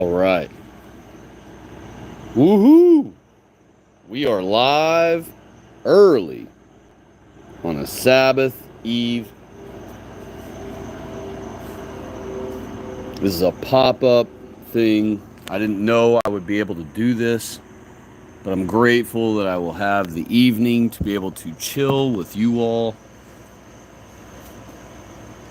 All right. Woohoo! We are live early on a Sabbath Eve. This is a pop up thing. I didn't know I would be able to do this, but I'm grateful that I will have the evening to be able to chill with you all.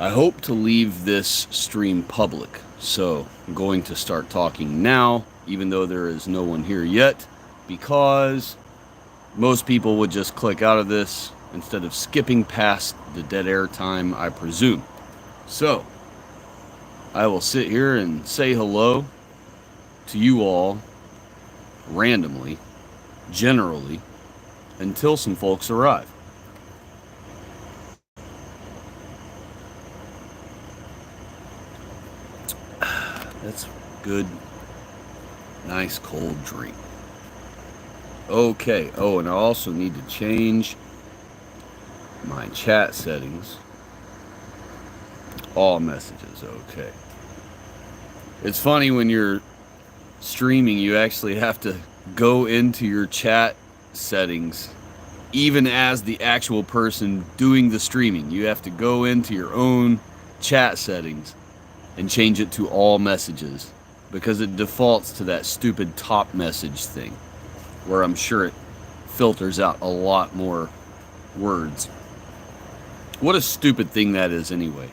I hope to leave this stream public, so I'm going to start talking now, even though there is no one here yet, because most people would just click out of this instead of skipping past the dead air time, I presume. So, I will sit here and say hello to you all randomly, generally, until some folks arrive. That's good, nice cold drink. Okay, oh, and I also need to change my chat settings. All messages, okay. It's funny when you're streaming, you actually have to go into your chat settings, even as the actual person doing the streaming. You have to go into your own chat settings and change it to all messages because it defaults to that stupid top message thing, where I'm sure it filters out a lot more words. What a stupid thing that is, anyway.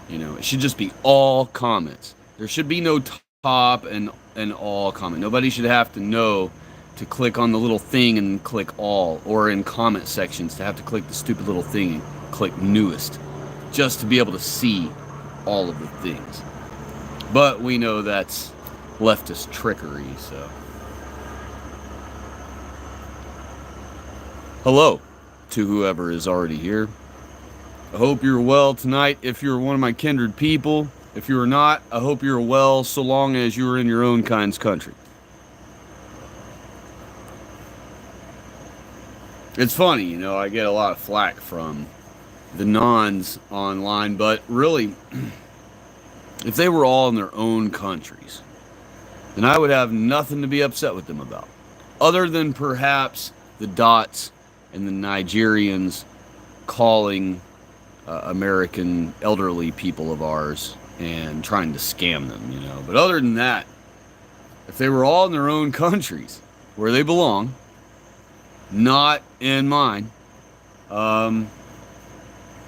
You know, it should just be all comments. There should be no top and all comment. Nobody should have to know to click on the little thing and click all, or in comment sections to have to click the stupid little thing and click newest, just to be able to see all of the things. But we know that's leftist trickery, so. Hello to whoever is already here. I hope you're well tonight if you're one of my kindred people. If you're not, I hope you're well so long as you're in your own kind's country. It's funny, you know, I get a lot of flack from the nons online, but really, if they were all in their own countries, then I would have nothing to be upset with them about. Other than perhaps the dots and the Nigerians calling American elderly people of ours and trying to scam them, you know. But other than that, if they were all in their own countries where they belong, not in mine, I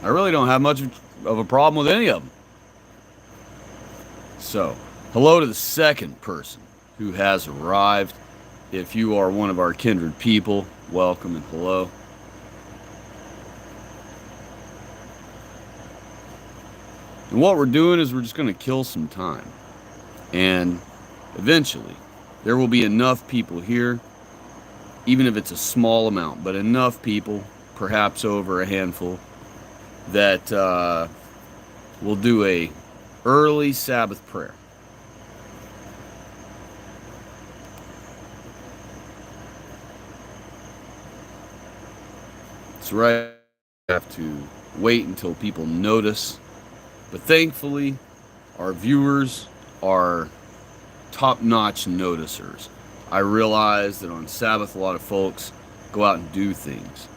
really don't have much of a problem with any of them. So, hello to the second person who has arrived. If you are one of our kindred people, welcome and hello. And what we're doing is we're just going to kill some time. And eventually, there will be enough people here, even if it's a small amount, but enough people, perhaps over a handful, that will do a early Sabbath prayer. That's right. I have to wait until people notice. But thankfully, our viewers are top-notch noticers. I realize that on Sabbath, a lot of folks go out and do things,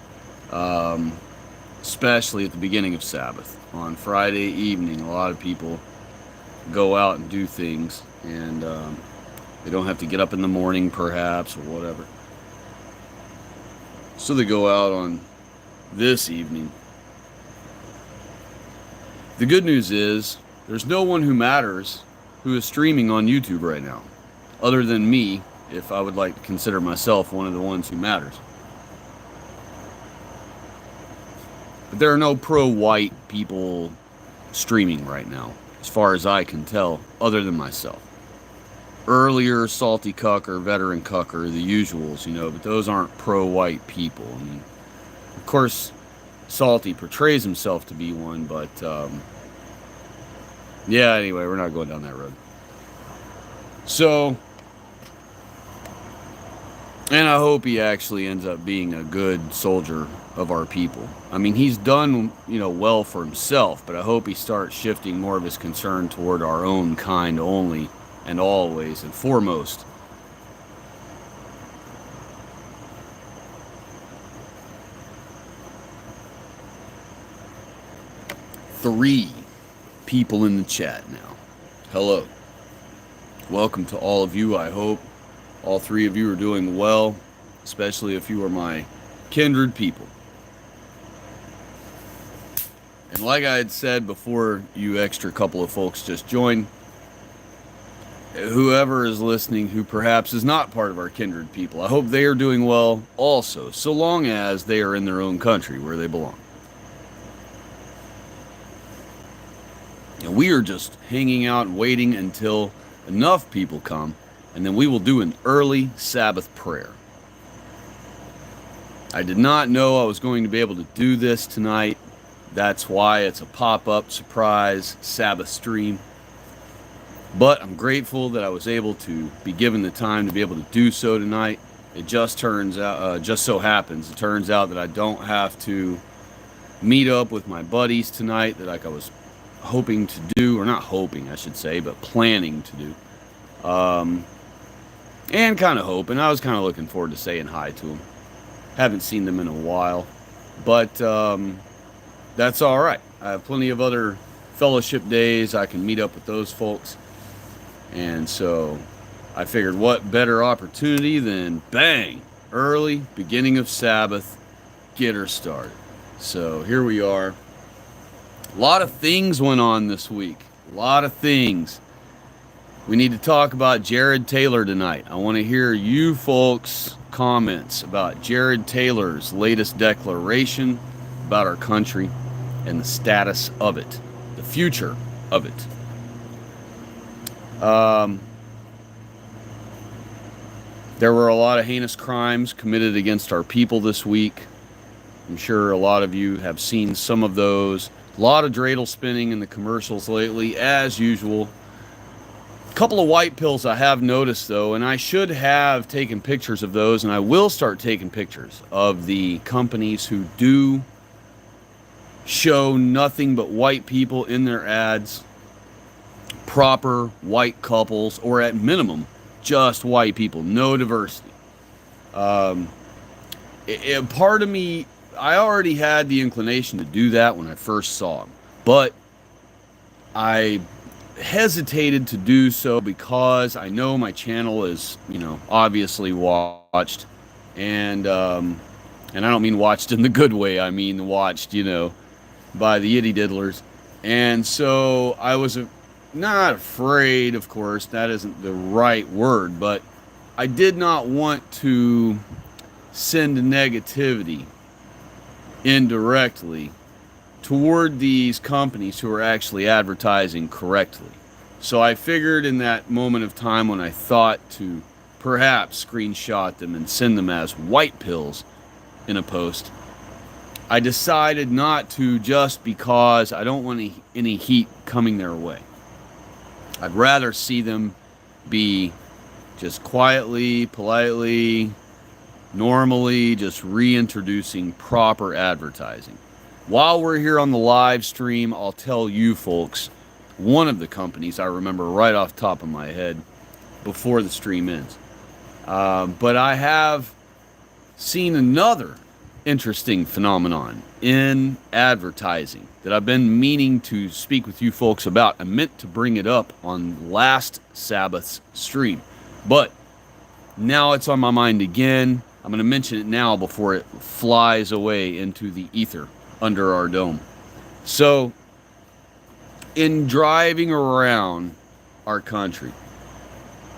especially at the beginning of Sabbath. On Friday evening, a lot of people go out and do things, and they don't have to get up in the morning, perhaps, or whatever. So they go out on this evening. The good news is there's no one who matters who is streaming on YouTube right now, other than me, if I would like to consider myself one of the ones who matters. But there are no pro-white people streaming right now, as far as I can tell, other than myself. Earlier, Salty Cucker, Veteran Cucker, the usuals, you know, but those aren't pro-white people. I mean, of course, Salty portrays himself to be one, but yeah, anyway, we're not going down that road. So, and I hope he actually ends up being a good soldier of our people. I mean, he's done, you know, well for himself, but I hope he starts shifting more of his concern toward our own kind only and always and foremost. Three people in the chat now. Hello. Welcome to all of you. I hope all three of you are doing well, especially if you are my kindred people. And like I had said before, you extra couple of folks just joined, whoever is listening who perhaps is not part of our kindred people, I hope they are doing well also, so long as they are in their own country where they belong. And we are just hanging out and waiting until enough people come, and then we will do an early Sabbath prayer. I did not know I was going to be able to do this tonight. That's why it's a pop-up surprise Sabbath stream. But I'm grateful that I was able to be given the time to be able to do so tonight. It just turns out, just so happens, it turns out that I don't have to meet up with my buddies tonight that like I was hoping to do, or not hoping I should say, but planning to do. And kind of hoping. I was kind of looking forward to saying hi to them. Haven't seen them in a while. But that's all right. I have plenty of other fellowship days. I can meet up with those folks. And so I figured what better opportunity than bang, early, beginning of Sabbath, get her started. So here we are. A lot of things went on this week. A lot of things. We need to talk about Jared Taylor tonight. I want to hear you folks' comments about Jared Taylor's latest declaration about our country and the status of it, the future of it. There were a lot of heinous crimes committed against our people this week. I'm sure a lot of you have seen some of those. A lot of dreidel spinning in the commercials lately, as usual. A couple of white pills I have noticed, though, and I should have taken pictures of those, and I will start taking pictures of the companies who do show nothing but white people in their ads. Proper white couples, or at minimum, just white people, no diversity. Part of me, I already had the inclination to do that when I first saw them, but I hesitated to do so because I know my channel is, obviously watched, and I don't mean watched in the good way. I mean watched, by the itty diddlers, and so I was not afraid, of course, that isn't the right word, but I did not want to send negativity indirectly toward these companies who are actually advertising correctly. So I figured in that moment of time when I thought to perhaps screenshot them and send them as white pills in a post, I decided not to, just because I don't want any heat coming their way. I'd rather see them be just quietly, politely, normally just reintroducing proper advertising. While we're here on the live stream, I'll tell you folks one of the companies I remember right off the top of my head before the stream ends. But I have seen another interesting phenomenon in advertising that I've been meaning to speak with you folks about. I meant to bring it up on last Sabbath's stream, but now it's on my mind again. I'm going to mention it now before it flies away into the ether under our dome. So, in driving around our country,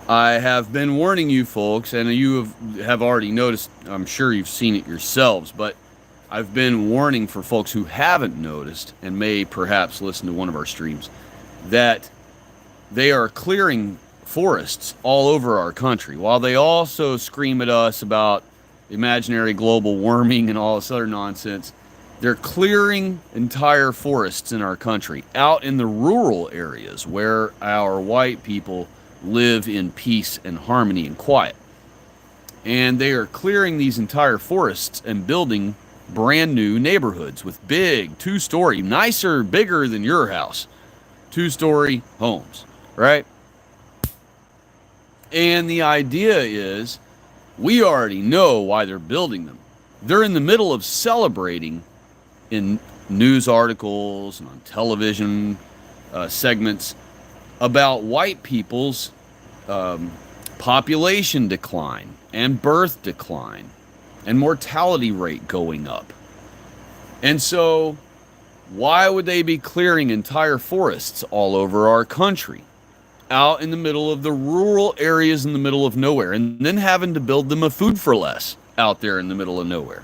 I have been warning you folks, and you have already noticed, I'm sure you've seen it yourselves, but I've been warning for folks who haven't noticed and may perhaps listen to one of our streams, that they are clearing forests all over our country, while they also scream at us about imaginary global warming and all this other nonsense. They're clearing entire forests in our country, out in the rural areas where our white people live in peace and harmony and quiet. And they are clearing these entire forests and building brand new neighborhoods with big 2-story, nicer, bigger than your house, 2-story homes, right? And the idea is, we already know why they're building them. They're in the middle of celebrating in news articles and on television segments about white people's population decline and birth decline and mortality rate going up. And so, why would they be clearing entire forests all over our country, out in the middle of the rural areas in the middle of nowhere, and then having to build them a food for less out there in the middle of nowhere?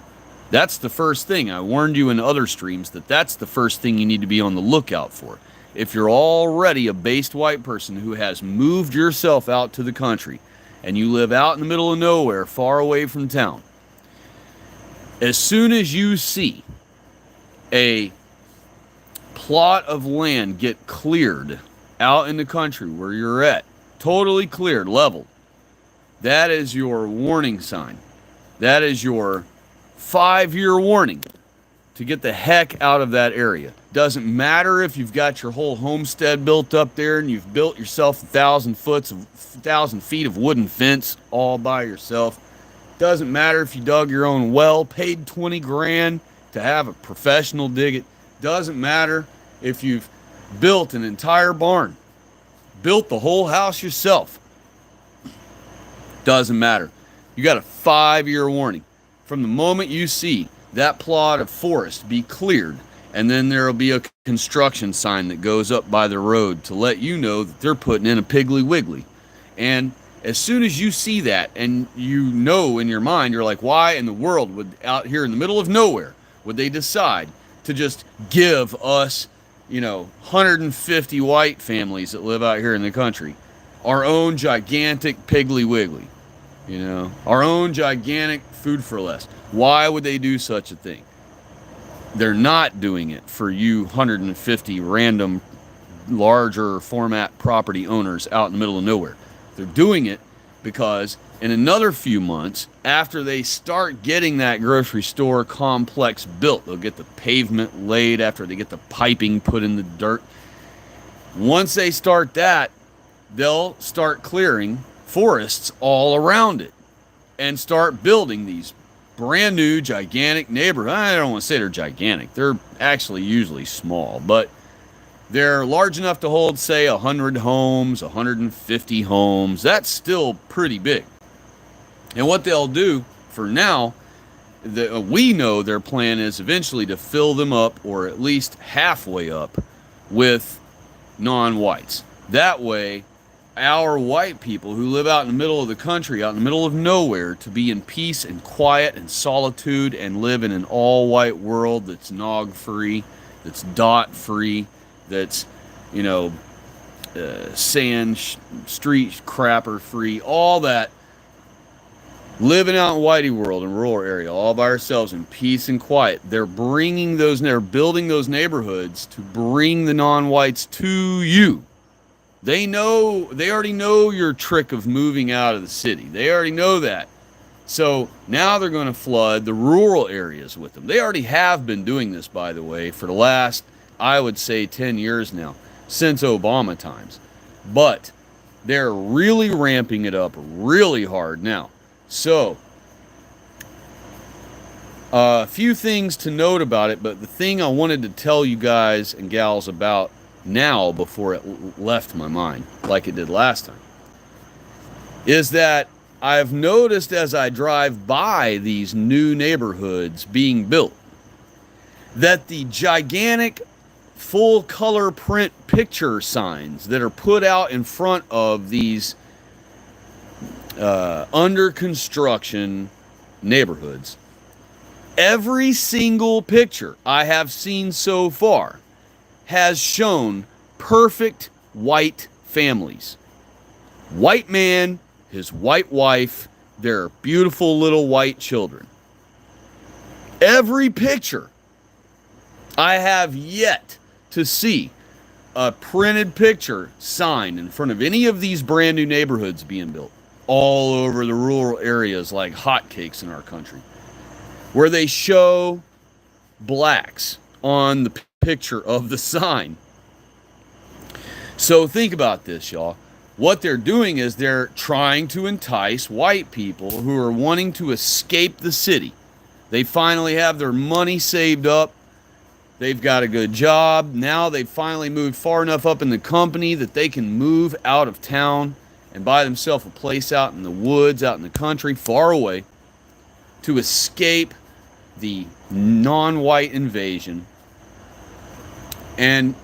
That's the first thing. I warned you in other streams that that's the first thing you need to be on the lookout for. If you're already a based white person who has moved yourself out to the country and you live out in the middle of nowhere, far away from town, as soon as you see a plot of land get cleared out in the country where you're at, totally cleared, leveled, that is your warning sign. That is your 5-year warning to get the heck out of that area. Doesn't matter if you've got your whole homestead built up there and you've built yourself 1,000 feet of wooden fence all by yourself. Doesn't matter if you dug your own well, paid 20 grand to have a professional dig it. Doesn't matter if you've built an entire barn, built the whole house yourself. Doesn't matter. You got a 5-year warning. From the moment you see that plot of forest be cleared, and then there'll be a construction sign that goes up by the road to let you know that they're putting in a Piggly Wiggly. And as soon as you see that, and you know in your mind, you're like, why in the world would, out here in the middle of nowhere, would they decide to just give us, 150 white families that live out here in the country our own gigantic Piggly Wiggly? Our own gigantic food for less. Why would they do such a thing? They're not doing it for you 150 random larger format property owners out in the middle of nowhere. They're doing it because in another few months, after they start getting that grocery store complex built, they'll get the pavement laid, after they get the piping put in the dirt. Once they start that, they'll start clearing forests all around it and start building these brand new gigantic neighborhoods. I don't want to say they're gigantic. They're actually usually small, but they're large enough to hold, say, 100 homes, 150 homes. That's still pretty big. And what they'll do for now, we know their plan is eventually to fill them up, or at least halfway up, with non-whites. That way, our white people who live out in the middle of the country, out in the middle of nowhere, to be in peace and quiet and solitude and live in an all-white world that's nog-free, that's dot-free, that's, sand, street crapper-free, all that. Living out in whitey world in rural area, all by ourselves in peace and quiet. They're building those neighborhoods to bring the non-whites to you. They already know your trick of moving out of the city. They already know that. So now they're going to flood the rural areas with them. They already have been doing this, by the way, for the last, I would say, 10 years now, since Obama times. But they're really ramping it up really hard now. So, a few things to note about it, but the thing I wanted to tell you guys and gals about now, before it left my mind, like it did last time, is that I've noticed as I drive by these new neighborhoods being built, that the gigantic full color print picture signs that are put out in front of these under construction neighborhoods, every single picture I have seen so far has shown perfect white families. White man, his white wife, their beautiful little white children. Every picture. I have yet to see a printed picture sign in front of any of these brand new neighborhoods being built all over the rural areas like hotcakes in our country, where they show blacks on the picture of the sign. So think about this, y'all. What they're doing is they're trying to entice white people who are wanting to escape the city. They finally have their money saved up. They've got a good job. Now they've finally moved far enough up in the company that they can move out of town and buy themselves a place out in the woods, out in the country, far away, to escape the non-white invasion. And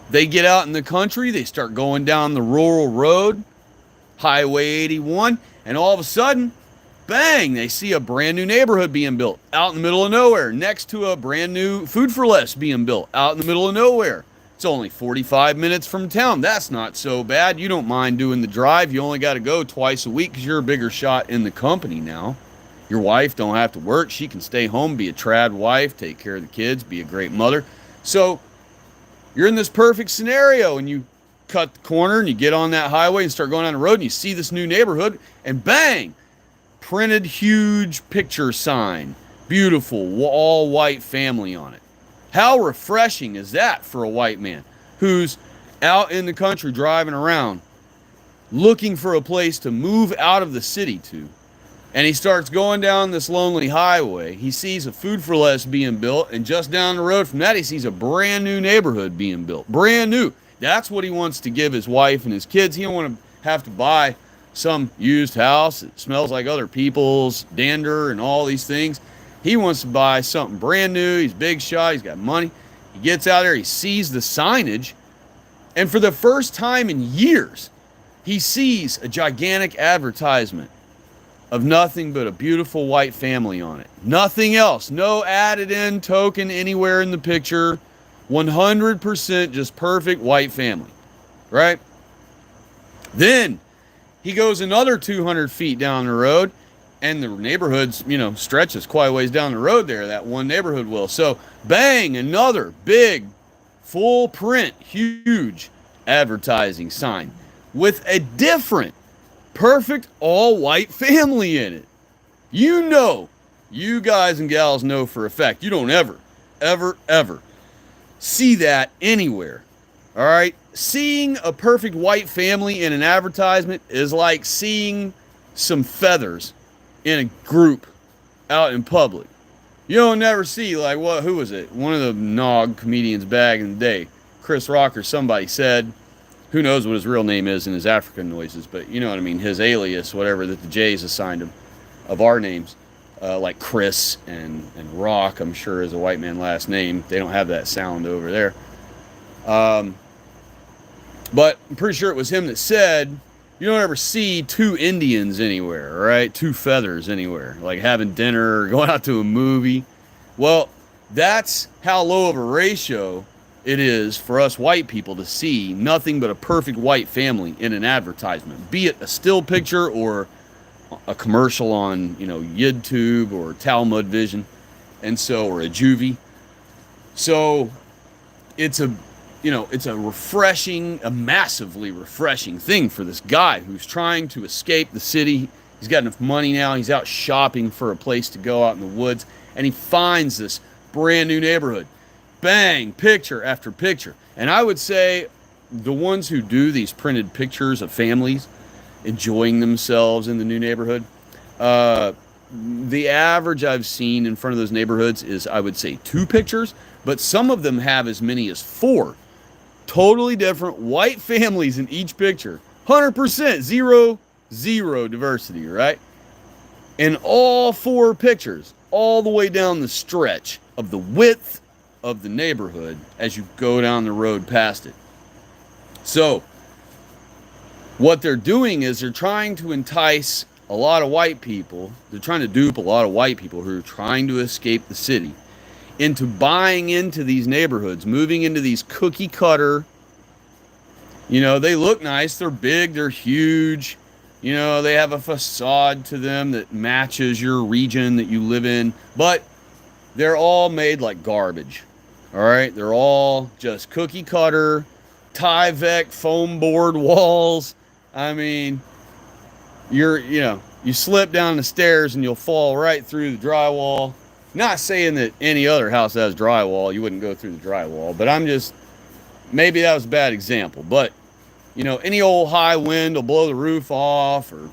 they get out in the country, they start going down the rural road, Highway 81, and all of a sudden, bang, they see a brand new neighborhood being built out in the middle of nowhere, next to a brand new Food for Less being built out in the middle of nowhere. It's only 45 minutes from town. That's not so bad. You don't mind doing the drive. You only got to go twice a week because you're a bigger shot in the company now. Your wife don't have to work. She can stay home, be a trad wife, take care of the kids, be a great mother. So you're in this perfect scenario, and you cut the corner and you get on that highway and start going down the road and you see this new neighborhood, and bang, printed huge picture sign, beautiful, all white family on it. How refreshing is that for a white man who's out in the country driving around looking for a place to move out of the city to? And he starts going down this lonely highway. He sees a Food for Less being built, and just down the road from that, he sees a brand new neighborhood being built. Brand new. That's what he wants to give his wife and his kids. He don't want to have to buy some used house that smells like other people's dander and all these things. He wants to buy something brand new. He's big shot. He's got money. He gets out there. He sees the signage. And for the first time in years, he sees a gigantic advertisement of nothing but a beautiful white family on it. Nothing else. No added in token anywhere in the picture. 100% just perfect white family. Right? Then he goes another 200 feet down the road, and the neighborhood's, stretches quite a ways down the road there, that one neighborhood will. So, bang, another big, full print, huge advertising sign with a different, perfect, all-white family in it. You guys and gals know for a fact, you don't ever see that anywhere. All right? Seeing a perfect white family in an advertisement is like seeing some feathers in a group out in public. You don't never see, who was it? One of the nog comedians back in the day, Chris Rock or somebody said, who knows what his real name is in his African noises, but you know what I mean, his alias, whatever that the Jays assigned him, of our names, like Chris and Rock, I'm sure is a white man last name. They don't have that sound over there. But I'm pretty sure it was him that said, you don't ever see two Indians anywhere, right? Two feathers anywhere, like having dinner or going out to a movie. Well, that's how low of a ratio it is for us white people to see nothing but a perfect white family in an advertisement, be it a still picture or a commercial on, YouTube or Talmud Vision, and so, or a Juvie. So it's a massively refreshing thing for this guy who's trying to escape the city. He's got enough money now. He's out shopping for a place to go out in the woods, and he finds this brand new neighborhood. Bang, picture after picture. And I would say the ones who do these printed pictures of families enjoying themselves in the new neighborhood, the average I've seen in front of those neighborhoods is, I would say, 2 pictures, but some of them have as many as 4 totally different white families in each picture. 100%, zero diversity, right? In all 4 pictures, all the way down the stretch of the width of the neighborhood as you go down the road past it. So, what they're doing is they're trying to entice a lot of white people. They're trying to dupe a lot of white people who are trying to escape the city into buying into these neighborhoods, moving into these cookie cutter, they look nice, they're big, they're huge, they have a facade to them that matches your region that you live in, but they're all made like garbage. All right, they're all just cookie cutter, Tyvek foam board walls. I mean, you slip down the stairs and you'll fall right through the drywall. Not saying that any other house that has drywall, you wouldn't go through the drywall, but maybe that was a bad example, but any old high wind will blow the roof off, or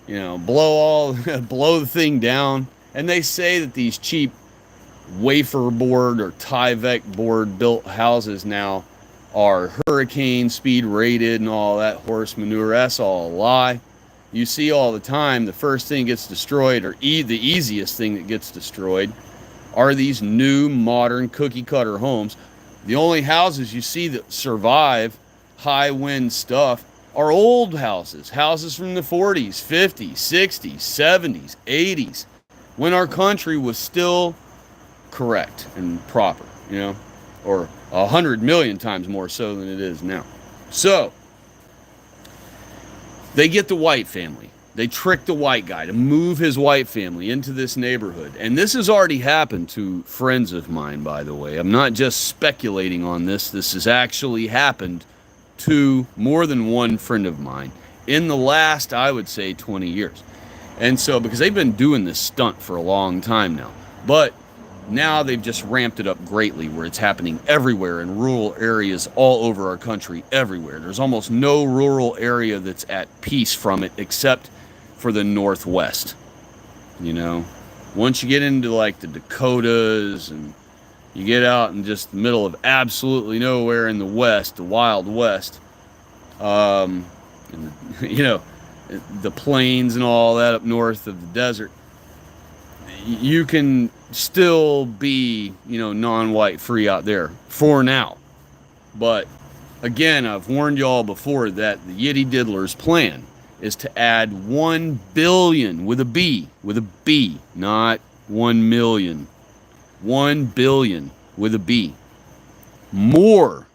blow the thing down. And they say that these cheap wafer board or Tyvek board built houses now are hurricane speed rated and all that horse manure. That's all a lie. You see all the time, the first thing gets destroyed, or the easiest thing that gets destroyed, are these new modern cookie cutter homes. The only houses you see that survive high wind stuff are old houses from the 40s, 50s, 60s, 70s, 80s, when our country was still correct and proper, or 100 million times more so than it is now. So they get the white family. They trick the white guy to move his white family into this neighborhood. And this has already happened to friends of mine, by the way. I'm not just speculating on this. This has actually happened to more than one friend of mine in the last, I would say, 20 years. And so, because they've been doing this stunt for a long time now. But now they've just ramped it up greatly, where it's happening everywhere in rural areas all over our country, everywhere. There's almost no rural area that's at peace from it, except for the Northwest. Once you get into like the Dakotas, and you get out in just the middle of absolutely nowhere in the West, the Wild West, and the plains and all that up north of the desert, you can still be, non-white free out there for now. But again, I've warned y'all before that the Yiddy Diddler's plan is to add 1 billion with a B, not 1 million. 1 billion with a B. More.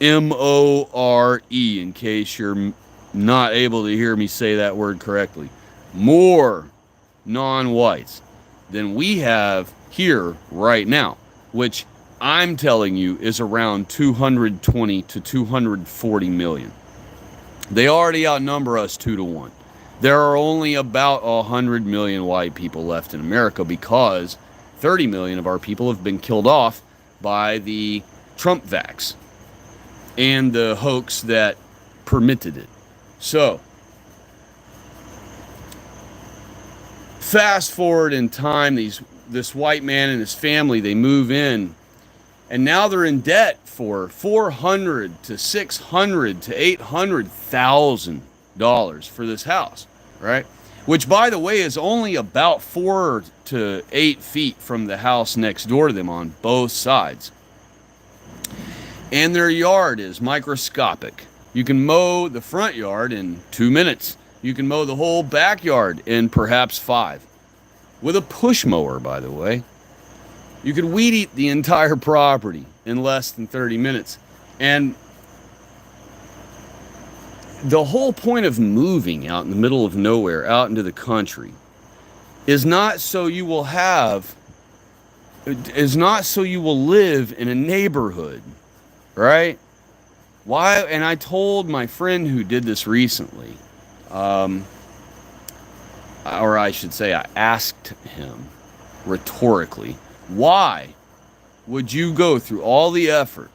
M-O-R-E, in case you're not able to hear me say that word correctly. More non-whites than we have here right now, which I'm telling you is around 220 to 240 million. They already outnumber us 2-1. There are only about 100 million white people left in America, because 30 million of our people have been killed off by the Trump vax and the hoax that permitted it. So, fast forward in time, this white man and his family, they move in, and now they're in debt for $400,000 to $600,000 to $800,000 for this house, right? Which, by the way, is only about 4 to 8 feet from the house next door to them on both sides. And their yard is microscopic. You can mow the front yard in 2 minutes. You can mow the whole backyard in perhaps 5. With a push mower, by the way. You could weed eat the entire property in less than 30 minutes. And the whole point of moving out in the middle of nowhere, out into the country, is not so you will live in a neighborhood, right? Why? And I told my friend who did this recently, or I should say, I asked him rhetorically, why would you go through all the effort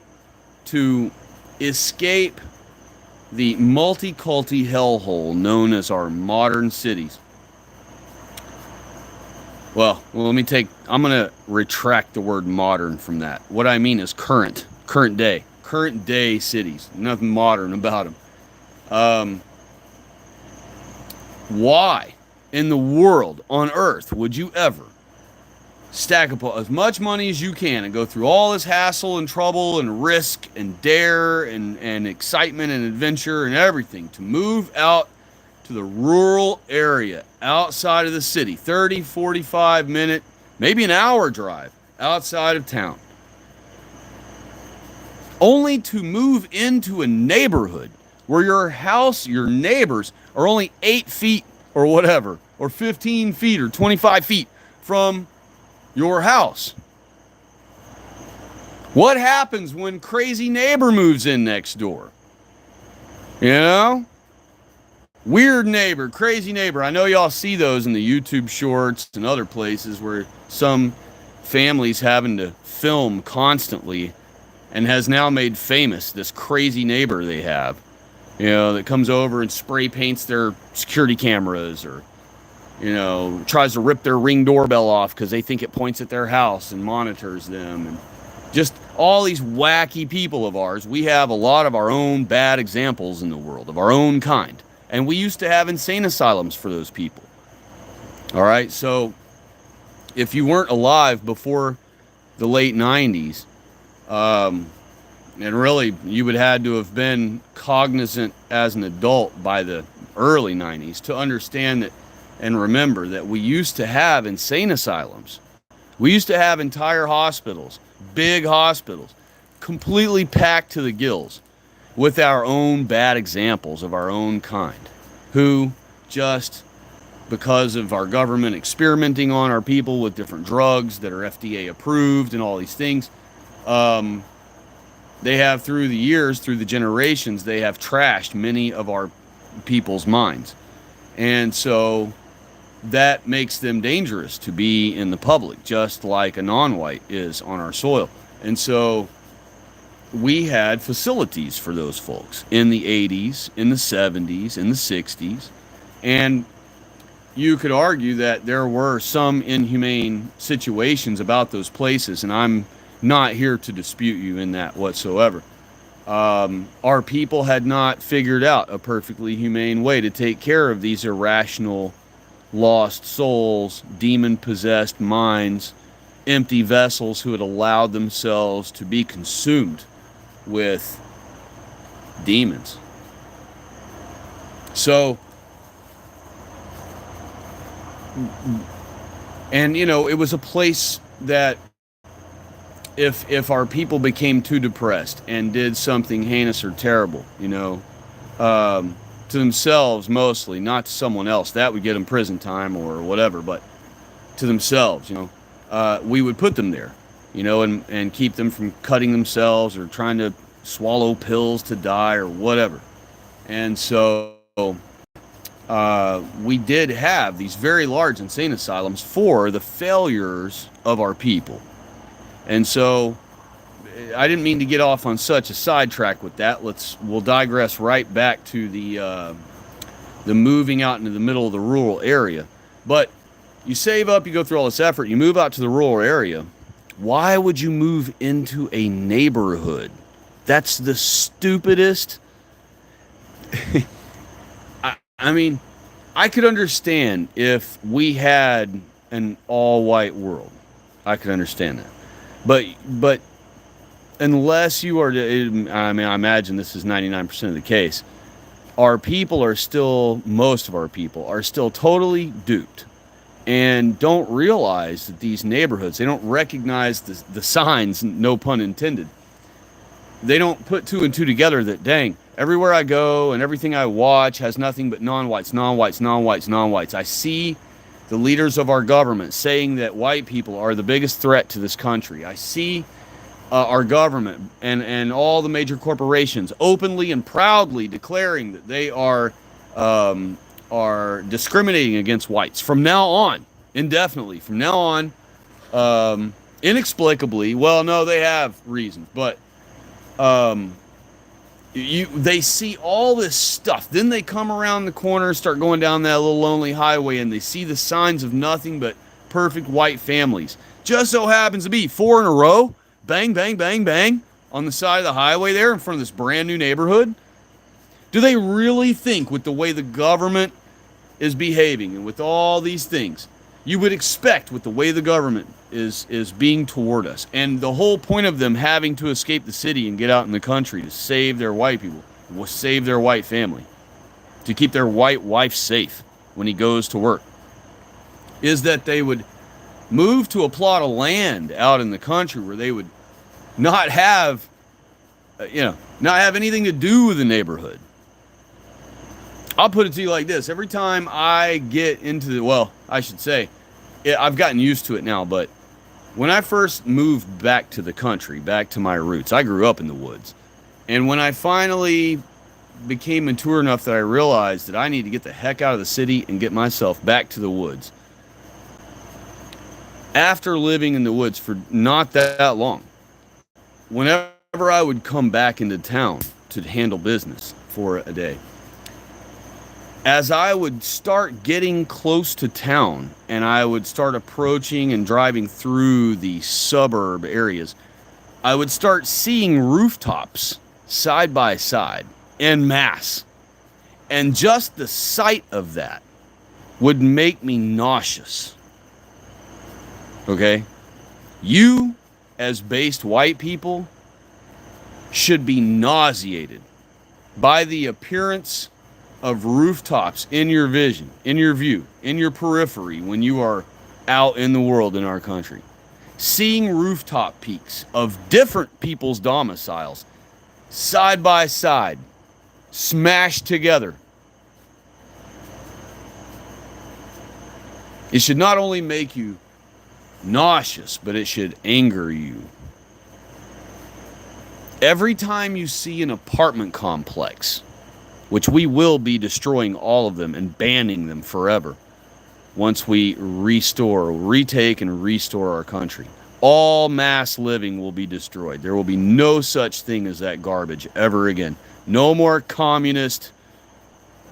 to escape the multi-culti hellhole known as our modern cities? Well, I'm going to retract the word modern from that. What I mean is current day cities. Nothing modern about them. Why in the world on earth would you ever stack up as much money as you can and go through all this hassle and trouble and risk and dare and excitement and adventure and everything to move out to the rural area outside of the city, 30, 45 minute, maybe an hour drive outside of town, only to move into a neighborhood where your neighbors are only 8 feet or whatever, or 15 feet or 25 feet from your house? What happens when crazy neighbor moves in next door? Weird neighbor, crazy neighbor. I know y'all see those in the YouTube shorts and other places where some families having to film constantly and has now made famous this crazy neighbor they have, that comes over and spray paints their security cameras, or, tries to rip their Ring doorbell off because they think it points at their house and monitors them. And just all these wacky people of ours. We have a lot of our own bad examples in the world, of our own kind. And we used to have insane asylums for those people. All right, so if you weren't alive before the late 90s, and really you would had to have been cognizant as an adult by the early 90s to understand that and remember that we used to have insane asylums. We used to have entire hospitals, big hospitals, completely packed to the gills with our own bad examples of our own kind, who just, because of our government experimenting on our people with different drugs that are FDA approved and all these things, they have, through the years, through the generations, they have trashed many of our people's minds. And so that makes them dangerous to be in the public, just like a non-white is on our soil. And so we had facilities for those folks in the 80s, in the 70s, in the 60s. And you could argue that there were some inhumane situations about those places, and I'm not here to dispute you in that whatsoever. Our people had not figured out a perfectly humane way to take care of these irrational, lost souls, demon-possessed minds, empty vessels who had allowed themselves to be consumed with demons. So, and it was a place that if our people became too depressed and did something heinous or terrible, to themselves mostly, not to someone else, that would get them prison time or whatever, but to themselves, we would put them there, and keep them from cutting themselves or trying to swallow pills to die or whatever. And so we did have these very large insane asylums for the failures of our people. And so I didn't mean to get off on such a sidetrack with that. We'll digress right back to the moving out into the middle of the rural area. But you save up, you go through all this effort, you move out to the rural area. Why would you move into a neighborhood? That's the stupidest. I mean, I could understand if we had an all-white world. I could understand that. But unless you are, I imagine this is 99% of the case, most of our people are still totally duped and don't realize that these neighborhoods, they don't recognize the signs, no pun intended. They don't put two and two together that, dang, everywhere I go and everything I watch has nothing but non-whites, non-whites, non-whites, non-whites. I see the leaders of our government saying that white people are the biggest threat to this country. I see our government and all the major corporations openly and proudly declaring that they are discriminating against whites from now on, indefinitely. From now on, inexplicably. Well, no, they have reasons, but they see all this stuff. Then they come around the corner, start going down that little lonely highway, and they see the signs of nothing but perfect white families. Just so happens to be 4 in a row, bang, bang, bang, bang, on the side of the highway there in front of this brand new neighborhood. Do they really think, with the way the government is behaving and with all these things, you would expect, with the way the government is being toward us, and the whole point of them having to escape the city and get out in the country to save their white people, save their white family, to keep their white wife safe when he goes to work, is that they would move to a plot of land out in the country where they would not have anything to do with the neighborhood. I'll put it to you like this. Every time I get into I've gotten used to it now, but when I first moved back to the country, back to my roots, I grew up in the woods. And when I finally became mature enough that I realized that I need to get the heck out of the city and get myself back to the woods, after living in the woods for not that long, whenever I would come back into town to handle business for a day, as I would start getting close to town and I would start approaching and driving through the suburb areas, I would start seeing rooftops side by side en masse. And just the sight of that would make me nauseous. Okay? You, as based white people, should be nauseated by the appearance of rooftops in your vision, in your view, in your periphery when you are out in the world in our country. Seeing rooftop peaks of different people's domiciles side by side, smashed together. It should not only make you nauseous, but it should anger you. Every time you see an apartment complex, which we will be destroying all of them and banning them forever once we retake and restore our country. All mass living will be destroyed. There will be no such thing as that garbage ever again. No more communist,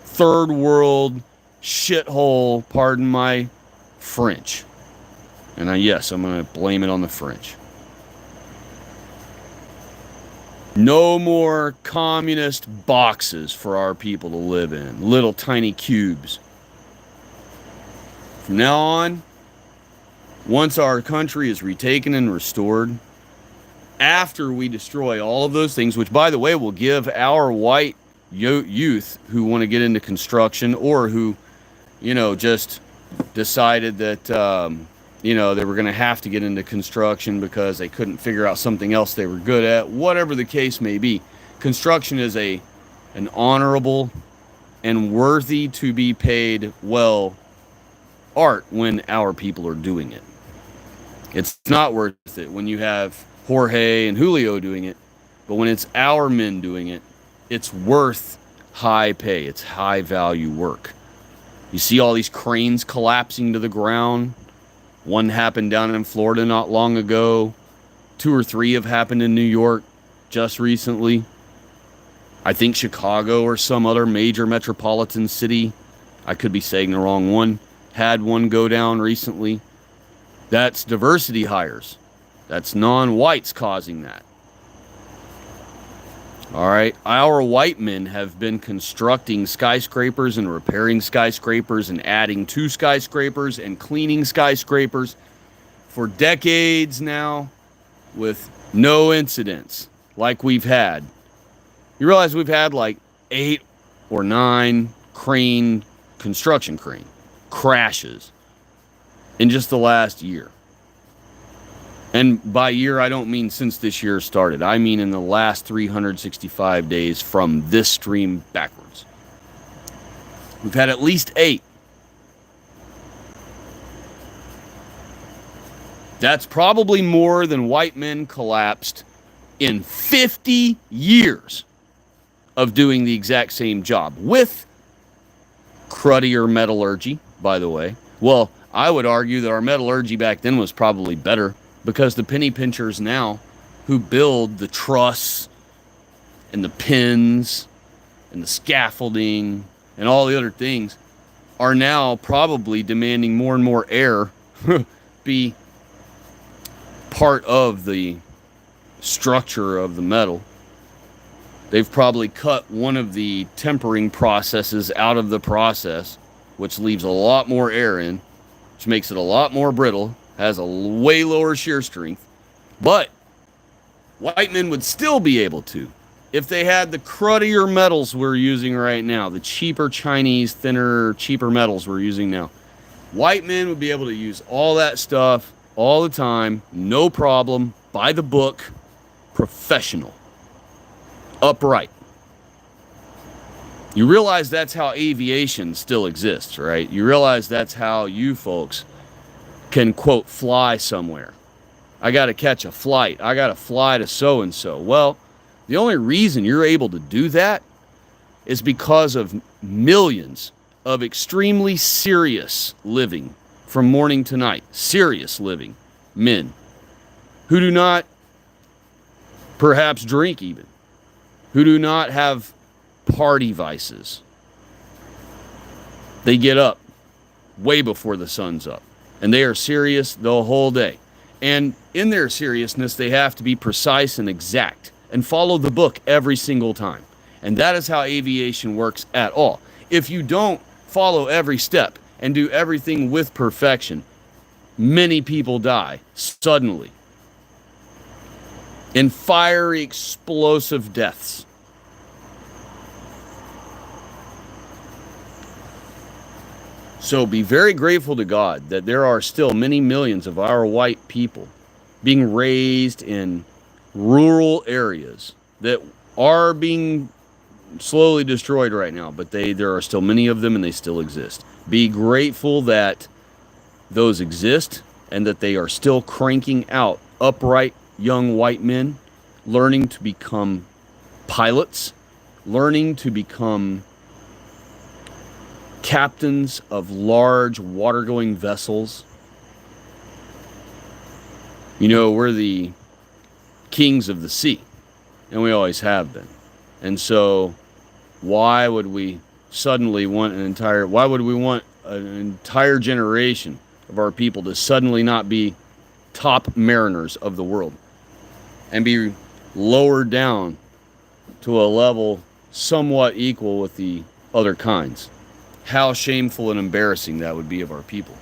third world shithole, pardon my French. And yes, I'm going to blame it on the French. No more communist boxes for our people to live in. Little tiny cubes. From now on, once our country is retaken and restored, after we destroy all of those things, which, by the way, will give our white youth who want to get into construction or who, just decided that, they were going to have to get into construction because they couldn't figure out something else they were good at, whatever the case may be. Construction is an honorable and worthy to be paid well art when our people are doing it. It's not worth it when you have Jorge and Julio doing it, but when it's our men doing it, it's worth high pay. It's high value work. You see all these cranes collapsing to the ground. One happened down in Florida not long ago. 2 or 3 have happened in New York just recently. I think Chicago or some other major metropolitan city, I could be saying the wrong one, had one go down recently. That's diversity hires. That's non-whites causing that. All right, our white men have been constructing skyscrapers and repairing skyscrapers and adding to skyscrapers and cleaning skyscrapers for decades now with no incidents like we've had. You realize we've had like 8 or 9 construction crane crashes in just the last year. And by year, I don't mean since this year started. I mean in the last 365 days from this stream backwards. We've had at least 8. That's probably more than white men collapsed in 50 years of doing the exact same job with cruddier metallurgy, by the way. Well, I would argue that our metallurgy back then was probably better, because the penny pinchers now who build the truss and the pins and the scaffolding and all the other things are now probably demanding more and more air be part of the structure of the metal. They've probably cut one of the tempering processes out of the process, which leaves a lot more air in, which makes it a lot more brittle, has a way lower shear strength. But white men would still be able to, if they had the cruddier metals we're using right now, the cheaper Chinese, thinner, cheaper metals we're using now. White men would be able to use all that stuff all the time, no problem, by the book, professional, upright. You realize that's how aviation still exists, right? You realize that's how you folks can, quote, fly somewhere. I got to catch a flight. I got to fly to so-and-so. Well, the only reason you're able to do that is because of millions of extremely serious living from morning to night, serious living men who do not perhaps drink even, who do not have party vices. They get up way before the sun's up, and they are serious the whole day. And in their seriousness, they have to be precise and exact and follow the book every single time. And that is how aviation works at all. If you don't follow every step and do everything with perfection, many people die suddenly in fiery, explosive deaths. So be very grateful to God that there are still many millions of our white people being raised in rural areas that are being slowly destroyed right now, but there are still many of them and they still exist. Be grateful that those exist and that they are still cranking out upright young white men, learning to become pilots, learning to become captains of large water-going vessels. You know, we're the kings of the sea, and we always have been. And so why would we suddenly want an entire generation of our people to suddenly not be top mariners of the world and be lowered down to a level somewhat equal with the other kinds? How shameful and embarrassing that would be of our people.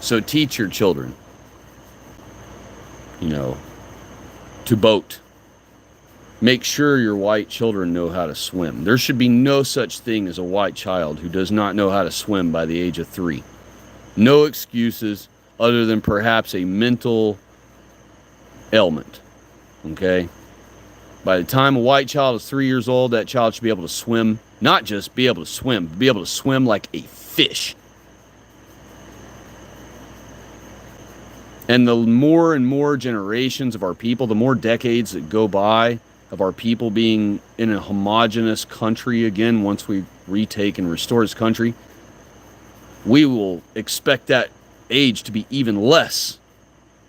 So teach your children, to boat. Make sure your white children know how to swim. There should be no such thing as a white child who does not know how to swim by the age of 3. No excuses other than perhaps a mental ailment. Okay? By the time a white child is 3 years old, that child should be able to swim. Not just be able to swim, but be able to swim like a fish. And the more and more generations of our people, the more decades that go by of our people being in a homogenous country again, once we retake and restore this country, we will expect that age to be even less,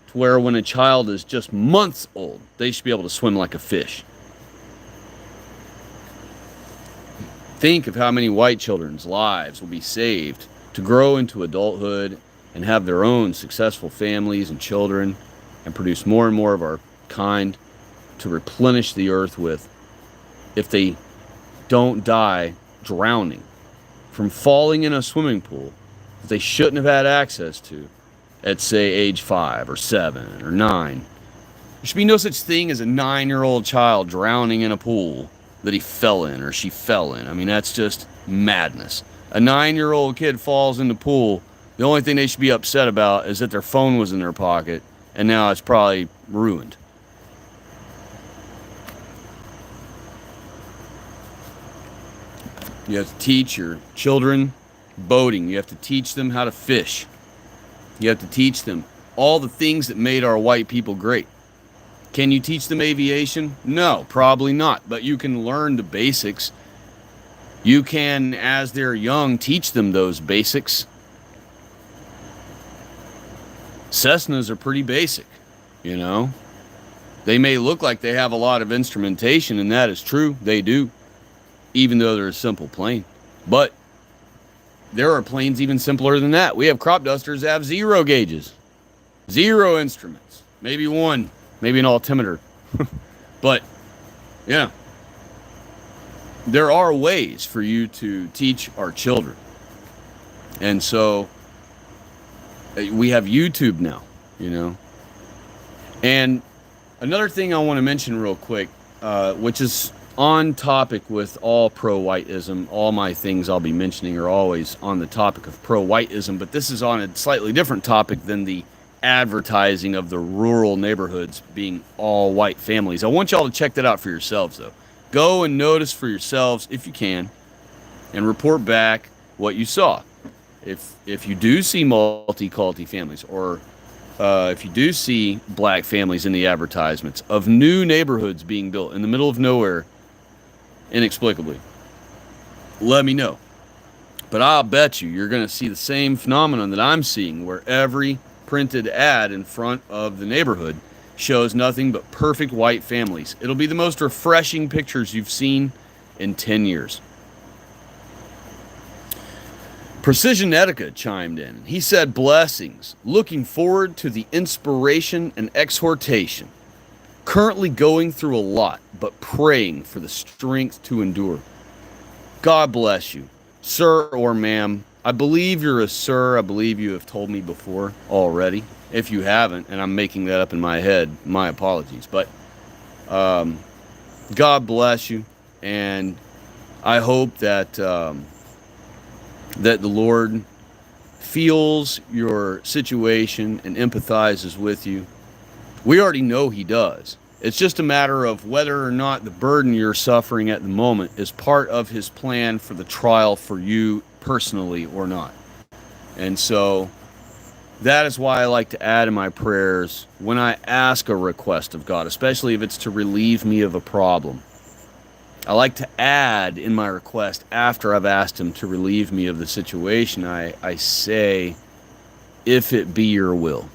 to where when a child is just months old, they should be able to swim like a fish. Think of how many white children's lives will be saved to grow into adulthood and have their own successful families and children and produce more and more of our kind to replenish the earth with, if they don't die drowning from falling in a swimming pool that they shouldn't have had access to at, say, age 5 or 7 or 9. There should be no such thing as a 9-year-old child drowning in a pool that he fell in or she fell in. I mean, that's just madness. A 9-year-old kid falls in the pool. The only thing they should be upset about is that their phone was in their pocket and now it's probably ruined. You have to teach your children boating. You have to teach them how to fish. You have to teach them all the things that made our white people great. Can you teach them aviation? No, probably not. But you can learn the basics. You can, as they're young, teach them those basics. Cessnas are pretty basic, They may look like they have a lot of instrumentation, and that is true. They do, even though they're a simple plane. But there are planes even simpler than that. We have crop dusters that have 0 gauges, 0 instruments, maybe 1, maybe an altimeter. But, yeah, there are ways for you to teach our children. And so we have YouTube now, And another thing I want to mention real quick, which is on topic with all pro-whiteism. All my things I'll be mentioning are always on the topic of pro-whiteism, but this is on a slightly different topic than the advertising of the rural neighborhoods being all white families. I want y'all to check that out for yourselves, though. Go and notice for yourselves, if you can, and report back what you saw. If you do see multi-culti families, or if you do see black families in the advertisements of new neighborhoods being built in the middle of nowhere, inexplicably, let me know. But I'll bet you're going to see the same phenomenon that I'm seeing, where every printed ad in front of the neighborhood shows nothing but perfect white families. It'll be the most refreshing pictures you've seen in 10 years. Precision Etiquette chimed in. He said, blessings. Looking forward to the inspiration and exhortation. Currently going through a lot, but praying for the strength to endure. God bless you, sir or ma'am. I believe you're a sir. I believe you have told me before already. If you haven't, and I'm making that up in my head, my apologies. But God bless you, and I hope that that the Lord feels your situation and empathizes with you. We already know He does. It's just a matter of whether or not the burden you're suffering at the moment is part of His plan for the trial for you personally or not. And so that is why I like to add in my prayers when I ask a request of God, especially if it's to relieve me of a problem. I like to add in my request after I've asked Him to relieve me of the situation. I say, if it be your will,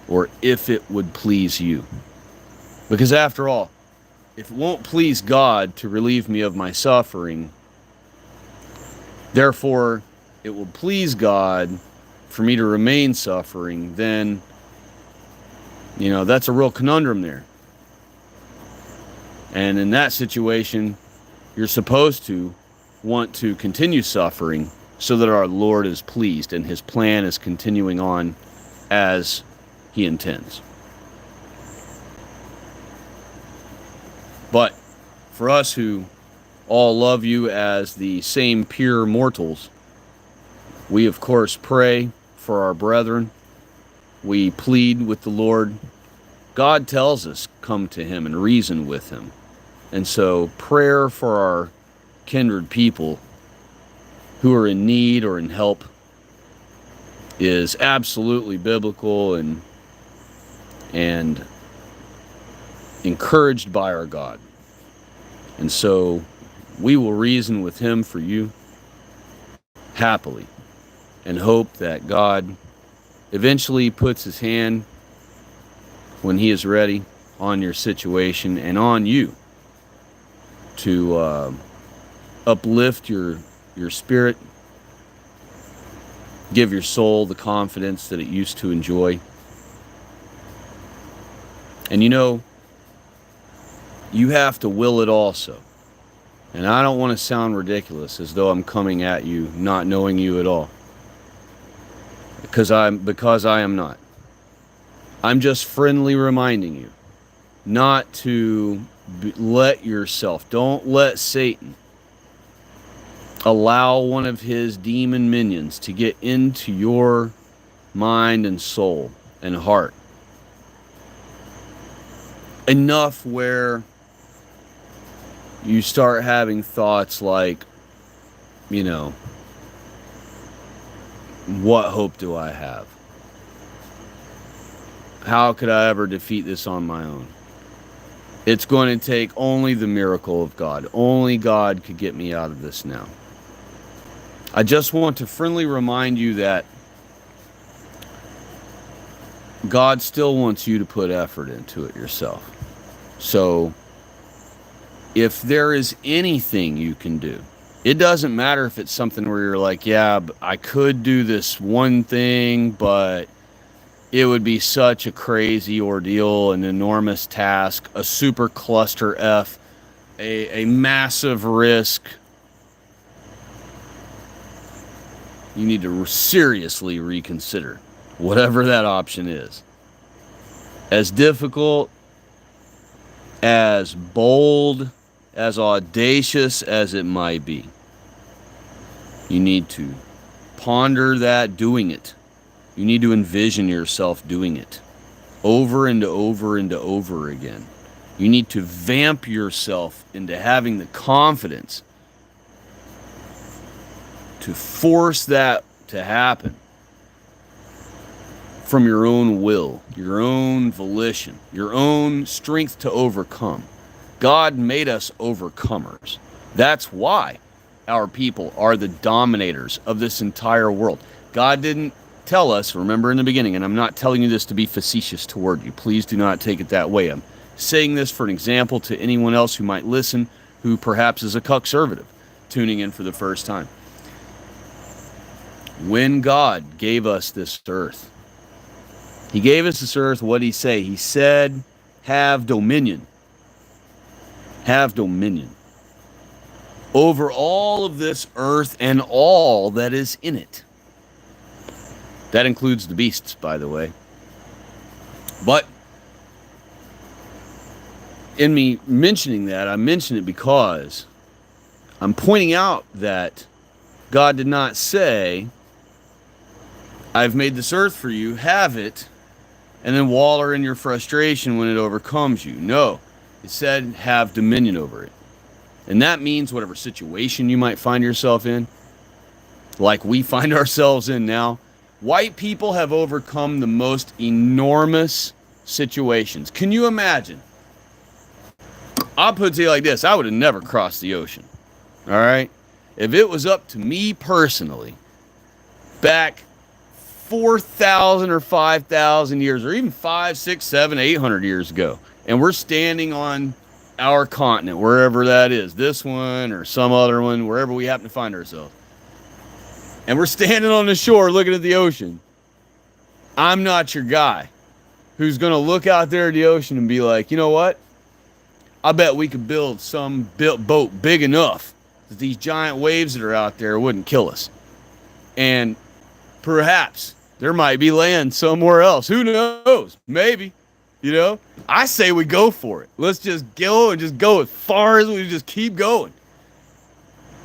or if it would please you. Because after all, if it won't please God to relieve me of my suffering, therefore it will please God for me to remain suffering, then, that's a real conundrum there. And in that situation, you're supposed to want to continue suffering so that our Lord is pleased and His plan is continuing on as He intends. But for us who all love you as the same pure mortals, we of course pray for our brethren. We plead with the Lord. God tells us, come to Him and reason with Him. And so prayer for our kindred people who are in need or in help is absolutely biblical and encouraged by our God. And so we will reason with Him for you happily and hope that God eventually puts His hand when He is ready on your situation and on you to uplift your spirit, give your soul the confidence that it used to enjoy. And you have to will it also. And I don't want to sound ridiculous as though I'm coming at you not knowing you at all. Because I am not. I'm just friendly reminding you not to don't let Satan allow one of his demon minions to get into your mind and soul and heart enough where you start having thoughts like, what hope do I have? How could I ever defeat this on my own? It's going to take only the miracle of God. Only God could get me out of this now. I just want to friendly remind you that God still wants you to put effort into it yourself. So, if there is anything you can do, it doesn't matter if it's something where you're like, yeah, I could do this one thing, but it would be such a crazy ordeal, an enormous task, a super cluster F, a massive risk. You need to seriously reconsider whatever that option is. As difficult, as bold, as audacious as it might be, you need to ponder that doing it. You need to envision yourself doing it over and over and over again. You need to vamp yourself into having the confidence to force that to happen from your own will, your own volition, your own strength to overcome. God made us overcomers. That's why our people are the dominators of this entire world. God didn't tell us, remember in the beginning, and I'm not telling you this to be facetious toward you. Please do not take it that way. I'm saying this for an example to anyone else who might listen, who perhaps is a conservative tuning in for the first time. When God gave us this earth, he gave us this earth, what did he say? He said, have dominion. Have dominion over all of this earth and all that is in it. That includes the beasts, by the way. But in me mentioning that, I mention it because I'm pointing out that God did not say, I've made this earth for you, have it, and then wallow in your frustration when it overcomes you. No, it said have dominion over it. And that means whatever situation you might find yourself in, like we find ourselves in now, white people have overcome the most enormous situations. Can you imagine? I'll put it to you like this. I would have never crossed the ocean. All right? If it was up to me personally, back 4,000 or 5,000 years, or even 5, 6, 7, 800 years ago, and we're standing on our continent, wherever that is, this one or some other one, wherever we happen to find ourselves, and we're standing on the shore looking at the ocean, I'm not your guy who's going to look out there at the ocean and be like, you know what? I bet we could build some boat big enough that these giant waves that are out there wouldn't kill us. And perhaps there might be land somewhere else. Who knows? Maybe. You know? I say we go for it. Let's just go and just go as far as we just keep going.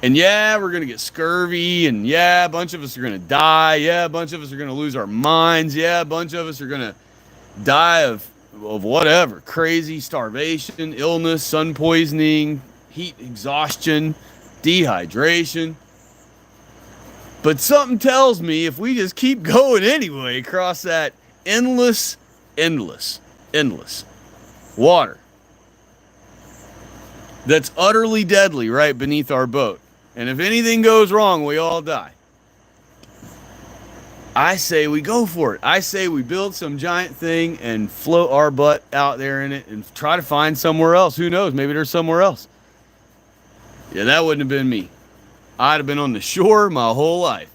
And yeah, we're going to get scurvy. And yeah, a bunch of us are going to die. Yeah, a bunch of us are going to lose our minds. Yeah, a bunch of us are going to die of whatever. Crazy starvation, illness, sun poisoning, heat exhaustion, dehydration. But something tells me if we just keep going anyway across that endless water that's utterly deadly right beneath our boat, and if anything goes wrong, we all die. I say we go for it. I say we build some giant thing and float our butt out there in it and try to find somewhere else. Who knows? Maybe there's somewhere else. Yeah, that wouldn't have been me. I'd have been on the shore my whole life.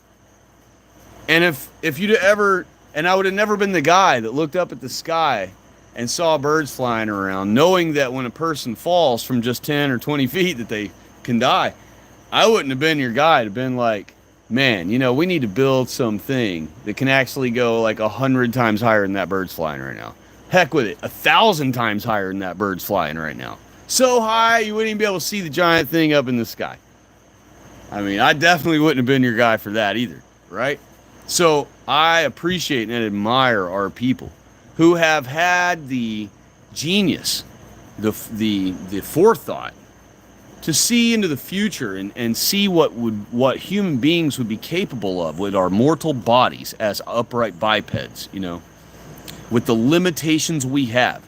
And if you'd ever, and I would have never been the guy that looked up at the sky and saw birds flying around, knowing that when a person falls from just 10 or 20 feet that they can die. I wouldn't have been your guy. I'd have been like, man, you know, we need to build something that can actually go like 100 times higher than that bird's flying right now. Heck with it, 1,000 times higher than that bird's flying right now. So high, you wouldn't even be able to see the giant thing up in the sky. I mean, I definitely wouldn't have been your guy for that either, right? So I appreciate and admire our people who have had the genius, the forethought to see into the future and see what human beings would be capable of with our mortal bodies as upright bipeds, you know, with the limitations we have.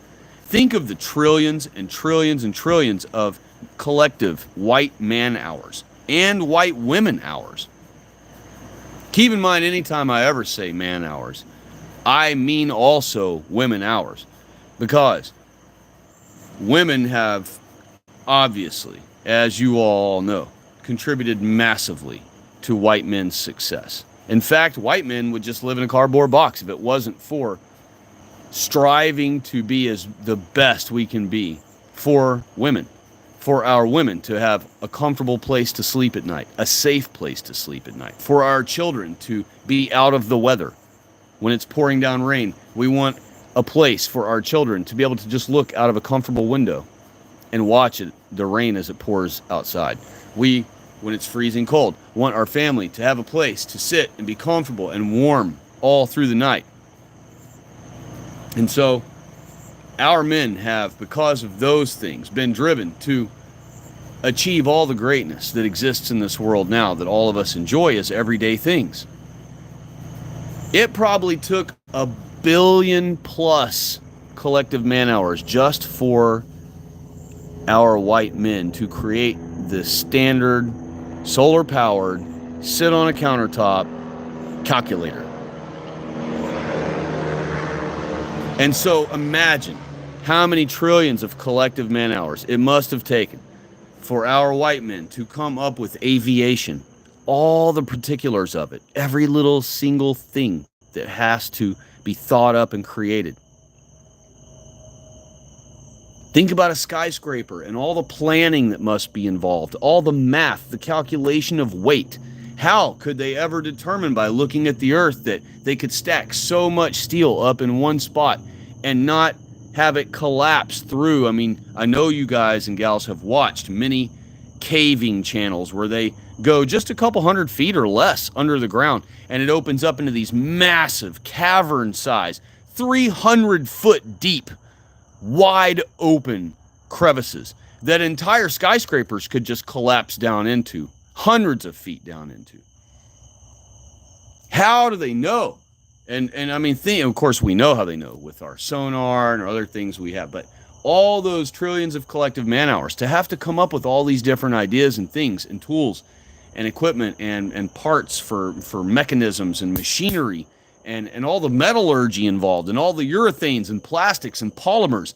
Think of the trillions and trillions and trillions of collective white man hours and white women hours. Keep in mind, anytime I ever say man hours, I mean also women hours, because women have obviously, as you all know, contributed massively to white men's success. In fact, white men would just live in a cardboard box if it wasn't for striving to be as the best we can be for women, for our women to have a comfortable place to sleep at night, a safe place to sleep at night, for our children to be out of the weather. When it's pouring down rain, we want a place for our children to be able to just look out of a comfortable window and watch the rain as it pours outside. We, when it's freezing cold, want our family to have a place to sit and be comfortable and warm all through the night. And so our men have, because of those things, been driven to achieve all the greatness that exists in this world now that all of us enjoy as everyday things. It probably took 1 billion plus collective man hours just for our white men to create the standard solar powered sit on a countertop calculator. And so imagine how many trillions of collective man hours it must have taken for our white men to come up with aviation, all the particulars of it, every little single thing that has to be thought up and created. Think about a skyscraper and all the planning that must be involved, all the math, the calculation of weight. How could they ever determine by looking at the earth that they could stack so much steel up in one spot and not have it collapse through? I mean, I know you guys and gals have watched many caving channels where they go just a couple 100 feet or less under the ground and it opens up into these massive cavern size, 300-foot deep, wide open crevices that entire skyscrapers could just collapse down into, hundreds of feet down into. How do they know? And I mean, of course, we know how they know with our sonar and other things we have, but all those trillions of collective man hours to have to come up with all these different ideas and things and tools and equipment and parts for mechanisms and machinery and all the metallurgy involved and all the urethanes and plastics and polymers.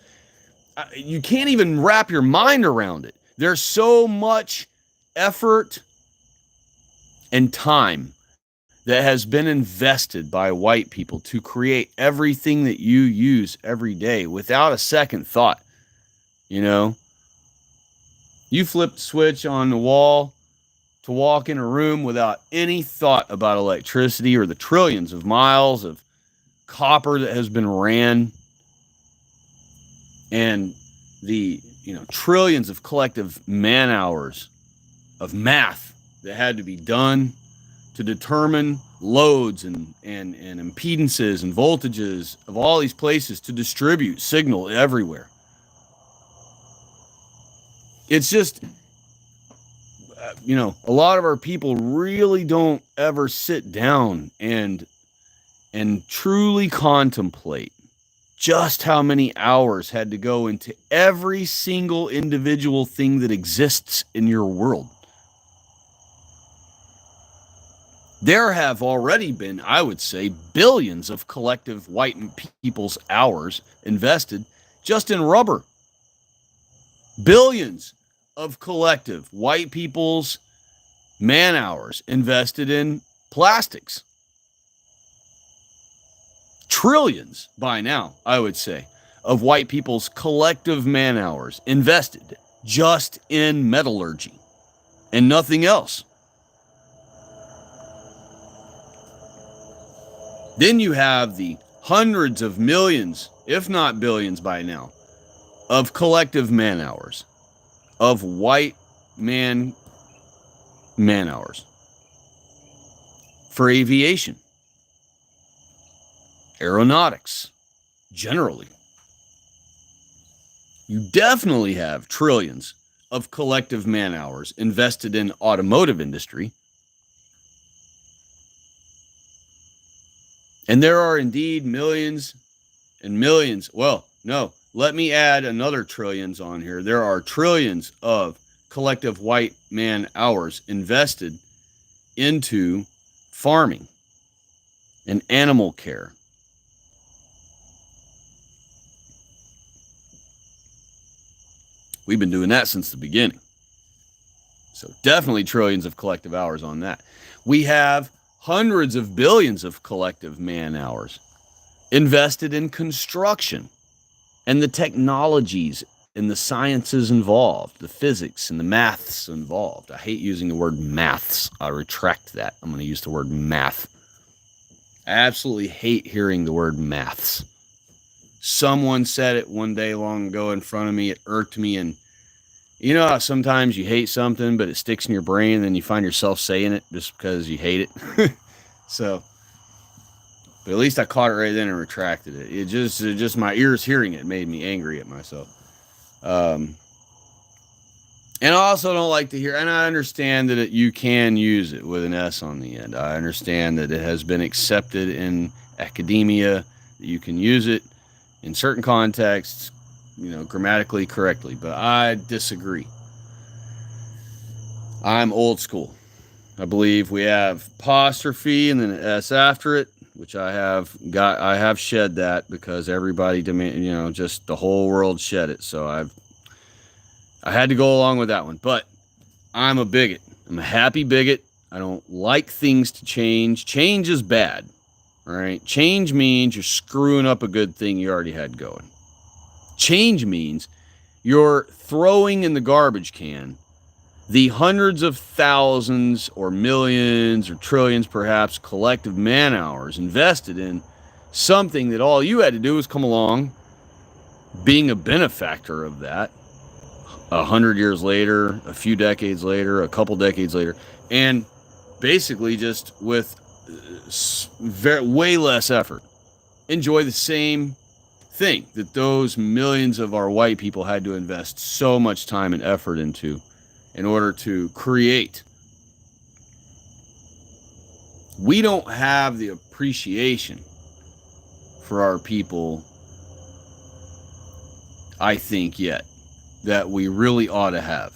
You can't even wrap your mind around it. There's so much effort and time that has been invested by white people to create everything that you use every day without a second thought. You know, you flip the switch on the wall to walk in a room without any thought about electricity or the trillions of miles of copper that has been ran and the trillions of collective man hours of math that had to be done to determine loads and impedances and voltages of all these places to distribute signal everywhere. It's just, a lot of our people really don't ever sit down and truly contemplate just how many hours had to go into every single individual thing that exists in your world. There have already been, I would say, billions of collective white people's hours invested just in rubber. Billions of collective white people's man hours invested in plastics. Trillions by now, I would say, of white people's collective man hours invested just in metallurgy and nothing else. Then you have the hundreds of millions, if not billions by now, of collective man hours, of white man hours for aviation, aeronautics, generally. You definitely have trillions of collective man hours invested in automotive industry. And there are indeed millions and millions. Well, no, let me add another trillions on here. There are trillions of collective white man hours invested into farming and animal care. We've been doing that since the beginning. So definitely trillions of collective hours on that. We have hundreds of billions of collective man hours invested in construction and the technologies and the sciences involved, the physics and the maths involved. I hate using the word maths. I retract that. I'm going to use the word math. I absolutely hate hearing the word maths. Someone said it one day long ago in front of me. It irked me. And you know how sometimes you hate something, but it sticks in your brain and then you find yourself saying it just because you hate it. So, but at least I caught it right then and retracted it. It just my ears hearing it made me angry at myself. And I also don't like to hear, and I understand that you can use it with an S on the end. I understand that it has been accepted in academia, that you can use it in certain contexts, grammatically correctly, but I disagree. I'm old school. I believe we have apostrophe and then an S after it. which I have shed that because everybody just the whole world shed it. So I had to go along with that one. But I'm a bigot. I'm a happy bigot. I don't like things to change. Change is bad. All right. Change means you're screwing up a good thing you already had going. Change means you're throwing in the garbage can the hundreds of thousands or millions or trillions, perhaps, collective man hours invested in something that all you had to do was come along, being a benefactor of that 100 years later, a few decades later, a couple decades later, and basically just with way less effort, enjoy the same thing that those millions of our white people had to invest so much time and effort into in order to create. We don't have the appreciation for our people, I think, yet, that we really ought to have.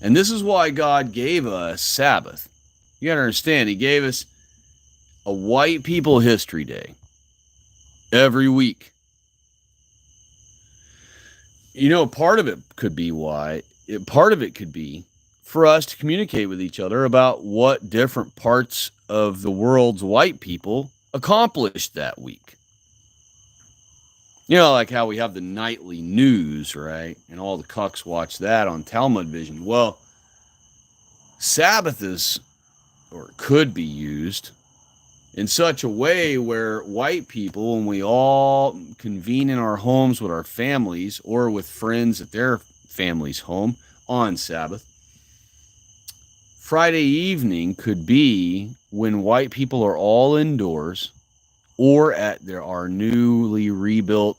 And this is why God gave us Sabbath. You got to understand, He gave us a white people history day every week. Part of it could be for us to communicate with each other about what different parts of the world's white people accomplished that week. Like how we have the nightly news, right? And all the cucks watch that on Talmud Vision. Well, Sabbath is, or could be used in such a way where white people, when we all convene in our homes with our families or with friends at their family's home on Sabbath, Friday evening could be when white people are all indoors or at our newly rebuilt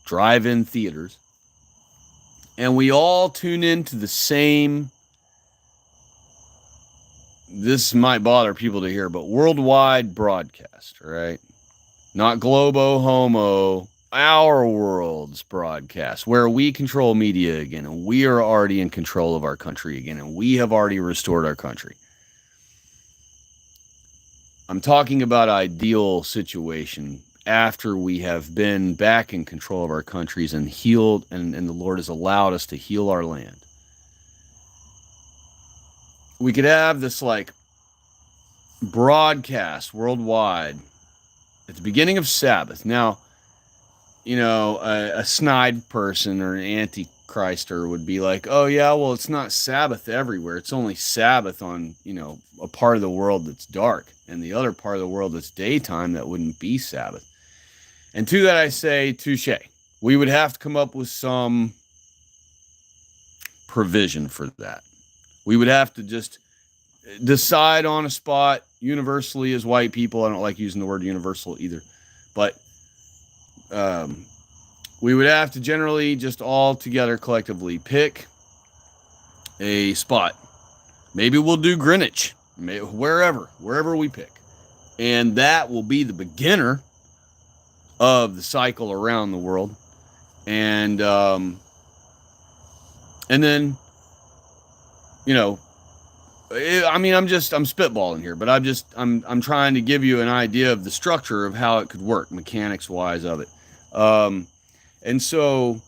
drive-in theaters, and we all tune into the same, this might bother people to hear, but worldwide broadcast, right? Not Globo Homo, our world's broadcast, where we control media again, and we are already in control of our country again, and we have already restored our country. I'm talking about ideal situation after we have been back in control of our countries and healed, and the Lord has allowed us to heal our land. We could have this broadcast worldwide at the beginning of Sabbath. Now, a snide person or an antichrister would be like, oh yeah, well, it's not Sabbath everywhere. It's only Sabbath on, a part of the world that's dark, and the other part of the world that's daytime, that wouldn't be Sabbath. And to that I say, touche. We would have to come up with some provision for that. We would have to just decide on a spot universally as white people. I don't like using the word universal either. But we would have to generally just all together collectively pick a spot. Maybe we'll do Greenwich, wherever we pick. And that will be the beginner of the cycle around the world. And then, I'm spitballing here, but I'm trying to give you an idea of the structure of how it could work, mechanics wise of it. And so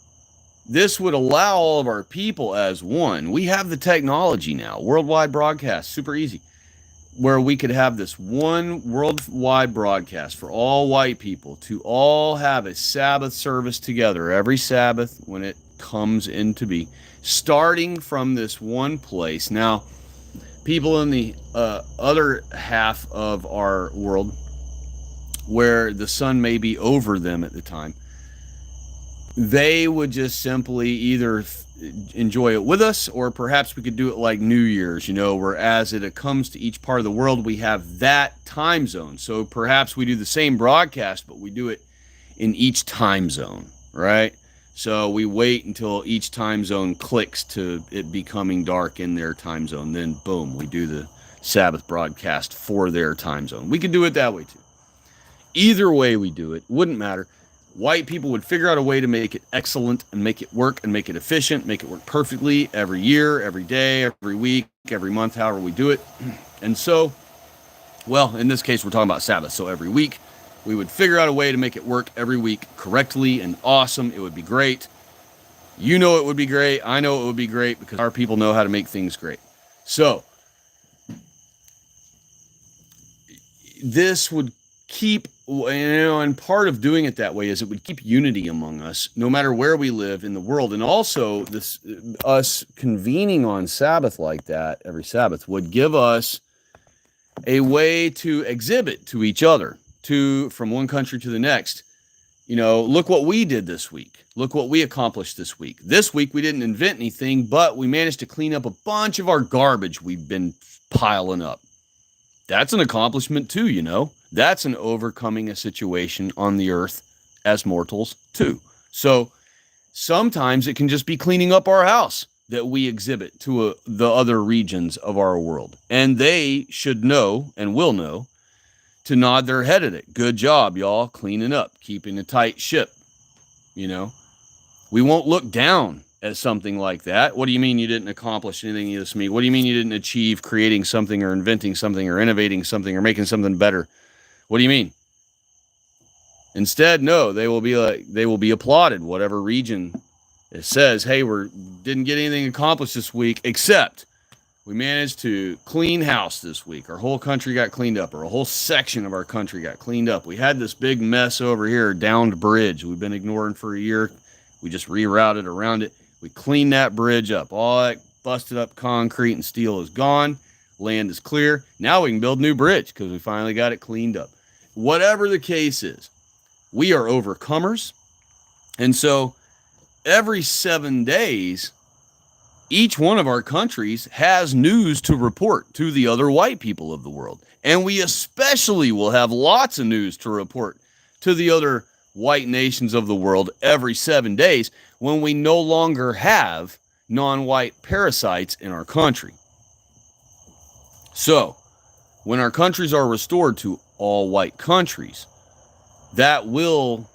this would allow all of our people as one. We have the technology now, worldwide broadcast, super easy, where we could have this one worldwide broadcast for all white people to all have a Sabbath service together every Sabbath when it comes into be, starting from this one place. Now, people in the other half of our world where the sun may be over them at the time, they would just simply either enjoy it with us, or perhaps we could do it like New Year's, where as it comes to each part of the world, we have that time zone. So perhaps we do the same broadcast, but we do it in each time zone, right? So we wait until each time zone clicks to it becoming dark in their time zone. Then boom, we do the Sabbath broadcast for their time zone. We could do it that way too. Either way we do it, wouldn't matter. White people would figure out a way to make it excellent and make it work and make it efficient, make it work perfectly every year, every day, every week, every month, however we do it. And so Well, in this case, we're talking about Sabbath. So every week, we would figure out a way to make it work every week correctly and awesome. It would be great. You know it would be great. I know it would be great because our people know how to make things great. So this would keep, and part of doing it that way is it would keep unity among us, no matter where we live in the world. And also, this us convening on Sabbath like that every Sabbath would give us a way to exhibit to each other, from one country to the next. Look what we did this week. Look what we accomplished this week. This week we didn't invent anything, but we managed to clean up a bunch of our garbage we've been piling up. That's an accomplishment too, That's an overcoming a situation on the earth as mortals too. So sometimes it can just be cleaning up our house that we exhibit to the other regions of our world. And they should know and will know to nod their head at it. Good job, y'all, cleaning up, keeping a tight ship. We won't look down at something like that. What do you mean you didn't accomplish anything this week? What do you mean you didn't achieve creating something or inventing something or innovating something or making something better? What do you mean? Instead, no, they will be applauded, whatever region it says, hey, didn't get anything accomplished this week, except we managed to clean house this week. Our whole country got cleaned up, or a whole section of our country got cleaned up. We had this big mess over here, downed bridge we've been ignoring for a year. We just rerouted around it. We cleaned that bridge up. All that busted up concrete and steel is gone. Land is clear. Now we can build a new bridge because we finally got it cleaned up. Whatever the case is, we are overcomers. And so every 7 days, each one of our countries has news to report to the other white people of the world. And we especially will have lots of news to report to the other white nations of the world every 7 days when we no longer have non-white parasites in our country. So, when our countries are restored to all white countries, that will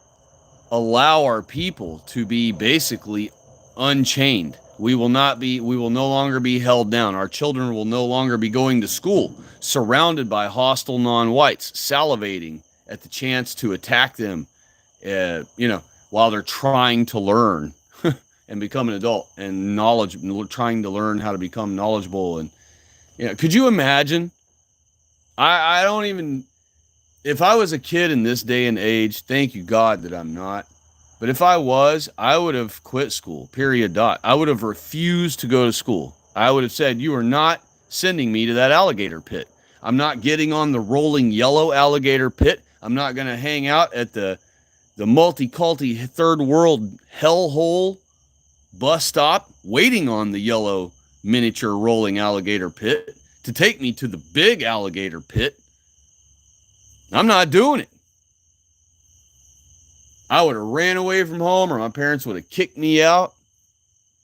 allow our people to be basically unchained. We will no longer be held down. Our children will no longer be going to school surrounded by hostile non-whites, salivating at the chance to attack them, while they're trying to learn and become an adult and trying to learn how to become knowledgeable. And, could you imagine? I don't even, if I was a kid in this day and age, thank you God that I'm not. But if I was, I would have quit school, period, dot. I would have refused to go to school. I would have said, you are not sending me to that alligator pit. I'm not getting on the rolling yellow alligator pit. I'm not going to hang out at the multi-culti third world hellhole bus stop waiting on the yellow miniature rolling alligator pit to take me to the big alligator pit. I'm not doing it. I would have ran away from home, or my parents would have kicked me out,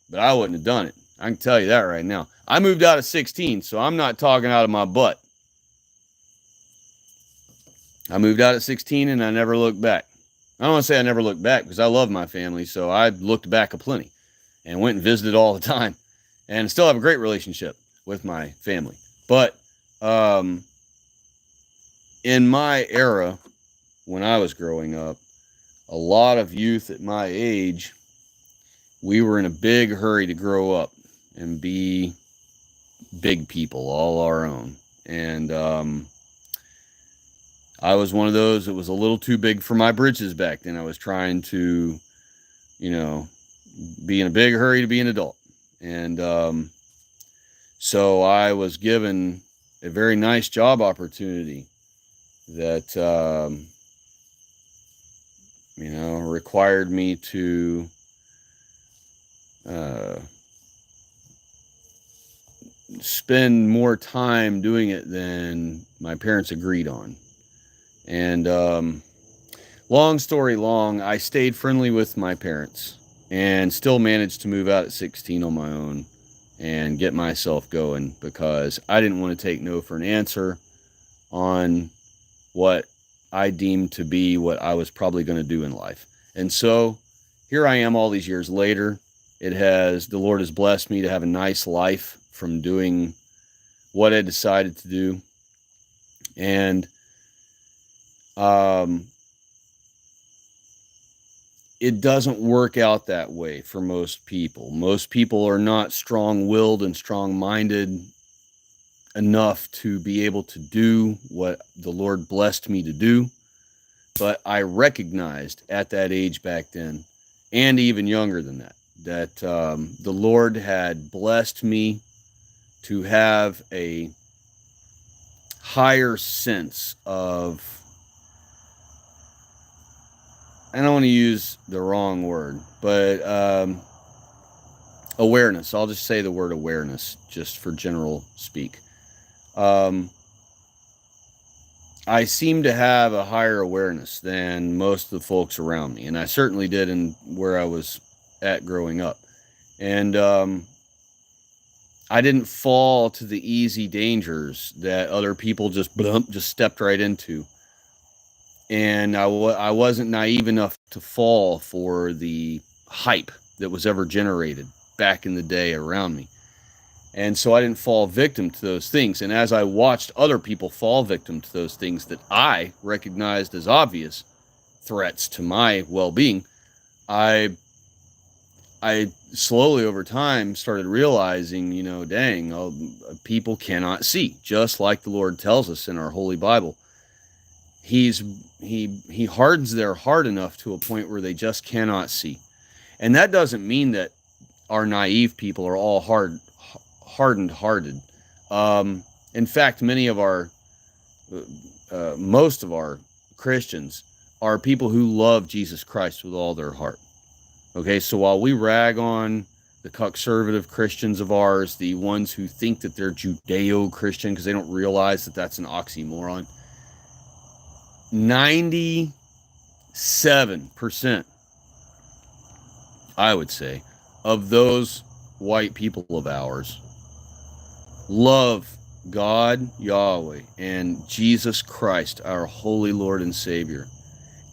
but I wouldn't have done it. I can tell you that right now. I moved out at 16, so I'm not talking out of my butt. I moved out at 16 and I never looked back. I don't want to say I never looked back because I love my family, so I looked back aplenty and went and visited all the time and still have a great relationship with my family. But in my era, when I was growing up, a lot of youth at my age, we were in a big hurry to grow up and be big people, all our own. And I was one of those that was a little too big for my britches back then. I was trying to, be in a big hurry to be an adult. And so I was given a very nice job opportunity that, required me to spend more time doing it than my parents agreed on. And long story long, I stayed friendly with my parents and still managed to move out at 16 on my own and get myself going because I didn't want to take no for an answer on what I deemed to be what I was probably going to do in life. And so here I am all these years later. The Lord has blessed me to have a nice life from doing what I decided to do. And it doesn't work out that way for most people. Most people are not strong-willed and strong-minded enough to be able to do what the Lord blessed me to do. But I recognized at that age back then, and even younger than that, that the Lord had blessed me to have a higher sense of, I don't want to use the wrong word, but awareness. I'll just say the word awareness, just for general speak. I seem to have a higher awareness than most of the folks around me, and I certainly did in where I was at growing up. And I didn't fall to the easy dangers that other people just stepped right into. And I wasn't naive enough to fall for the hype that was ever generated back in the day around me. And so I didn't fall victim to those things. And as I watched other people fall victim to those things that I recognized as obvious threats to my well-being, I slowly over time started realizing, dang, people cannot see, just like the Lord tells us in our Holy Bible. He hardens their heart enough to a point where they just cannot see. And that doesn't mean that our naive people are all hardened-hearted. In fact, most of our Christians are people who love Jesus Christ with all their heart. Okay, so while we rag on the conservative Christians of ours, the ones who think that they're Judeo-Christian because they don't realize that that's an oxymoron, 97%, I would say, of those white people of ours love God, Yahweh, and Jesus Christ, our holy Lord and Savior,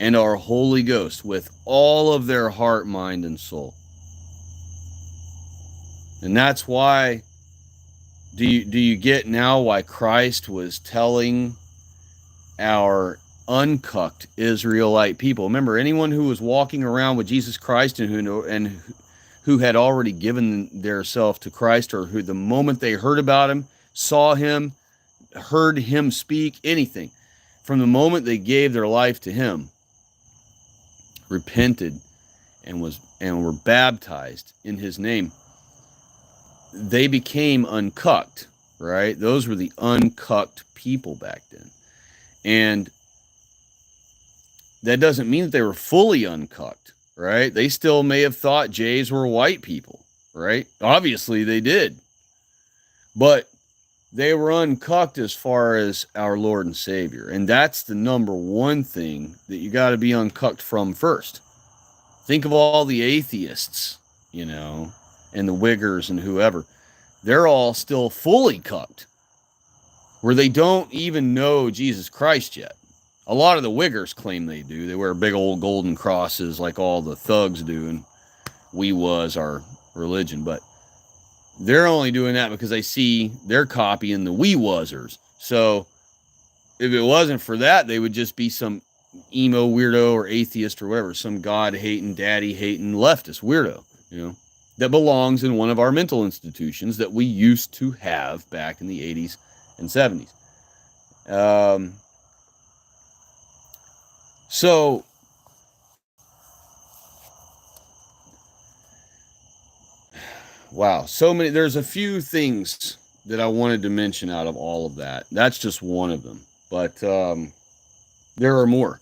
and our Holy Ghost with all of their heart, mind, and soul. And that's why, do you get now why Christ was telling our uncucked Israelite people? Remember, anyone who was walking around with Jesus Christ and who had already given their self to Christ, or who the moment they heard about him, saw him, heard him speak, anything, from the moment they gave their life to him, repented and were baptized in his name, they became uncucked, right? Those were the uncucked people back then. And that doesn't mean that they were fully uncucked, right? They still may have thought Jays were white people, right? Obviously they did. But they were uncucked as far as our Lord and Savior. And that's the number one thing that you got to be uncucked from first. Think of all the atheists, and the Wiggers and whoever. They're all still fully cucked, where they don't even know Jesus Christ yet. A lot of the Wiggers claim they do. They wear big old golden crosses like all the thugs do, and we was our religion. But they're only doing that because they see they're copying the we wasers. So if it wasn't for that, they would just be some emo weirdo or atheist or whatever, some God-hating, daddy-hating leftist weirdo, that belongs in one of our mental institutions that we used to have back in the 80s and 70s. So wow, so many. There's a few things that I wanted to mention out of all of that. That's just one of them, but there are more.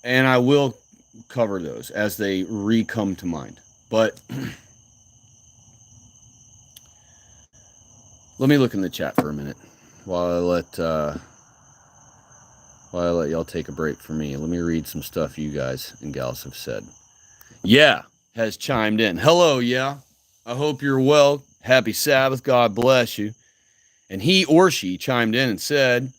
And I will cover those as they come to mind. But let me look in the chat for a minute while I let y'all take a break for me. Let me read some stuff you guys and gals have said. Yeah has chimed in. Hello, yeah. I hope you're well. Happy Sabbath. God bless you. And he or she chimed in and said,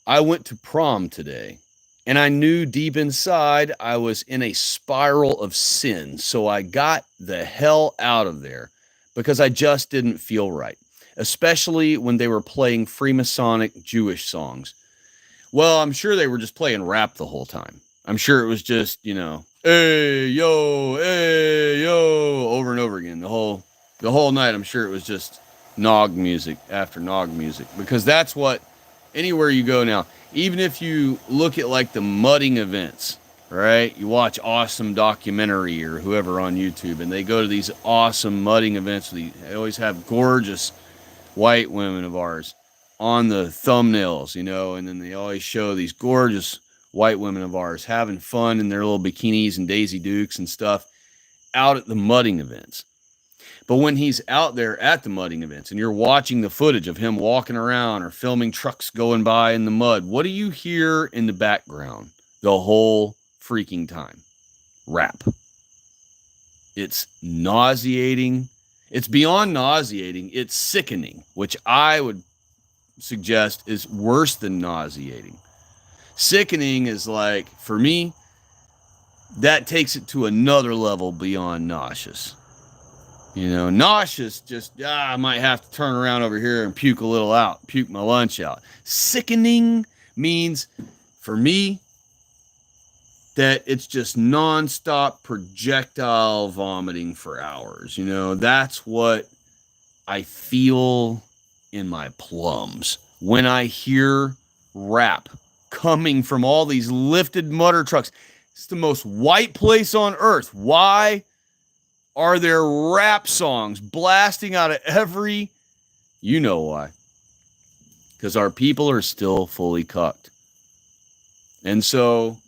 I went to prom today, and I knew deep inside I was in a spiral of sin, so I got the hell out of there because I just didn't feel right. especially when they were playing Freemasonic Jewish songs. Well, I'm sure they were just playing rap the whole time. I'm sure it was just, hey yo, over and over again the whole night. I'm sure it was just nog music after nog music, because that's what, anywhere you go now, even if you look at like the mudding events, right? You watch Awesome Documentary or whoever on YouTube, and they go to these awesome mudding events. They always have gorgeous white women of ours on the thumbnails, and then they always show these gorgeous white women of ours having fun in their little bikinis and Daisy Dukes and stuff out at the mudding events. But when he's out there at the mudding events and you're watching the footage of him walking around or filming trucks going by in the mud, what do you hear in the background the whole freaking time? Rap. It's nauseating. It's beyond nauseating. It's sickening, which I would suggest is worse than nauseating. Sickening is like, for me, that takes it to another level beyond nauseous. Nauseous, just, I might have to turn around over here and puke my lunch out. Sickening means, for me, that it's just nonstop projectile vomiting for hours. That's what I feel in my plums when I hear rap coming from all these lifted mutter trucks. It's the most white place on earth. Why are there rap songs blasting out of every... You know why. Because our people are still fully cucked. And so,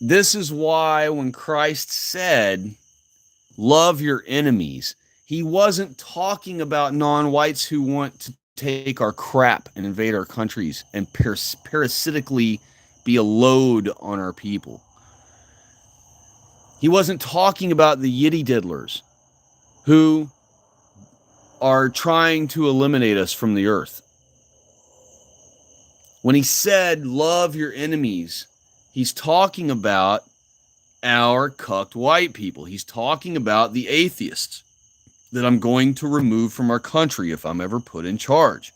this is why when Christ said, love your enemies, he wasn't talking about non-whites who want to take our crap and invade our countries and parasitically be a load on our people. He wasn't talking about the yitty diddlers who are trying to eliminate us from the earth. When he said, love your enemies, he's talking about our cucked white people. He's talking about the atheists that I'm going to remove from our country if I'm ever put in charge.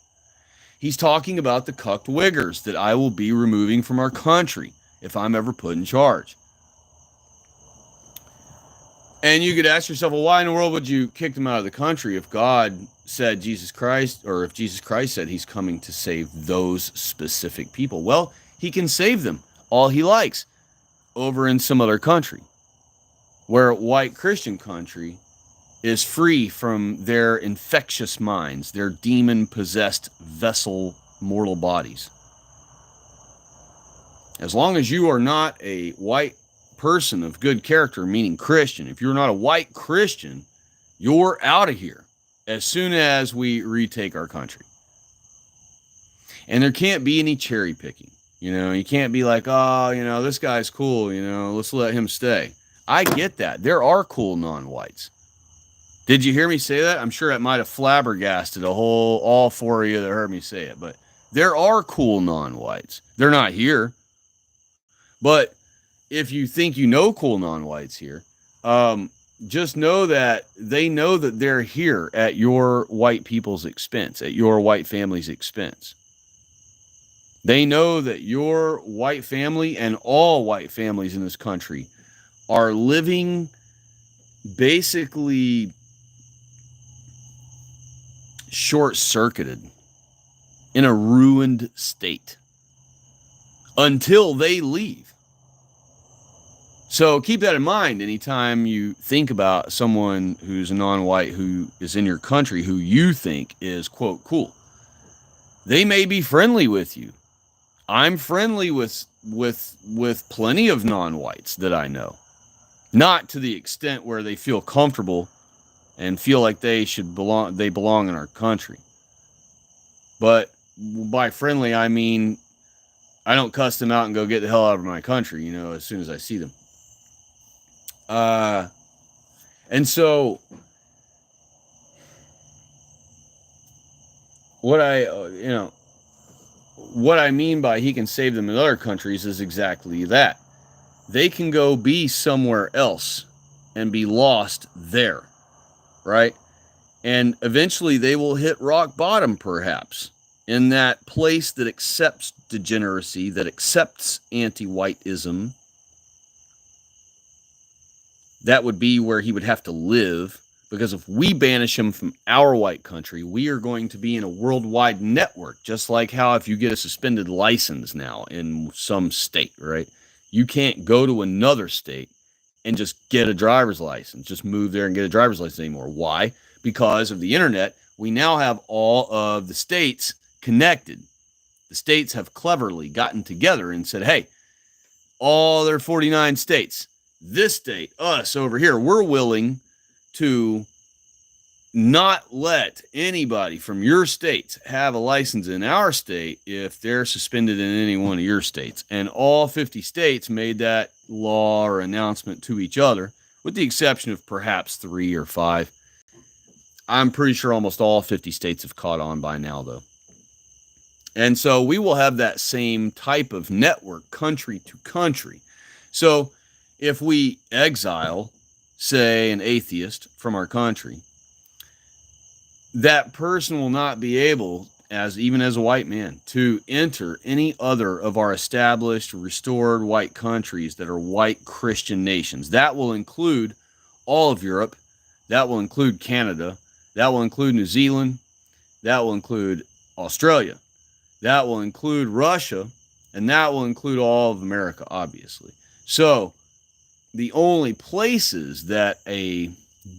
He's talking about the cucked wiggers that I will be removing from our country if I'm ever put in charge. And you could ask yourself, well, why in the world would you kick them out of the country if God said Jesus Christ, or if Jesus Christ said he's coming to save those specific people? Well, he can save them all he likes over in some other country, where white Christian country is free from their infectious minds, their demon-possessed vessel mortal bodies. As long as you are not a white person of good character, meaning Christian, if you're not a white Christian, you're out of here as soon as we retake our country. And there can't be any cherry picking. You can't be like, oh, this guy's cool, let's let him stay. I get that. There are cool non-whites. Did you hear me say that? I'm sure it might have flabbergasted all four of you that heard me say it, but there are cool non-whites. They're not here. But if you think cool non-whites here, just know that they know that they're here at your white people's expense, at your white family's expense. They know that your white family and all white families in this country are living basically short-circuited in a ruined state until they leave. So keep that in mind anytime you think about someone who's a non-white who is in your country who you think is, quote, cool. They may be friendly with you. I'm friendly with plenty of non-whites that I know. Not to the extent where they feel comfortable and feel like they belong in our country. But by friendly, I mean I don't cuss them out and go get the hell out of my country, as soon as I see them. And so what I mean by he can save them in other countries is exactly that. They can go be somewhere else and be lost there, right? And eventually they will hit rock bottom, perhaps, in that place that accepts degeneracy, that accepts anti-whiteism. That would be where he would have to live, because if we banish him from our white country, we are going to be in a worldwide network, just like how if you get a suspended license now in some state, right? You can't go to another state and just get a driver's license, just move there and get a driver's license anymore. Why? Because of the internet, we now have all of the states connected. The states have cleverly gotten together and said, hey, all their 49 states, this state, us over here, we're willing to not let anybody from your states have a license in our state if they're suspended in any one of your states. And all 50 states made that law or announcement to each other, with the exception of perhaps 3 or 5. I'm pretty sure almost all 50 states have caught on by now, though. And so we will have that same type of network, country to country. So if we exile, say, an atheist from our country, that person will not be able, even as a white man, to enter any other of our established, restored white countries that are white Christian nations. That will include all of Europe. That will include Canada. That will include New Zealand. That will include Australia. That will include Russia. And that will include all of America, obviously. So the only places that a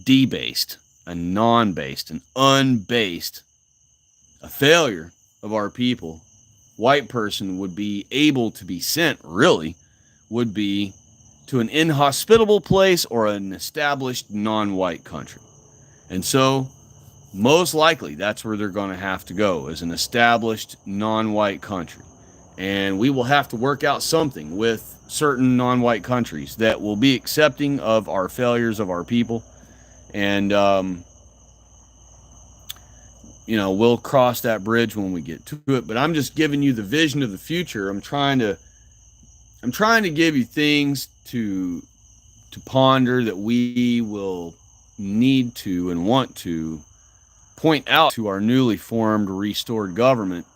debased, a non-based, an unbased, a failure of our people, white person would be able to be sent, really, would be to an inhospitable place or an established non-white country. And so, most likely, that's where they're going to have to go, as an established non-white country. And we will have to work out something with certain non-white countries that will be accepting of our failures of our people. And, we'll cross that bridge when we get to it. But I'm just giving you the vision of the future. I'm trying to give you things to ponder that we will need to and want to point out to our newly formed, restored government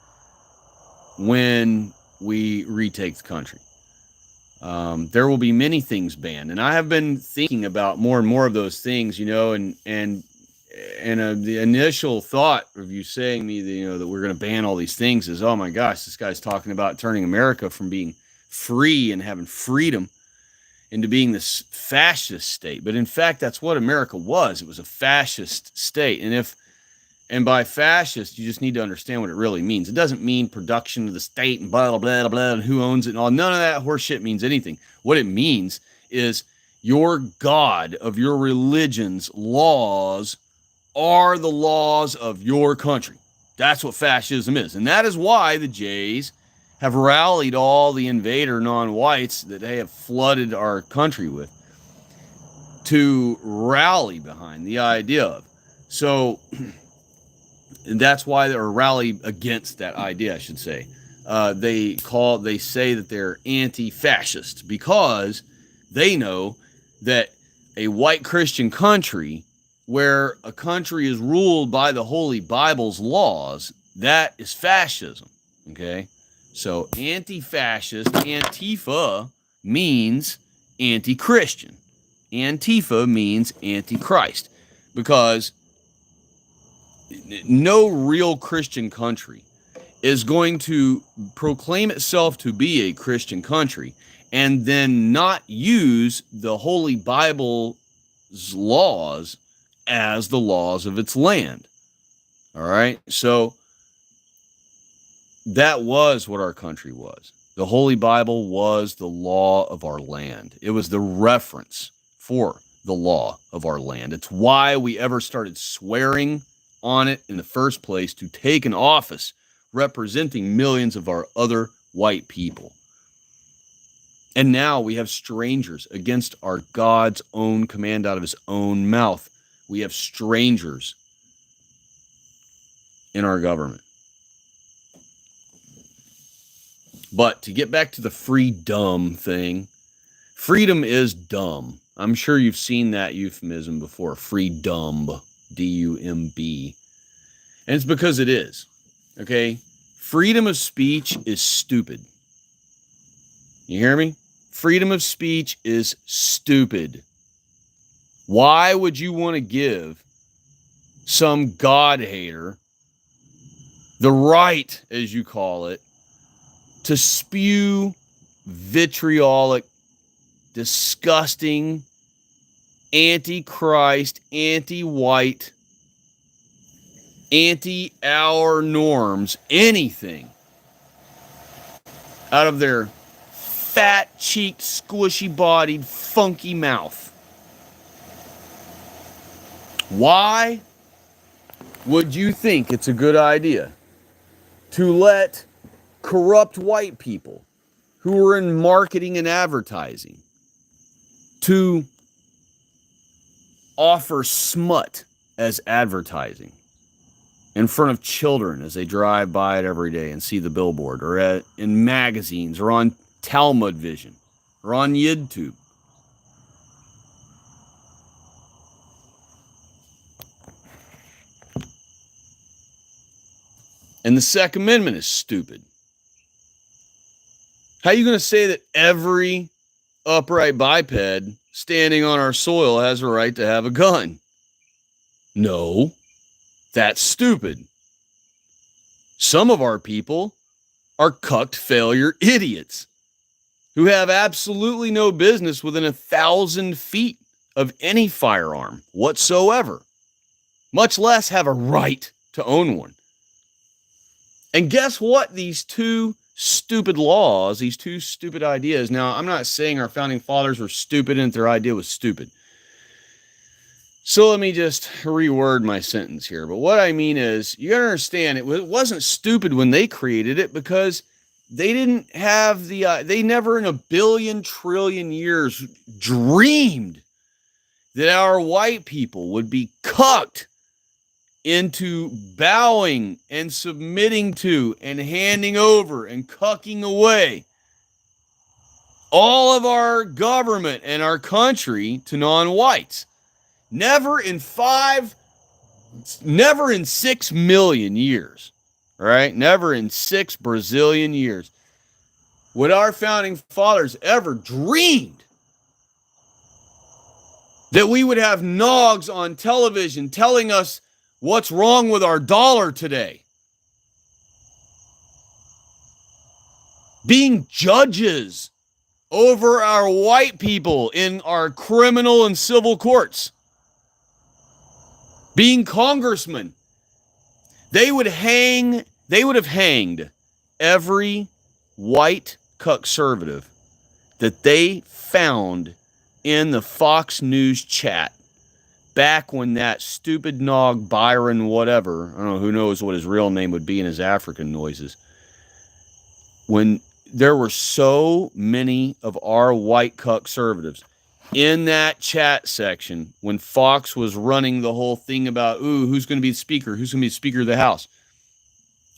when we retake the country. There will be many things banned, and I have been thinking about more and more of those things, and the initial thought of you saying to me that we're going to ban all these things is, oh my gosh, this guy's talking about turning America from being free and having freedom into being this fascist state. But in fact, that's what America was. It was a fascist state. And by fascist, you just need to understand what it really means. It doesn't mean production of the state and blah, blah, blah, blah, and who owns it and all. None of that horseshit means anything. What it means is your God of your religion's laws are the laws of your country. That's what fascism is. And that is why the Jays have rallied all the invader non-whites that they have flooded our country with to rally behind the idea of. So... and that's why they're rally against that idea, I should say. They say that they're anti-fascist because they know that a white Christian country, where a country is ruled by the Holy Bible's laws, that is fascism. Okay? So anti-fascist, Antifa means anti-Christian. Antifa means anti-Christ. Because no real Christian country is going to proclaim itself to be a Christian country and then not use the Holy Bible's laws as the laws of its land. All right? So that was what our country was. The Holy Bible was the law of our land. It was the reference for the law of our land. It's why we ever started swearing on it in the first place, to take an office representing millions of our other white people. And now we have strangers against our God's own command out of his own mouth. We have strangers in our government. But to get back to the freedom thing, freedom is dumb. I'm sure you've seen that euphemism before, freedom. D-U-M-B. And it's because it is. Okay? Freedom of speech is stupid. You hear me? Freedom of speech is stupid. Why would you want to give some God hater the right, as you call it, to spew vitriolic, disgusting, anti-Christ, anti-white, anti-our norms, anything out of their fat-cheeked, squishy-bodied, funky mouth? Why would you think it's a good idea to let corrupt white people who are in marketing and advertising to offer smut as advertising in front of children as they drive by it every day and see the billboard, or in magazines, or on Talmud Vision, or on YouTube? And the Second Amendment is stupid. How are you going to say that every upright biped standing on our soil has a right to have a gun? No, that's stupid. Some of our people are cucked failure idiots who have absolutely no business within 1,000 feet of any firearm whatsoever, much less have a right to own one. And guess what? These two stupid laws, these two stupid ideas. Now, I'm not saying our founding fathers were stupid and their idea was stupid. So let me just reword my sentence here. But what I mean is, you got to understand, it wasn't stupid when they created it, because they didn't have they never in a billion trillion years dreamed that our white people would be cucked into bowing and submitting to and handing over and cucking away all of our government and our country to non-whites. Never in 6 million years, right? Never in 6 Brazilian years would our founding fathers ever dreamed that we would have nogs on television telling us what's wrong with our dollar today, being judges over our white people in our criminal and civil courts, being congressmen. They would have hanged every white conservative that they found in the Fox News chat back when that stupid nog Byron whatever, I don't know, who knows what his real name would be in his African noises, when there were so many of our white conservatives in that chat section when Fox was running the whole thing about, who's going to be the speaker? Who's going to be the Speaker of the House?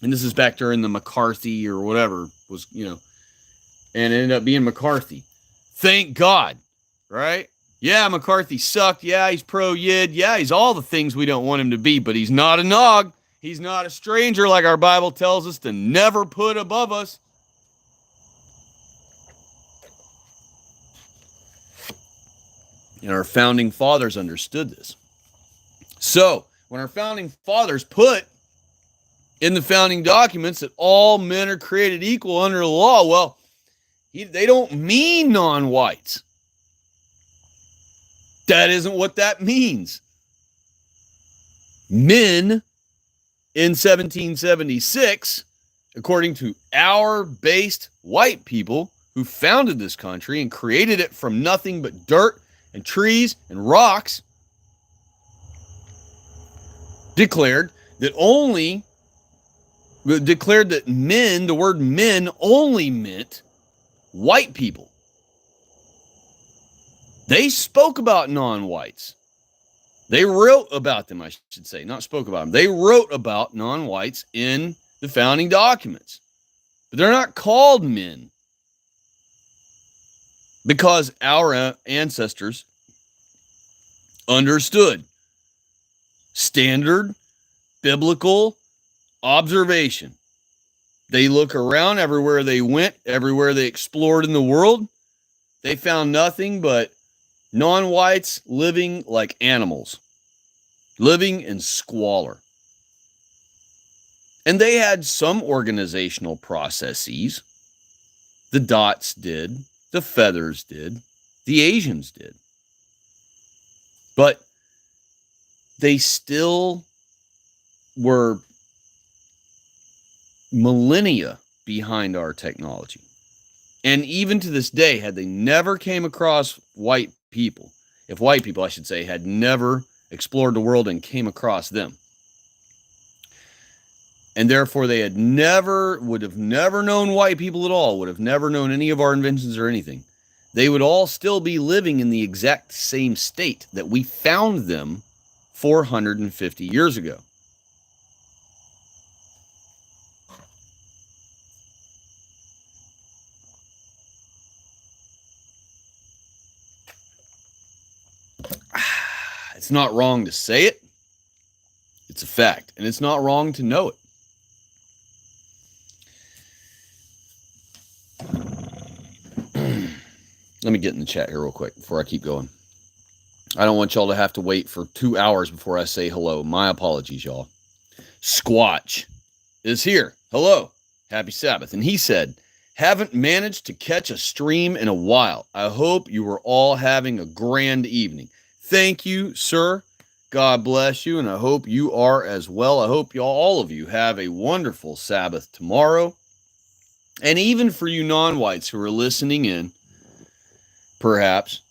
And this is back during the McCarthy or whatever was, and it ended up being McCarthy. Thank God, right? Yeah, McCarthy sucked. Yeah, he's pro-Yid. Yeah, he's all the things we don't want him to be, but he's not a nog. He's not a stranger like our Bible tells us to never put above us. And our founding fathers understood this. So, when our founding fathers put in the founding documents that all men are created equal under the law, well, they don't mean non-whites. That isn't what that means. Men in 1776, according to our based white people who founded this country and created it from nothing but dirt and trees and rocks, declared that men, the word men, only meant white people. They spoke about non-whites. They wrote about them, I should say, not spoke about them. They wrote about non-whites in the founding documents. But they're not called men because our ancestors understood standard biblical observation. They look around everywhere they went, everywhere they explored in the world. They found nothing but non-whites living like animals, living in squalor. And they had some organizational processes. The dots did, the feathers did, the Asians did. But they still were millennia behind our technology. And even to this day, had they never came across white people, if white people, I should say, had never explored the world and came across them, and therefore they would have never known white people at all, would have never known any of our inventions or anything, they would all still be living in the exact same state that we found them 450 years ago. It's not wrong to say it. It's a fact. And it's not wrong to know it. Let me get in the chat here real quick before I keep going. I don't want y'all to have to wait for 2 hours before I say hello. My apologies, y'all. Squatch is here. Hello. Happy Sabbath. And he said, haven't managed to catch a stream in a while. I hope you are all having a grand evening. Thank you, sir. God bless you, and I hope you are as well. I hope all of you have a wonderful Sabbath tomorrow. And even for you non-whites who are listening in, perhaps,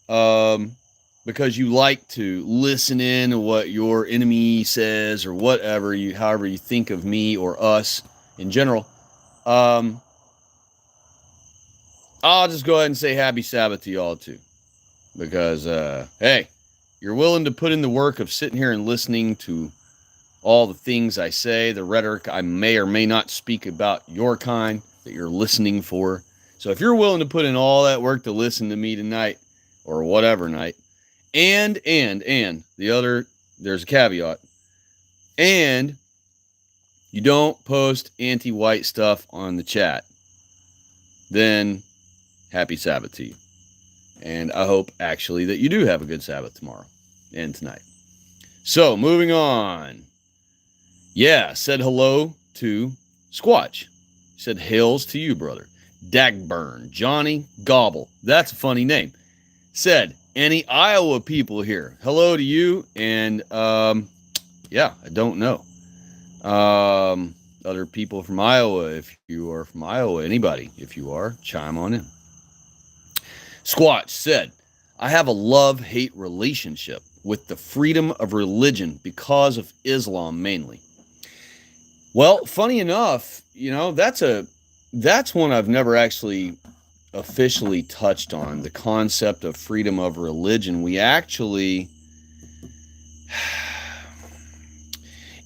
because you like to listen in to what your enemy says or whatever, however you think of me or us in general, I'll just go ahead and say happy Sabbath to y'all too. Because, hey, you're willing to put in the work of sitting here and listening to all the things I say, the rhetoric I may or may not speak about your kind that you're listening for. So if you're willing to put in all that work to listen to me tonight or whatever night, and the other, there's a caveat, and you don't post anti-white stuff on the chat, then happy Sabbath to you. And I hope, actually, that you do have a good Sabbath tomorrow and tonight. So, moving on. Yeah, said hello to Squatch. Said hails to you, brother. Dagburn, Johnny Gobble. That's a funny name. Said, any Iowa people here? Hello to you. And, yeah, I don't know. Other people from Iowa, if you are from Iowa, anybody, if you are, chime on in. Squatch said, I have a love-hate relationship with the freedom of religion because of Islam mainly. Well, funny enough, that's one I've never actually officially touched on, the concept of freedom of religion. We actually,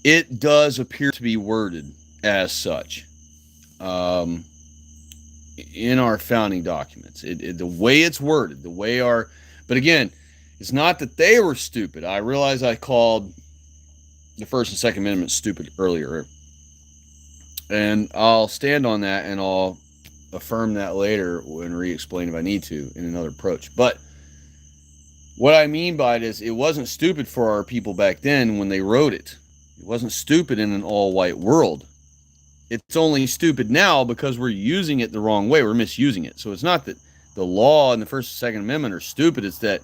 it does appear to be worded as such. In our founding documents, the way it's worded, but again, it's not that they were stupid. I realize I called the First and Second Amendment stupid earlier, and I'll stand on that, and I'll affirm that later and re-explain if I need to in another approach. But what I mean by it is, it wasn't stupid for our people back then when they wrote it. It wasn't stupid in an all-white world. It's only stupid now because we're using it the wrong way. We're misusing it. So it's not that the law and the First and Second Amendment are stupid. It's that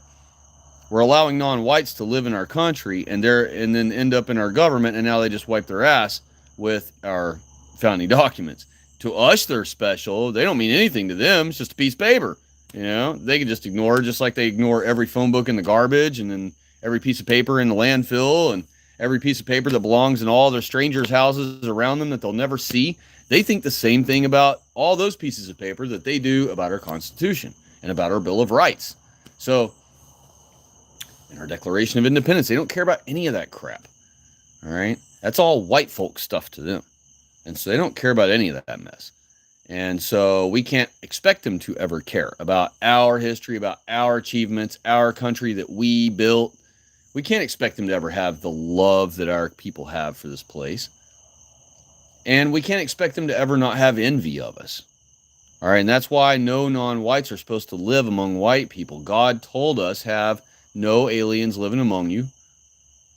we're allowing non-whites to live in our country and then end up in our government, and now they just wipe their ass with our founding documents. To us, they're special. They don't mean anything to them. It's just a piece of paper. They can just ignore it, just like they ignore every phone book in the garbage, and then every piece of paper in the landfill, and every piece of paper that belongs in all their strangers' houses around them that they'll never see. They think the same thing about all those pieces of paper that they do about our Constitution and about our Bill of Rights. So, and our Declaration of Independence, they don't care about any of that crap. All right? That's all white folk stuff to them. And so they don't care about any of that mess. And so we can't expect them to ever care about our history, about our achievements, our country that we built. We can't expect them to ever have the love that our people have for this place. And we can't expect them to ever not have envy of us. All right, and that's why no non-whites are supposed to live among white people. God told us, have no aliens living among you.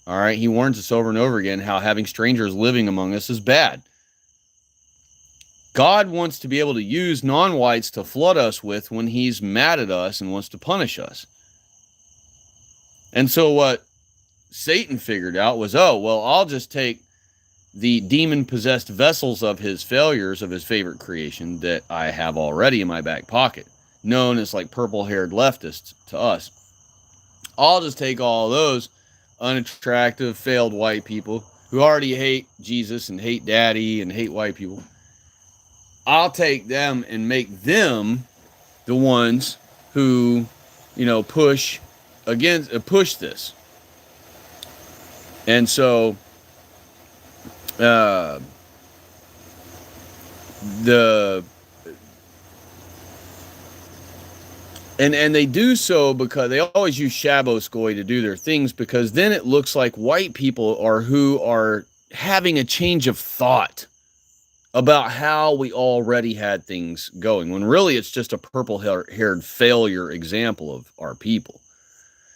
All right, he warns us over and over again how having strangers living among us is bad. God wants to be able to use non-whites to flood us with when he's mad at us and wants to punish us. And so what Satan figured out was, oh, well, I'll just take the demon-possessed vessels of his failures of his favorite creation that I have already in my back pocket, known as like purple-haired leftists to us. I'll just take all those unattractive, failed white people who already hate Jesus and hate daddy and hate white people. I'll take them and make them the ones who, push this. And so and they do so because they always use Shabbos Goy to do their things, because then it looks like white people are who are having a change of thought about how we already had things going, when really it's just a purple-haired failure example of our people.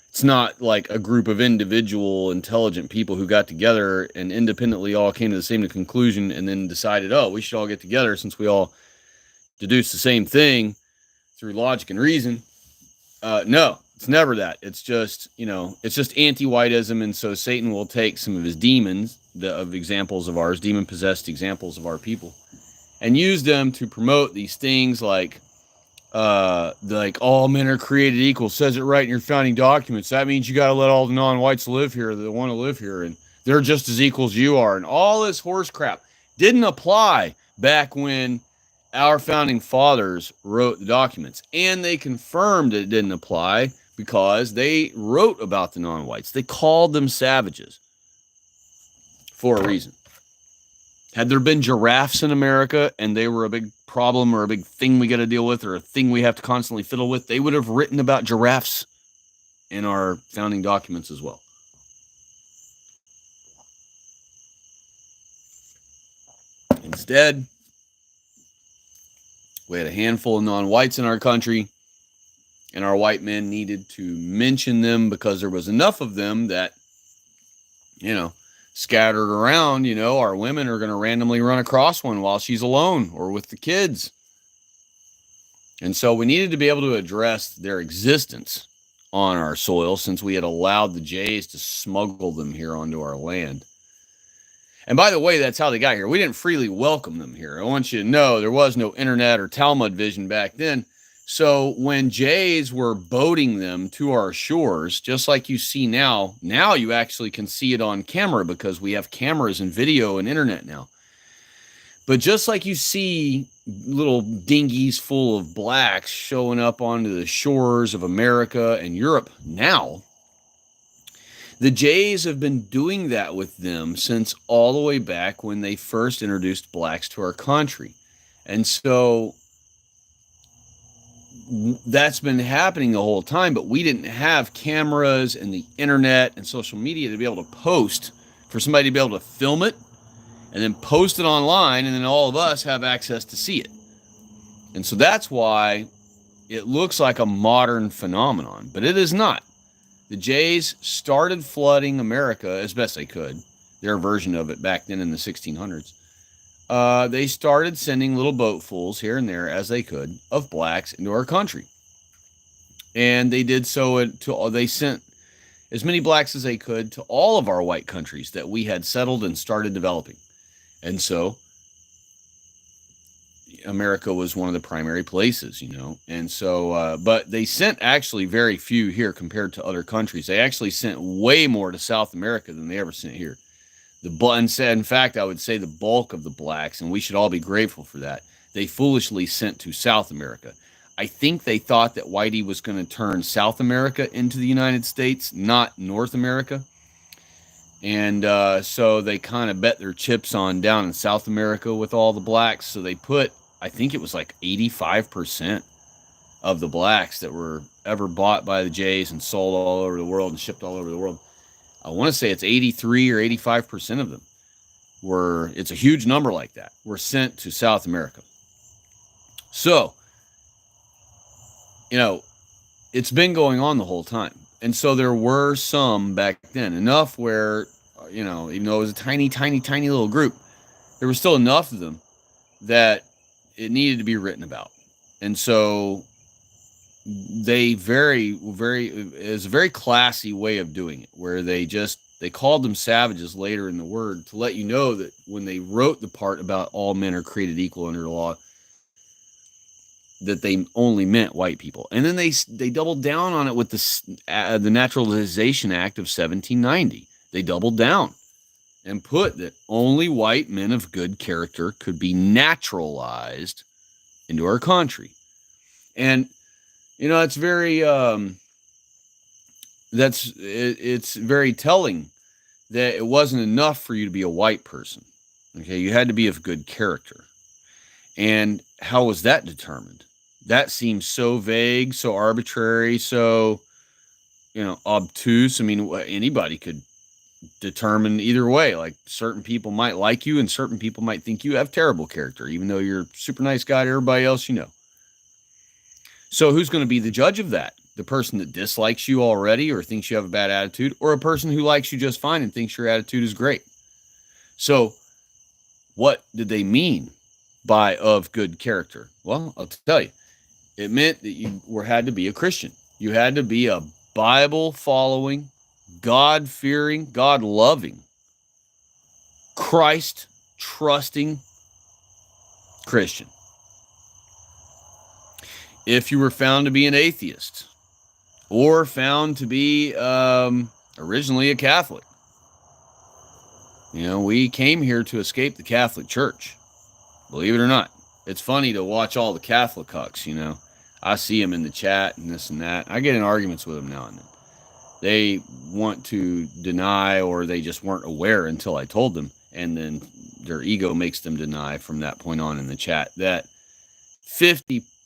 It's not like a group of individual intelligent people who got together and independently all came to the same conclusion and then decided, oh, we should all get together since we all deduce the same thing through logic and reason. No, it's never that. It's just, it's just anti-whiteism. And so Satan will take some of his demons, of examples of ours, demon-possessed examples of our people, and use them to promote these things like all men are created equal. Says it right in your founding documents. That means you got to let all the non-whites live here that want to live here, and they're just as equal as you are. And all this horse crap didn't apply back when our founding fathers wrote the documents, and they confirmed it didn't apply because they wrote about the non-whites. They called them savages for a reason. Had there been giraffes in America and they were a big problem or a big thing we got to deal with or a thing we have to constantly fiddle with, they would have written about giraffes in our founding documents as well. Instead, we had a handful of non-whites in our country, and our white men needed to mention them because there was enough of them that, scattered around, our women are going to randomly run across one while she's alone or with the kids. And so we needed to be able to address their existence on our soil, since we had allowed the Jays to smuggle them here onto our land. And by the way, that's how they got here. We didn't freely welcome them here. I want you to know there was no internet or Talmud vision back then. So when Jays were boating them to our shores, just like you see now you actually can see it on camera because we have cameras and video and internet now. But just like you see little dinghies full of blacks showing up onto the shores of America and Europe now, the Jays have been doing that with them since all the way back when they first introduced blacks to our country. And so that's been happening the whole time, but we didn't have cameras and the internet and social media to be able to post, for somebody to be able to film it and then post it online, and then all of us have access to see it. And so that's why it looks like a modern phenomenon, but it is not. The Jays started flooding America as best they could, their version of it back then in the 1600s. They started sending little boatfuls here and there as they could of blacks into our country. And they did so they sent as many blacks as they could to all of our white countries that we had settled and started developing. And so America was one of the primary places, And so, but they sent actually very few here compared to other countries. They actually sent way more to South America than they ever sent here. In fact, I would say the bulk of the blacks, and we should all be grateful for that, they foolishly sent to South America. I think they thought that Whitey was going to turn South America into the United States, not North America. And so they kind of bet their chips on down in South America with all the blacks. So they put, I think it was like 85% of the blacks that were ever bought by the Jays and sold all over the world and shipped all over the world I want to say it's 83 or 85% of them it's a huge number like that, were sent to South America. So, it's been going on the whole time. And so there were some back then, enough where, even though it was a tiny, tiny, tiny little group, there was still enough of them that it needed to be written about. And so they is a very classy way of doing it, where they called them savages later in the word to let you know that when they wrote the part about all men are created equal under the law, that they only meant white people. And then they doubled down on it with the Naturalization Act of 1790. They doubled down and put that only white men of good character could be naturalized into our country. And it's very it's very telling that it wasn't enough for you to be a white person. Okay, you had to be of good character. And how was that determined? That seems so vague, so arbitrary, so obtuse. I mean, anybody could determine either way. Like, certain people might like you and certain people might think you have terrible character, even though you're a super nice guy to everybody else you know. So who's going to be the judge of that? The person that dislikes you already or thinks you have a bad attitude, or a person who likes you just fine and thinks your attitude is great? So what did they mean by of good character? Well, I'll tell you. It meant that you had to be a Christian. You had to be a Bible-following, God-fearing, God-loving, Christ-trusting Christian. If you were found to be an atheist or found to be originally a Catholic, we came here to escape the Catholic Church, believe it or not. It's funny to watch all the Catholic cucks, I see them in the chat and this and that. I get in arguments with them now and then. They want to deny, or they just weren't aware until I told them, and then their ego makes them deny from that point on in the chat that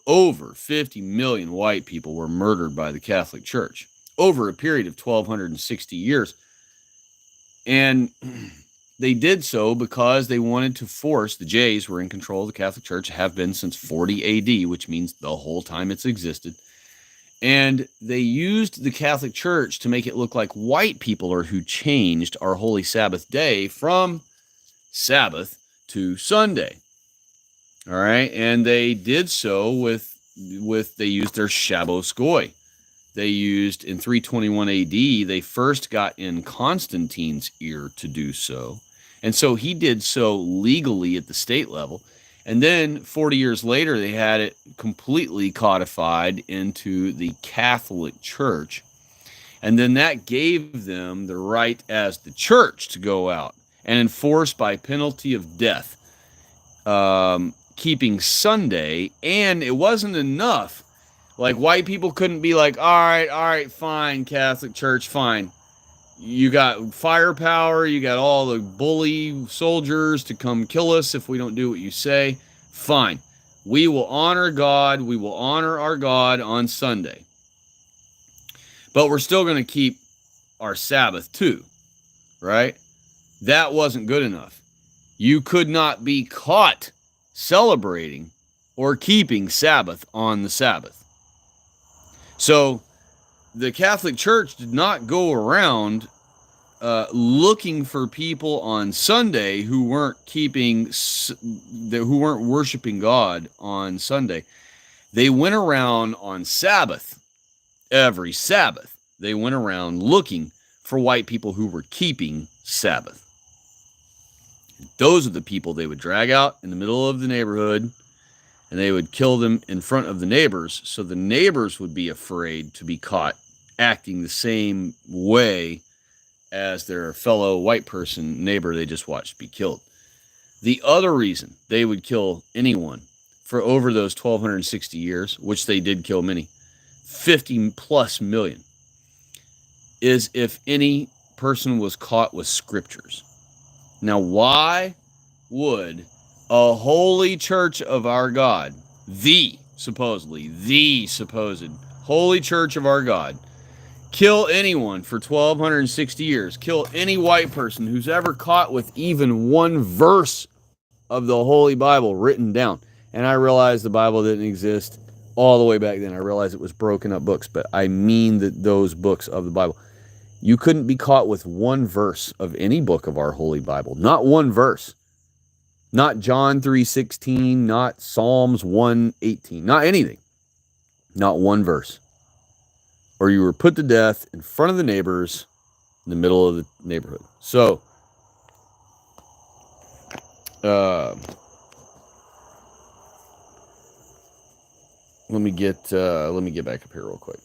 over 50 million white people were murdered by the Catholic Church over a period of 1,260 years. And they did so because they wanted to force, the Jays were in control of the Catholic Church, have been since 40 AD, which means the whole time it's existed. And they used the Catholic Church to make it look like white people are who changed our holy Sabbath day from Sabbath to Sunday. All right. And they did so they used their Shabbos Goy. They used, in 321 AD, they first got in Constantine's ear to do so. And so he did so legally at the state level. And then 40 years later, they had it completely codified into the Catholic Church. And then that gave them the right as the church to go out and enforce by penalty of death, keeping Sunday. And it wasn't enough. Like, white people couldn't be like, all right, fine, Catholic Church, fine. You got firepower, you got all the bully soldiers to come kill us if we don't do what you say. Fine. We will honor God, we will honor our God on Sunday. But we're still going to keep our Sabbath too, right? That wasn't good enough. You could not be caught celebrating or keeping Sabbath on the Sabbath. So the Catholic Church did not go around looking for people on Sunday who weren't worshiping God on Sunday. They went around on Sabbath, every Sabbath. They went around looking for white people who were keeping Sabbath. Those are the people they would drag out in the middle of the neighborhood, and they would kill them in front of the neighbors, so the neighbors would be afraid to be caught acting the same way as their fellow white person neighbor they just watched be killed. The other reason they would kill anyone for over those 1,260 years, which they did kill many, 50 plus million, is if any person was caught with scriptures. Now, why would a holy church of our God, the supposed holy church of our God, Kill anyone for 1,260 years. Kill any white person who's ever caught with even one verse of the Holy Bible written down. And I realized the Bible didn't exist all the way back then. I realized it was broken up books, but I mean that those books of the Bible. You couldn't be caught with one verse of any book of our Holy Bible. Not one verse. Not John 3:16, not Psalms 1:18, not anything. Not one verse. Or you were put to death in front of the neighbors in the middle of the neighborhood. So, let me get back up here real quick.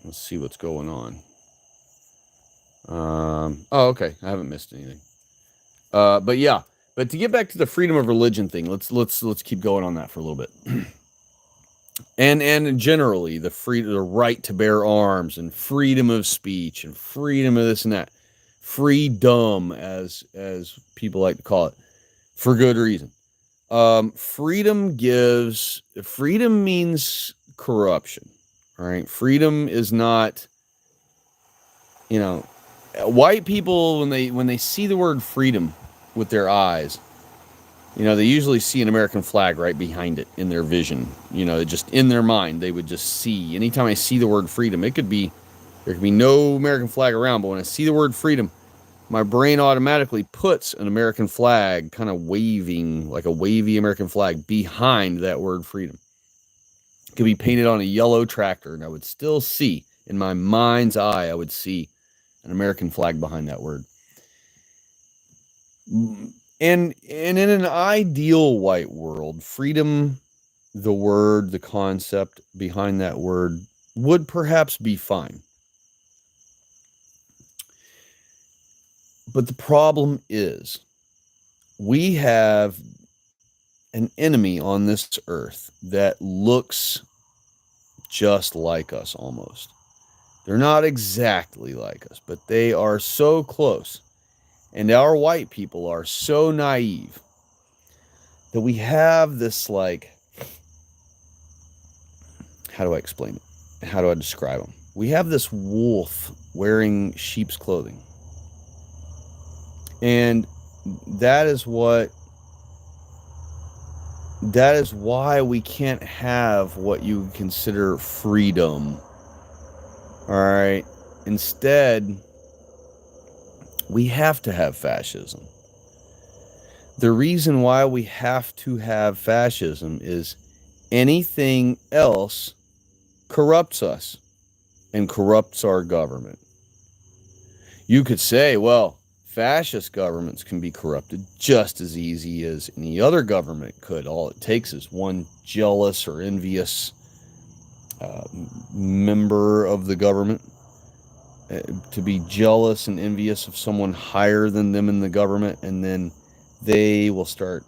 Let's see what's going on. Oh, okay. I haven't missed anything. But yeah. But to get back to the freedom of religion thing, let's keep going on that for a little bit. and generally the right to bear arms and freedom of speech and freedom of this and that. Freedom, as people like to call it, for good reason. Freedom means corruption. All right. Freedom is not, white people, when they see the word freedom with their eyes, they usually see an American flag right behind it in their vision. Just in their mind, they would just see. Anytime I see the word freedom, there could be no American flag around, but when I see the word freedom, my brain automatically puts an American flag kind of waving, like a wavy American flag behind that word freedom. It could be painted on a yellow tractor, and I would still see, in my mind's eye, I would see an American flag behind that word. And in an ideal white world, freedom, the word, the concept behind that word, would perhaps be fine. But the problem is, we have an enemy on this earth that looks just like us almost. They're not exactly like us, but they are so close. And our white people are so naive that we have this, how do I explain it? How do I describe them? We have this wolf wearing sheep's clothing. And that is why we can't have what you consider freedom. All right. Instead, we have to have fascism. The reason why we have to have fascism is anything else corrupts us and corrupts our government. You could say, well, fascist governments can be corrupted just as easy as any other government could. All it takes is one jealous or envious member of the government to be jealous and envious of someone higher than them in the government, and then they will start,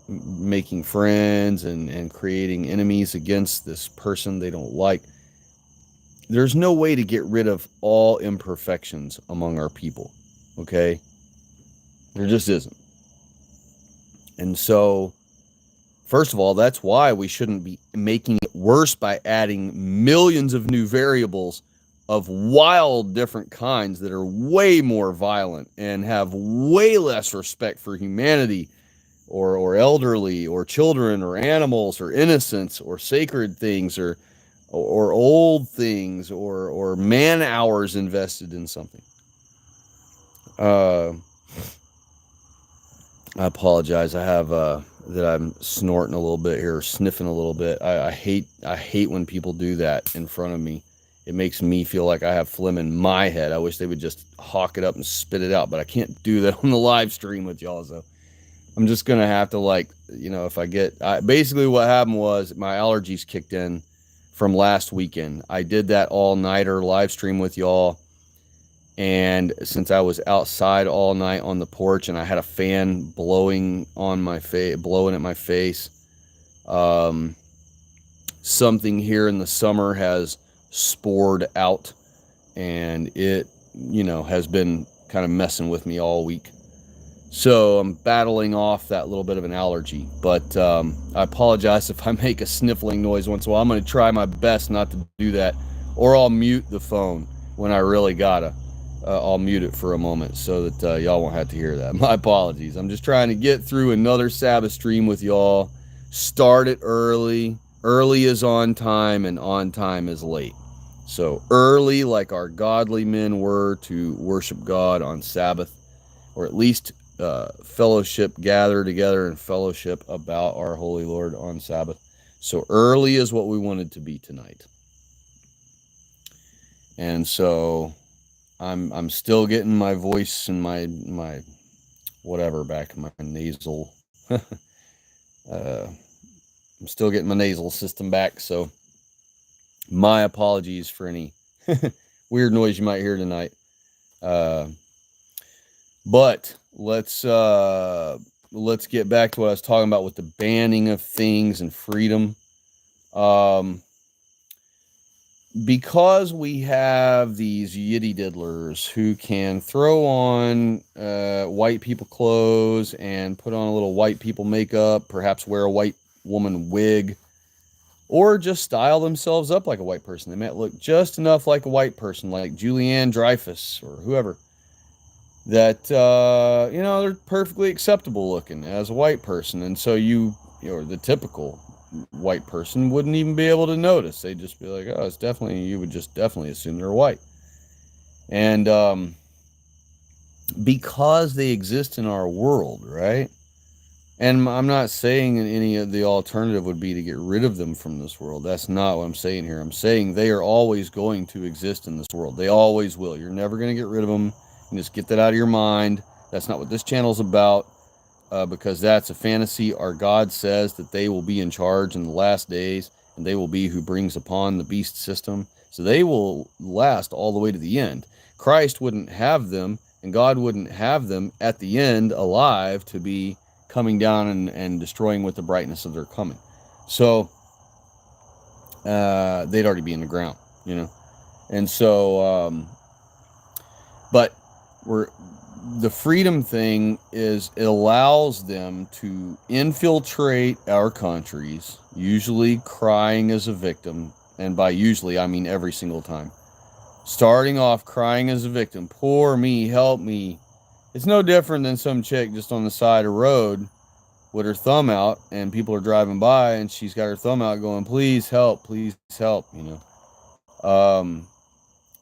making friends and creating enemies against this person they don't like. There's no way to get rid of all imperfections among our people, okay? There just isn't. And so, first of all, that's why we shouldn't be making it worse by adding millions of new variables of wild different kinds that are way more violent and have way less respect for humanity or elderly or children or animals or innocence or sacred things or old things or man hours invested in something. I apologize. I have that I'm snorting a little bit here, sniffing a little bit. I hate when people do that in front of me. It makes me feel like I have phlegm in my head. I wish they would just hawk it up and spit it out, but I can't do that on the live stream with y'all. So I'm just going to have to basically what happened was my allergies kicked in from last weekend. I did that all-nighter live stream with y'all. And since I was outside all night on the porch and I had a fan blowing at my face, something here in the summer has spored out, and it, has been kind of messing with me all week. So I'm battling off that little bit of an allergy, but I apologize if I make a sniffling noise once in a while. I'm going to try my best not to do that, or I'll mute the phone. when I really gotta. I'll mute it for a moment so that y'all won't have to hear that. My apologies. I'm just trying to get through another Sabbath stream with y'all. Start it early. Early is on time, and on time is late. So early, like our godly men were to worship God on Sabbath, or at least fellowship, gather together and fellowship about our Holy Lord on Sabbath. So early is what we wanted to be tonight. And so I'm still getting my voice and my whatever back, my nasal. I'm still getting my nasal system back, so my apologies for any weird noise you might hear tonight. But let's get back to what I was talking about with the banning of things and freedom. Because we have these yiddy diddlers who can throw on white people clothes and put on a little white people makeup, perhaps wear a white woman wig, or just style themselves up like a white person. They might look just enough like a white person, like Julianne Dreyfus or whoever, that they're perfectly acceptable looking as a white person. And so the typical white person wouldn't even be able to notice. They'd just be like, oh, it's definitely, you would just definitely assume they're white. And because they exist in our world, right? And I'm not saying any of the alternative would be to get rid of them from this world. That's not what I'm saying here. I'm saying they are always going to exist in this world. They always will. You're never going to get rid of them. You just get that out of your mind. That's not what this channel's about. Because that's a fantasy. Our God says that they will be in charge in the last days, and they will be who brings upon the beast system. So they will last all the way to the end. Christ wouldn't have them, and God wouldn't have them at the end alive to be coming down and destroying with the brightness of their coming. So they'd already be in the ground, And so, but the freedom thing is, it allows them to infiltrate our countries, usually crying as a victim. And by usually, I mean every single time. Starting off crying as a victim. Poor me, help me. It's no different than some chick just on the side of the road with her thumb out, and people are driving by and she's got her thumb out going, please help,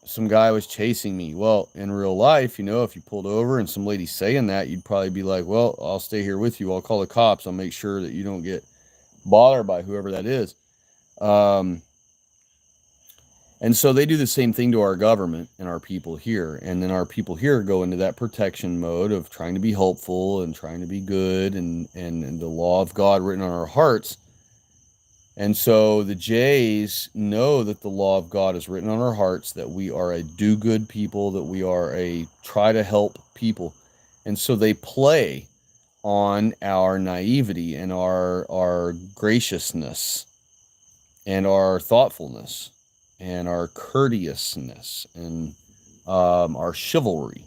some guy was chasing me. Well, in real life, if you pulled over and some lady's saying that, you'd probably be like, well, I'll stay here with you. I'll call the cops. I'll make sure that you don't get bothered by whoever that is. And so they do the same thing to our government and our people here. And then our people here go into that protection mode of trying to be helpful and trying to be good and the law of God written on our hearts. And so the Jays know that the law of God is written on our hearts, that we are a do-good people, that we are a try-to-help people. And so they play on our naivety and our graciousness and our thoughtfulness and our courteousness and our chivalry.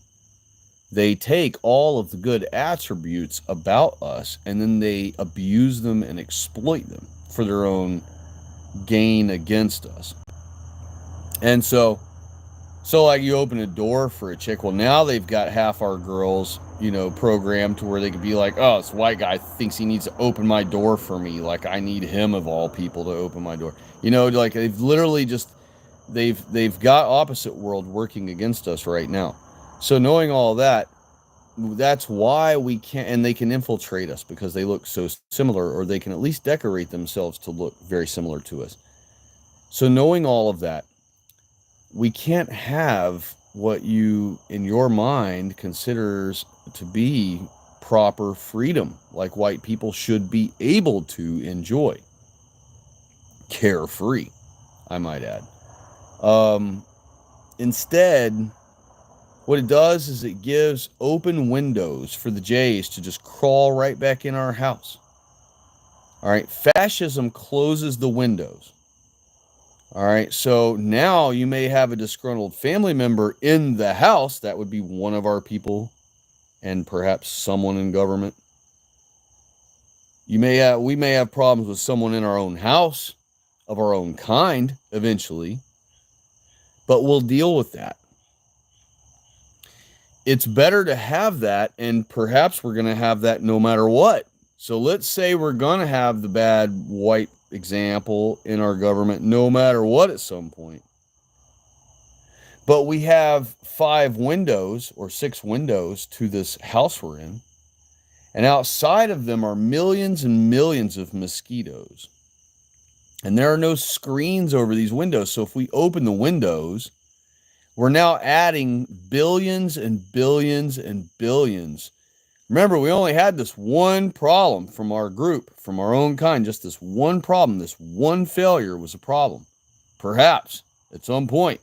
They take all of the good attributes about us and then they abuse them and exploit them for their own gain against us. And so like you open a door for a chick, well, now they've got half our girls, programmed to where they could be like, oh, this white guy thinks he needs to open my door for me, like I need him of all people to open my door. Like they've literally just they've got opposite world working against us right now. So knowing all that, that's why we can't, and they can infiltrate us because they look so similar, or they can at least decorate themselves to look very similar to us. So knowing all of that, we can't have what you in your mind considers to be proper freedom, like white people should be able to enjoy. Carefree, I might add. Instead, what it does is it gives open windows for the Jays to just crawl right back in our house. All right, fascism closes the windows. All right, so now you may have a disgruntled family member in the house. That would be one of our people and perhaps someone in government. We may have problems with someone in our own house of our own kind eventually. But we'll deal with that. It's better to have that, and perhaps we're going to have that no matter what. So let's say we're going to have the bad white example in our government no matter what at some point. But we have 5 windows or 6 windows to this house we're in. And outside of them are millions and millions of mosquitoes. And there are no screens over these windows. So if we open the windows, we're now adding billions and billions and billions. Remember, we only had this one problem from our group, from our own kind, just this one problem. This one failure was a problem, perhaps at some point.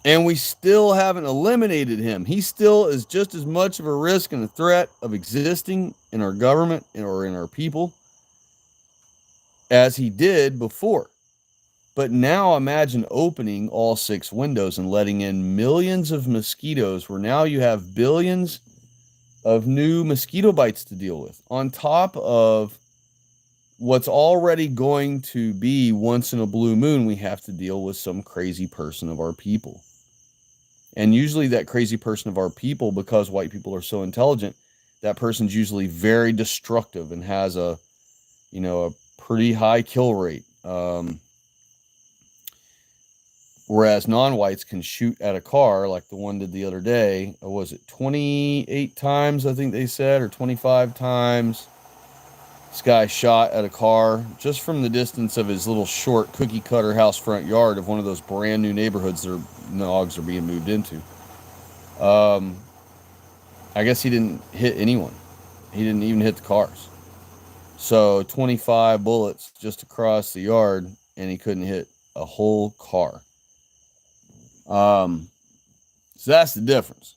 And we still haven't eliminated him. He still is just as much of a risk and a threat of existing in our government or in our people as he did before. But now imagine opening all 6 windows and letting in millions of mosquitoes, where now you have billions of new mosquito bites to deal with, on top of what's already going to be once in a blue moon. We have to deal with some crazy person of our people. And usually that crazy person of our people, because white people are so intelligent, that person's usually very destructive and has a pretty high kill rate. Whereas non-whites can shoot at a car like the one did the other day. Or was it 28 times, I think they said, or 25 times? This guy shot at a car just from the distance of his little short cookie cutter house front yard of one of those brand new neighborhoods that dogs are being moved into. I guess he didn't hit anyone. He didn't even hit the cars. So 25 bullets just across the yard, and he couldn't hit a whole car. So that's the difference,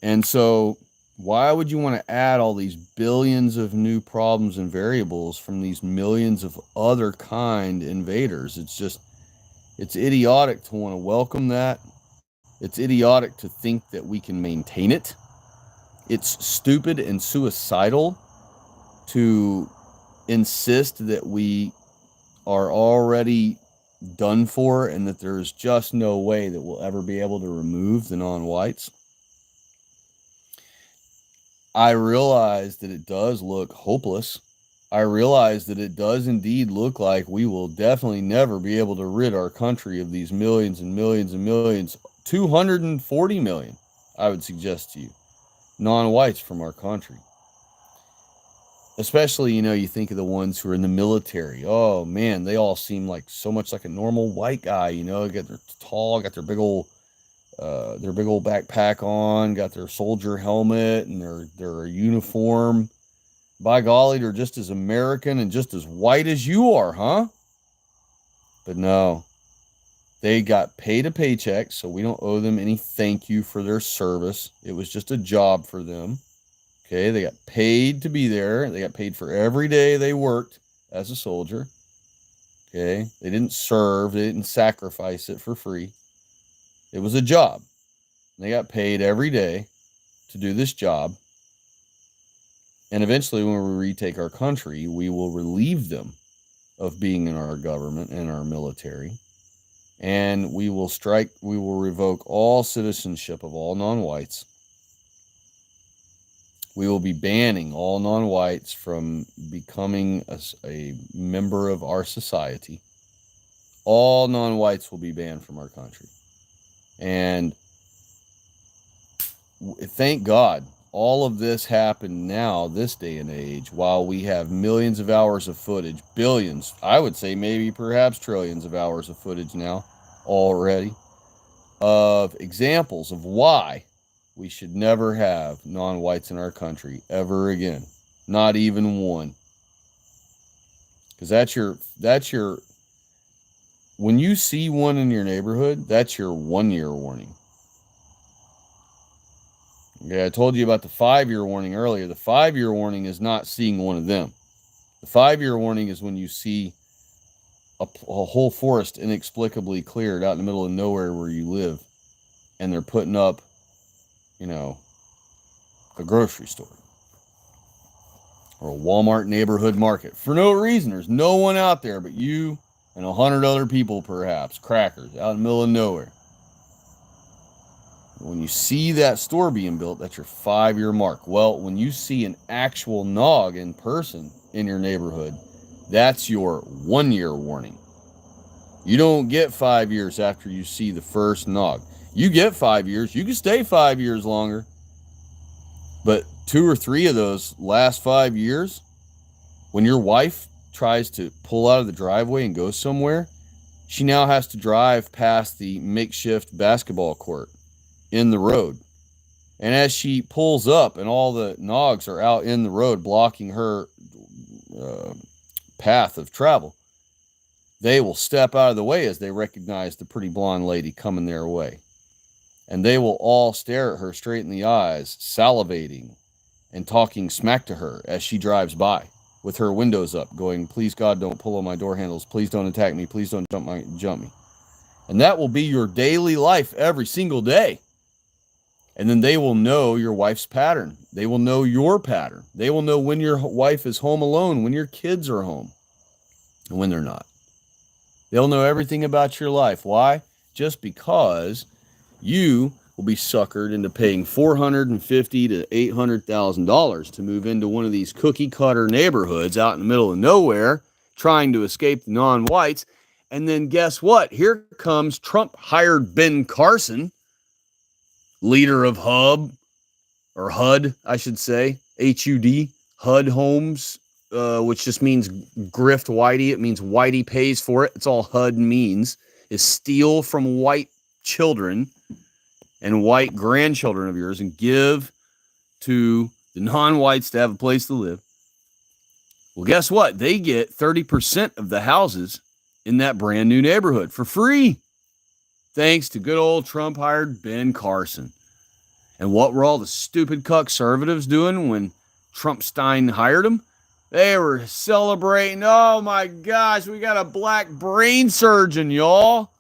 And so why would you want to add all these billions of new problems and variables from these millions of other kind invaders? It's idiotic to want to welcome that. It's idiotic to think that we can maintain it. It's stupid and suicidal to insist that we are already done for and that there's just no way that we'll ever be able to remove the non-whites. I realize that it does look hopeless. I realize that it does indeed look like we will definitely never be able to rid our country of these millions and millions and millions, 240 million, I would suggest to you, non-whites from our country. Especially, you think of the ones who are in the military. Oh man, they all seem like so much like a normal white guy. They got their tall, got their big old backpack on, got their soldier helmet and their uniform. By golly, they're just as American and just as white as you are, huh? But no, they got paid a paycheck, so we don't owe them any thank you for their service. It was just a job for them. Okay, they got paid to be there. They got paid for every day they worked as a soldier. Okay, they didn't serve. They didn't sacrifice it for free. It was a job. They got paid every day to do this job. And eventually, when we retake our country, we will relieve them of being in our government and our military. And we will revoke all citizenship of all non-whites. We will be banning all non-whites from becoming a member of our society. All non-whites will be banned from our country. And thank God, all of this happened now, this day and age, while we have millions of hours of footage, billions, I would say maybe perhaps trillions of hours of footage now already, of examples of why we should never have non-whites in our country ever again. Not even one. Because that's your, when you see one in your neighborhood, that's your 1-year warning. Okay, I told you about the 5-year warning earlier. The 5-year warning is not seeing one of them. The 5-year warning is when you see a whole forest inexplicably cleared out in the middle of nowhere where you live, and they're putting up a grocery store or a Walmart neighborhood market for no reason. There's no one out there but you and 100 other people, perhaps, crackers, out in the middle of nowhere. When you see that store being built, that's your 5-year mark. Well, when you see an actual nog in person in your neighborhood, that's your 1-year warning. You don't get 5 years after you see the first nog. You get 5 years. You can stay 5 years longer. But 2 or 3 of those last 5 years, when your wife tries to pull out of the driveway and go somewhere, she now has to drive past the makeshift basketball court in the road. And as she pulls up and all the nogs are out in the road blocking her path of travel, they will step out of the way as they recognize the pretty blonde lady coming their way. And they will all stare at her straight in the eyes, salivating and talking smack to her as she drives by with her windows up, going, please God, don't pull on my door handles. Please don't attack me. Please don't jump me. And that will be your daily life every single day. And then they will know your wife's pattern. They will know your pattern. They will know when your wife is home alone, when your kids are home, and when they're not. They'll know everything about your life. Why? Just because you will be suckered into paying $450,000 to $800,000 to move into one of these cookie cutter neighborhoods out in the middle of nowhere, trying to escape the non-whites. And then guess what? Here comes Trump hired Ben Carson, leader of HUD, I should say, HUD, HUD Homes, which just means grift whitey. It means whitey pays for it. It's all HUD means, is steal from white children and white grandchildren of yours and give to the non-whites to have a place to live. Well, guess what? They get 30% of the houses in that brand new neighborhood for free, thanks to good old Trump hired Ben Carson. And what were all the stupid conservatives doing when Trumpstein hired them? They were celebrating, oh my gosh, we got a black brain surgeon, y'all.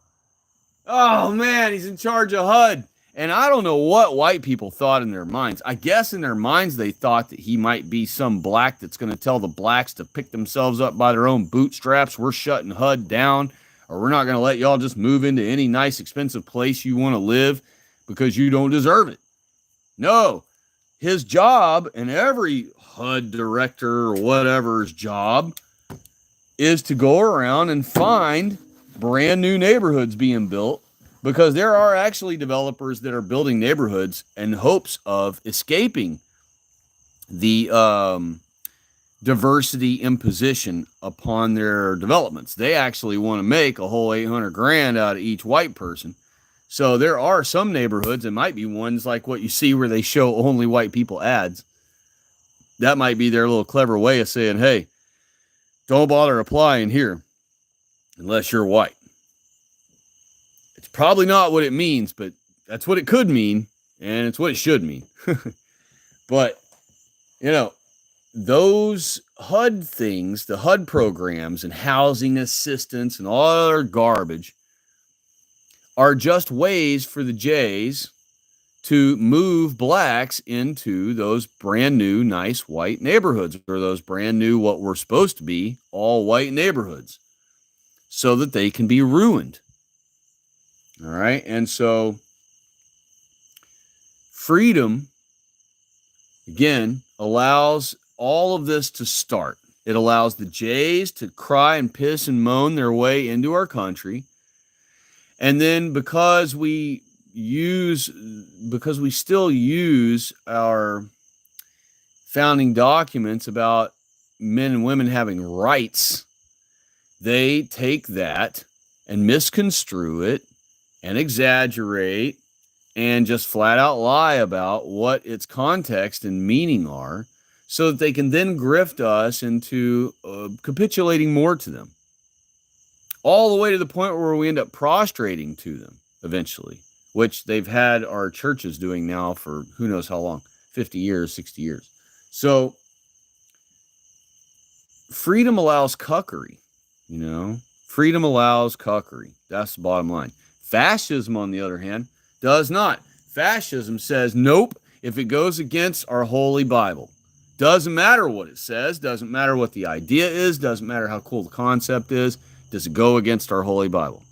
Oh man, he's in charge of HUD. And I don't know what white people thought in their minds. I guess in their minds they thought that he might be some black that's going to tell the blacks to pick themselves up by their own bootstraps. We're shutting HUD down, or we're not going to let y'all just move into any nice, expensive place you want to live because you don't deserve it. No, his job, and every HUD director or whatever's job, is to go around and find brand new neighborhoods being built, because there are actually developers that are building neighborhoods in hopes of escaping the diversity imposition upon their developments. They actually want to make a whole $800,000 out of each white person. So there are some neighborhoods, it might be ones like what you see where they show only white people ads. That might be their little clever way of saying, hey, don't bother applying here unless you're white. It's probably not what it means, but that's what it could mean, and it's what it should mean. But, you know, those HUD things, the HUD programs and housing assistance and all other garbage, are just ways for the Jays to move blacks into those brand new, nice white neighborhoods, or those brand new, what were supposed to be all white neighborhoods, so that they can be ruined. All right. And so freedom, again, allows all of this to start. It allows the Jays to cry and piss and moan their way into our country. And then because we still use our founding documents about men and women having rights, they take that and misconstrue it and exaggerate and just flat out lie about what its context and meaning are, so that they can then grift us into capitulating more to them, all the way to the point where we end up prostrating to them eventually, which they've had our churches doing now for who knows how long, 50 years, 60 years. So freedom allows cuckery, you know, freedom allows cuckery. That's the bottom line. Fascism, on the other hand, does not. Fascism says, nope, if it goes against our holy Bible. Doesn't matter what it says, doesn't matter what the idea is, doesn't matter how cool the concept is. Does it go against our Holy Bible?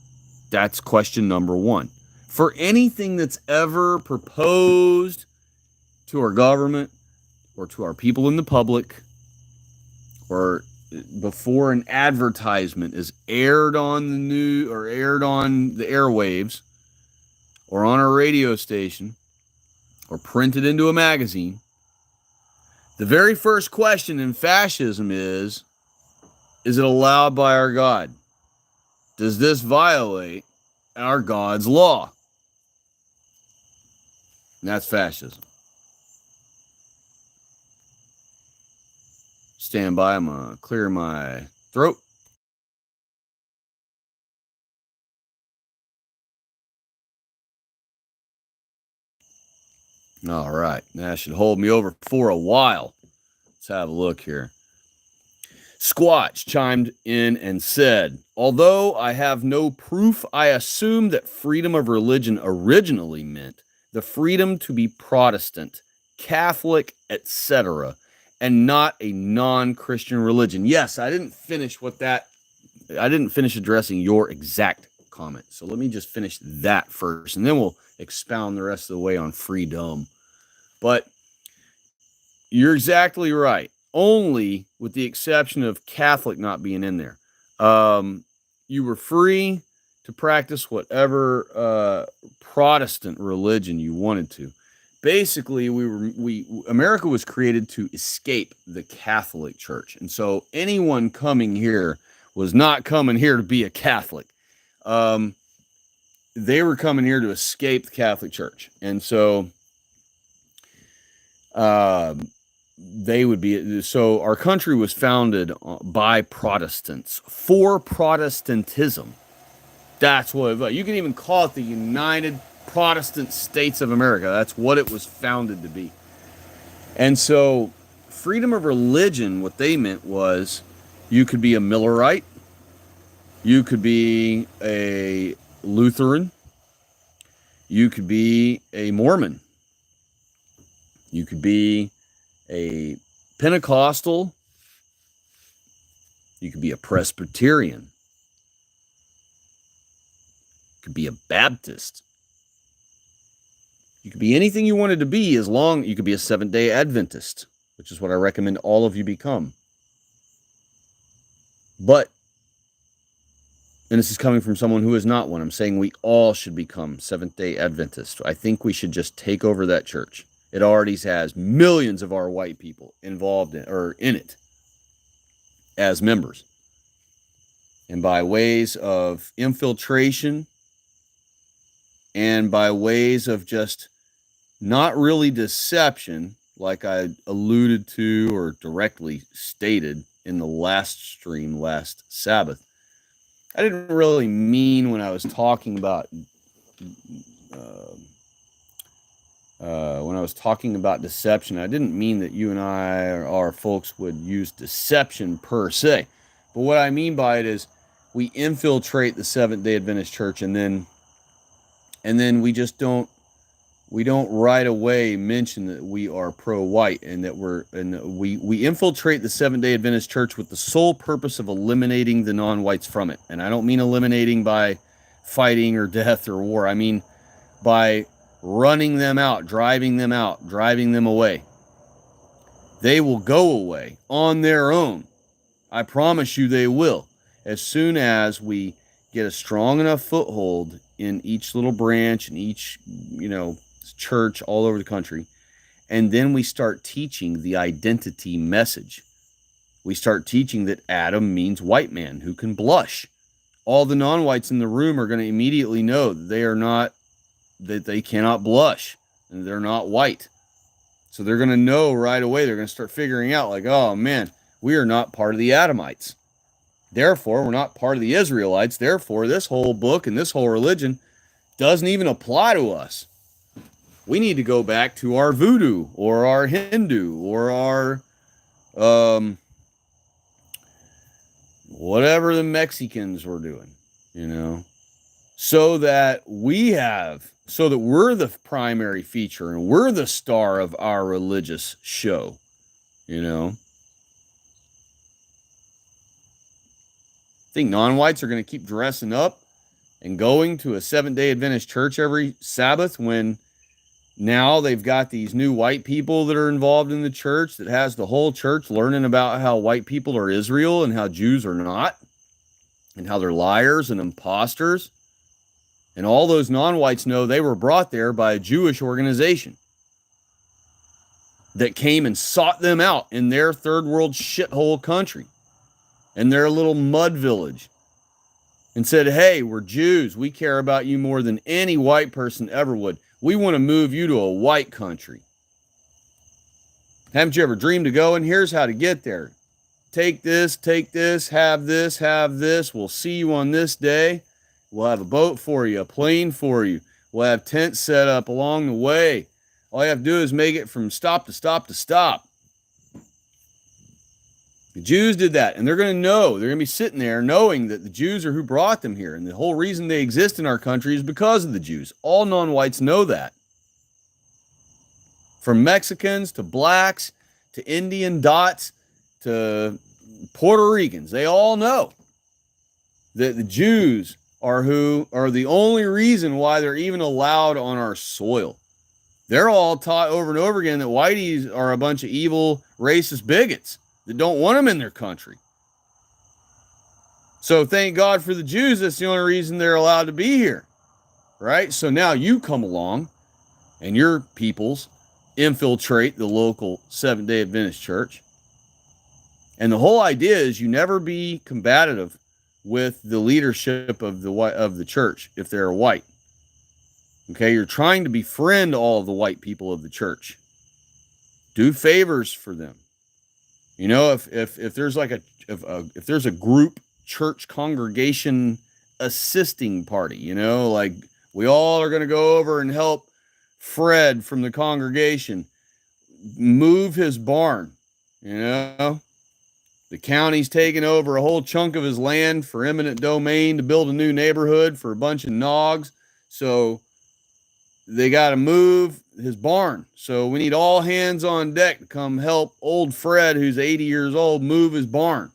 That's question number one. For anything that's ever proposed to our government or to our people in the public, or before an advertisement is aired on the news or aired on the airwaves or on a radio station or printed into a magazine, the very first question in fascism is it allowed by our God? Does this violate our God's law? And that's fascism. Stand by, I'm going to clear my throat. All right, that should hold me over for a while. Let's have a look here. Squatch chimed in and said, although I have no proof, I assume that freedom of religion originally meant the freedom to be Protestant, Catholic, etc., and not a non-Christian religion. Yes, I didn't finish addressing your exact comment. So let me just finish that first, and then we'll expound the rest of the way on freedom. But you're exactly right. Only with the exception of Catholic not being in there. You were free to practice whatever Protestant religion you wanted to. Basically, America was created to escape the Catholic Church. And so anyone coming here was not coming here to be a Catholic. They were coming here to escape the Catholic Church. And so they would be, so our country was founded by Protestants for Protestantism. That's what you can even call it, the United Protestant States of America. That's what it was founded to be. And so freedom of religion, what they meant was you could be a Millerite, you could be a Lutheran, you could be a Mormon, you could be a Pentecostal, you could be a Presbyterian, you could be a Baptist, you could be anything you wanted to be, as long you could be a Seventh-day Adventist, which is what I recommend all of you become. But, and this is coming from someone who is not one, I'm saying we all should become Seventh-day Adventists. I think we should just take over that church. It already has millions of our white people involved in it as members. And by ways of infiltration and by ways of just not really deception, like I alluded to or directly stated in the last stream last Sabbath. I didn't really mean when I was talking about deception, I didn't mean that you and I or our folks would use deception per se. But what I mean by it is we infiltrate the Seventh-day Adventist Church and then we just don't right away mention that we are pro-white and that we infiltrate the Seventh-day Adventist Church with the sole purpose of eliminating the non-whites from it. And I don't mean eliminating by fighting or death or war. I mean by running them out, driving them away. They will go away on their own. I promise you they will. As soon as we get a strong enough foothold in each little branch, in each, church all over the country, and then we start teaching the identity message. We start teaching that Adam means white man who can blush. All the non-whites in the room are going to immediately know that they cannot blush and they're not white. So they're going to know right away. They're going to start figuring out like, oh man, we are not part of the Adamites. Therefore, we're not part of the Israelites. Therefore, this whole book and this whole religion doesn't even apply to us. We need to go back to our voodoo or our Hindu or our whatever the Mexicans were doing, so that we're the primary feature and we're the star of our religious show, Think non-whites are going to keep dressing up and going to a Seventh-day Adventist church every Sabbath when now they've got these new white people that are involved in the church that has the whole church learning about how white people are Israel and how Jews are not, and how they're liars and imposters. And all those non-whites know they were brought there by a Jewish organization that came and sought them out in their third world shithole country, in their little mud village, and said, hey, we're Jews. We care about you more than any white person ever would. We want to move you to a white country. Haven't you ever dreamed of going? Here's how to get there. Take this, have this. We'll see you on this day. We'll have a boat for you, a plane for you. We'll have tents set up along the way. All you have to do is make it from stop to stop to stop. The Jews did that, and they're going to know. They're going to be sitting there knowing that the Jews are who brought them here, and the whole reason they exist in our country is because of the Jews. All non-whites know that. From Mexicans to blacks to Indian dots to Puerto Ricans, they all know that the Jews are who are the only reason why they're even allowed on our soil. They're all taught over and over again that whiteys are a bunch of evil, racist bigots that don't want them in their country. So thank God for the Jews. That's the only reason they're allowed to be here, right? So now you come along and your peoples infiltrate the local Seventh-day Adventist church. And the whole idea is you never be combative with the leadership of the church if they're white. Okay, you're trying to befriend all of the white people of the church. Do favors for them. You know, if there's like if there's a group church congregation assisting party, you know, like we all are going to go over and help Fred from the congregation move his barn, you know. The county's taking over a whole chunk of his land for eminent domain to build a new neighborhood for a bunch of nogs. So they got to move his barn. So we need all hands on deck to come help old Fred, who's 80 years old, move his barn.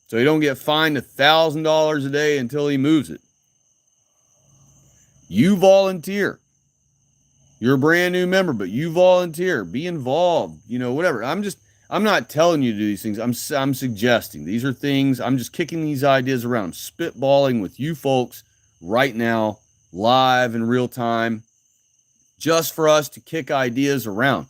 So he don't get fined $1,000 a day until he moves it. You volunteer. You're a brand new member, but you volunteer. Be involved. You know, whatever. I'm not telling you to do these things. I'm suggesting. These are things. I'm just kicking these ideas around, spitballing with you folks right now, live in real time, just for us to kick ideas around.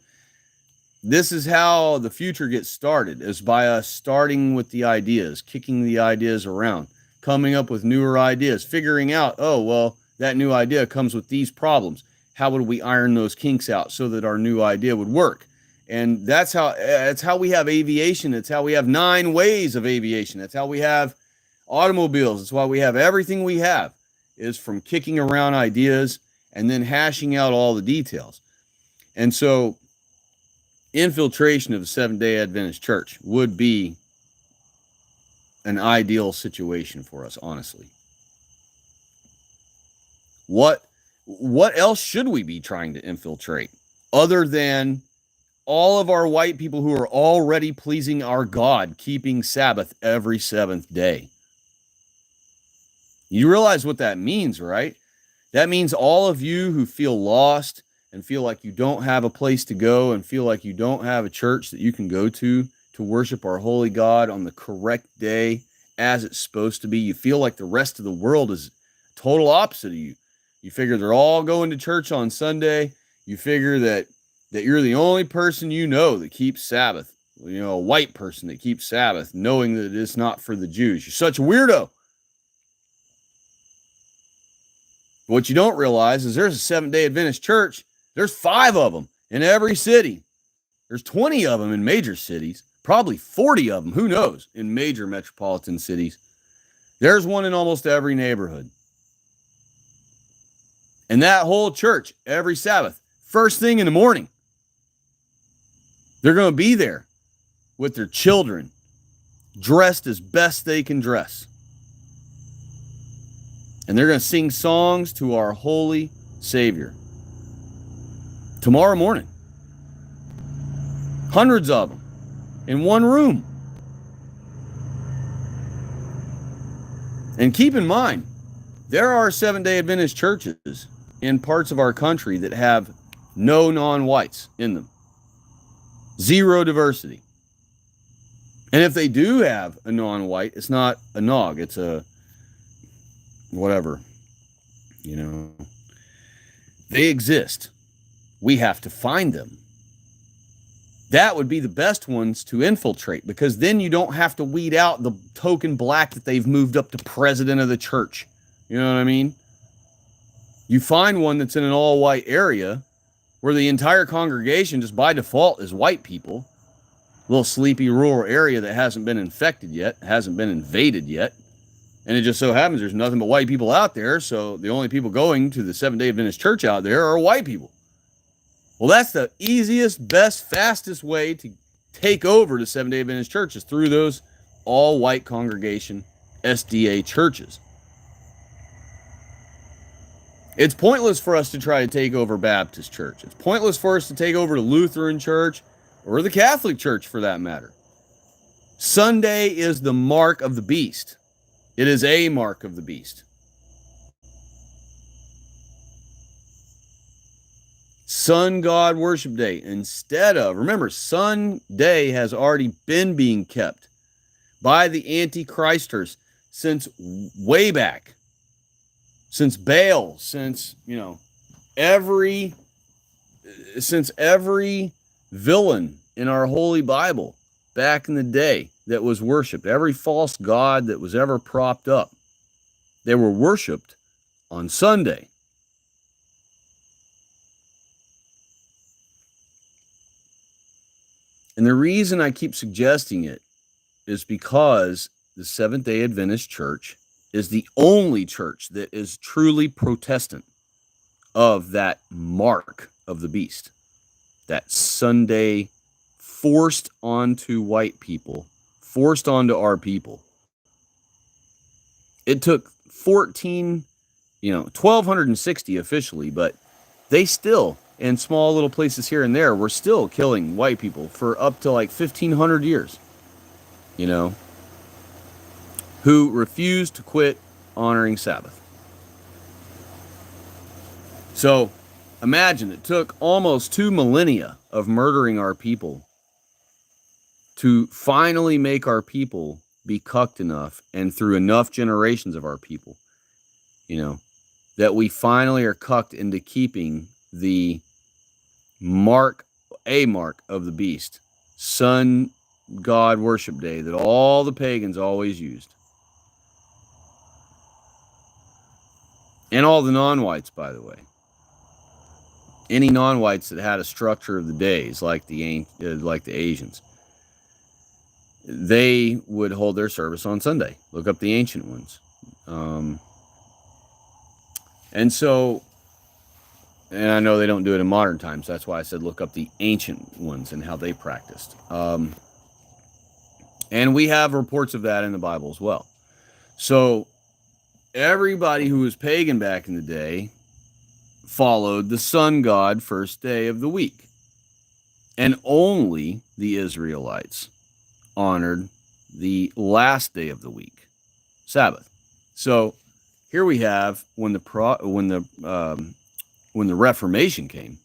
This is how the future gets started, is by us starting with the ideas, kicking the ideas around, coming up with newer ideas, figuring out, oh, well, that new idea comes with these problems. How would we iron those kinks out so that our new idea would work? And that's how we have aviation. It's how we have 9 ways of aviation. That's how we have automobiles. It's why we have everything we have, is from kicking around ideas and then hashing out all the details. And so infiltration of the Seventh-day Adventist church would be an ideal situation for us, honestly. What else should we be trying to infiltrate other than all of our white people who are already pleasing our God, keeping Sabbath every 7th day? You realize what that means, right? That means all of you who feel lost and feel like you don't have a place to go and feel like you don't have a church that you can go to worship our holy God on the correct day as it's supposed to be. You feel like the rest of the world is total opposite of you. You figure they're all going to church on Sunday. You figure that you're the only person you know that keeps Sabbath. You know, a white person that keeps Sabbath, knowing that it's not for the Jews. You're such a weirdo. What you don't realize is there's a Seventh-day Adventist church. There's 5 of them in every city. There's 20 of them in major cities. Probably 40 of them, who knows, in major metropolitan cities. There's one in almost every neighborhood. And that whole church, every Sabbath, first thing in the morning, they're going to be there with their children, dressed as best they can dress. And they're going to sing songs to our holy Savior. Tomorrow morning. Hundreds of them in one room. And keep in mind, there are Seventh-day Adventist churches in parts of our country that have no non-whites in them. Zero diversity. And if they do have a non-white, it's not a nog, it's a whatever. You know, they exist. We have to find them. That would be the best ones to infiltrate, because then you don't have to weed out the token black that they've moved up to president of the church. You know what I mean? You find one that's in an all-white area where the entire congregation just by default is white people. A little sleepy rural area that hasn't been infected yet, hasn't been invaded yet. And it just so happens there's nothing but white people out there, so the only people going to the Seventh-day Adventist church out there are white people. Well, that's the easiest, best, fastest way to take over the Seventh-day Adventist churches, through those all-white congregation SDA churches. It's pointless for us to try to take over Baptist church. It's pointless for us to take over the Lutheran church or the Catholic church for that matter. Sunday is the mark of the beast. It is a mark of the beast. Sun God Worship Day instead of, remember, Sunday has already been being kept by the Antichristers since way back, since Baal, since every villain in our Holy Bible back in the day that was worshipped, every false god that was ever propped up, they were worshipped on Sunday. And the reason I keep suggesting it is because the Seventh-day Adventist Church is the only church that is truly Protestant of that mark of the beast, that Sunday forced onto white people, forced onto our people. It took 1,260 officially, but they still, in small little places here and there, were still killing white people for up to like 1,500 years, who refused to quit honoring Sabbath. So imagine it took almost 2 millennia of murdering our people to finally make our people be cucked enough, and through enough generations of our people, that we finally are cucked into keeping the mark of the beast, Sun God Worship Day, that all the pagans always used. And all the non-whites, by the way. Any non-whites that had a structure of the days, like the Asians, they would hold their service on Sunday. Look up the ancient ones. And I know they don't do it in modern times. That's why I said look up the ancient ones and how they practiced. And we have reports of that in the Bible as well. So everybody who was pagan back in the day followed the sun god first day of the week. And only the Israelites honored the last day of the week, Sabbath. So here we have when the Reformation came,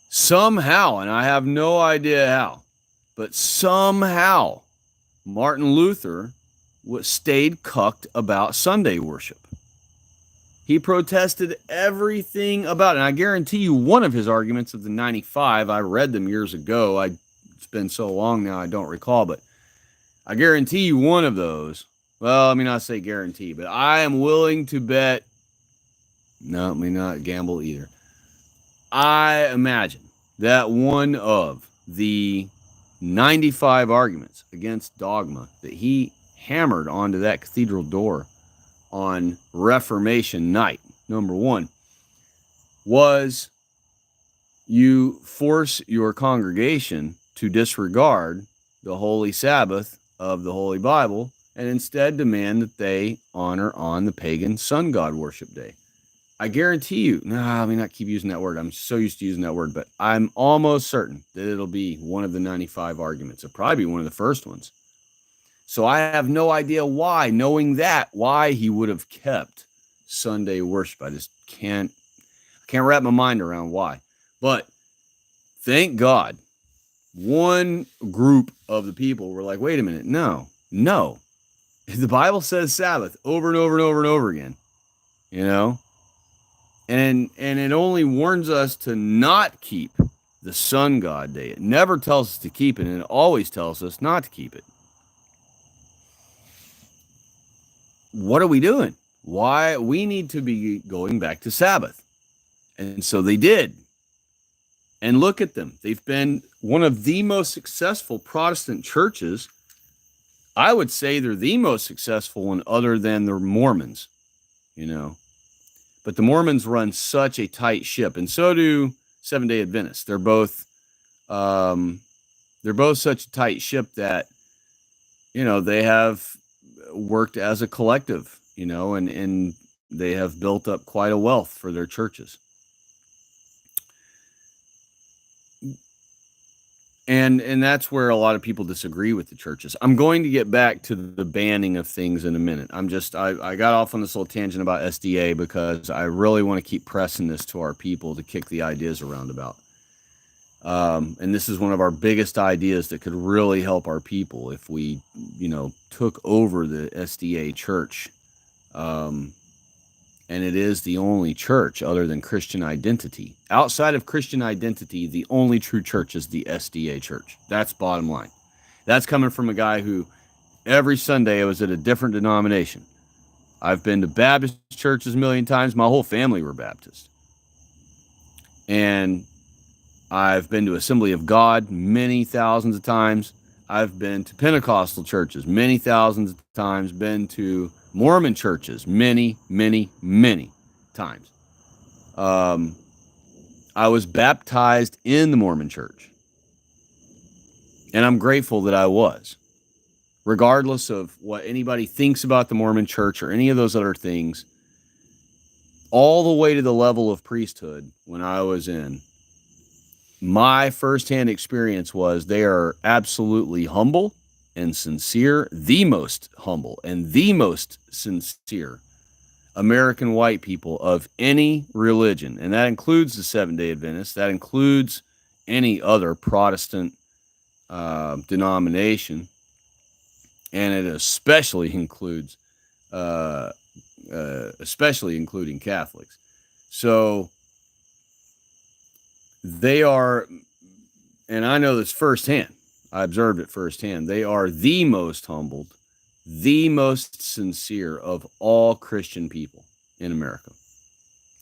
somehow, and I have no idea how, but somehow Martin Luther stayed cucked about Sunday worship. He protested everything about it. And I guarantee you one of his arguments of the 95, I read them years ago. It's been so long now I don't recall, but I guarantee you one of those, well, let me not say guarantee, but I am willing to bet, no, let me not gamble either. I imagine that one of the 95 arguments against dogma that he hammered onto that cathedral door on Reformation night, number one, was you force your congregation to disregard the holy Sabbath of the Holy Bible and instead demand that they honor on the pagan sun god worship day. I guarantee you, let me not keep using that word. I'm so used to using that word, but I'm almost certain that it'll be one of the 95 arguments. It'll probably be one of the first ones. So I have no idea why, knowing that, why he would have kept Sunday worship. I just can't wrap my mind around why. But thank God, one group of the people were like, wait a minute, no. The Bible says Sabbath over and over and over and over again, you know? And it only warns us to not keep the sun god day. It never tells us to keep it, and it always tells us not to keep it. What are we doing? Why? We need to be going back to Sabbath. And so they did. And look at them. They've been one of the most successful Protestant churches. I would say they're the most successful one other than the Mormons, you know. But the Mormons run such a tight ship, and so do Seventh-day Adventists. They're both such a tight ship that, you know, they have worked as a collective, you know, and they have built up quite a wealth for their churches. And that's where a lot of people disagree with the churches. I'm going to get back to the banning of things in a minute. I got off on this little tangent about SDA because I really want to keep pressing this to our people to kick the ideas around about. And this is one of our biggest ideas that could really help our people if we, you know, took over the SDA church. And it is the only church other than Christian Identity. Outside of Christian Identity, the only true church is the SDA church. That's bottom line. That's coming from a guy who every Sunday I was at a different denomination. I've been to Baptist churches a million times. My whole family were Baptist. And I've been to Assembly of God many thousands of times. I've been to Pentecostal churches many thousands of times. Been to Mormon churches many, many, many times. I was baptized in the Mormon church. And I'm grateful that I was. Regardless of what anybody thinks about the Mormon church or any of those other things, all the way to the level of priesthood when I was in, my firsthand experience was they are absolutely humble and sincere, the most humble and the most sincere American white people of any religion. And that includes the Seventh-day Adventists. That includes any other Protestant denomination. And it especially includes, especially including Catholics. So they are, and I know this firsthand, I observed it firsthand, they are the most humbled, the most sincere of all Christian people in America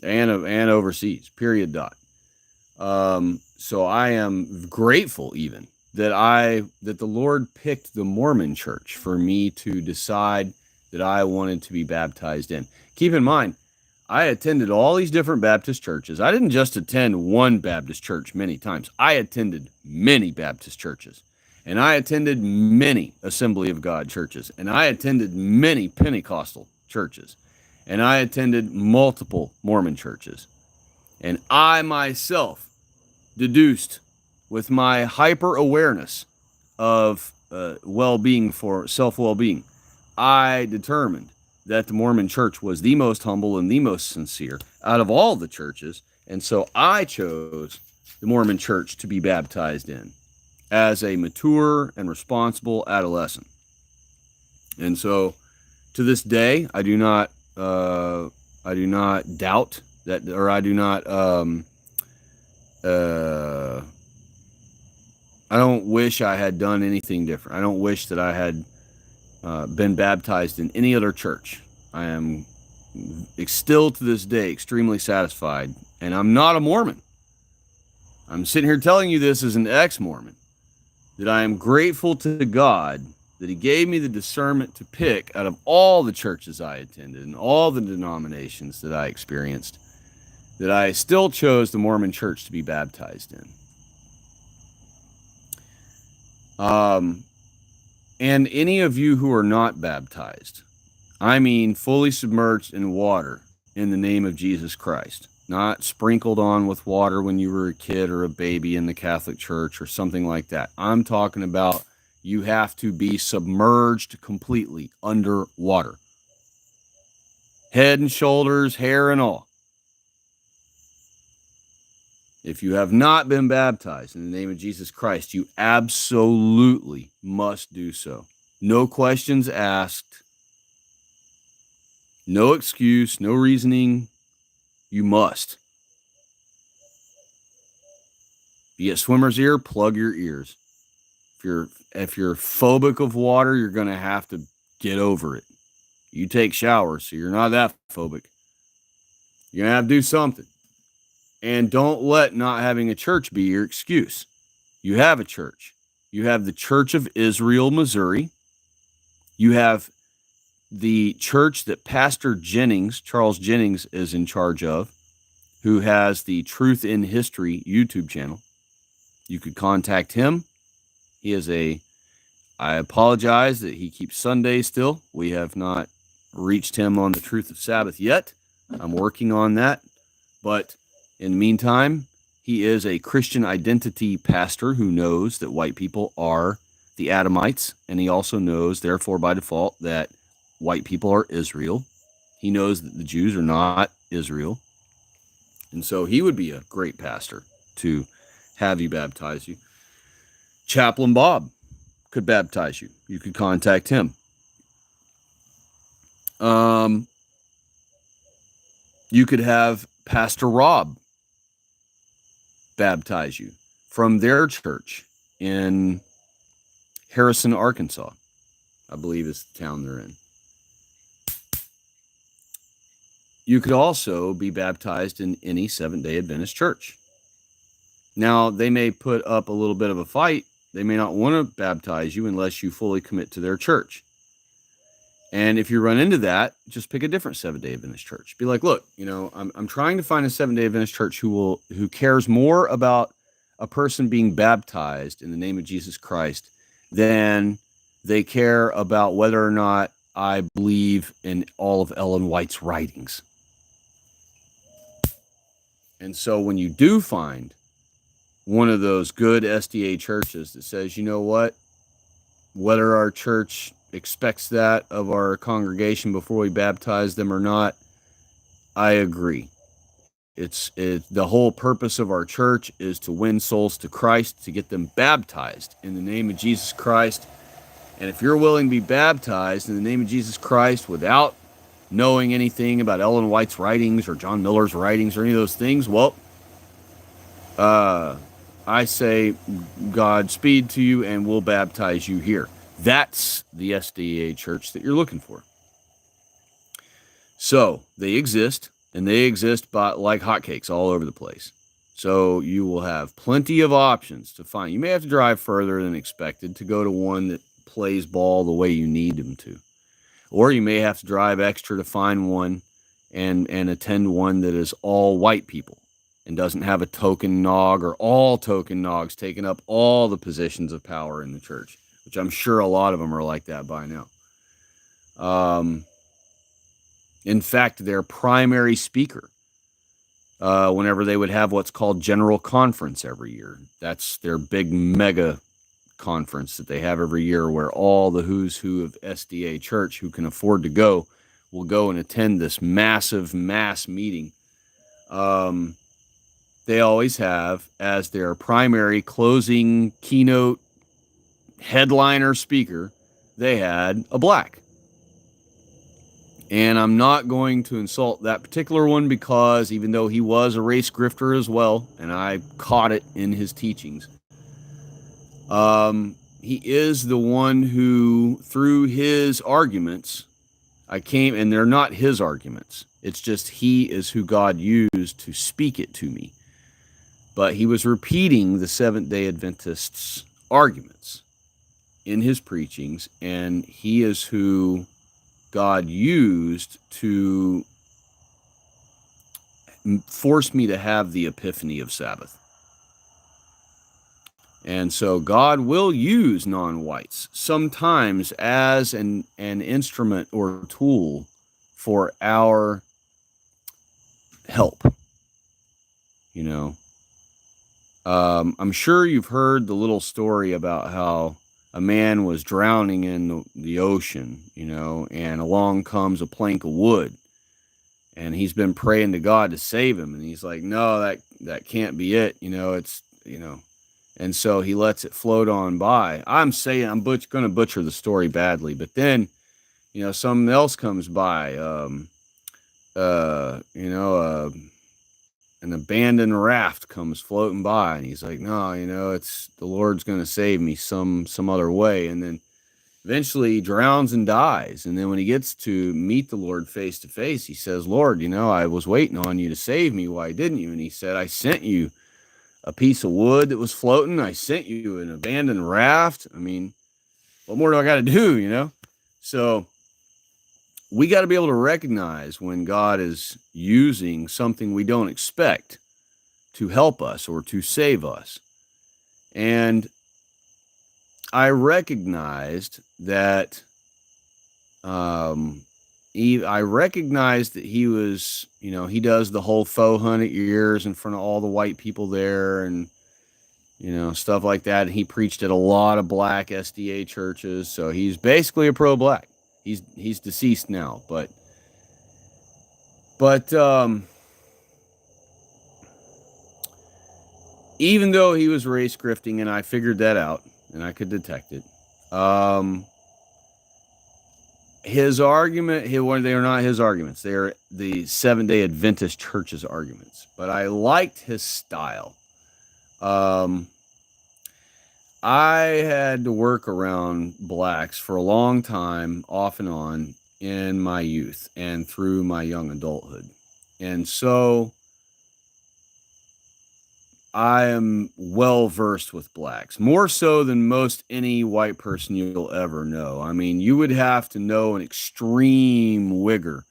and overseas, period, dot. So I am grateful even that the Lord picked the Mormon church for me to decide that I wanted to be baptized in. Keep in mind, I attended all these different Baptist churches. I didn't just attend one Baptist church many times. I attended many Baptist churches. And I attended many Assembly of God churches. And I attended many Pentecostal churches. And I attended multiple Mormon churches. And I myself deduced, with my hyper awareness of well-being, for self-well-being, I determined that the Mormon church was the most humble and the most sincere out of all the churches. And so I chose the Mormon church to be baptized in as a mature and responsible adolescent. And so to this day, I do not doubt that, or I do not, I don't wish I had done anything different. I don't wish that I had been baptized in any other church. I am still to this day extremely satisfied, and I'm not a Mormon. I'm sitting here telling you this as an ex-Mormon, that I am grateful to God that he gave me the discernment to pick out of all the churches I attended and all the denominations that I experienced, that I still chose the Mormon church to be baptized in. And any of you who are not baptized, I mean fully submerged in water in the name of Jesus Christ, not sprinkled on with water when you were a kid or a baby in the Catholic Church or something like that. I'm talking about you have to be submerged completely underwater. Head and shoulders, hair and all. If you have not been baptized in the name of Jesus Christ, you absolutely must do so. No questions asked. No excuse, no reasoning. You must. If you get swimmer's ear, plug your ears. If you're phobic of water, you're going to have to get over it. You take showers, so you're not that phobic. You're going to have to do something. And don't let not having a church be your excuse. You have a church. You have the Church of Israel, Missouri. You have the church that Pastor Jennings, Charles Jennings, is in charge of, who has the Truth in History YouTube channel. You could contact him. He is I apologize that he keeps Sunday still. We have not reached him on the truth of Sabbath yet. I'm working on that. But in the meantime, he is a Christian identity pastor who knows that white people are the Adamites, and he also knows, therefore, by default, that white people are Israel. He knows that the Jews are not Israel. And so he would be a great pastor to have you baptize you. Chaplain Bob could baptize you. You could contact him. You could have Pastor Rob baptize you from their church in Harrison, Arkansas, I believe is the town they're in. You could also be baptized in any Seventh-day Adventist church. Now, they may put up a little bit of a fight. They may not want to baptize you unless you fully commit to their church. And if you run into that, just pick a different Seventh-day Adventist church. Be like, look, I'm trying to find a Seventh-day Adventist church who cares more about a person being baptized in the name of Jesus Christ than they care about whether or not I believe in all of Ellen White's writings. And so when you do find one of those good SDA churches that says, you know what, whether our church expects that of our congregation before we baptize them or not, I agree. The whole purpose of our church is to win souls to Christ, to get them baptized in the name of Jesus Christ. And if you're willing to be baptized in the name of Jesus Christ without knowing anything about Ellen White's writings or John Miller's writings or any of those things, well, I say Godspeed to you, and we'll baptize you here. That's the SDA church that you're looking for. So they exist, and they exist like hotcakes all over the place. So you will have plenty of options to find. You may have to drive further than expected to go to one that plays ball the way you need them to. Or you may have to drive extra to find one and attend one that is all white people and doesn't have a token nog or all token nogs taking up all the positions of power in the church, which I'm sure a lot of them are like that by now. In fact, their primary speaker, whenever they would have what's called General Conference every year, that's their big mega conference that they have every year where all the who's who of SDA church who can afford to go will go and attend this massive mass meeting. They always have as their primary closing keynote headliner speaker, they had a black. And I'm not going to insult that particular one because even though he was a race grifter as well, and I caught it in his teachings, he is the one who, through his arguments, and they're not his arguments. It's just he is who God used to speak it to me. But he was repeating the Seventh-day Adventists' arguments in his preachings, and he is who God used to force me to have the epiphany of Sabbath. And so God will use non-whites sometimes as an instrument or tool for our help. I'm sure you've heard the little story about how a man was drowning in the ocean, and along comes a plank of wood, and he's been praying to God to save him, and he's like, no, that can't be it, and so he lets it float on by. I'm saying I'm going to butcher the story badly, but then something else comes by, uh, you know, uh, an abandoned raft comes floating by, and he's like, no, it's the Lord's going to save me some other way, and then eventually he drowns and dies. And then when he gets to meet the Lord face to face, he says, Lord, I was waiting on you to save me. Why didn't you? And he said, I sent you a piece of wood that was floating. I sent you an abandoned raft. I mean, what more do I got to do? So we got to be able to recognize when God is using something we don't expect to help us or to save us. And I recognized that I recognized that he was, he does the whole faux 100 years in front of all the white people there, and stuff like that. And he preached at a lot of black SDA churches, so he's basically a pro-black. He's deceased now, but even though he was race grifting, and I figured that out, and I could detect it, his argument, they are not his arguments. They are the Seventh-day Adventist Church's arguments. But I liked his style. I had to work around blacks for a long time, off and on, in my youth and through my young adulthood. And so I am well versed with blacks, more so than most any white person you'll ever know. I mean, you would have to know an extreme wigger.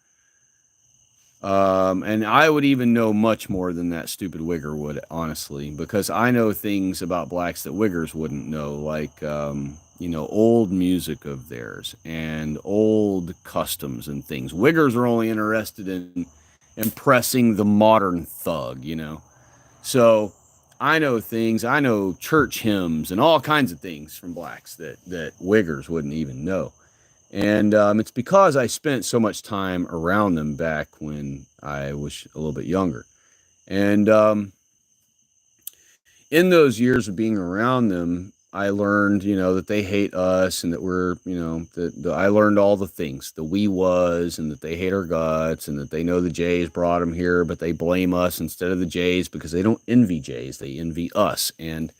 And I would even know much more than that stupid wigger would, honestly, because I know things about blacks that wiggers wouldn't know, like, old music of theirs and old customs and things. Wiggers are only interested in impressing the modern thug, So I know things. I know church hymns and all kinds of things from blacks that wiggers wouldn't even know. And it's because I spent so much time around them back when I was a little bit younger. And in those years of being around them, I learned, that they hate us, and that we're, I learned all the things, the we was, and that they hate our guts, and that they know the Jays brought them here, but they blame us instead of the Jays because they don't envy Jays, they envy us. And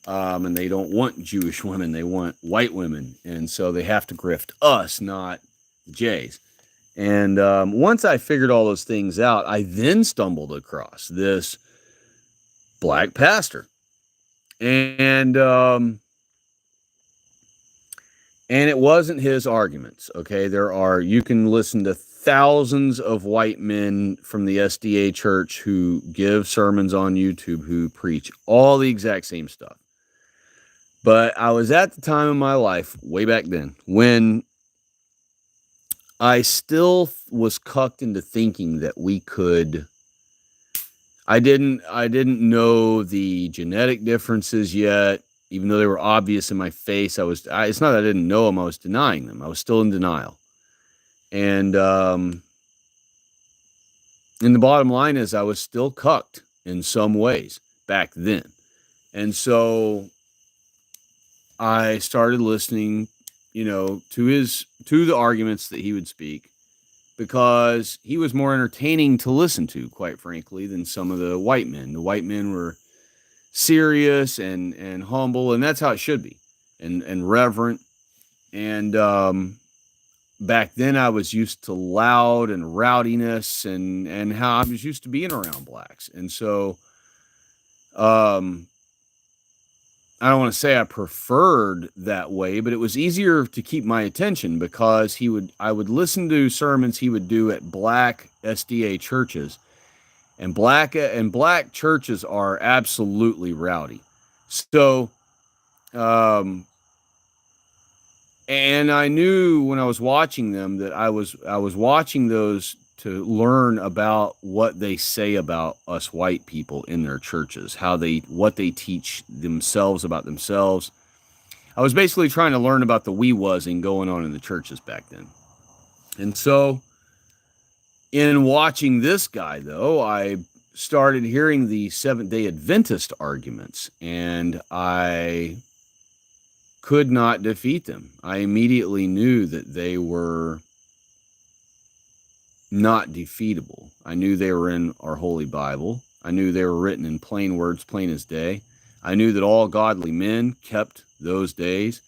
they don't want Jewish women, they want white women, and so they have to grift us, not the Jays. And once I figured all those things out, I then stumbled across this black pastor, and it wasn't his arguments. Okay, you can listen to thousands of white men from the SDA church who give sermons on YouTube who preach all the exact same stuff. But I was at the time in my life, way back then, when I still was cucked into thinking that we could. I didn't know the genetic differences yet, even though they were obvious in my face. It's not that I didn't know them; I was denying them. I was still in denial. And the bottom line is, I was still cucked in some ways back then, and so I started listening, to the arguments that he would speak, because he was more entertaining to listen to, quite frankly, than some of the white men. The white men were serious and humble, and that's how it should be, and reverent. And back then I was used to loud and rowdiness, and how I was used to being around blacks. And so I don't want to say I preferred that way, but it was easier to keep my attention, because I would listen to sermons he would do at black SDA churches, and black churches are absolutely rowdy. So, and I knew when I was watching them that I was watching those to learn about what they say about us white people in their churches, what they teach themselves about themselves. I was basically trying to learn about the wee-wuzzing going on in the churches back then. And so in watching this guy, though, I started hearing the Seventh-day Adventist arguments, and I could not defeat them. I immediately knew that they were not defeatable. I knew they were in our Holy Bible. I knew they were written in plain words, plain as day. I knew that all godly men kept those days,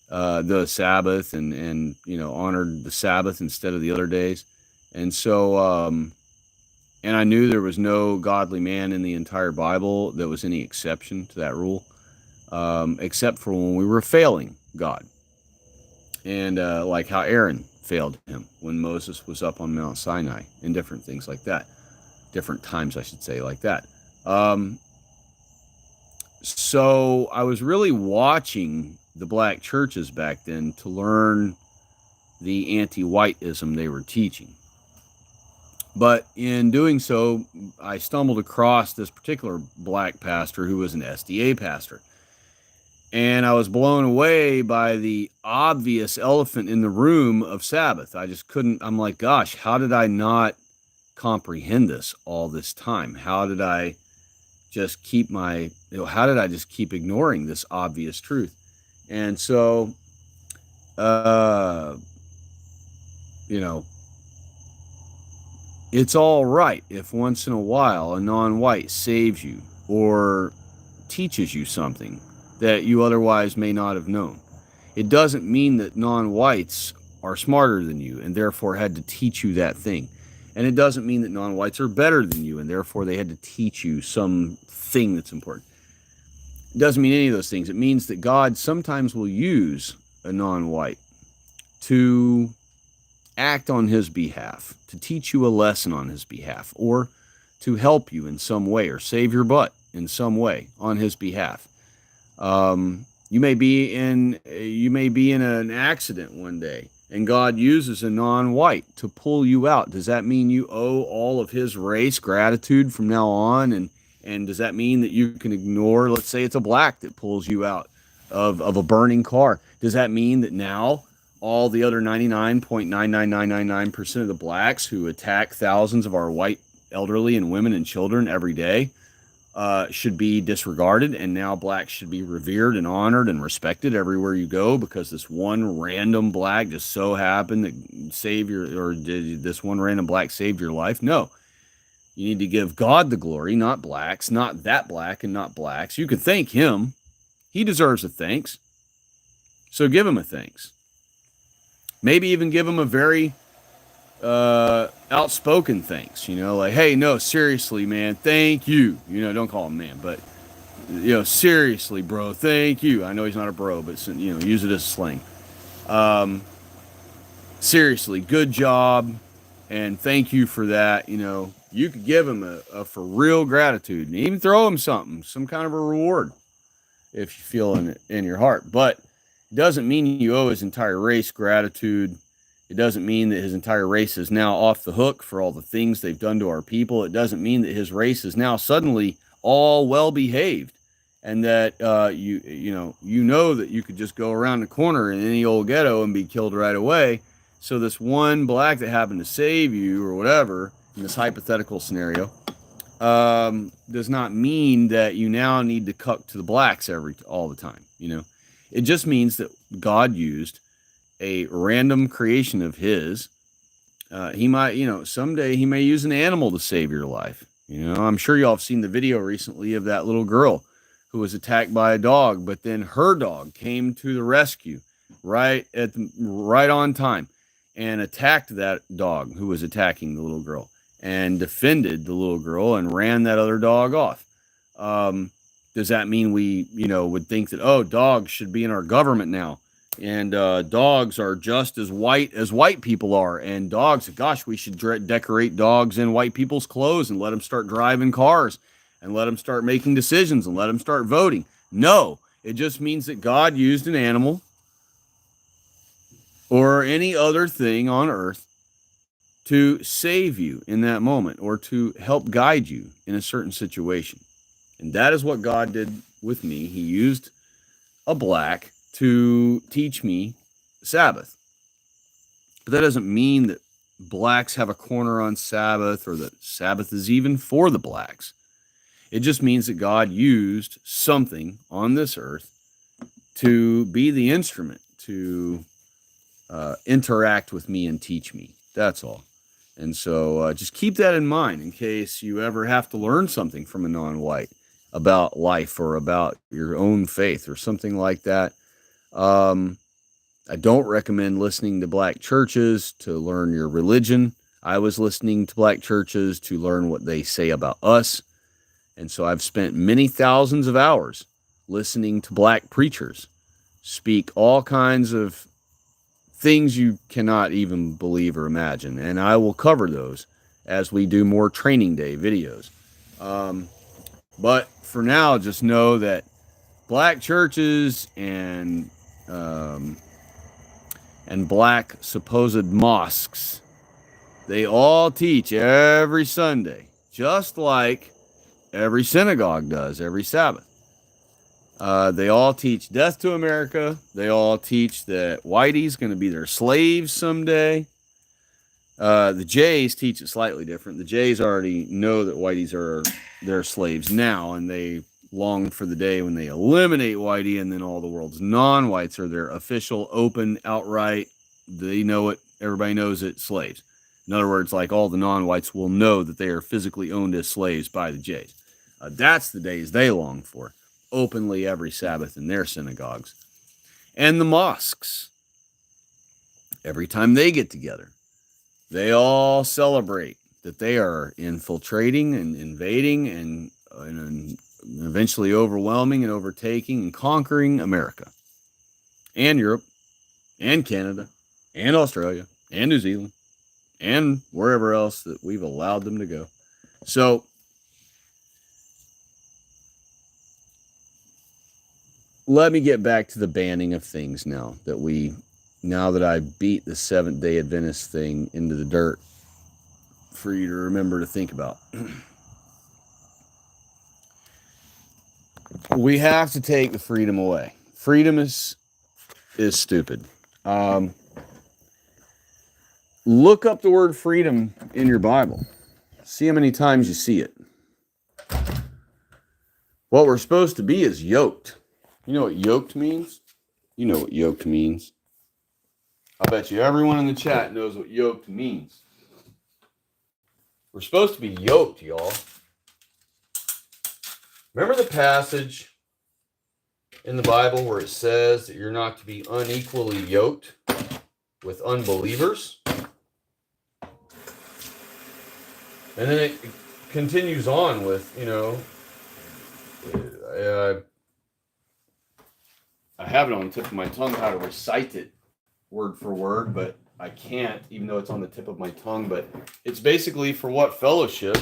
the Sabbath, and honored the Sabbath instead of the other days. And so, and I knew there was no godly man in the entire Bible that was any exception to that rule, except for when we were failing God. And like how Aaron failed him when Moses was up on Mount Sinai, and different things like that. Different times, I should say, like that. So I was really watching the black churches back then to learn the anti-whiteism they were teaching. But in doing so, I stumbled across this particular black pastor who was an SDA pastor. And I was blown away by the obvious elephant in the room of Sabbath. I just couldn't, I'm like, gosh, how did I not comprehend this all this time? How did I just keep how did I just keep ignoring this obvious truth? And so, it's all right if once in a while a non-white saves you or teaches you something that you otherwise may not have known. It doesn't mean that non-whites are smarter than you and therefore had to teach you that thing. And it doesn't mean that non-whites are better than you and therefore they had to teach you something that's important. It doesn't mean any of those things. It means that God sometimes will use a non-white to act on his behalf, to teach you a lesson on his behalf, or to help you in some way, or save your butt in some way on his behalf. You may be in an accident one day, and God uses a non-white to pull you out. Does that mean you owe all of his race gratitude from now on? And does that mean that you can ignore, let's say it's a black that pulls you out of a burning car? Does that mean that now all the other 99.99999% of the blacks who attack thousands of our white elderly and women and children every day should be disregarded, and now blacks should be revered and honored and respected everywhere you go because this one random black just so happened to this one random black saved your life? No. You need to give God the glory, not blacks, not that black and not blacks. You can thank him. He deserves a thanks. So give him a thanks. Maybe even give him a very outspoken thanks, like, hey, no, seriously, man, thank you. Don't call him man, but, seriously, bro, thank you. I know he's not a bro, but, use it as slang. Seriously, good job, and thank you for that. You could give him a for real gratitude, and even throw him something, some kind of a reward, if you feel in your heart. But it doesn't mean you owe his entire race gratitude. It doesn't mean that his entire race is now off the hook for all the things they've done to our people. It doesn't mean that his race is now suddenly all well behaved, and that you know that you could just go around the corner in any old ghetto and be killed right away. So this one black that happened to save you or whatever in this hypothetical scenario does not mean that you now need to cuck to the blacks all the time. It just means that God used a random creation of his. He might, someday he may use an animal to save your life. I'm sure y'all have seen the video recently of that little girl who was attacked by a dog, but then her dog came to the rescue right on time and attacked that dog who was attacking the little girl and defended the little girl and ran that other dog off. Does that mean we, would think that, oh, dogs should be in our government now? And dogs are just as white people are. And dogs, gosh, we should decorate dogs in white people's clothes and let them start driving cars and let them start making decisions and let them start voting. No, it just means that God used an animal or any other thing on earth to save you in that moment or to help guide you in a certain situation. And that is what God did with me. He used a black to teach me Sabbath. But that doesn't mean that blacks have a corner on Sabbath or that Sabbath is even for the blacks. It just means that God used something on this earth to be the instrument to interact with me and teach me. That's all. And so just keep that in mind in case you ever have to learn something from a non-white about life or about your own faith or something like that. I don't recommend listening to black churches to learn your religion. I was listening to black churches to learn what they say about us. And so I've spent many thousands of hours listening to black preachers speak all kinds of things you cannot even believe or imagine. And I will cover those as we do more training day videos. But for now, just know that black churches and black supposed mosques, they all teach every Sunday, just like every synagogue does every Sabbath. They all teach death to America. They all teach that whitey's going to be their slaves someday. The Jays teach it slightly different. The Jays already know that whiteys are their slaves now, and they long for the day when they eliminate whitey, and then all the world's non-whites are their official, open, outright, they know it, everybody knows it, slaves. In other words, like all the non-whites will know that they are physically owned as slaves by the Jays. That's the days they long for, openly every Sabbath in their synagogues. And the mosques, every time they get together, they all celebrate that they are infiltrating and invading and eventually overwhelming and overtaking and conquering America and Europe and Canada and Australia and New Zealand and wherever else that we've allowed them to go. So let me get back to the banning of things now that I beat the Seventh-day Adventist thing into the dirt for you to remember to think about. We have to take the freedom away. Freedom is stupid. Look up the word freedom in your Bible. See how many times you see it. What we're supposed to be is yoked. You know what yoked means? You know what yoked means. I bet you everyone in the chat knows what yoked means. We're supposed to be yoked, y'all. Remember the passage in the Bible where it says that you're not to be unequally yoked with unbelievers? And then it continues on with, I have it on the tip of my tongue how to recite it word for word, but I can't, even though it's on the tip of my tongue. But it's basically, for what fellowship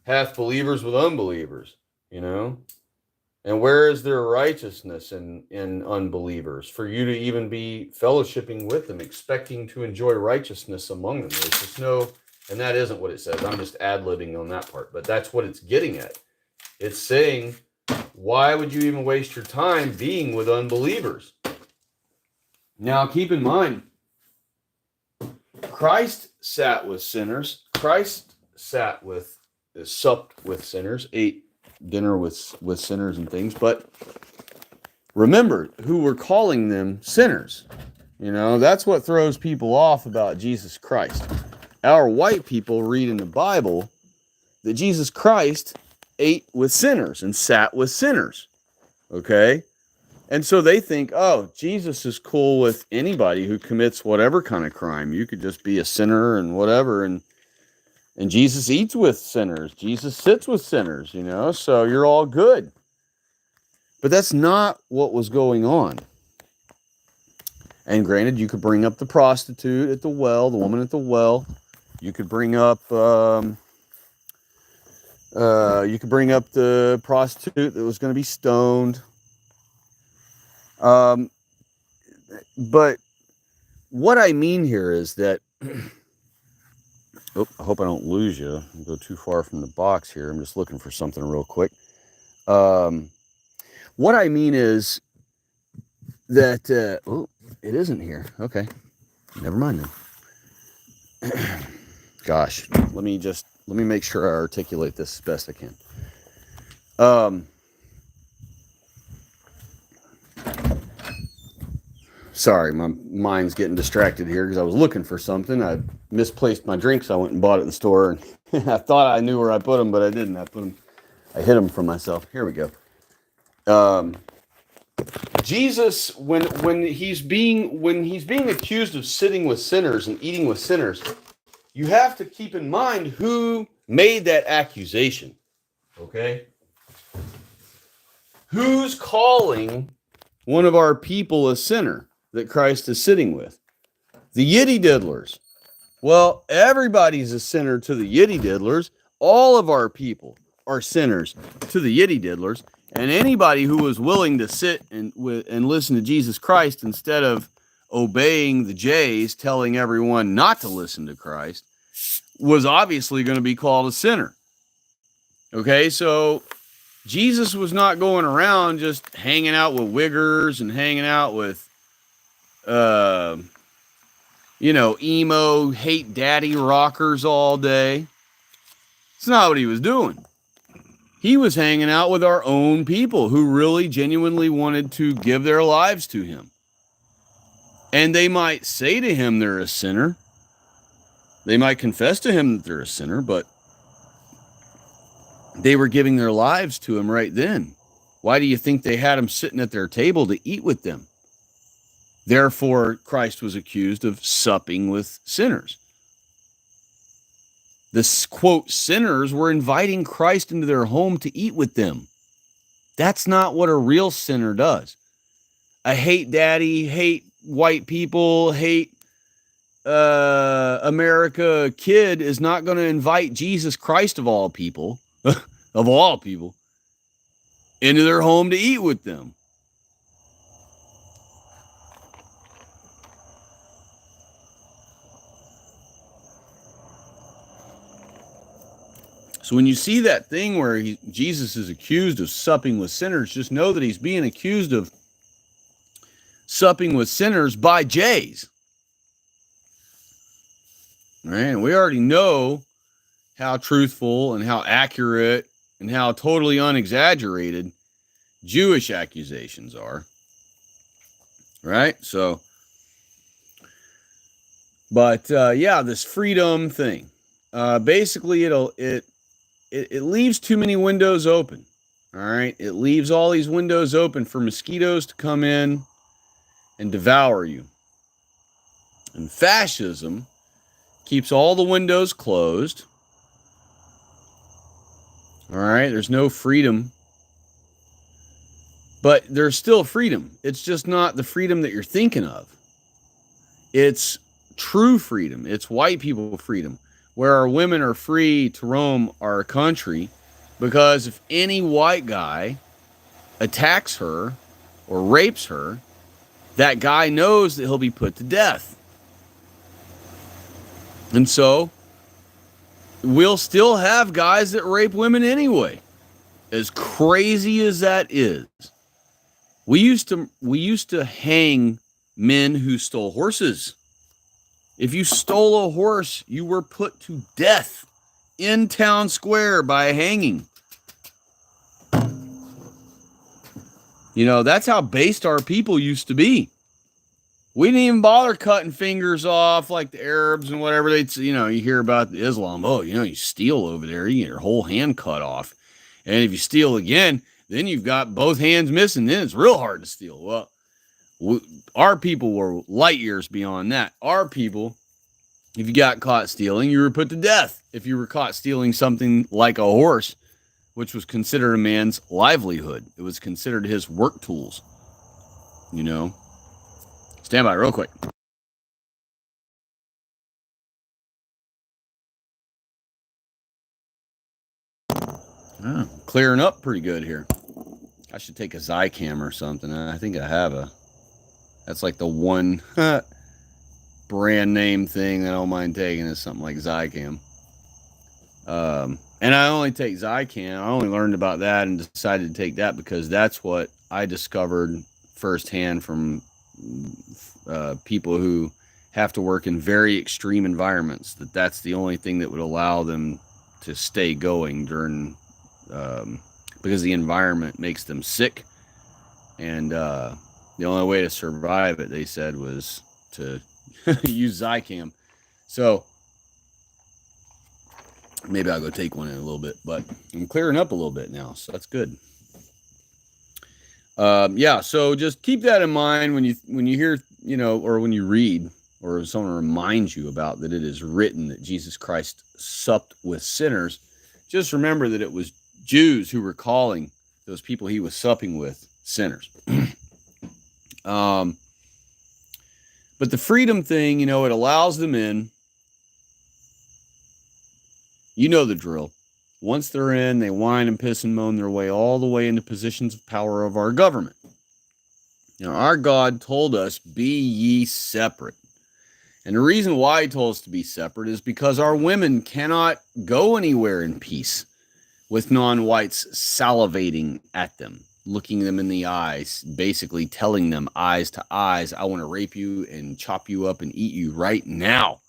hath believers with unbelievers, And where is their righteousness in unbelievers? For you to even be fellowshipping with them, expecting to enjoy righteousness among them. There's just no, and that isn't what it says. I'm just ad-libbing on that part, but that's what it's getting at. It's saying, why would you even waste your time being with unbelievers? Now, keep in mind, Christ sat with sinners. Christ supped with sinners, ate dinner with sinners and things. But remember who were calling them sinners. That's what throws people off about Jesus Christ. Our white people read in the Bible that Jesus Christ ate with sinners and sat with sinners. Okay? And so they think, oh, Jesus is cool with anybody who commits whatever kind of crime. You could just be a sinner and whatever. And Jesus eats with sinners. Jesus sits with sinners, so you're all good. But that's not what was going on. And granted, you could bring up the prostitute at the well, the woman at the well. You could bring up the prostitute that was going to be stoned. But what I mean here is that, I hope I don't lose you. I'll go too far from the box here. I'm just looking for something real quick. What I mean is, that, oh, it isn't here. Okay. Never mind then. Gosh, let me make sure I articulate this as best I can. Sorry, my mind's getting distracted here because I was looking for something. I misplaced my drinks. I went and bought at the store, and I thought I knew where I put them, but I didn't. I hid them from myself. Here we go. Jesus, when he's being accused of sitting with sinners and eating with sinners, you have to keep in mind who made that accusation. Okay? Who's calling one of our people a sinner that Christ is sitting with? The yiddy diddlers. Well, everybody's a sinner to the yiddy diddlers. All of our people are sinners to the yiddy diddlers. And anybody who was willing to sit and listen to Jesus Christ instead of obeying the J's, telling everyone not to listen to Christ, was obviously going to be called a sinner. Okay, so Jesus was not going around just hanging out with wiggers and hanging out with, emo, hate daddy rockers all day. It's not what he was doing. He was hanging out with our own people who really genuinely wanted to give their lives to him. And they might say to him they're a sinner. They might confess to him that they're a sinner, but they were giving their lives to him right then. Why do you think they had him sitting at their table to eat with them? Therefore, Christ was accused of supping with sinners. The, quote, sinners were inviting Christ into their home to eat with them. That's not what a real sinner does. A hate daddy, hate white people, hate America kid is not going to invite Jesus Christ of all people, into their home to eat with them. So when you see that thing where Jesus is accused of supping with sinners, just know that he's being accused of supping with sinners by Jays. Right? And we already know how truthful and how accurate and how totally unexaggerated Jewish accusations are. Right? So, but this freedom thing, basically it leaves too many windows open. All right. It leaves all these windows open for mosquitoes to come in and devour you. And fascism keeps all the windows closed. All right. There's no freedom. But there's still freedom. It's just not the freedom that you're thinking of. It's true freedom. It's white people freedom, where our women are free to roam our country, because if any white guy attacks her or rapes her, that guy knows that he'll be put to death. And so we'll still have guys that rape women anyway. As crazy as that is. We used to hang men who stole horses. If you stole a horse, you were put to death in town square by hanging. That's how based our people used to be. We didn't even bother cutting fingers off like the Arabs and whatever. You hear about the Islam. Oh, you steal over there, you get your whole hand cut off. And if you steal again, then you've got both hands missing. Then it's real hard to steal. Well, our people were light years beyond that. Our people, if you got caught stealing, you were put to death. If you were caught stealing something like a horse, which was considered a man's livelihood. It was considered his work tools. Stand by real quick. Clearing up pretty good here. I should take a Zycam or something. I think I have that's like the one brand name thing that I don't mind taking is something like Zycam. And I only take Zycam. I only learned about that and decided to take that because that's what I discovered firsthand from people who have to work in very extreme environments, that's the only thing that would allow them to stay going during, because the environment makes them sick. And the only way to survive it, they said, was to use Zicam. So maybe I'll go take one in a little bit, but I'm clearing up a little bit now, so that's good. Yeah, so just keep that in mind when you hear, or when you read, or someone reminds you about that it is written that Jesus Christ supped with sinners. Just remember that it was Jews who were calling those people he was supping with sinners. But the freedom thing, it allows them in. You know the drill. Once they're in, they whine and piss and moan their way all the way into positions of power of our government. Our God told us, be ye separate. And the reason why he told us to be separate is because our women cannot go anywhere in peace with non-whites salivating at them, looking them in the eyes, basically telling them eyes to eyes, I want to rape you and chop you up and eat you right now.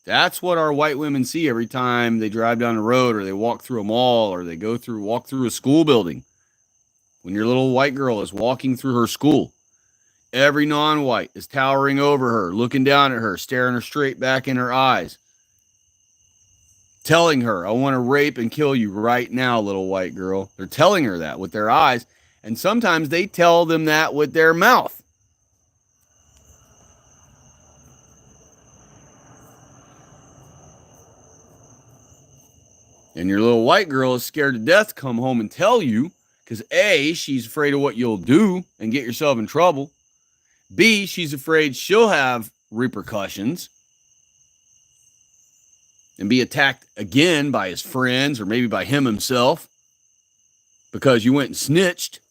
That's what our white women see every time they drive down the road, or they walk through a mall, or they walk through a school building. When your little white girl is walking through her school, every non-white is towering over her, looking down at her, staring her straight back in her eyes, telling her, I want to rape and kill you right now, little white girl. They're telling her that with their eyes, and sometimes they tell them that with their mouth. And your little white girl is scared to death to come home and tell you, because A, she's afraid of what you'll do and get yourself in trouble. B, she's afraid she'll have repercussions and be attacked again by his friends, or maybe by him himself, because you went and snitched.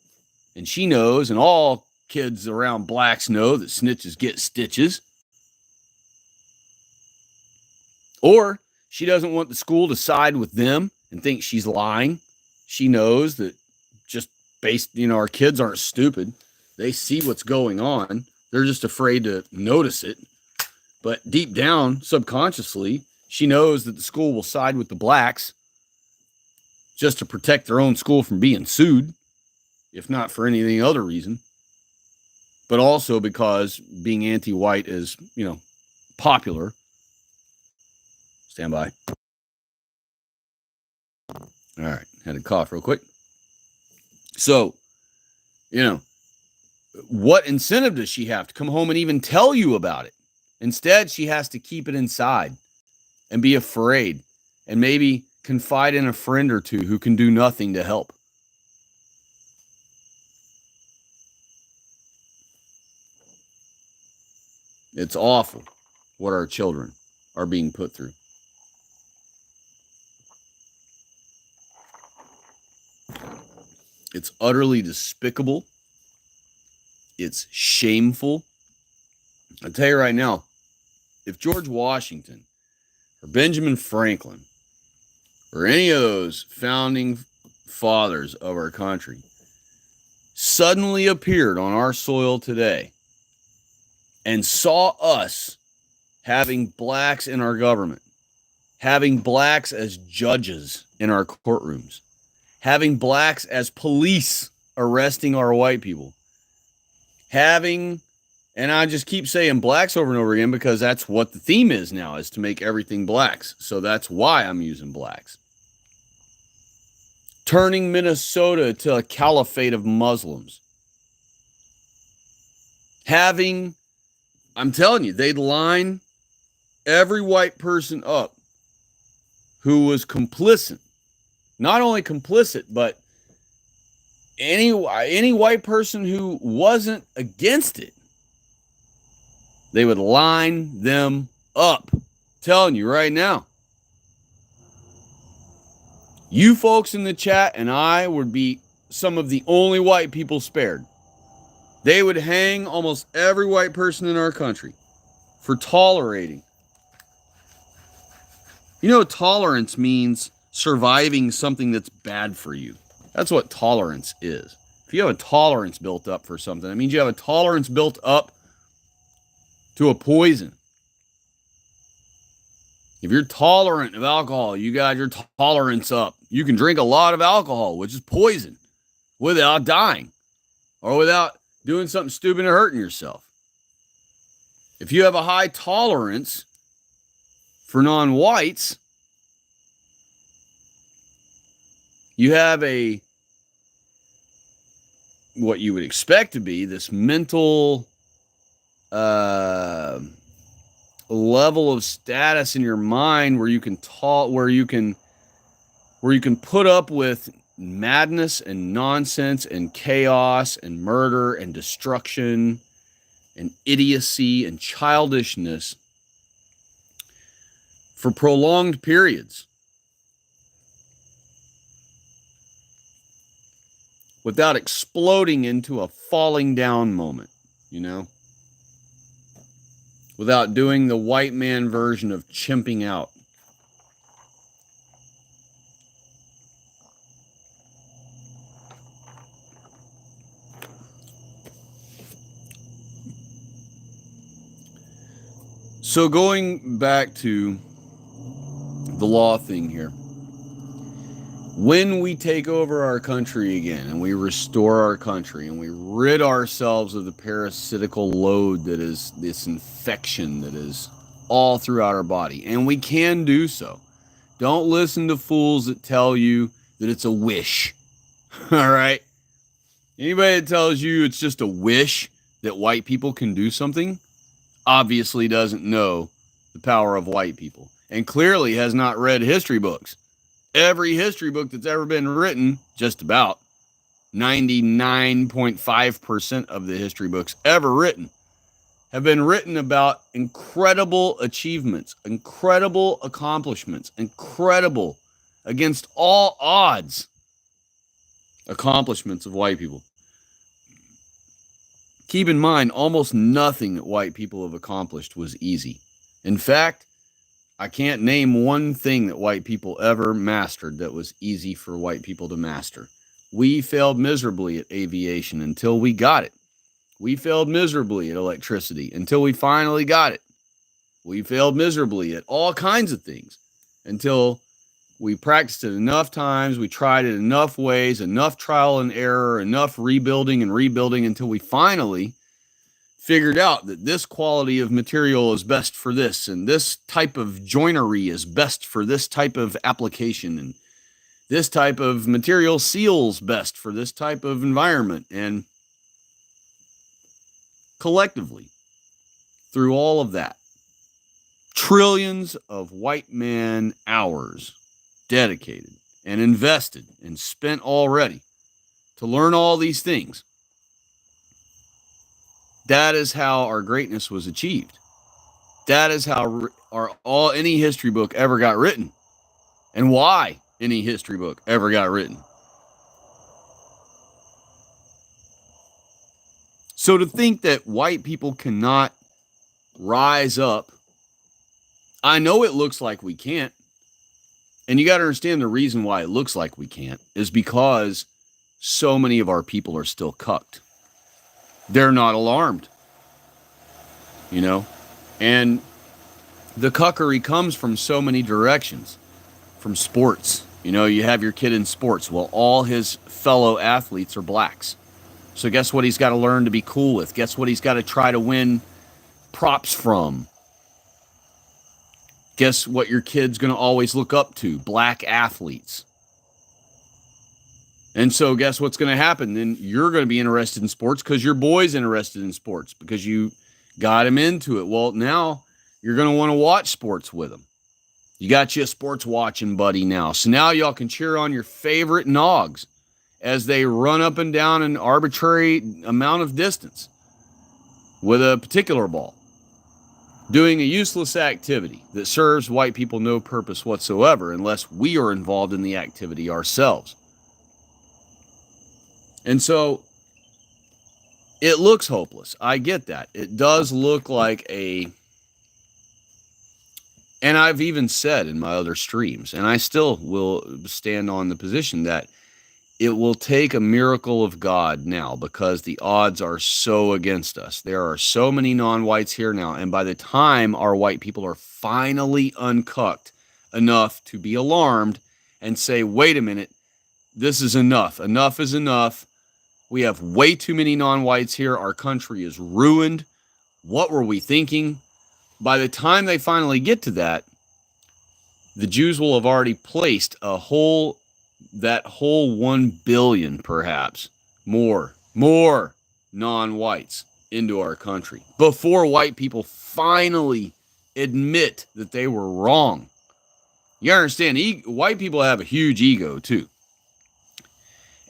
And she knows, and all kids around blacks know, that snitches get stitches. Or she doesn't want the school to side with them and think she's lying. She knows that, just based, our kids aren't stupid. They see what's going on. They're just afraid to notice it. But deep down, subconsciously, she knows that the school will side with the blacks just to protect their own school from being sued, if not for any other reason. But also because being anti-white is, popular. Stand by. All right. Had to cough real quick. So, what incentive does she have to come home and even tell you about it? Instead, she has to keep it inside and be afraid, and maybe confide in a friend or two who can do nothing to help. It's awful what our children are being put through. It's utterly despicable. It's shameful. I'll tell you right now, if George Washington or Benjamin Franklin or any of those founding fathers of our country suddenly appeared on our soil today and saw us having blacks in our government, having blacks as judges in our courtrooms, having blacks as police arresting our white people, having, and I just keep saying blacks over and over again because that's what the theme is now, is to make everything blacks. So that's why I'm using blacks. Turning Minnesota to a caliphate of Muslims. Having, I'm telling you, they'd line every white person up who was complicit. Not only complicit, but any white person who wasn't against it. They would line them up. I'm telling you right now. You folks in the chat and I would be some of the only white people spared. They would hang almost every white person in our country for tolerating. Tolerance means surviving something that's bad for you. That's what tolerance is. If you have a tolerance built up for something, that means you have a tolerance built up to a poison. If you're tolerant of alcohol, you got your tolerance up. You can drink a lot of alcohol, which is poison, without dying or without doing something stupid or hurting yourself. If you have a high tolerance for non-whites, you have what you would expect to be this mental level of status in your mind where you can put up with madness and nonsense and chaos and murder and destruction and idiocy and childishness for prolonged periods without exploding into a falling down moment, without doing the white man version of chimping out. So going back to the law thing here, when we take over our country again and we restore our country and we rid ourselves of the parasitical load that is this infection that is all throughout our body, and we can do so. Don't listen to fools that tell you that it's a wish. All right? Anybody that tells you it's just a wish that white people can do something obviously doesn't know the power of white people and clearly has not read history books. Every history book that's ever been written, just about 99.5% of the history books ever written, have been written about incredible achievements, incredible accomplishments, incredible, against all odds, accomplishments of white people. Keep in mind, almost nothing that white people have accomplished was easy. In fact, I can't name one thing that white people ever mastered that was easy for white people to master. We failed miserably at aviation until we got it. We failed miserably at electricity until we finally got it. We failed miserably at all kinds of things until we practiced it enough times, we tried it enough ways, enough trial and error, enough rebuilding until we finally figured out that this quality of material is best for this, and this type of joinery is best for this type of application, and this type of material seals best for this type of environment. And collectively, through all of that, trillions of white man hours dedicated and invested and spent already to learn all these things. That is how our greatness was achieved. That is how any history book ever got written, and why any history book ever got written. So to think that white people cannot rise up, I know it looks like we can't. And you got to understand the reason why it looks like we can't is because so many of our people are still cucked. They're not alarmed, and the cuckery comes from so many directions. From sports, you have your kid in sports. Well, all his fellow athletes are blacks. So guess what he's got to learn to be cool with? Guess what he's got to try to win props from? Guess what your kid's going to always look up to? Black athletes. And so guess what's going to happen? Then you're going to be interested in sports because your boy's interested in sports because you got him into it. Well, now you're going to want to watch sports with him. You got you a sports watching buddy now. So now y'all can cheer on your favorite Nogs as they run up and down an arbitrary amount of distance with a particular ball, doing a useless activity that serves white people no purpose whatsoever unless we are involved in the activity ourselves. And so it looks hopeless. I get that. It does look like and I've even said in my other streams, and I still will stand on the position that it will take a miracle of God now because the odds are so against us. There are so many non-whites here now, and by the time our white people are finally uncucked enough to be alarmed and say, wait a minute, this is enough. Enough is enough. We have way too many non-whites here. Our country is ruined. What were we thinking? By the time they finally get to that, the Jews will have already placed that whole 1 billion, perhaps more non-whites into our country before white people finally admit that they were wrong. You understand, white people have a huge ego too.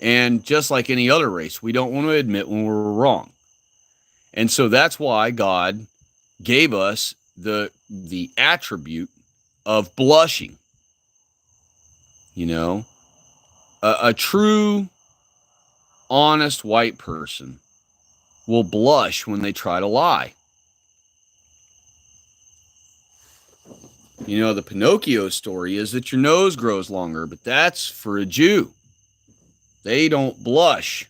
And just like any other race, we don't want to admit when we're wrong. And so that's why God gave us the attribute of blushing. You know, a true, honest white person will blush when they try to lie. You know, the Pinocchio story is that your nose grows longer, but that's for a Jew. They don't blush.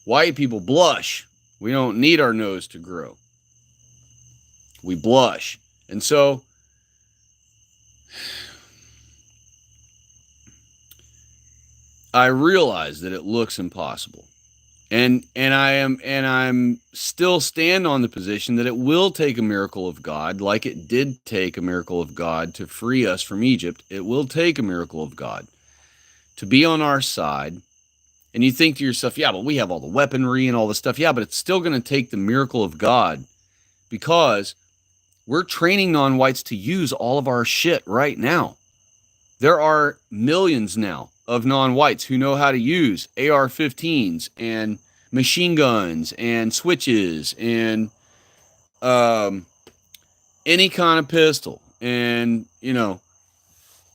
White people blush. We don't need our nose to grow. We blush. And so I realize that it looks impossible. And I'm still stand on the position that it will take a miracle of God, like it did take a miracle of God to free us from Egypt. It will take a miracle of God to be on our side. And you think to yourself, yeah, but we have all the weaponry and all the stuff. Yeah, but it's still going to take the miracle of God because we're training non-whites to use all of our shit right now. There are millions now of non-whites who know how to use AR-15s and machine guns and switches and any kind of pistol. And, you know,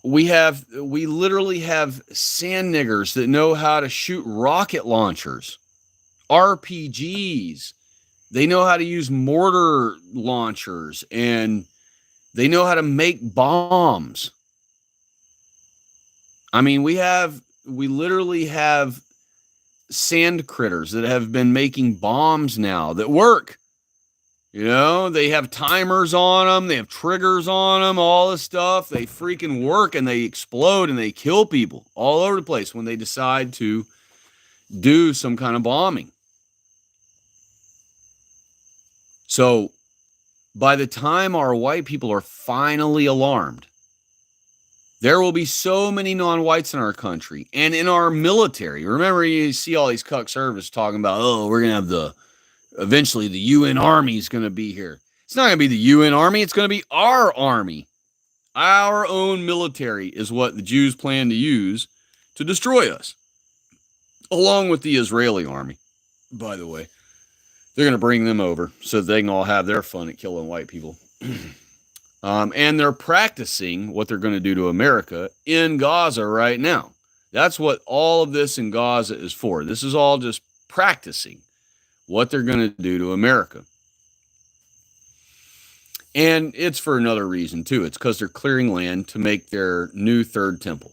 we literally have sand niggers that know how to shoot rocket launchers, RPGs. They know how to use mortar launchers, and they know how to make bombs. I mean, we literally have sand critters that have been making bombs now that work. You know, they have timers on them, they have triggers on them, all this stuff. They freaking work and they explode and they kill people all over the place when they decide to do some kind of bombing. So by the time our white people are finally alarmed, there will be so many non-whites in our country and in our military. Remember, you see all these cuck service talking about, oh, we're going to have eventually the UN Army is going to be here. It's not going to be the UN Army. It's going to be our army. Our own military is what the Jews plan to use to destroy us, along with the Israeli army, by the way. They're going to bring them over so they can all have their fun at killing white people. And they're practicing what they're going to do to America in Gaza right now. That's what all of this in Gaza is for. This is all just practicing what they're going to do to America. And it's for another reason, too. It's because they're clearing land to make their new third temple.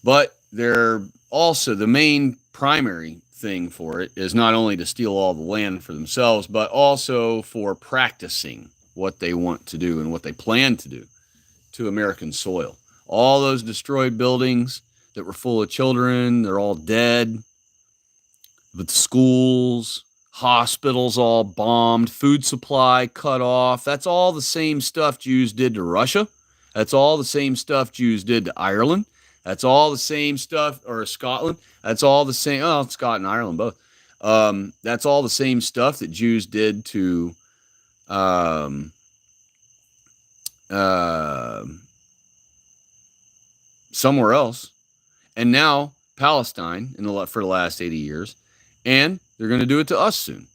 But they're also, the main primary thing for it is not only to steal all the land for themselves, but also for practicing what they want to do and what they plan to do to American soil. All those destroyed buildings that were full of children, they're all dead. But the schools, hospitals all bombed, food supply cut off. That's all the same stuff Jews did to Russia. That's all the same stuff Jews did to Ireland. That's all the same stuff, or Scotland. That's all the same, Scotland and Ireland both. That's all the same stuff that Jews did to somewhere else. And now Palestine for the last 80 years. And they're going to do it to us soon.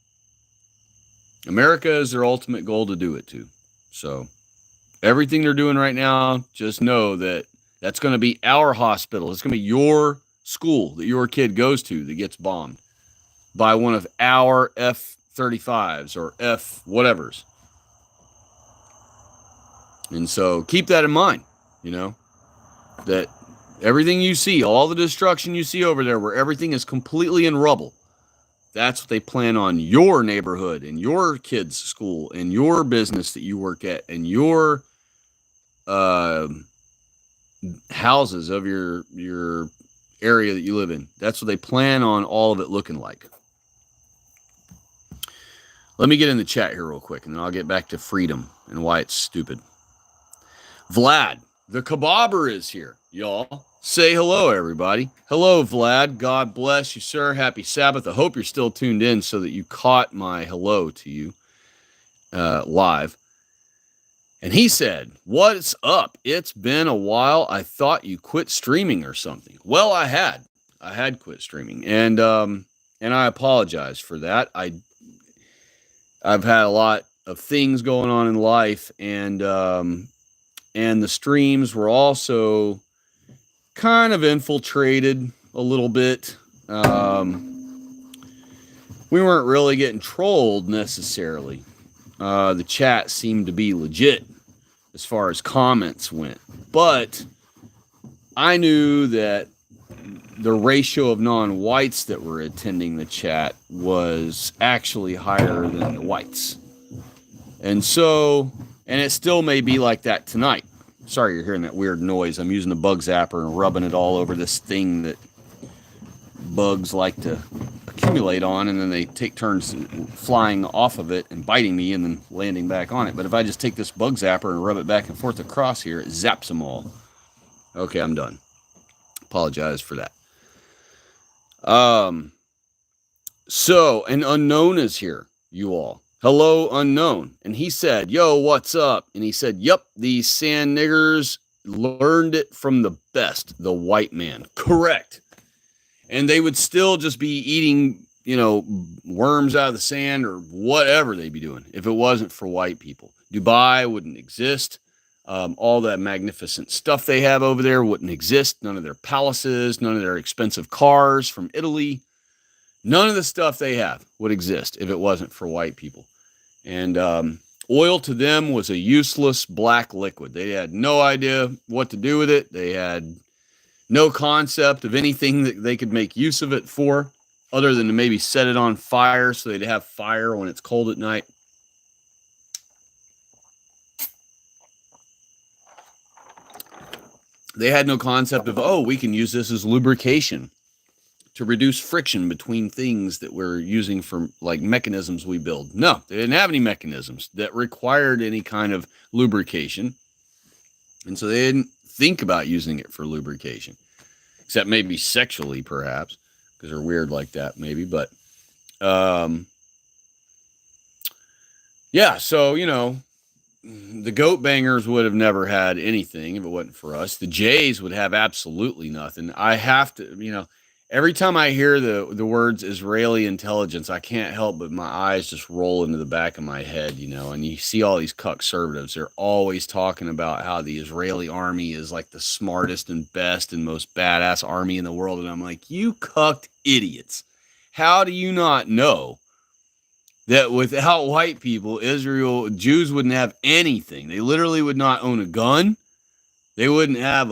America is their ultimate goal to do it to. So everything they're doing right now, just know that that's going to be our hospital. It's going to be your school that your kid goes to that gets bombed by one of our F-35s or F-whatevers. And so keep that in mind, that Everything you see, all the destruction you see over there, where everything is completely in rubble, that's what they plan on your neighborhood and your kids' school and your business that you work at and your uh, houses of your area that you live in. That's what they plan on all of it looking like. Let me get in the chat here real quick, and then I'll get back to freedom and why it's stupid. Vlad, the kebabber is here, y'all. Say hello, everybody. Hello, Vlad. God bless you, sir. Happy Sabbath. I hope you're still tuned in so that you caught my hello to you live. And he said, "What's up? It's been a while. I thought you quit streaming or something." Well, I had. I had quit streaming, and I apologize for that. I've had a lot of things going on in life, and the streams were also kind of infiltrated a little bit. We weren't really getting trolled necessarily. The chat seemed to be legit as far as comments went, but I knew that the ratio of non-whites that were attending the chat was actually higher than the whites. And so, and it still may be like that tonight. Sorry you're hearing that weird noise. I'm using the bug zapper and rubbing it all over this thing that bugs like to accumulate on, and then they take turns flying off of it and biting me and then landing back on it. But if I just take this bug zapper and rub it back and forth across here, it zaps them all. Okay, I'm done. Apologize for that. So an unknown is here, you all. Hello, unknown. And he said, "Yo, what's up?" And he said, "Yep, these sand niggers learned it from the best, the white man." Correct. And they would still just be eating, worms out of the sand or whatever they'd be doing if it wasn't for white people. Dubai wouldn't exist. All that magnificent stuff they have over there wouldn't exist. None of their palaces, none of their expensive cars from Italy. None of the stuff they have would exist if it wasn't for white people. And oil to them was a useless black liquid. They had no idea what to do with it. They had no concept of anything that they could make use of it for, other than to maybe set it on fire so they'd have fire when it's cold at night. They had no concept of, we can use this as lubrication to reduce friction between things that we're using for like mechanisms we build. No, they didn't have any mechanisms that required any kind of lubrication. And so they didn't think about using it for lubrication, except maybe sexually, perhaps, because they're weird like that, maybe. But yeah, so, the goat bangers would have never had anything if it wasn't for us. The Jays would have absolutely nothing. I have to, every time I hear the words Israeli intelligence, I can't help but my eyes just roll into the back of my head, and you see all these conservatives. They're always talking about how the Israeli army is like the smartest and best and most badass army in the world. And I'm like, you cucked idiots. How do you not know that without white people, Jews wouldn't have anything? They literally would not own a gun. They wouldn't have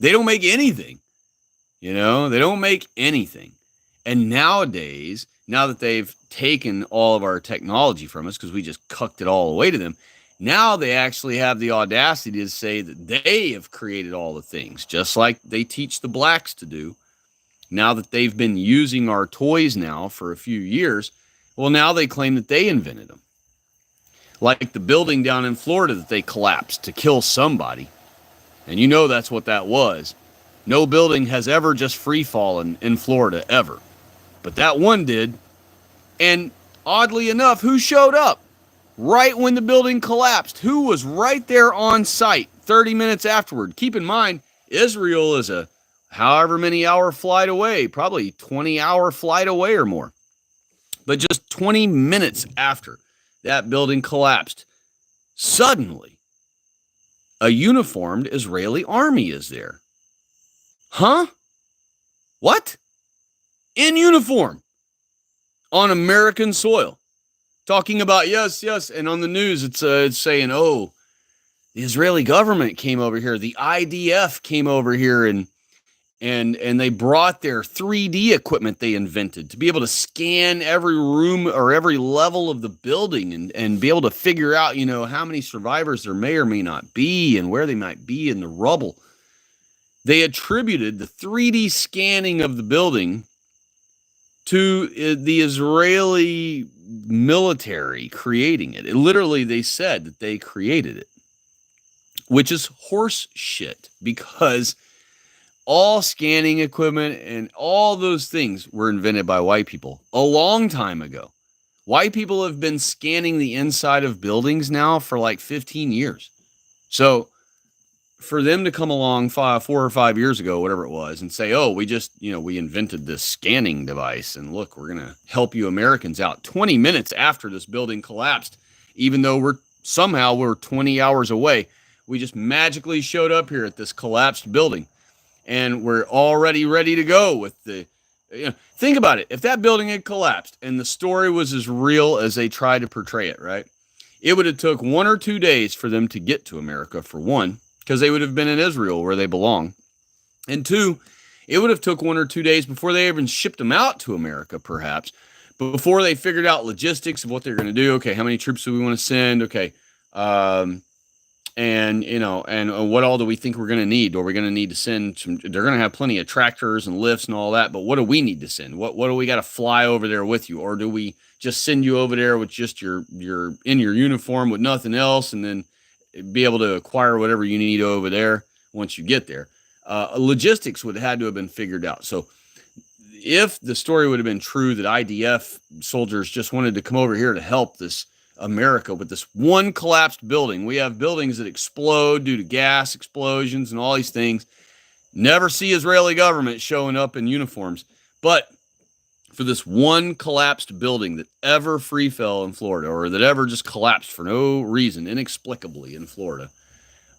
they don't make anything. They don't make anything. And nowadays, now that they've taken all of our technology from us because we just cucked it all away to them, now they actually have the audacity to say that they have created all the things, just like they teach the blacks to do. Now that they've been using our toys now for a few years, well, now they claim that they invented them. Like the building down in Florida that they collapsed to kill somebody. And that's what that was. No building has ever just free fallen in Florida, ever. But that one did. And oddly enough, who showed up? Right when the building collapsed. Who was right there on site 30 minutes afterward? Keep in mind, Israel is a however many hour flight away, probably 20-hour flight away or more. But just 20 minutes after that building collapsed, suddenly a uniformed Israeli army is there. Huh? What? In uniform on American soil, talking about yes, and on the news it's saying, the Israeli government came over here. The IDF came over here and they brought their 3D equipment they invented to be able to scan every room or every level of the building and be able to figure out, how many survivors there may or may not be and where they might be in the rubble. They attributed the 3D scanning of the building to the Israeli military creating it. Literally, they said that they created it, which is horse shit, because all scanning equipment and all those things were invented by white people a long time ago. White people have been scanning the inside of buildings now for like 15 years. So for them to come along 4 or 5 years ago, whatever it was, and say, oh, we invented this scanning device, and look, we're going to help you Americans out 20 minutes after this building collapsed, even though we're 20 hours away. We just magically showed up here at this collapsed building, and we're already ready to go with think about it. If that building had collapsed and the story was as real as they tried to portray it, right? It would have took 1 or 2 days for them to get to America, for one, because they would have been in Israel where they belong. And two, it would have took 1 or 2 days before they even shipped them out to America, perhaps, before they figured out logistics of what they're going to do. Okay, how many troops do we want to send? Okay, and what all do we think we're going to need? Are we going to need to send some? They're going to have plenty of tractors and lifts and all that, but what do we need to send? What do we got to fly over there with you? Or do we just send you over there with just your in your uniform with nothing else, and then be able to acquire whatever you need over there once you get there? Logistics would have had to have been figured out. So if the story would have been true that IDF soldiers just wanted to come over here to help this America with this one collapsed building. We have buildings that explode due to gas explosions and all these things. Never see Israeli government showing up in uniforms. But for this one collapsed building that ever free fell in Florida, or that ever just collapsed for no reason, inexplicably in Florida,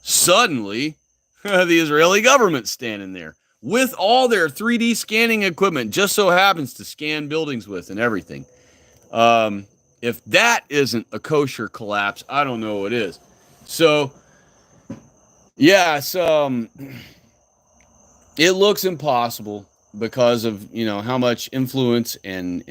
suddenly the Israeli government's standing there with all their 3D scanning equipment, just so happens to scan buildings with and everything. If that isn't a kosher collapse, I don't know what is. So, yeah, it looks impossible because of, how much influence and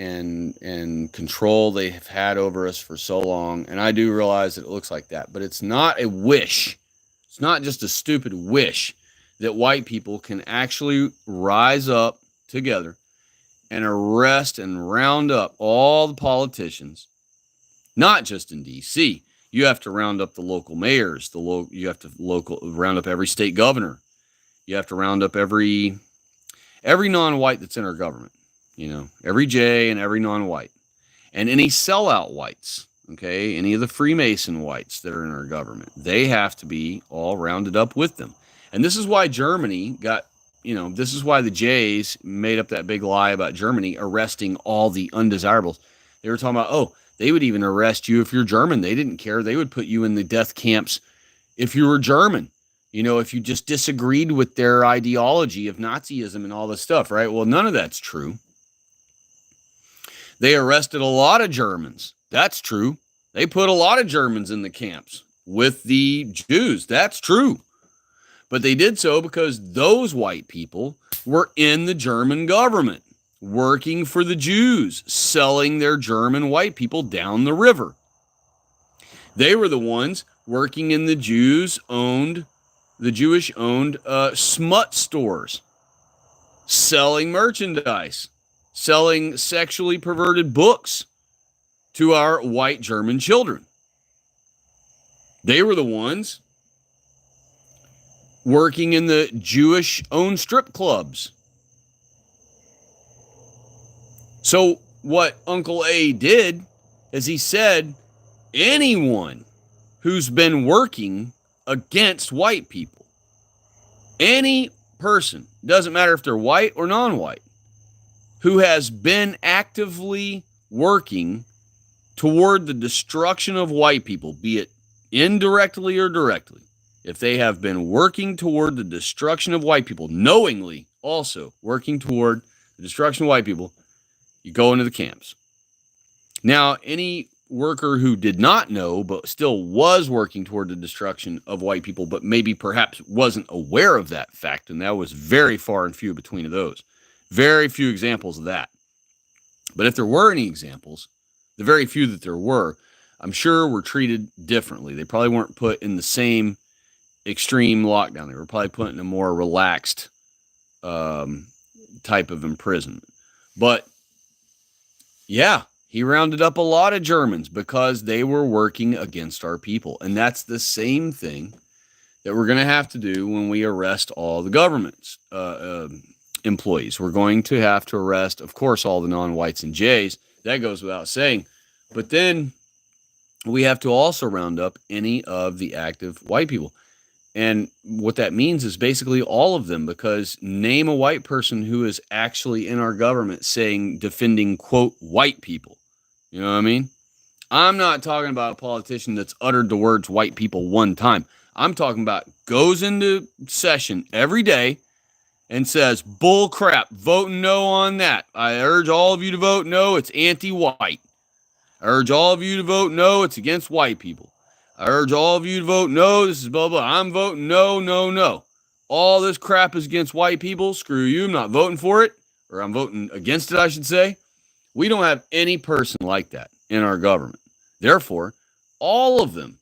control they have had over us for so long. And I do realize that it looks like that, but it's not a wish. It's not just a stupid wish that white people can actually rise up together and arrest and round up all the politicians. Not just in D.C. You have to round up the local mayors. You have to round up every state governor. You have to round up every non-white that's in our government. Every J and every non-white, and any sellout whites. Okay, any of the Freemason whites that are in our government, they have to be all rounded up with them. And this is why Germany got. This is why the Jays made up that big lie about Germany arresting all the undesirables. They were talking about, they would even arrest you if you're German. They didn't care. They would put you in the death camps if you were German. If you just disagreed with their ideology of Nazism and all this stuff, right? Well, none of that's true. They arrested a lot of Germans. That's true. They put a lot of Germans in the camps with the Jews. That's true. But they did so because those white people were in the German government, working for the Jews, selling their German white people down the river. They were the ones working in the Jewish-owned smut stores, selling merchandise, selling sexually perverted books to our white German children. They were the ones working in the Jewish-owned strip clubs. So what Uncle A did is he said, anyone who's been working against white people, any person, doesn't matter if they're white or non-white, who has been actively working toward the destruction of white people, be it indirectly or directly, if they have been working toward the destruction of white people, knowingly also working toward the destruction of white people, you go into the camps. Now, any worker who did not know, but still was working toward the destruction of white people, but maybe perhaps wasn't aware of that fact. And that was very far and few between of those. Very few examples of that. But if there were any examples, the very few that there were, I'm sure were treated differently. They probably weren't put in the same extreme lockdown. They were probably put in a more relaxed type of imprisonment. But yeah, he rounded up a lot of Germans because they were working against our people. And that's the same thing that we're going to have to do when we arrest all the government's employees. We're going to have to arrest, of course, all the non-whites and Jays. That goes without saying. But then we have to also round up any of the active white people. And what that means is basically all of them, because name a white person who is actually in our government saying, defending, quote, white people. You know what I mean? I'm not talking about a politician that's uttered the words white people one time. I'm talking about goes into session every day and says, bull crap, vote no on that. I urge all of you to vote no. It's anti-white. I urge all of you to vote no. It's against white people. I urge all of you to vote no. This is blah, blah. I'm voting no, no, no. All this crap is against white people. Screw you. I'm not voting for it. Or I'm voting against it, I should say. We don't have any person like that in our government. Therefore, all of them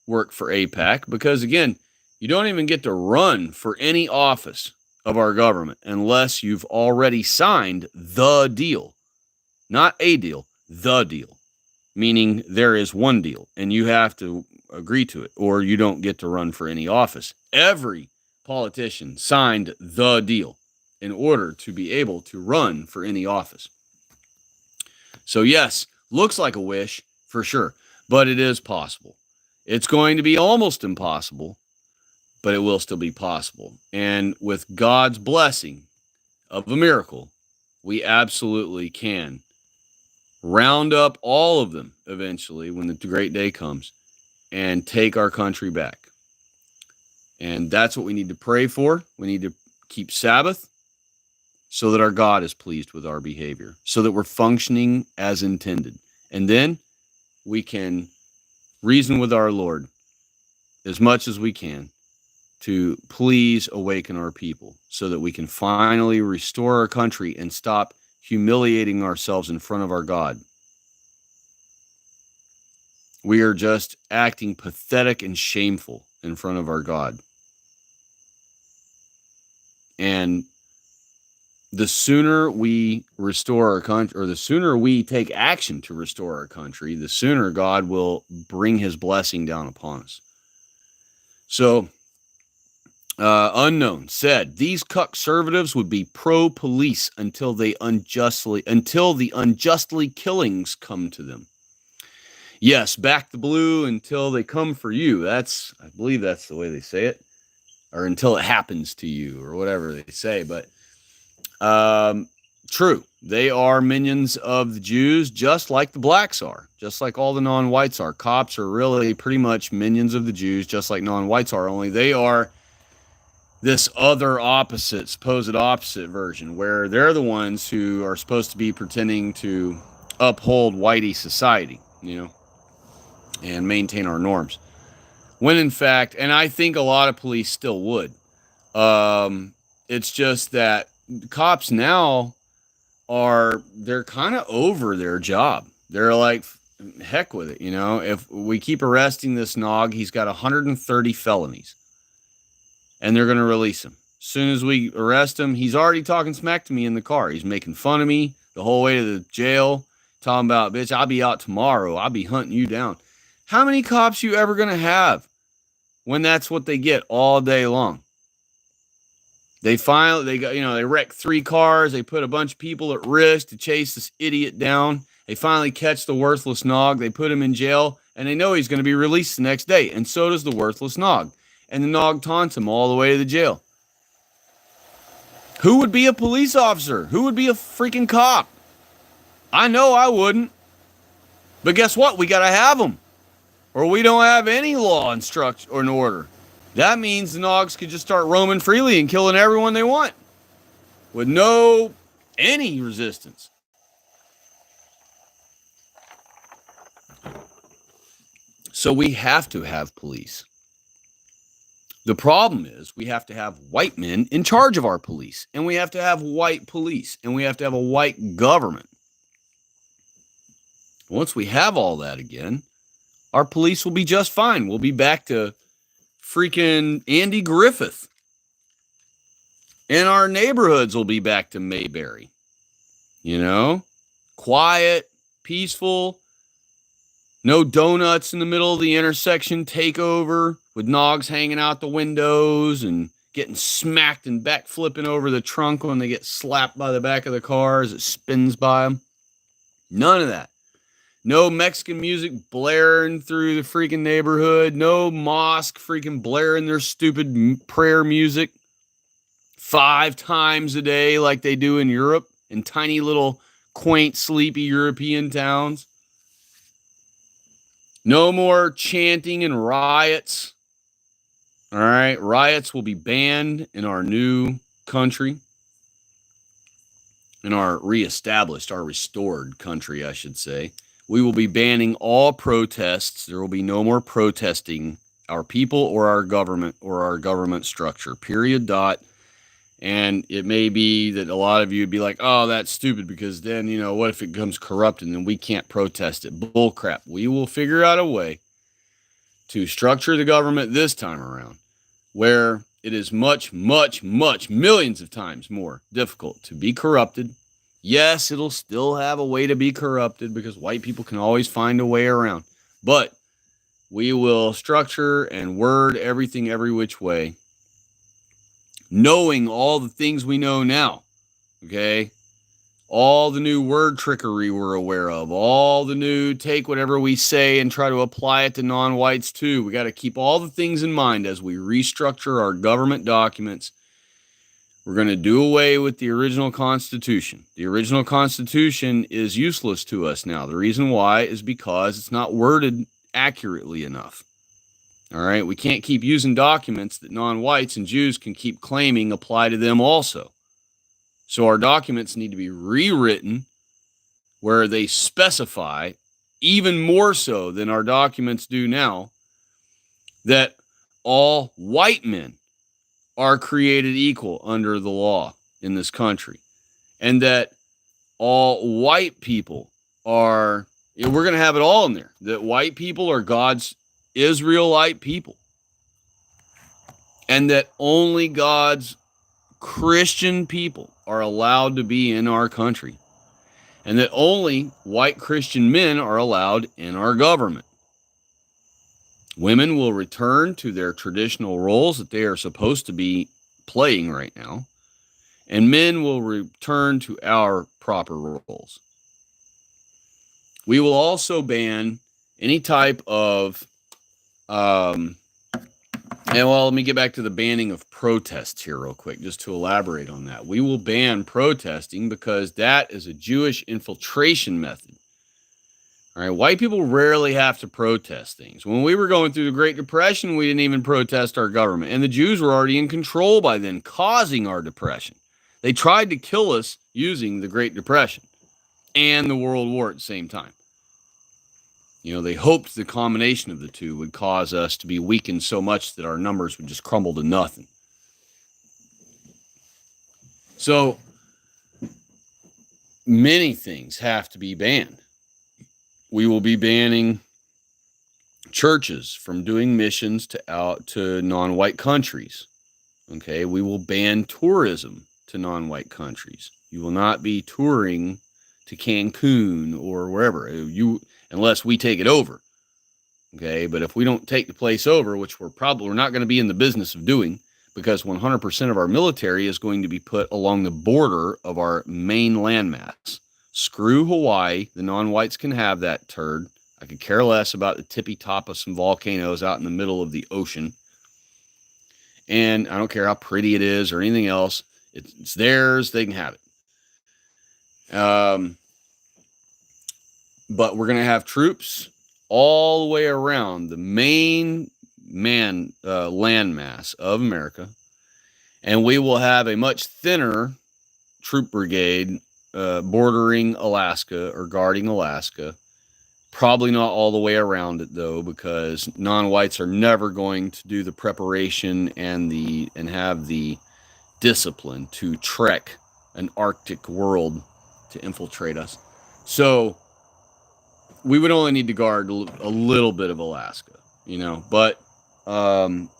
work for AIPAC because, again, you don't even get to run for any office of our government unless you've already signed the deal. Not a deal, the deal. Meaning there is one deal and you have to agree to it or you don't get to run for any office. Every politician signed the deal in order to be able to run for any office. So yes, looks like a wish for sure, but it is possible. It's going to be almost impossible, but it will still be possible. And with God's blessing of a miracle, we absolutely can round up all of them eventually when the great day comes and take our country back. And that's what we need to pray for. We need to keep Sabbath so that our God is pleased with our behavior, so that we're functioning as intended. And then we can reason with our Lord as much as we can to please awaken our people so that we can finally restore our country and stop humiliating ourselves in front of our God. We are just acting pathetic and shameful in front of our God. And the sooner we restore our country, or the sooner we take action to restore our country, the sooner God will bring his blessing down upon us. So, Unknown said, these conservatives would be pro-police until the unjustly killings come to them. Yes, back the blue until they come for you. I believe that's the way they say it. Or until it happens to you, or whatever they say. But true, they are minions of the Jews, just like the blacks are, just like all the non-whites are. Cops are really pretty much minions of the Jews, just like non-whites are, only they are this other opposite, supposed opposite version, where they're the ones who are supposed to be pretending to uphold whitey society, and maintain our norms. When in fact, and I think a lot of police still would, it's just that cops now they're kind of over their job. They're like, heck with it, If we keep arresting this nog, he's got 130 felonies. And they're going to release him. As soon as we arrest him, he's already talking smack to me in the car. He's making fun of me the whole way to the jail, talking about, bitch, I'll be out tomorrow. I'll be hunting you down. How many cops you ever going to have when that's what they get all day long? They wreck 3 cars. They put a bunch of people at risk to chase this idiot down. They finally catch the worthless nog. They put him in jail, and they know he's going to be released the next day. And so does the worthless nog. And the nog taunts him all the way to the jail. Who would be a police officer? Who would be a freaking cop? I know I wouldn't. But guess what? We got to have them. Or we don't have any law and structure or an order. That means the nogs could just start roaming freely and killing everyone they want. With any resistance. So we have to have police. The problem is we have to have white men in charge of our police, and we have to have white police, and we have to have a white government. Once we have all that again, our police will be just fine. We'll be back to freaking Andy Griffith. And our neighborhoods will be back to Mayberry. You know? Quiet, peaceful, no donuts in the middle of the intersection takeover with nogs hanging out the windows and getting smacked and back flipping over the trunk when they get slapped by the back of the car as it spins by them. None of that. No Mexican music blaring through the freaking neighborhood. No mosque freaking blaring their stupid prayer music 5 times a day like they do in Europe in tiny little quaint, sleepy European towns. No more chanting and riots. All right, riots will be banned in our new country, in our reestablished, our restored country, I should say. We will be banning all protests. There will be no more protesting our people or our government structure, period, dot. And it may be that a lot of you would be like, oh, that's stupid because then, what if it becomes corrupt and then we can't protest it? Bull crap. We will figure out a way to structure the government this time around where it is much, much, much, millions of times more difficult to be corrupted. Yes, it'll still have a way to be corrupted because white people can always find a way around. But we will structure and word everything every which way, knowing all the things we know now, okay? All the new word trickery we're aware of, all the new take whatever we say and try to apply it to non-whites too. We got to keep all the things in mind as we restructure our government documents. We're going to do away with the original Constitution. The original Constitution is useless to us now. The reason why is because it's not worded accurately enough. All right, we can't keep using documents that non-whites and Jews can keep claiming apply to them also. So our documents need to be rewritten where they specify, even more so than our documents do now, that all white men are created equal under the law in this country. And that all white people are, we're going to have it all in there, that white people are God's Israelite people. And that only God's Christian people are allowed to be in our country. And that only white Christian men are allowed in our government. Women will return to their traditional roles that they are supposed to be playing right now. And men will return to our proper roles. We will also ban any type of, let me get back to the banning of protests here real quick, just to elaborate on that. We will ban protesting because that is a Jewish infiltration method. All right, white people rarely have to protest things. When we were going through the Great Depression, we didn't even protest our government. And the Jews were already in control by then, causing our depression. They tried to kill us using the Great Depression and the World War at the same time. They hoped the combination of the two would cause us to be weakened so much that our numbers would just crumble to nothing. So many things have to be banned. We will be banning churches from doing missions to non-white countries. Okay, we will ban tourism to non-white countries. You will not be touring to Cancun or wherever, unless we take it over. Okay, but if we don't take the place over, which we're not going to be in the business of doing, because 100% of our military is going to be put along the border of our main landmass. Screw Hawaii. The non-whites can have that turd. I could care less about the tippy top of some volcanoes out in the middle of the ocean. And I don't care how pretty it is or anything else. It's theirs. They can have it. But we're going to have troops all the way around the main landmass of America. And we will have a much thinner troop brigade bordering Alaska or guarding Alaska Probably not all the way around it though, because non-whites are never going to do the preparation and have the discipline to trek an Arctic world to infiltrate us. So we would only need to guard a little bit of Alaska, But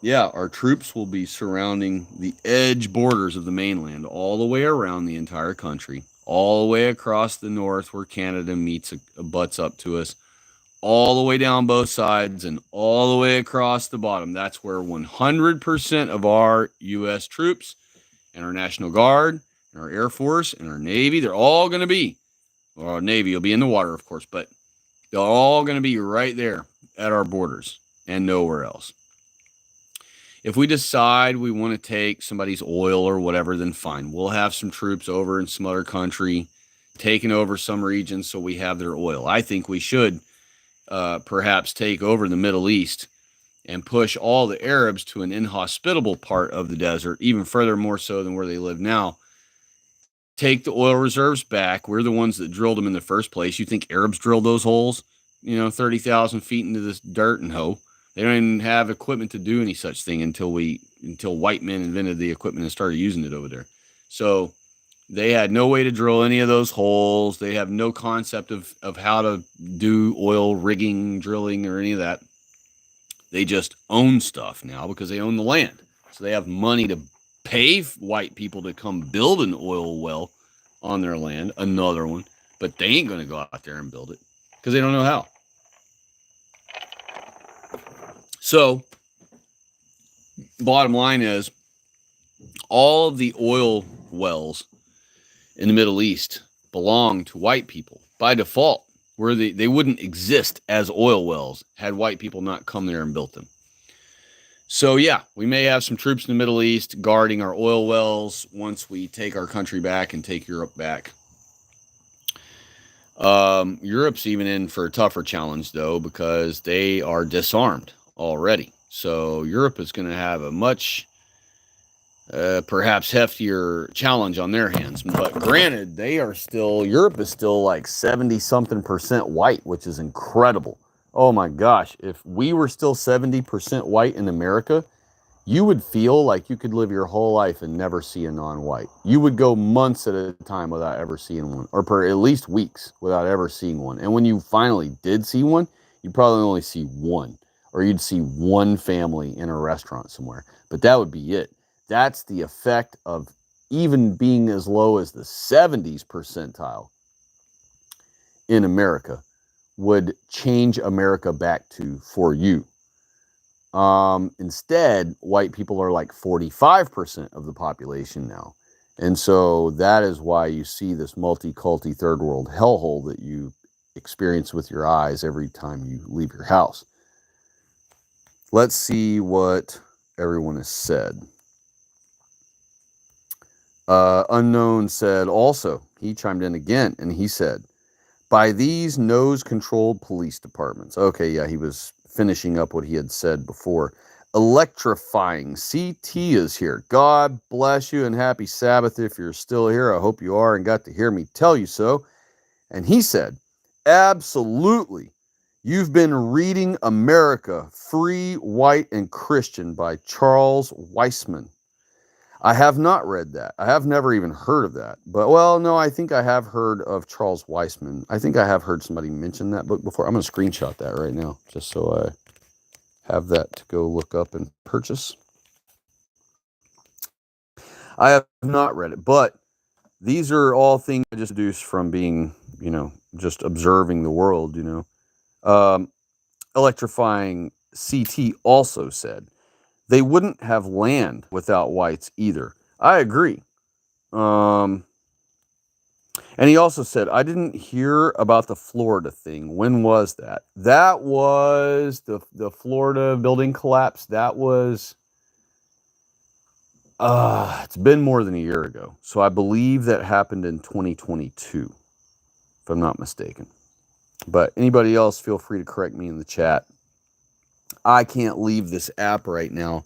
yeah, our troops will be surrounding the edge borders of the mainland, all the way around the entire country, all the way across the north where Canada butts up to us, all the way down both sides, and all the way across the bottom. That's where 100% of our U.S. troops and our National Guard and our Air Force and our Navy, they're all going to be. Well, our Navy will be in the water, of course, but they're all going to be right there at our borders and nowhere else. If we decide we want to take somebody's oil or whatever, then fine. We'll have some troops over in some other country taking over some regions so we have their oil. I think we should perhaps take over the Middle East and push all the Arabs to an inhospitable part of the desert, even further more so than where they live now. Take the oil reserves back. We're the ones that drilled them in the first place. You think Arabs drilled those holes, 30,000 feet into this dirt and hoe? They don't even have equipment to do any such thing until white men invented the equipment and started using it over there. So they had no way to drill any of those holes. They have no concept of how to do oil rigging, drilling, or any of that. They just own stuff now because they own the land. So they have money to pay white people to come build an oil well on their land, another one, but they ain't going to go out there and build it because they don't know how. So, bottom line is, all of the oil wells in the Middle East belong to white people by default, where they wouldn't exist as oil wells had white people not come there and built them. So yeah, we may have some troops in the Middle East guarding our oil wells once we take our country back and take Europe back. Europe's even in for a tougher challenge though, because they are disarmed already. So Europe is going to have a much perhaps heftier challenge on their hands. But granted, Europe is still like 70-something% white, which is incredible. Oh my gosh, if we were still 70% white in America, you would feel like you could live your whole life and never see a non-white. You would go months at a time without ever seeing one, or at least weeks without ever seeing one. And when you finally did see one, you'd probably only see one, or you'd see one family in a restaurant somewhere. But that would be it. That's the effect of even being as low as the 70s percentile in America would change America back to for you. Instead, white people are like 45% of the population now. And so that is why you see this multi-culti third world hellhole that you experience with your eyes every time you leave your house. Let's see what everyone has said. Unknown said also, he chimed in again, and he said, by these nose-controlled police departments. Okay, yeah, he was finishing up what he had said before. Electrifying. CT is here. God bless you and happy Sabbath if you're still here. I hope you are and got to hear me tell you so. And he said, absolutely. You've been reading America, Free, White, and Christian by Charles Weisman. I have not read that. I have never even heard of that. But, well, no, I think I have heard of Charles Weisman. I think I have heard somebody mention that book before. I'm going to screenshot that right now just so I have that to go look up and purchase. I have not read it, but these are all things I just deduced from being, just observing the world, Electrifying CT also said, they wouldn't have land without whites either. I agree. And he also said, I didn't hear about the Florida thing. When was that? That was the Florida building collapse. That was, it's been more than a year ago. So I believe that happened in 2022, if I'm not mistaken. But anybody else, feel free to correct me in the chat. I can't leave this app right now.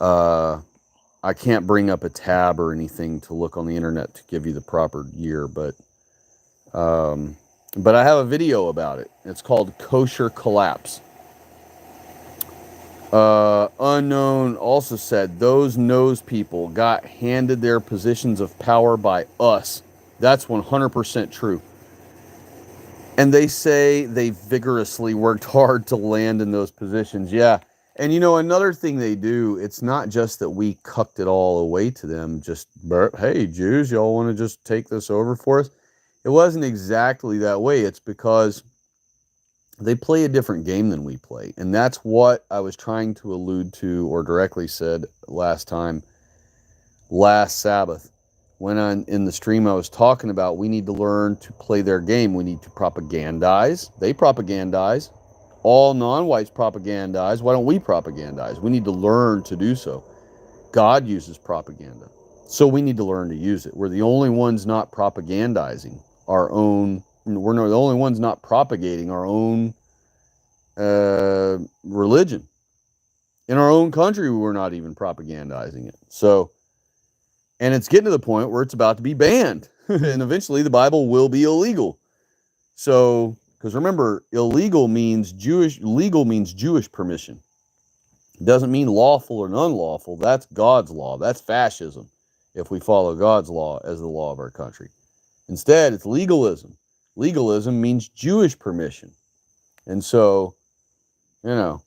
I can't bring up a tab or anything to look on the internet to give you the proper year, but But I have a video about it. It's called Kosher Collapse. Unknown also said those nose people got handed their positions of power by us. That's 100% true. And they say they vigorously worked hard to land in those positions. Yeah. And another thing they do, it's not just that we cucked it all away to them, just, hey, Jews, y'all want to just take this over for us? It wasn't exactly that way. It's because they play a different game than we play. And that's what I was trying to allude to, or directly said last Sabbath. When in the stream I was talking about, we need to learn to play their game. We need to propagandize. They propagandize. All non-whites propagandize. Why don't we propagandize? We need to learn to do so. God uses propaganda. So we need to learn to use it. We're the only ones not propagandizing our own. We're the only ones not propagating our own religion. In our own country, we're not even propagandizing it. So, and it's getting to the point where it's about to be banned. And eventually the Bible will be illegal. So, because remember, legal means Jewish permission. It doesn't mean lawful or unlawful. That's God's law. That's fascism if we follow God's law as the law of our country. Instead, it's legalism. Legalism means Jewish permission. And so, the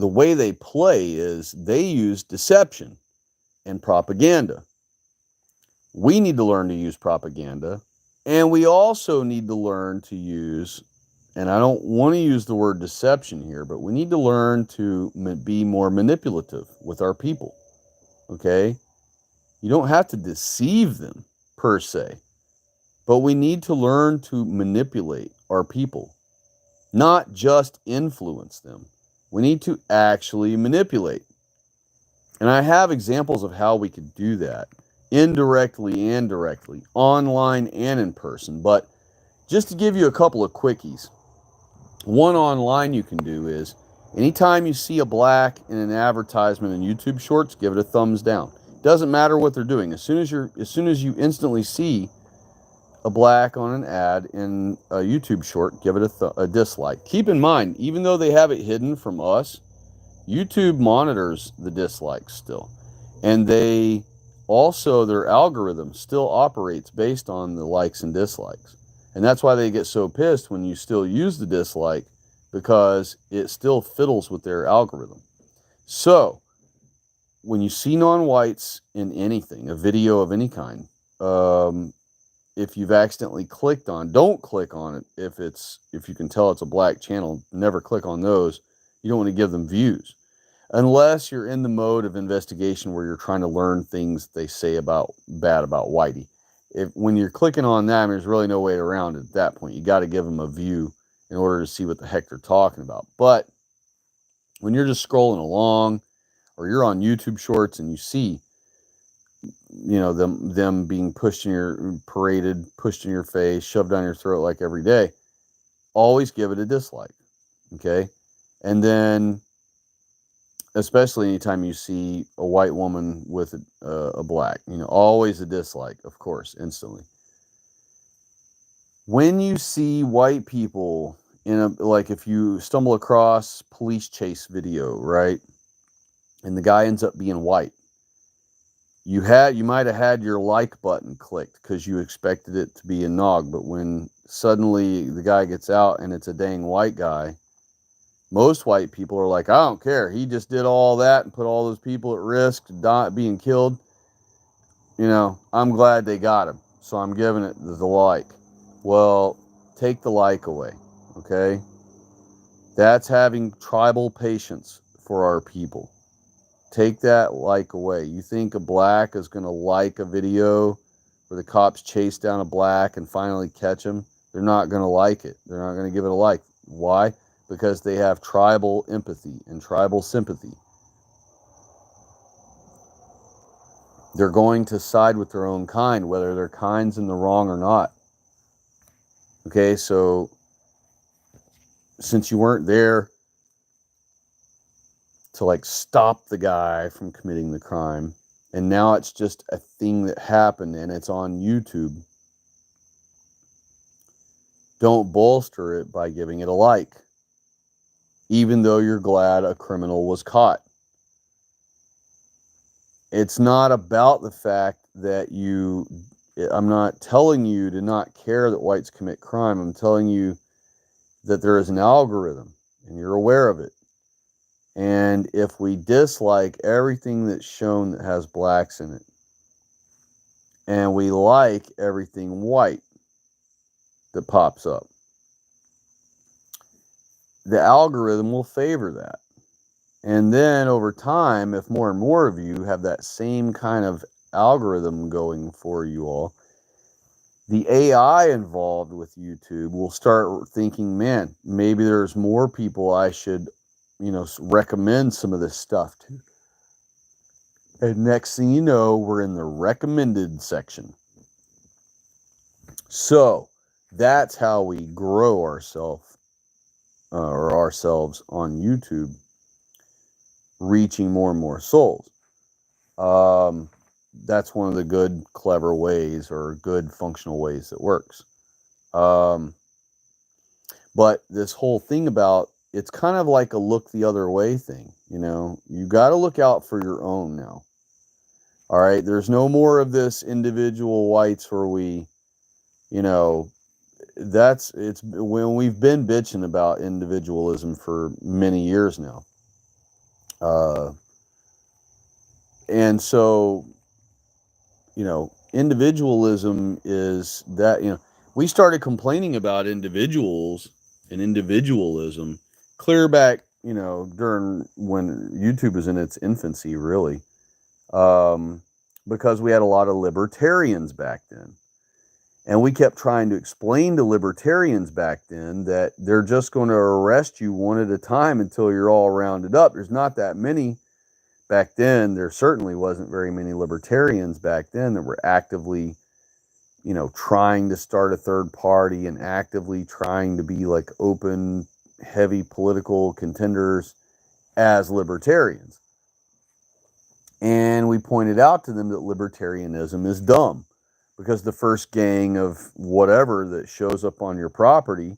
way they play is they use deception and propaganda. We need to learn to use propaganda, and we also need to learn to use, and I don't want to use the word deception here, but we need to learn to be more manipulative with our people. Okay? You don't have to deceive them per se, but we need to learn to manipulate our people, not just influence them. We need to actually manipulate. And I have examples of how we could do that, indirectly and directly, online and in person. But just to give you a couple of quickies, one online you can do is anytime you see a black in an advertisement in YouTube Shorts, give it a thumbs down. Doesn't matter what they're doing. As soon as you instantly see a black on an ad in a YouTube short, give it a dislike. Keep in mind, even though they have it hidden from us, YouTube monitors the dislikes still. And they also, their algorithm still operates based on the likes and dislikes. And that's why they get so pissed when you still use the dislike, because it still fiddles with their algorithm. So, when you see non-whites in anything, a video of any kind, if you've accidentally clicked on, don't click on it. If you can tell it's a black channel, never click on those. You don't want to give them views unless you're in the mode of investigation where you're trying to learn things they say bad about whitey. When you're clicking on that, there's really no way around it at that point. You got to give them a view in order to see what the heck they're talking about. But when you're just scrolling along, or you're on YouTube Shorts and you see them being pushed in your face, shoved down your throat like every day, always give it a dislike. Okay? And then especially anytime you see a white woman with a black, always a dislike, of course, instantly. When you see white people like if you stumble across police chase video, right? And the guy ends up being white, you might have had your like button clicked because you expected it to be a nog, but when suddenly the guy gets out and it's a dang white guy, most white people are like, I don't care. He just did all that and put all those people at risk being killed. I'm glad they got him, so I'm giving it the like. Well, take the like away, okay? That's having tribal patience for our people. Take that like away. You think a black is going to like a video where the cops chase down a black and finally catch him? They're not going to like it. They're not going to give it a like. Why? Because they have tribal empathy and tribal sympathy. They're going to side with their own kind, whether their kind's in the wrong or not. Okay, so since you weren't there to like stop the guy from committing the crime. And now it's just a thing that happened and it's on YouTube. Don't bolster it by giving it a like, even though you're glad a criminal was caught. It's not about the fact that I'm not telling you to not care that whites commit crime. I'm telling you that there is an algorithm and you're aware of it. And if we dislike everything that's shown that has blacks in it, and we like everything white that pops up, the algorithm will favor that. And then over time, if more and more of you have that same kind of algorithm going for you all, the AI involved with YouTube will start thinking, man, maybe there's more people I should, recommend some of this stuff to. And next thing you know, we're in the recommended section. So that's how we grow ourselves on YouTube, reaching more and more souls. That's one of the good, clever ways or good functional ways that works. But this whole thing about, it's kind of like a look the other way thing. You got to look out for your own now. All right. There's no more of this individual whites where we, it's when we've been bitching about individualism for many years now. And so, individualism is that, we started complaining about individuals and individualism clear back, during when YouTube was in its infancy, really, because we had a lot of libertarians back then. And we kept trying to explain to libertarians back then that they're just going to arrest you one at a time until you're all rounded up. There's not that many. Back then, there certainly wasn't very many libertarians back then that were actively, trying to start a third party and actively trying to be like open, heavy political contenders as libertarians. And we pointed out to them that libertarianism is dumb because the first gang of whatever that shows up on your property,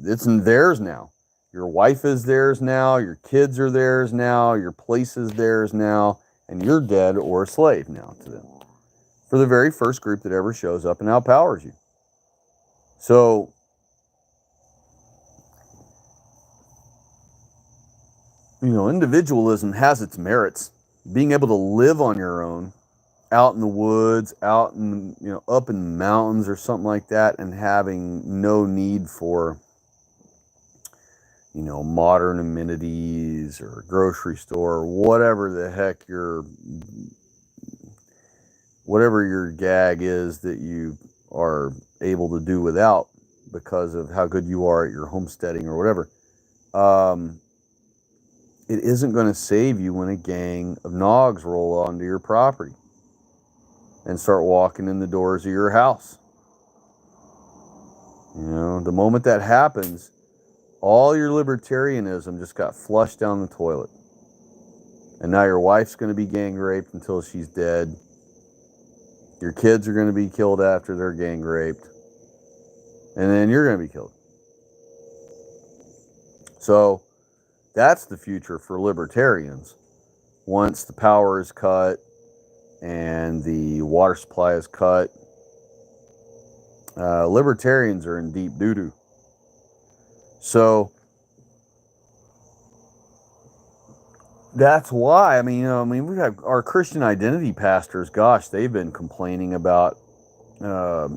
it's theirs now. Your wife is theirs now, your kids are theirs now, your place is theirs now, and you're dead or a slave now to them. For the very first group that ever shows up and outpowers you. So, individualism has its merits. Being able to live on your own, out in the woods, out in, up in the mountains or something like that, and having no need for modern amenities or grocery store or whatever the heck whatever your gag is that you are able to do without because of how good you are at your homesteading or whatever. It isn't going to save you when a gang of Nogs roll onto your property and start walking in the doors of your house. The moment that happens, all your libertarianism just got flushed down the toilet. And now your wife's going to be gang raped until she's dead. Your kids are going to be killed after they're gang raped. And then you're going to be killed. So that's the future for libertarians. Once the power is cut and the water supply is cut, libertarians are in deep doo-doo. So that's why, we've had our Christian identity pastors, gosh, they've been complaining about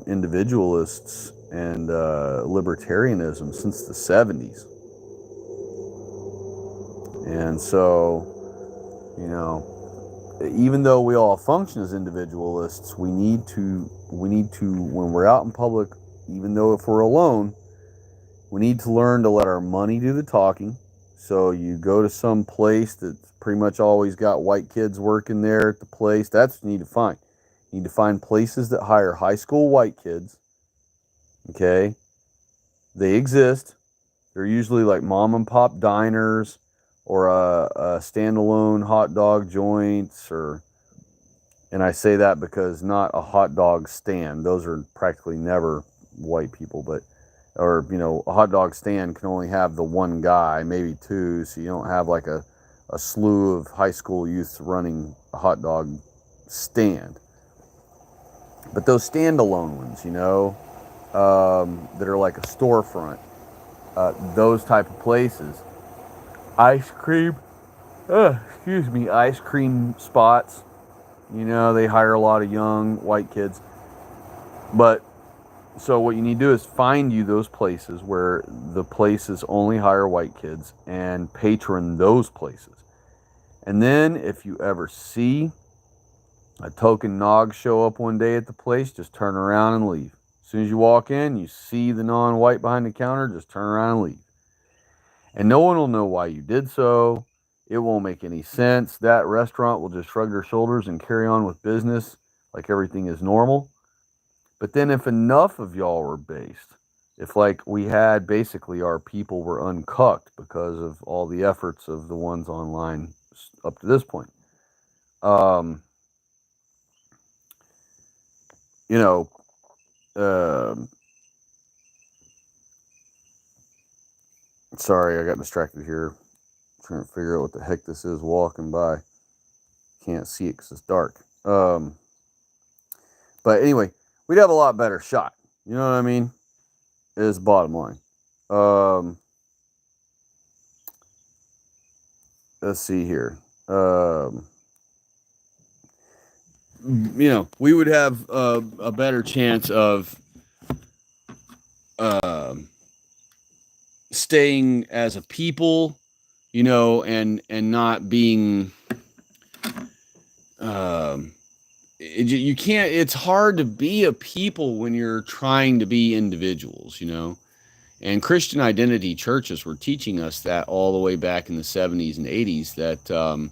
individualists and libertarianism since the 70s. And so, even though we all function as individualists, we need to, when we're out in public, even though if we're alone, we need to learn to let our money do the talking. So you go to some place that's pretty much always got white kids working there at the place. That's what you need to find. You need to find places that hire high school white kids. Okay? They exist. They're usually like mom and pop diners or a standalone hot dog joints, and I say that because not a hot dog stand. Those are practically never white people, but or a hot dog stand can only have the one guy, maybe two, so you don't have like a slew of high school youths running a hot dog stand. But those standalone ones, that are like a storefront, those type of places, ice cream, ice cream spots. They hire a lot of young white kids. But so what you need to do is find you those places where the places only hire white kids and patron those places. And then if you ever see a token nog show up one day at the place, just turn around and leave. As soon as you walk in, you see the non-white behind the counter, just turn around and leave. And no one will know why you did so. It won't make any sense. That restaurant will just shrug their shoulders and carry on with business like everything is normal. But then if enough of y'all were based, if like we had basically our people were uncucked because of all the efforts of the ones online up to this point, um, you know, sorry, I got distracted here. Trying to figure out what the heck this is walking by. Can't see it because it's dark. But anyway, we'd have a lot better shot. You know what I mean? Is the bottom line. Let's see here. We would have a better chance of staying as a people, and not being. You can't. It's hard to be a people when you're trying to be individuals, And Christian identity churches were teaching us that all the way back in the 70s and 80s that,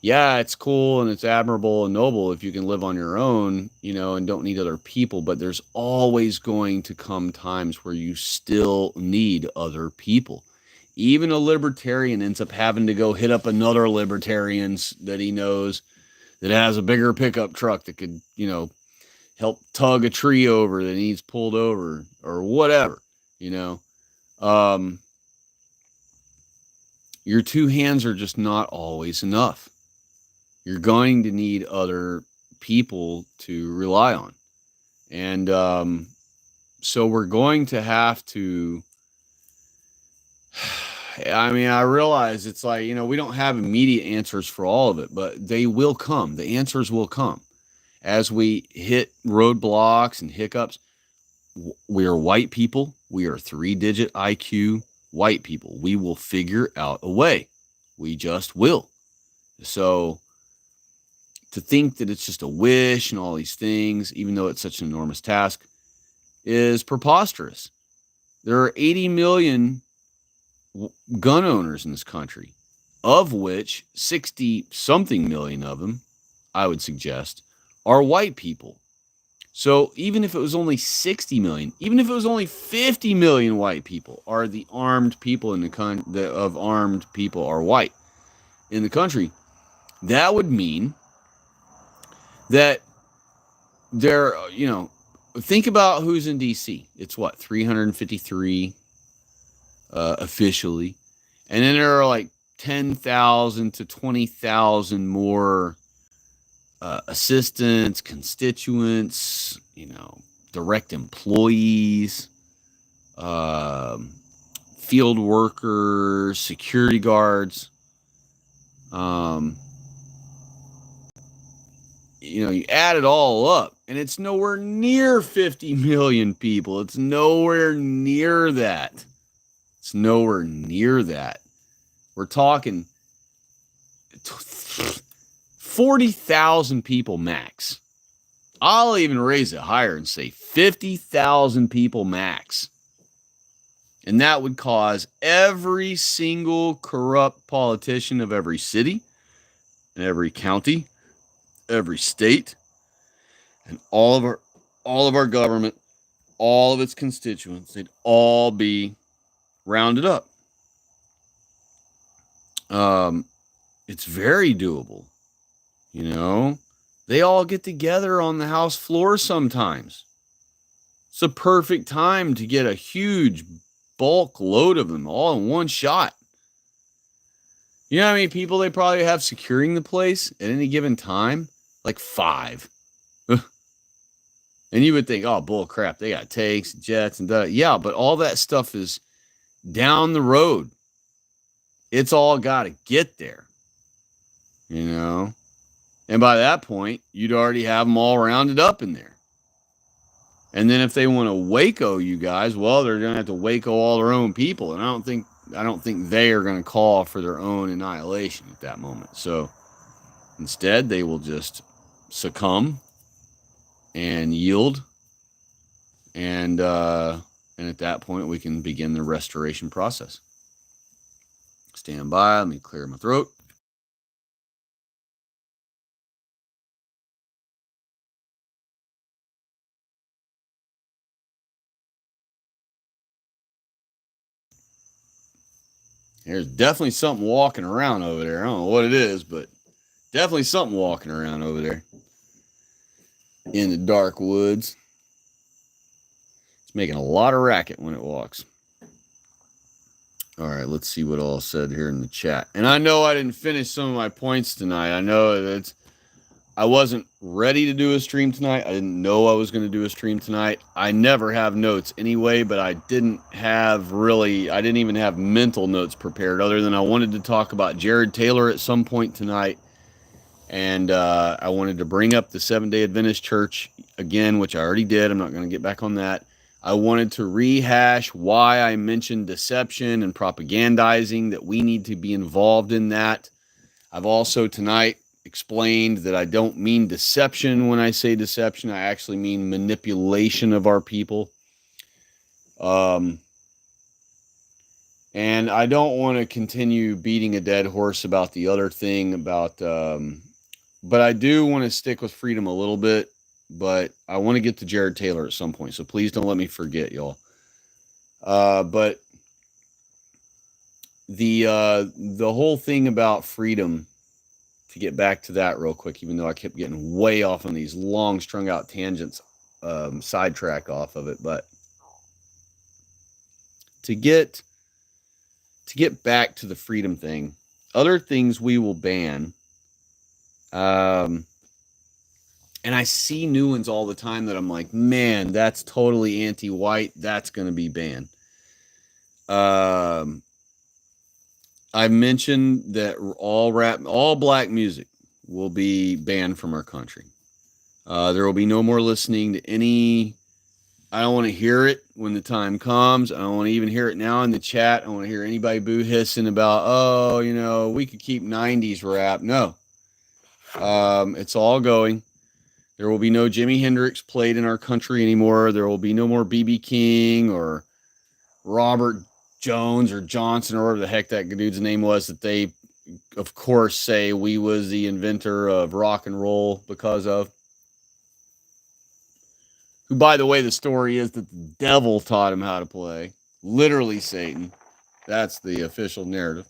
yeah, it's cool and it's admirable and noble if you can live on your own, and don't need other people. But there's always going to come times where you still need other people. Even a libertarian ends up having to go hit up another libertarian that he knows that has a bigger pickup truck that could, help tug a tree over that needs pulled over or whatever, your two hands are just not always enough. You're going to need other people to rely on. And so we're going to have to, I realize it's like, we don't have immediate answers for all of it, but they will come. The answers will come as we hit roadblocks and hiccups. We are white people. We are 3-digit IQ white people. We will figure out a way. We just will. So to think that it's just a wish and all these things, even though it's such an enormous task, is preposterous. There are 80 million gun owners in this country, of which 60-something million of them, I would suggest, are white people. So even if it was only 60 million, even if it was only 50 million white people are the armed people in the country, of armed people are white in the country, that would mean that there, think about who's in D.C. It's what, 353 officially. And then there are like 10,000 to 20,000 more assistants, constituents, direct employees, field workers, security guards. You add it all up, and it's nowhere near 50 million people. It's nowhere near that. It's nowhere near that. We're talking 40,000 people max. I'll even raise it higher and say 50,000 people max. And that would cause every single corrupt politician of every city, every county, every state, and all of our government, all of its constituents, they'd all be rounded up. It's very doable. You know, they all get together on the house floor sometimes. It's a perfect time to get a huge bulk load of them all in one shot. You know how many people they probably have securing the place at any given time? Like 5. And you would think, oh, bull crap, they got tanks, jets, and that. Yeah, but all that stuff is down the road. It's all got to get there, you know? And by that point, you'd already have them all rounded up in there. And then if they want to Waco you guys, well, they're going to have to Waco all their own people. And I don't think they are going to call for their own annihilation at that moment. So instead, they will just succumb and yield. And at that point, we can begin the restoration process. Stand by. Let me clear my throat. There's definitely something walking around over there. I don't know what it is, but definitely something walking around over there in the dark woods. It's making a lot of racket when it walks. All right, let's see what all said here in the chat. And I know I didn't finish some of my points tonight. I know that I wasn't ready to do a stream tonight. I didn't know I was going to do a stream tonight. I never have notes anyway, but I didn't even have mental notes prepared other than I wanted to talk about Jared Taylor at some point tonight. And I wanted to bring up the Seventh-day Adventist Church again, which I already did. I'm not going to get back on that. I wanted to rehash why I mentioned deception and propagandizing, that we need to be involved in that. I've also tonight explained that I don't mean deception when I say deception. I actually mean manipulation of our people. And I don't want to continue beating a dead horse about the other thing about, but I do want to stick with freedom a little bit. But I want to get to Jared Taylor at some point, so please don't let me forget, y'all. But the whole thing about freedom, to get back to that real quick, even though I kept getting way off on these long strung out tangents, sidetracked off of it, but to get back to the freedom thing, other things we will ban. And I see new ones all the time that I'm like, man, that's totally anti-white. That's going to be banned. I mentioned that all black music will be banned from our country. There will be no more listening to any. I don't want to hear it when the time comes. I don't want to even hear it now in the chat. I don't want to hear anybody boo hissing about, oh, we could keep 90s rap. No. It's all going. There will be no Jimi Hendrix played in our country anymore. There will be no more B.B. King or Robert Jones or Johnson or whatever the heck that dude's name was that they, of course, say we was the inventor of rock and roll because of. Who, by the way, the story is that the devil taught him how to play. Literally Satan. That's the official narrative.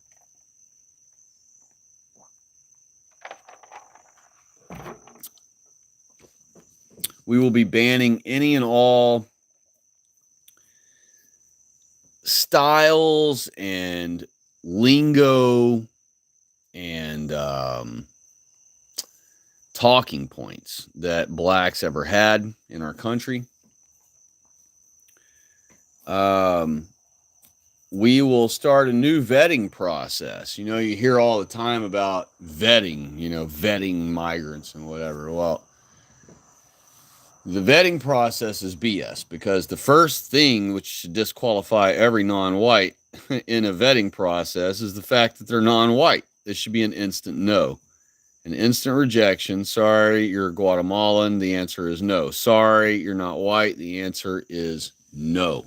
We will be banning any and all styles and lingo and talking points that blacks ever had in our country. We will start a new vetting process. You hear all the time about vetting, vetting migrants and whatever. Well, the vetting process is BS, because the first thing which should disqualify every non-white in a vetting process is the fact that they're non-white. This should be an instant no. An instant rejection. Sorry, you're Guatemalan. The answer is no. Sorry, you're not white. The answer is no.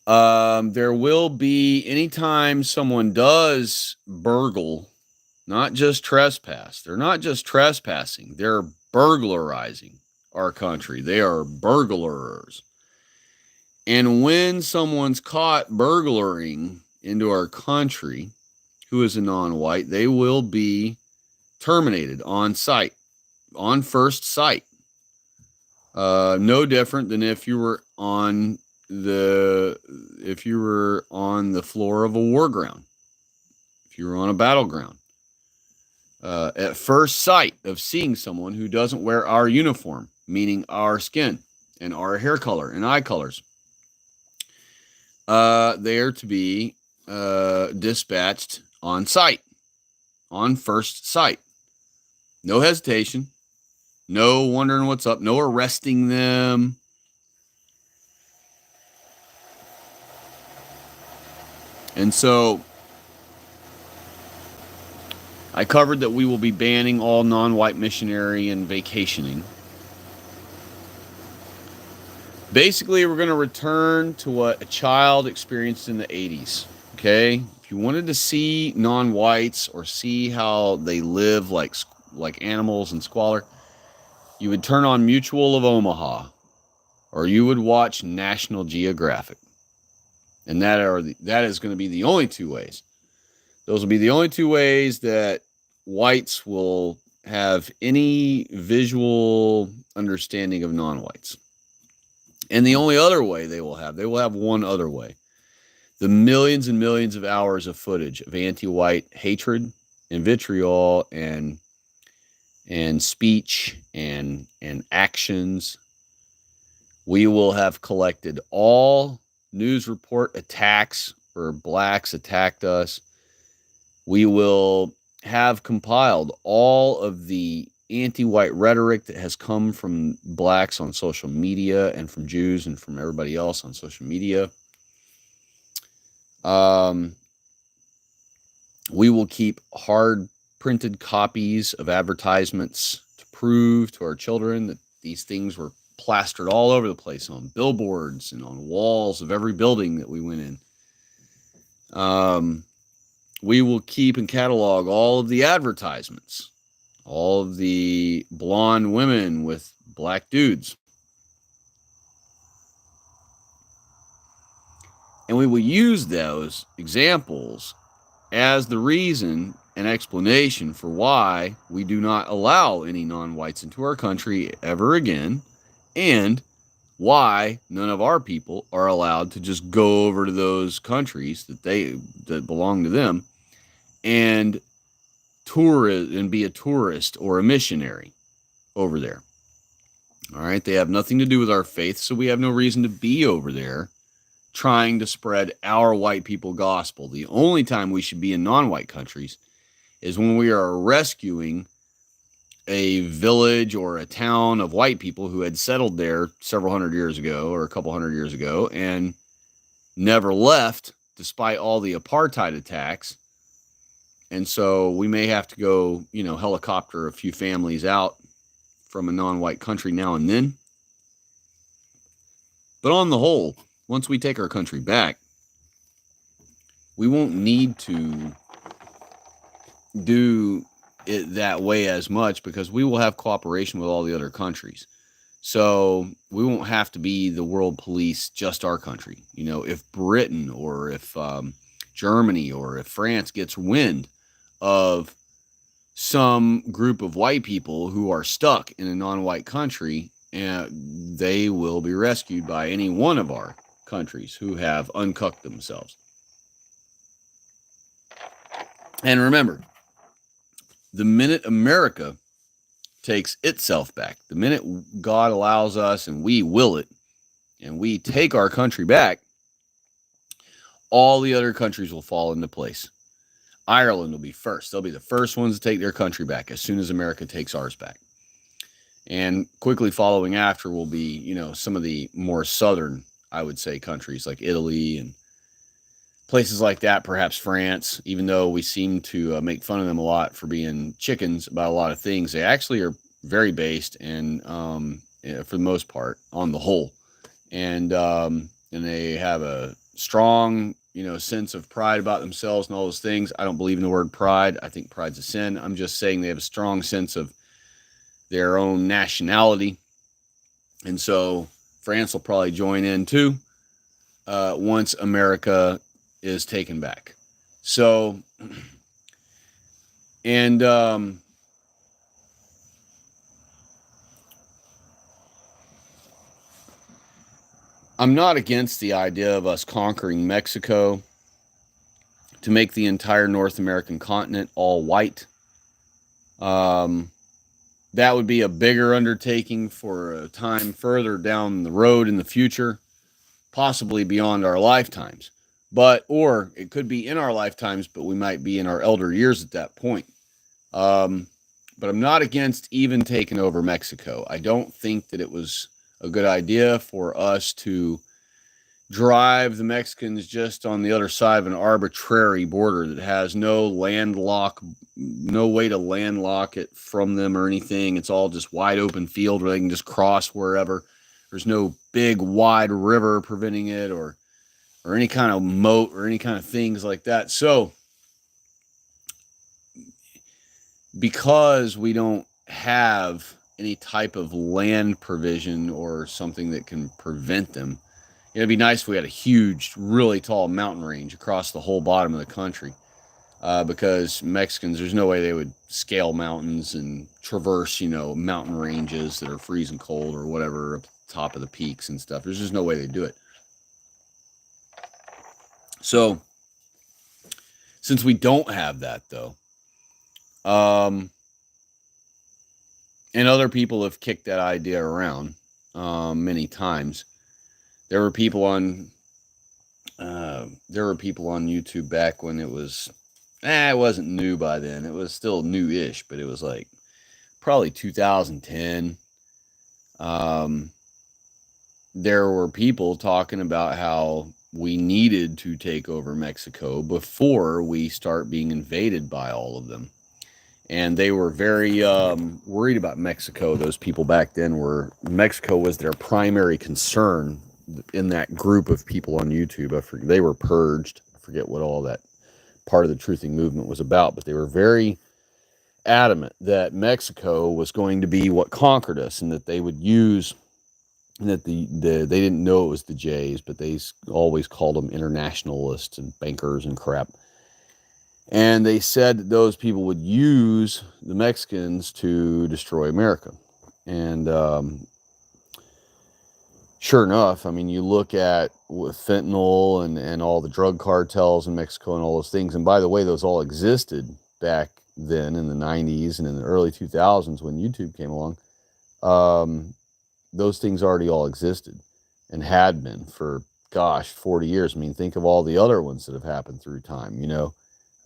There will be, anytime someone does burgle, not just trespass. They're not just trespassing. They're burglarizing our country. They are burglars. And when someone's caught burglaring into our country who is a non-white, they will be terminated on sight, on first sight. No different than if you were on the floor of a war ground, if you were on a battleground. At first sight of seeing someone who doesn't wear our uniform, meaning our skin and our hair color and eye colors, they are to be dispatched on sight, on first sight. No hesitation, no wondering what's up, no arresting them. And so I covered that we will be banning all non-white missionary and vacationing. Basically, we're going to return to what a child experienced in the 80s, okay? If you wanted to see non-whites or see how they live like animals in squalor, you would turn on Mutual of Omaha, or you would watch National Geographic. And that is going to be the only two ways. Those will be the only two ways that whites will have any visual understanding of non-whites. And the only other way they will have one other way. The millions and millions of hours of footage of anti-white hatred and vitriol and speech and actions. We will have collected all news report attacks where blacks attacked us. We will have compiled all of the anti-white rhetoric that has come from blacks on social media and from Jews and from everybody else on social media. We will keep hard printed copies of advertisements to prove to our children that these things were plastered all over the place on billboards and on walls of every building that we went in. We will keep and catalog all of the advertisements, all of the blonde women with black dudes. And we will use those examples as the reason and explanation for why we do not allow any non-whites into our country ever again, and why none of our people are allowed to just go over to those countries that belong to them and be a tourist or a missionary over there. All right, they have nothing to do with our faith, so we have no reason to be over there trying to spread our white people gospel. The only time we should be in non-white countries is when we are rescuing a village or a town of white people who had settled there several hundred years ago or a couple hundred years ago and never left despite all the apartheid attacks. And so we may have to go, helicopter a few families out from a non-white country now and then. But on the whole, once we take our country back, we won't need to do it that way as much because we will have cooperation with all the other countries. So we won't have to be the world police, just our country. If Britain or if Germany or if France gets wind of some group of white people who are stuck in a non-white country, and they will be rescued by any one of our countries who have uncucked themselves. And remember, the minute America takes itself back, the minute God allows us and we will it, and we take our country back, all the other countries will fall into place. Ireland will be first. They'll be the first ones to take their country back as soon as America takes ours back. And quickly following after will be, some of the more southern, I would say, countries like Italy and places like that, perhaps France, even though we seem to make fun of them a lot for being chickens about a lot of things. They actually are very based and, for the most part, on the whole. And they have a strong, sense of pride about themselves and all those things. I don't believe in the word pride. I think pride's a sin. I'm just saying they have a strong sense of their own nationality. And so France will probably join in too once America is taken back. So, and I'm not against the idea of us conquering Mexico to make the entire North American continent all white. Um, that would be a bigger undertaking for a time further down the road in the future, possibly beyond our lifetimes. Or it could be in our lifetimes, but we might be in our elder years at that point. Um, but I'm not against even taking over Mexico. I don't think that it was a good idea for us to drive the Mexicans just on the other side of an arbitrary border that has no way to landlock it from them or anything. It's all just wide open field where they can just cross wherever. There's no big wide river preventing it, or any kind of moat or any kind of things like that. So because we don't have any type of land provision or something that can prevent them, it'd be nice if we had a huge, really tall mountain range across the whole bottom of the country. Because Mexicans, there's no way they would scale mountains and traverse, mountain ranges that are freezing cold or whatever up the top of the peaks and stuff. There's just no way they do it. So, since we don't have that, though, and other people have kicked that idea around many times. There were people on YouTube back when it was. It wasn't new by then. It was still new-ish, but it was like probably 2010. There were people talking about how we needed to take over Mexico before we start being invaded by all of them. And they were very worried about Mexico. Those people back then Mexico was their primary concern in that group of people on YouTube. They were purged. I forget what all that part of the truthing movement was about, but they were very adamant that Mexico was going to be what conquered us, and that they would use, and that they didn't know it was the Jays, but they always called them internationalists and bankers and crap. And they said that those people would use the Mexicans to destroy America. And sure enough, I mean, you look at with fentanyl and all the drug cartels in Mexico and all those things. And by the way, those all existed back then in the 90s and in the early 2000s when YouTube came along. Those things already all existed and had been for, 40 years. I mean, think of all the other ones that have happened through time,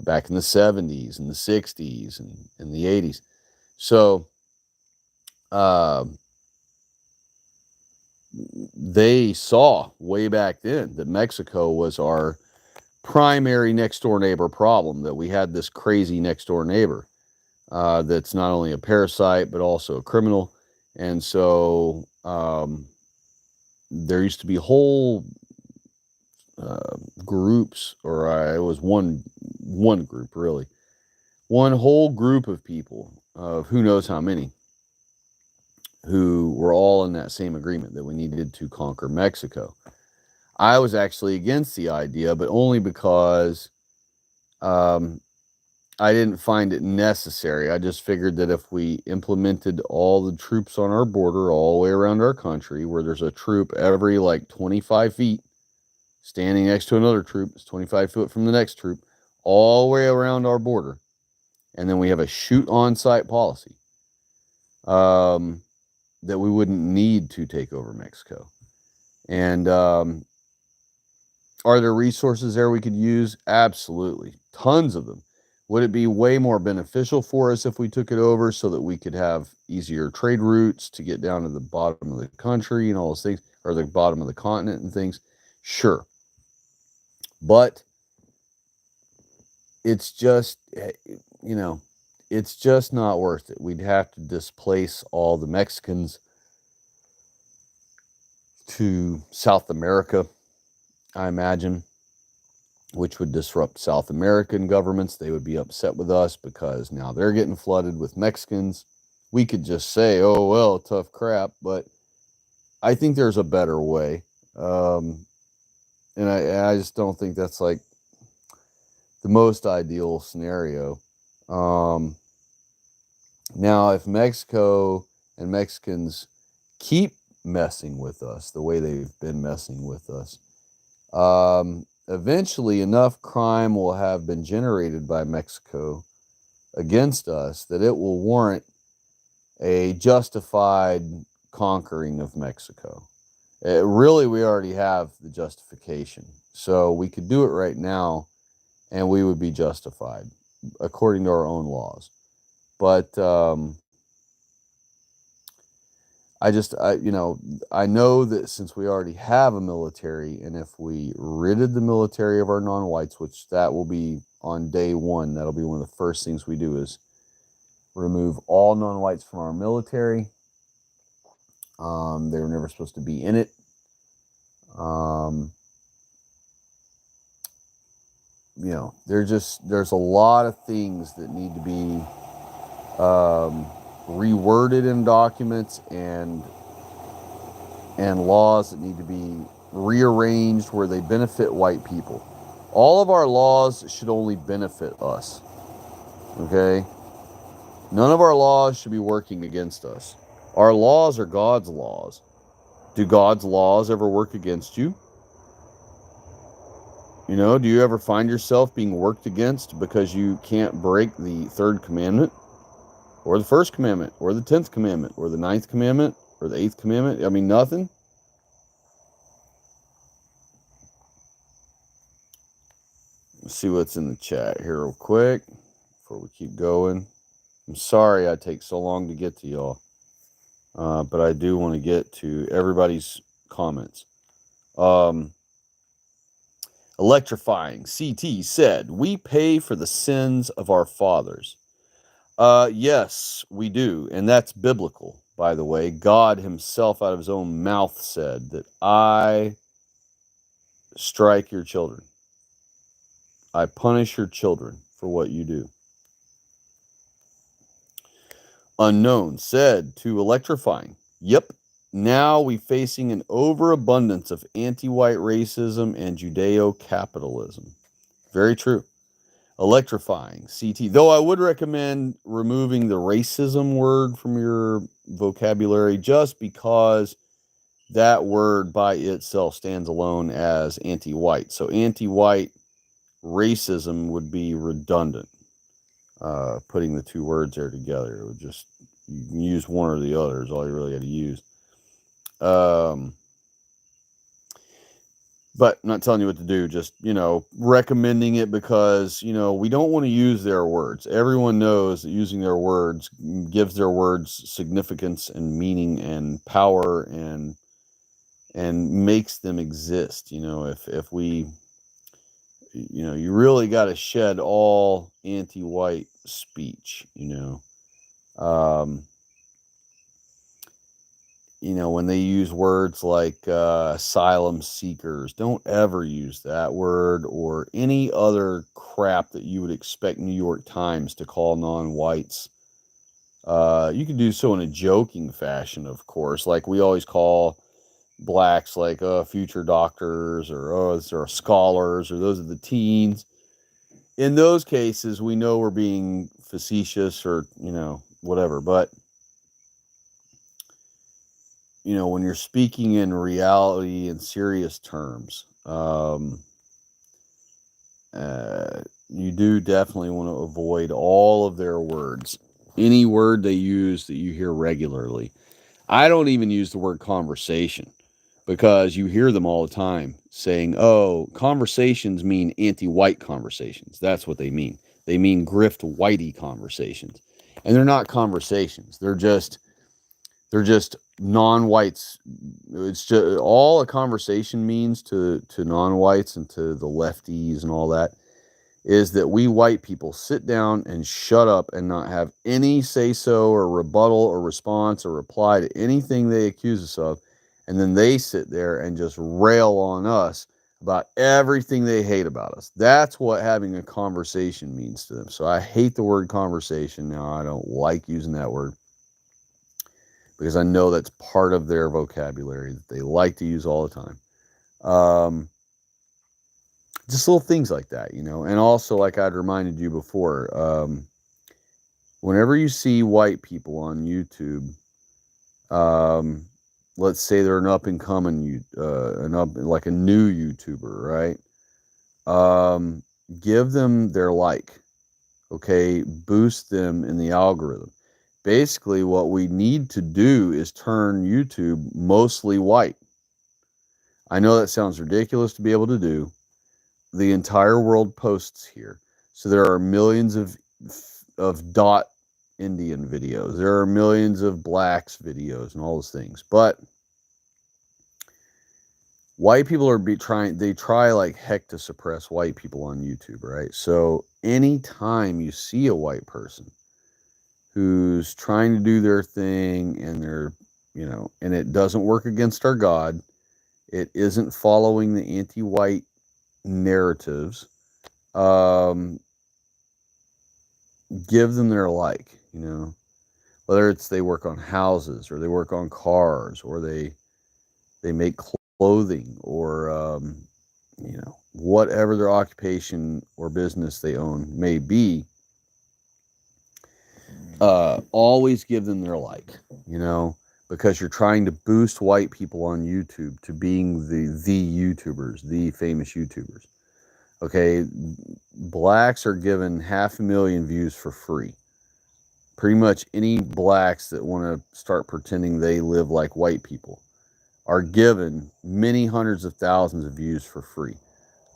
back in the 70s and the 60s and the 80s. So they saw way back then that Mexico was our primary next door neighbor problem, that we had this crazy next door neighbor that's not only a parasite but also a criminal. And so there used to be whole groups, or it was one group, really, one whole group of people of who knows how many, who were all in that same agreement that we needed to conquer Mexico. I was actually against the idea, but only because I didn't find it necessary. I just figured that if we implemented all the troops on our border all the way around our country, where there's a troop every 25 feet standing next to another troop, it's 25 foot from the next troop, all the way around our border, and then we have a shoot on sight policy, that we wouldn't need to take over Mexico. And are there resources there we could use? Absolutely. Tons of them. Would it be way more beneficial for us if we took it over so that we could have easier trade routes to get down to the bottom of the country and all those things, or the bottom of the continent and things? Sure. But it's just, it's just not worth it. We'd have to displace all the Mexicans to South America, I imagine, which would disrupt South American governments. They would be upset with us because now they're getting flooded with Mexicans. We could just say, oh, well, tough crap, but I think there's a better way. And I just don't think that's the most ideal scenario. Um, Now, if Mexico and Mexicans keep messing with us the way they've been messing with us, eventually enough crime will have been generated by Mexico against us that it will warrant a justified conquering of Mexico. Really, we already have the justification. So we could do it right now and we would be justified according to our own laws. But I know that since we already have a military, and if we ridded the military of our non-whites, which that will be on day one, that'll be one of the first things we do is remove all non-whites from our military. They were never supposed to be in it. There's a lot of things that need to be reworded in documents and laws that need to be rearranged where they benefit white people. All of our laws should only benefit us. Okay? None of our laws should be working against us. Our laws are God's laws. Do God's laws ever work against you? Do you ever find yourself being worked against because you can't break the third commandment? Or the first commandment? Or the 10th commandment? Or the 9th commandment? Or the 8th commandment? I mean, nothing? Let's see what's in the chat here real quick before we keep going. I'm sorry I take so long to get to y'all. But I do want to get to everybody's comments. Electrifying CT said, we pay for the sins of our fathers. Yes, we do. And that's biblical, by the way. God himself out of his own mouth said that I strike your children. I punish your children for what you do. Unknown said to electrifying, yep, now we facing an overabundance of anti-white racism and Judeo-capitalism. Very true. Electrifying CT, though I would recommend removing the racism word from your vocabulary just because that word by itself stands alone as anti-white. So anti-white racism would be redundant. Putting the two words there together, it would just, you can use one or the other is all you really got to use. But I'm not telling you what to do, just, recommending it because, we don't want to use their words. Everyone knows that using their words gives their words significance and meaning and power and makes them exist. If we, you really got to shed all anti-white speech, when they use words like asylum seekers, don't ever use that word or any other crap that you would expect New York Times to call non-whites. You can do so in a joking fashion, of course, like we always call blacks like future doctors or those are scholars or those are the teens. In those cases, we know we're being facetious or, whatever, but when you're speaking in reality and serious terms, you do definitely want to avoid all of their words. Any word they use that you hear regularly. I don't even use the word conversation because you hear them all the time saying, oh, conversations mean anti-white conversations. That's what they mean. They mean grift whitey conversations. And they're not conversations. They're just non-whites. It's just all a conversation means to non-whites and to the lefties and all that is that we white people sit down and shut up and not have any say-so or rebuttal or response or reply to anything they accuse us of. And then they sit there and just rail on us about everything they hate about us. That's what having a conversation means to them. So I hate the word conversation now. I don't like using that word because I know that's part of their vocabulary that they like to use all the time. Just little things like that, and also, like I'd reminded you before, whenever you see white people on YouTube, um, let's say they're an up and coming, like a new YouTuber, right? Um, give them their like, okay, boost them in the algorithm. Basically, what we need to do is turn YouTube mostly white. I know that sounds ridiculous to be able to do. The entire world posts here, so there are millions of dot Indian videos. There are millions of blacks videos and all those things, but white people are trying. They try like heck to suppress white people on YouTube, right? So anytime you see a white person who's trying to do their thing and and it doesn't work against our God, it isn't following the anti-white narratives, um, give them their whether it's they work on houses or they work on cars or they make clothing or whatever their occupation or business they own may be. Always give them their because you're trying to boost white people on YouTube to being the YouTubers, the famous YouTubers. Okay, blacks are given 500,000 views for free. Pretty much any blacks that want to start pretending they live like white people are given many hundreds of thousands of views for free.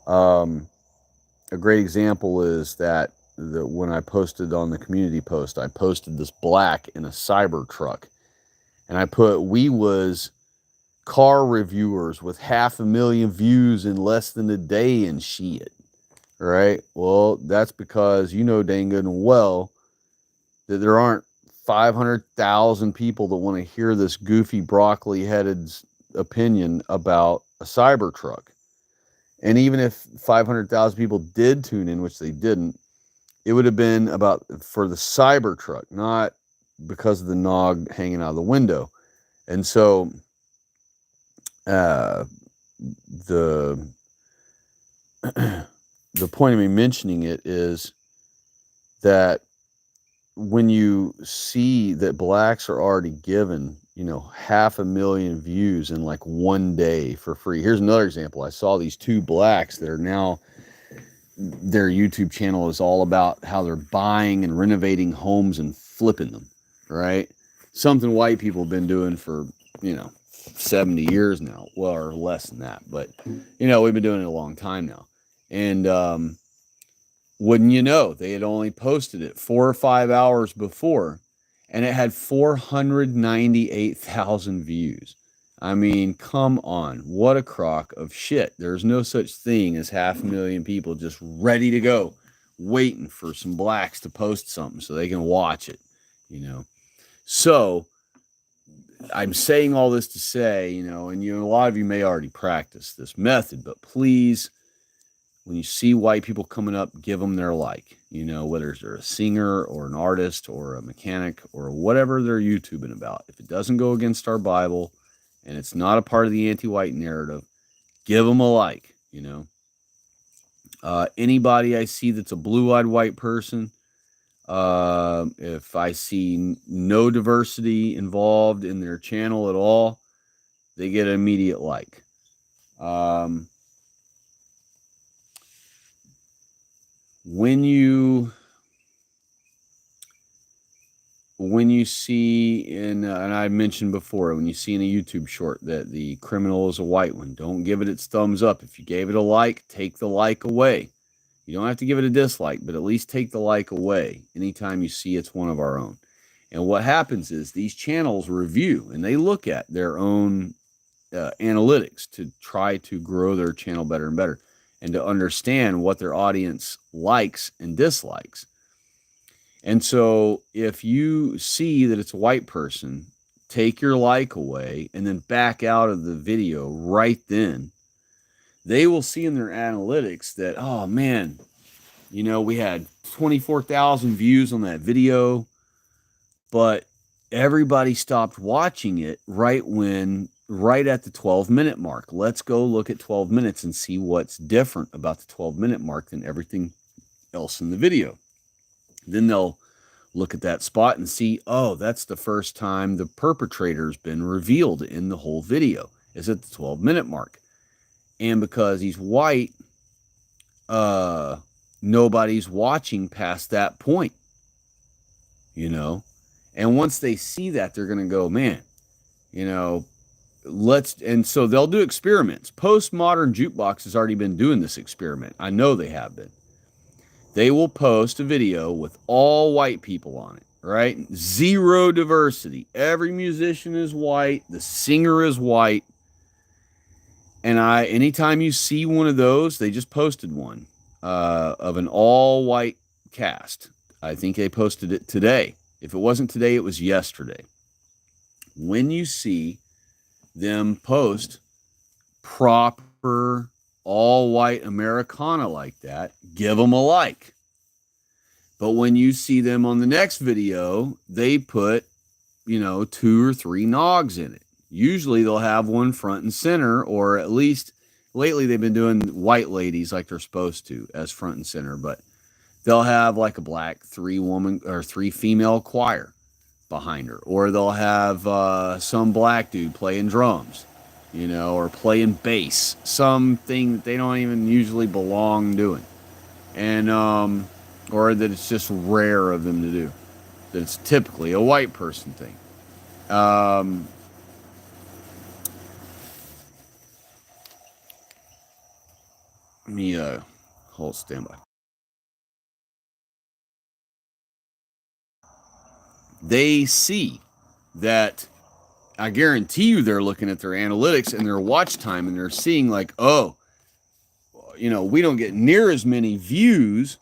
A great example is that when I posted on the community post, I posted this black in a cyber truck, and I put we was car reviewers with 500,000 views in less than a day and shit. Right? Well, that's because dang good and well that there aren't 500,000 people that want to hear this goofy broccoli headed opinion about a Cybertruck. And even if 500,000 people did tune in, which they didn't, it would have been about for the Cybertruck, not because of the nog hanging out of the window. And so the the point of me mentioning it is that when you see that blacks are already given 500,000 views in like one day for free. Here's another example. I saw these two blacks that are now, their YouTube channel is all about how they're buying and renovating homes and flipping them, right? Something white people have been doing for 70 years now, well, or less than that, but we've been doing it a long time now. And wouldn't you know, they had only posted it 4 or 5 hours before, and it had 498,000 views. I mean, come on. What a crock of shit. There's no such thing as 500,000 people just ready to go, waiting for some blacks to post something so they can watch it. So I'm saying all this to say, and a lot of you may already practice this method, but please, when you see white people coming up, give them their whether they're a singer or an artist or a mechanic or whatever they're YouTubing about. If it doesn't go against our Bible and it's not a part of the anti-white narrative, give them a anybody I see that's a blue-eyed white person, if I see no diversity involved in their channel at all, they get an immediate like. When you see and I mentioned before, when you see in a YouTube short that the criminal is a white one, don't give it its thumbs up. If you gave it a like, take the like away. You don't have to give it a dislike, but at least take the like away anytime you see it's one of our own. And what happens is these channels review and they look at their own analytics to try to grow their channel better and better and to understand what their audience likes and dislikes. And so if you see that it's a white person, take your like away and then back out of the video right then. They will see in their analytics that, oh man, we had 24,000 views on that video, but everybody stopped watching it right when right at the 12-minute mark. Let's go look at 12 minutes and see what's different about the 12-minute mark than everything else in the video. Then they'll look at that spot and see, oh, that's the first time the perpetrator's been revealed in the whole video, is at the 12-minute mark. And because he's white, nobody's watching past that point, you know. And once they see that, they're going to go, man, you know, and so they'll do experiments. Postmodern Jukebox has already been doing this experiment. I know they have been. They will post a video with all white people on it, right? Zero diversity. Every musician is white. The singer is white. And anytime you see one of those, they just posted one of an all-white cast. I think they posted it today. If it wasn't today, it was yesterday. When you see them post proper all-white Americana like that, give them a like. But when you see them on the next video, they put, 2 or 3 nogs in it. Usually they'll have one front and center, or at least lately they've been doing white ladies like they're supposed to as front and center, but they'll have like a black 3 female choir behind her, or they'll have some black dude playing drums, or playing bass, something that they don't even usually belong doing, and or that it's just rare of them to do, that it's typically a white person thing. Let me hold standby. They see that, I guarantee you they're looking at their analytics and their watch time, and they're seeing like, oh, we don't get near as many views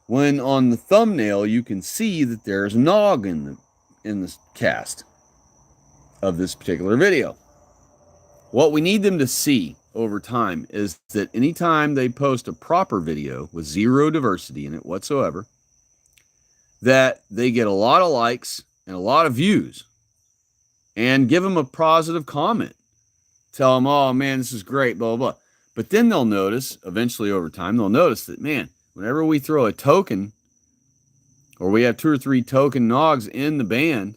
when on the thumbnail you can see that there's a nog in the cast of this particular video. What we need them to see over time is that anytime they post a proper video with zero diversity in it whatsoever, that they get a lot of likes and a lot of views, and give them a positive comment. Tell them, oh man, this is great, blah, blah, blah. But then they'll notice, eventually over time, they'll notice that, man, whenever we throw a token, or we have 2 or 3 token nogs in the band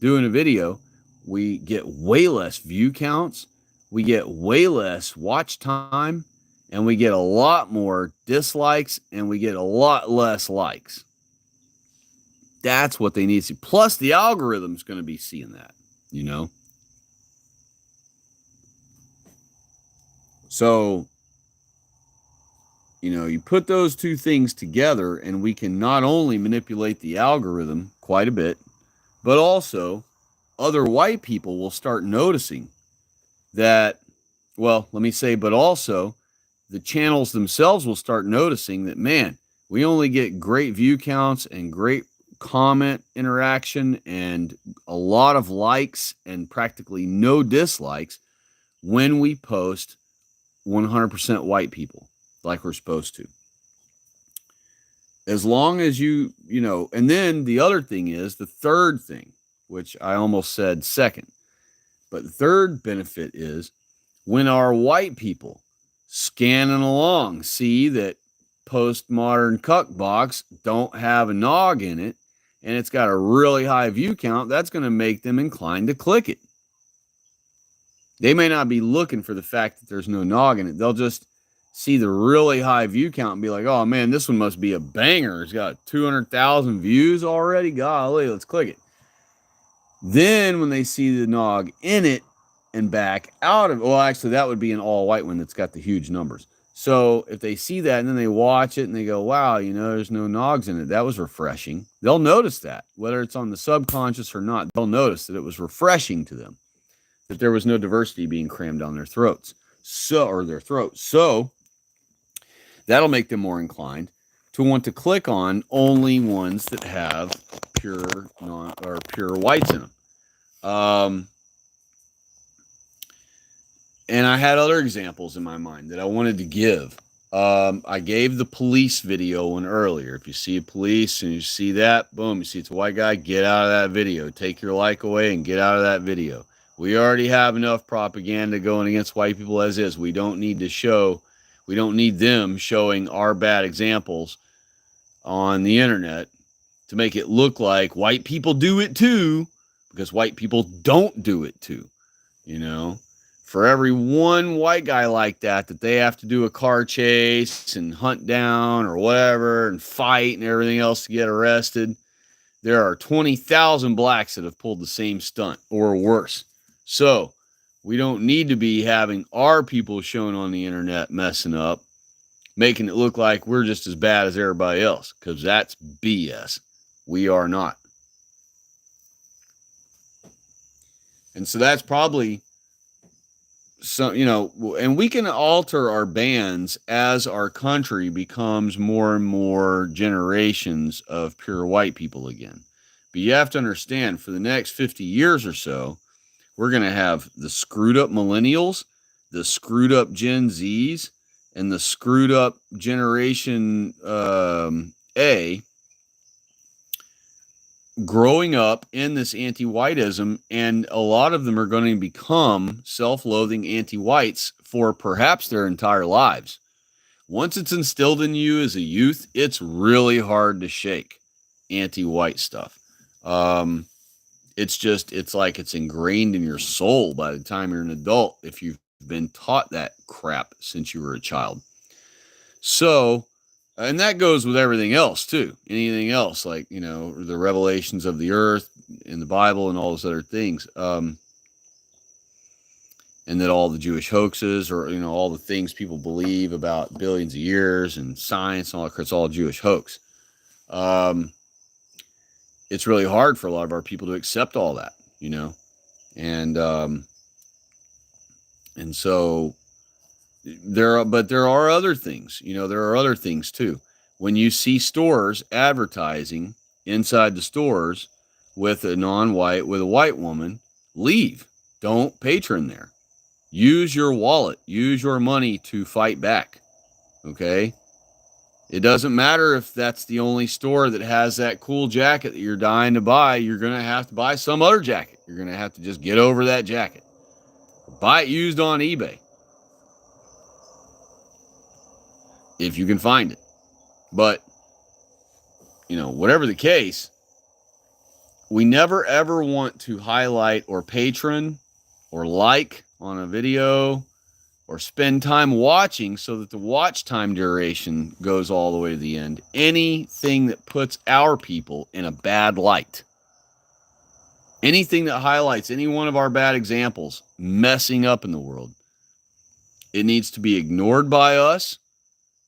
doing a video, we get way less view counts, we get way less watch time, and we get a lot more dislikes, and we get a lot less likes. That's what they need to see. Plus, the algorithm's going to be seeing that, So, you put those two things together, and we can not only manipulate the algorithm quite a bit, but also other white people will start noticing that, but also the channels themselves will start noticing that, man, we only get great view counts and great comment interaction and a lot of likes and practically no dislikes when we post 100% white people like we're supposed to. As long as and then the other thing is, the third thing, which I almost said second, but the third benefit is when our white people scanning along see that postmodern cuck box don't have a nog in it, and it's got a really high view count, that's going to make them inclined to click it. They may not be looking for the fact that there's no nog in it. They'll just see the really high view count and be like, oh man, this one must be a banger. It's got 200,000 views already. Golly, let's click it. Then when they see the nog in it and back out of it, actually that would be an all white one that's got the huge numbers. So if they see that and then they watch it and they go, wow, there's no nogs in it, that was refreshing. They'll notice that, whether it's on the subconscious or not, they'll notice that it was refreshing to them, that there was no diversity being crammed down their throats. So that'll make them more inclined to want to click on only ones that have pure whites in them. And I had other examples in my mind that I wanted to give. I gave the police video one earlier. If you see a police and you see that, boom, you see it's a white guy, get out of that video. Take your like away and get out of that video. We already have enough propaganda going against white people as is. We don't need them showing our bad examples on the internet to make it look like white people do it too, because white people don't do it too. You know, for every one white guy like that they have to do a car chase and hunt down or whatever and fight and everything else to get arrested, there are 20,000 blacks that have pulled the same stunt or worse. So we don't need to be having our people shown on the internet messing up, making it look like we're just as bad as everybody else, because that's BS. We are not. And so that's probably some, and we can alter our bans as our country becomes more and more generations of pure white people again. But you have to understand, for the next 50 years or so, we're going to have the screwed up millennials, the screwed up Gen Zs, and the screwed up Generation A growing up in this anti-whiteism, and a lot of them are going to become self-loathing anti-whites for perhaps their entire lives. Once it's instilled in you as a youth, it's really hard to shake anti-white stuff. It's like it's ingrained in your soul by the time you're an adult, if you've been taught that crap since you were a child. So, and that goes with everything else too. Anything else, like, the revelations of the earth in the Bible and all those other things. And that all the Jewish hoaxes, or, all the things people believe about billions of years and science and all that, it's all Jewish hoax. It's really hard for a lot of our people to accept all that, and so there are other things, there are other things too. When you see stores advertising inside the stores with a white woman, leave. Don't patron there. Use your wallet, use your money to fight back. Okay? It doesn't matter if that's the only store that has that cool jacket that you're dying to buy. You're going to have to buy some other jacket. You're going to have to just get over that jacket. Buy it used on eBay, if you can find it. But, whatever the case, we never ever want to highlight or patron or like on a video or spend time watching so that the watch time duration goes all the way to the end. Anything that puts our people in a bad light. Anything that highlights any one of our bad examples messing up in the world. It needs to be ignored by us,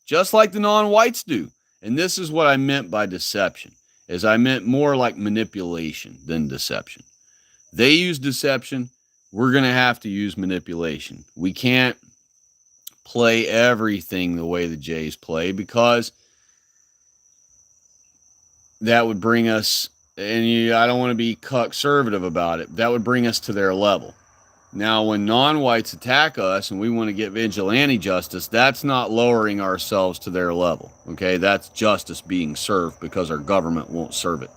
just like the non-whites do. And this is what I meant by deception, is I meant more like manipulation than deception. They use deception. We're going to have to use manipulation. We can't play everything the way the Jays play, because that would bring us, and I don't want to be conservative about it, that would bring us to their level. Now, when non-whites attack us and we want to get vigilante justice, that's not lowering ourselves to their level. Okay, that's justice being served because our government won't serve it.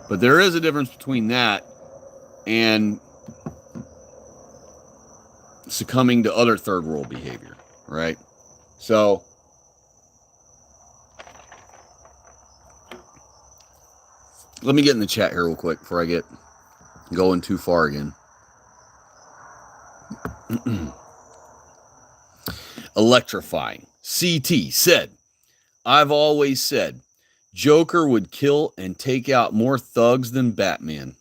But there is a difference between that and succumbing to other third world behavior, right? So, let me get in the chat here real quick before I get going too far again. Electrifying. CT said, I've always said Joker would kill and take out more thugs than Batman.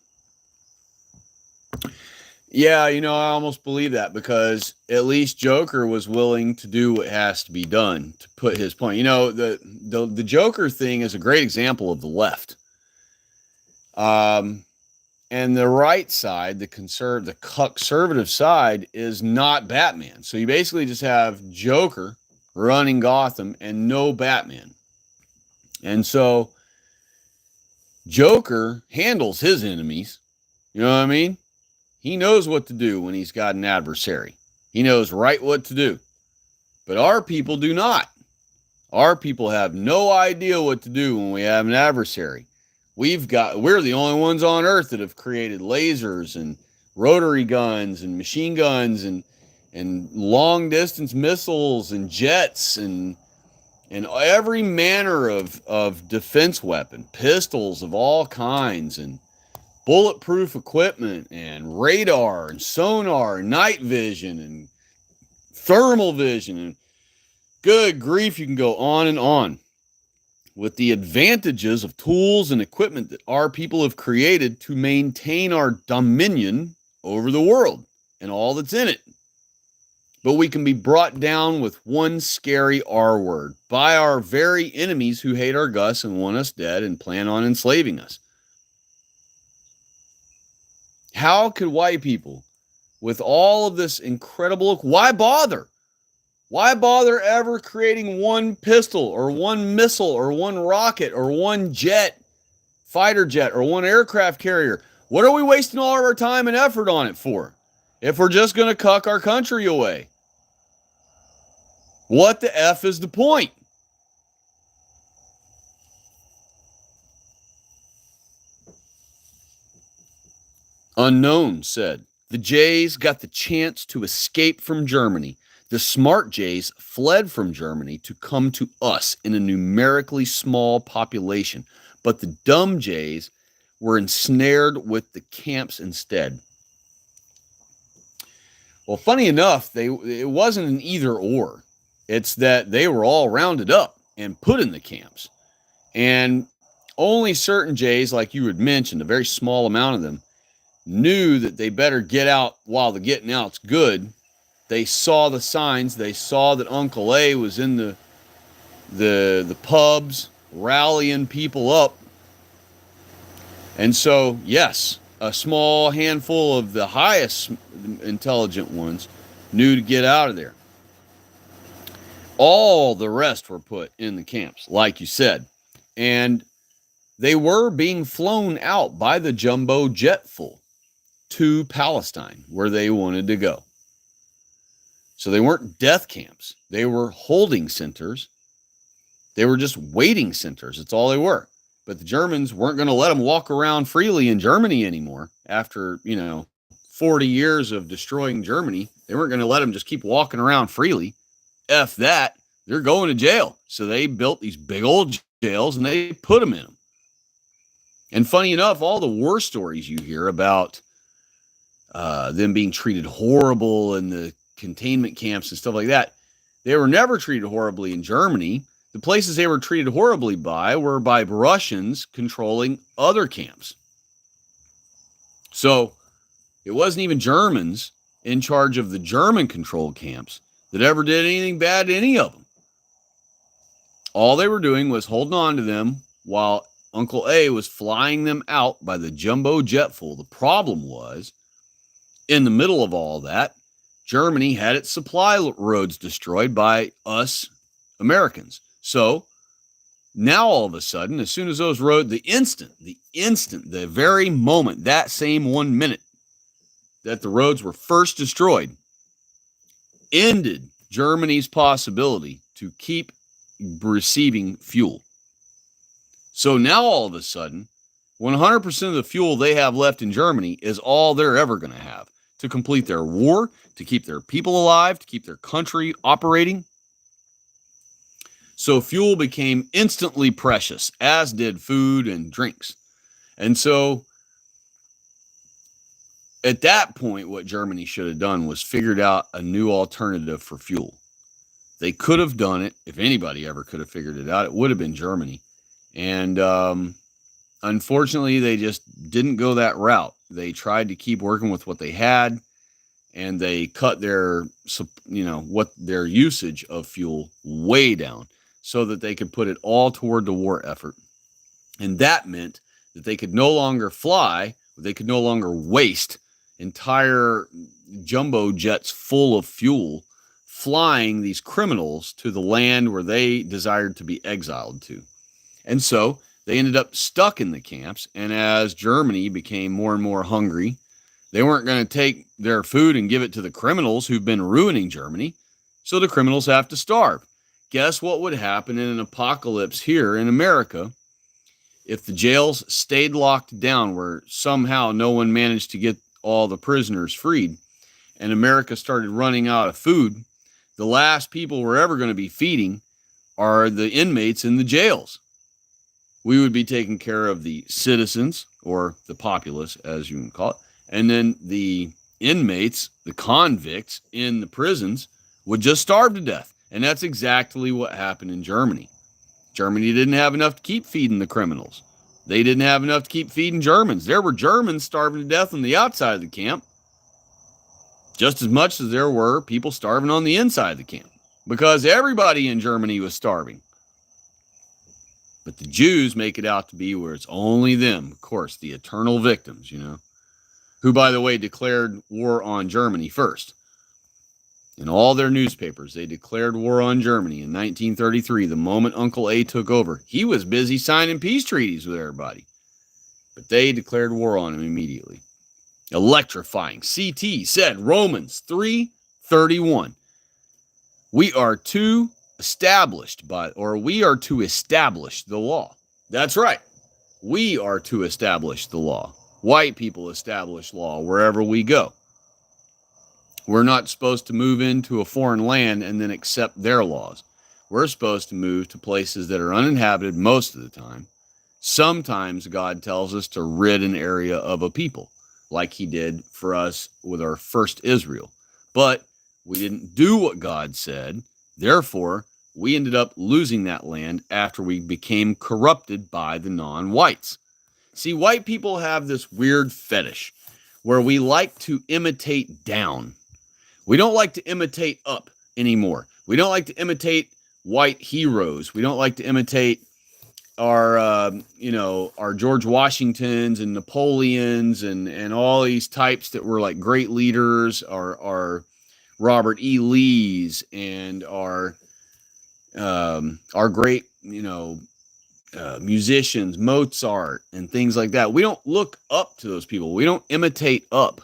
Yeah, I almost believe that, because at least Joker was willing to do what has to be done to put his point. The Joker thing is a great example of the left. And the right side, the conservative side, is not Batman. So you basically just have Joker running Gotham and no Batman. And so Joker handles his enemies. You know what I mean? He knows what to do when he's got an adversary. He knows right what to do. But our people do not. Our people have no idea what to do when we have an adversary. We're the only ones on Earth that have created lasers and rotary guns and machine guns and long distance missiles and jets and every manner of defense weapon, pistols of all kinds, and bulletproof equipment, and radar and sonar and night vision and thermal vision. And good grief, you can go on and on with the advantages of tools and equipment that our people have created to maintain our dominion over the world and all that's in it. But we can be brought down with one scary R word by our very enemies who hate our guts and want us dead and plan on enslaving us. How could white people, with all of this incredible, why bother? Why bother ever creating one pistol or one missile or one rocket or one jet, fighter jet, or one aircraft carrier? What are we wasting all of our time and effort on it for if we're just going to cuck our country away? What the F is the point? Unknown said, the Jays got the chance to escape from Germany. The smart Jays fled from Germany to come to us in a numerically small population, but the dumb Jays were ensnared with the camps instead. Well, funny enough, it wasn't an either or. It's that they were all rounded up and put in the camps. And only certain Jays, like you had mentioned, a very small amount of them, knew that they better get out while the getting out's good. They saw the signs. They saw that Uncle A was in the pubs rallying people up. And so, yes, a small handful of the highest intelligent ones knew to get out of there. All the rest were put in the camps, like you said. And they were being flown out by the jumbo jet full to Palestine, where they wanted to go. So they weren't death camps. They were holding centers. They were just waiting centers. That's all they were. But the Germans weren't going to let them walk around freely in Germany anymore after, 40 years of destroying Germany. They weren't going to let them just keep walking around freely. F that. They're going to jail. So they built these big old jails and they put them in them. And funny enough, all the war stories you hear about them being treated horrible in the containment camps and stuff like that, they were never treated horribly in Germany. The places they were treated horribly by were by Russians controlling other camps. So it wasn't even Germans in charge of the German-controlled camps that ever did anything bad to any of them. All they were doing was holding on to them while Uncle A was flying them out by the jumbo jet full. The problem was, in the middle of all that, Germany had its supply roads destroyed by us Americans. So now all of a sudden, as soon as those roads, the very moment, that same 1 minute that the roads were first destroyed, ended Germany's possibility to keep receiving fuel. So now all of a sudden, 100% of the fuel they have left in Germany is all they're ever going to have to complete their war, to keep their people alive, to keep their country operating. So fuel became instantly precious, as did food and drinks. And so at that point, what Germany should have done was figured out a new alternative for fuel. They could have done it. If anybody ever could have figured it out, it would have been Germany. And unfortunately, they just didn't go that route. They tried to keep working with what they had, and they cut their usage of fuel way down so that they could put it all toward the war effort. And that meant that they could no longer fly, they could no longer waste entire jumbo jets full of fuel flying these criminals to the land where they desired to be exiled to. And so they ended up stuck in the camps. And as Germany became more and more hungry, they weren't going to take their food and give it to the criminals who've been ruining Germany. So the criminals have to starve. Guess what would happen in an apocalypse here in America If the jails stayed locked down where somehow no one managed to get all the prisoners freed and America started running out of food, the last people we're ever going to be feeding are the inmates in the jails. We would be taking care of the citizens, or the populace, as you can call it, and then the inmates, the convicts in the prisons, would just starve to death. And that's exactly what happened in Germany. Germany didn't have enough to keep feeding the criminals. They didn't have enough to keep feeding Germans. There were Germans starving to death on the outside of the camp, just as much as there were people starving on the inside of the camp, because everybody in Germany was starving. But the Jews make it out to be where it's only them, of course, the eternal victims, who, by the way, declared war on Germany first. In all their newspapers, they declared war on Germany in 1933, the moment Uncle A took over. He was busy signing peace treaties with everybody, but they declared war on him immediately. Electrifying. CT said, Romans 3:31. We are to establish the law. That's right. We are to establish the law. White people establish law wherever we go. We're not supposed to move into a foreign land and then accept their laws. We're supposed to move to places that are uninhabited most of the time. Sometimes God tells us to rid an area of a people, like he did for us with our first Israel. But we didn't do what God said. Therefore, we ended up losing that land after we became corrupted by the non-whites. See, white people have this weird fetish where we like to imitate down. We don't like to imitate up anymore. We don't like to imitate white heroes. We don't like to imitate our George Washingtons and Napoleons and all these types that were like great leaders, our Robert E. Lees and our great, musicians, Mozart and things like that. We don't look up to those people. We don't imitate up.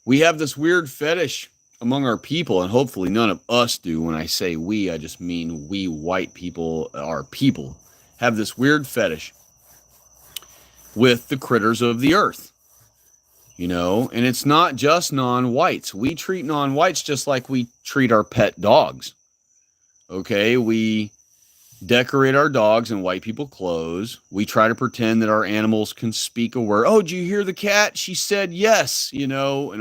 We have this weird fetish among our people, and hopefully none of us do. When I say we, I just mean we white people, our people, have this weird fetish with the critters of the earth. And it's not just non-whites. We treat non-whites just like we treat our pet dogs. Okay, we decorate our dogs in white people clothes. We try to pretend that our animals can speak a word. Oh, did you hear the cat? She said yes, and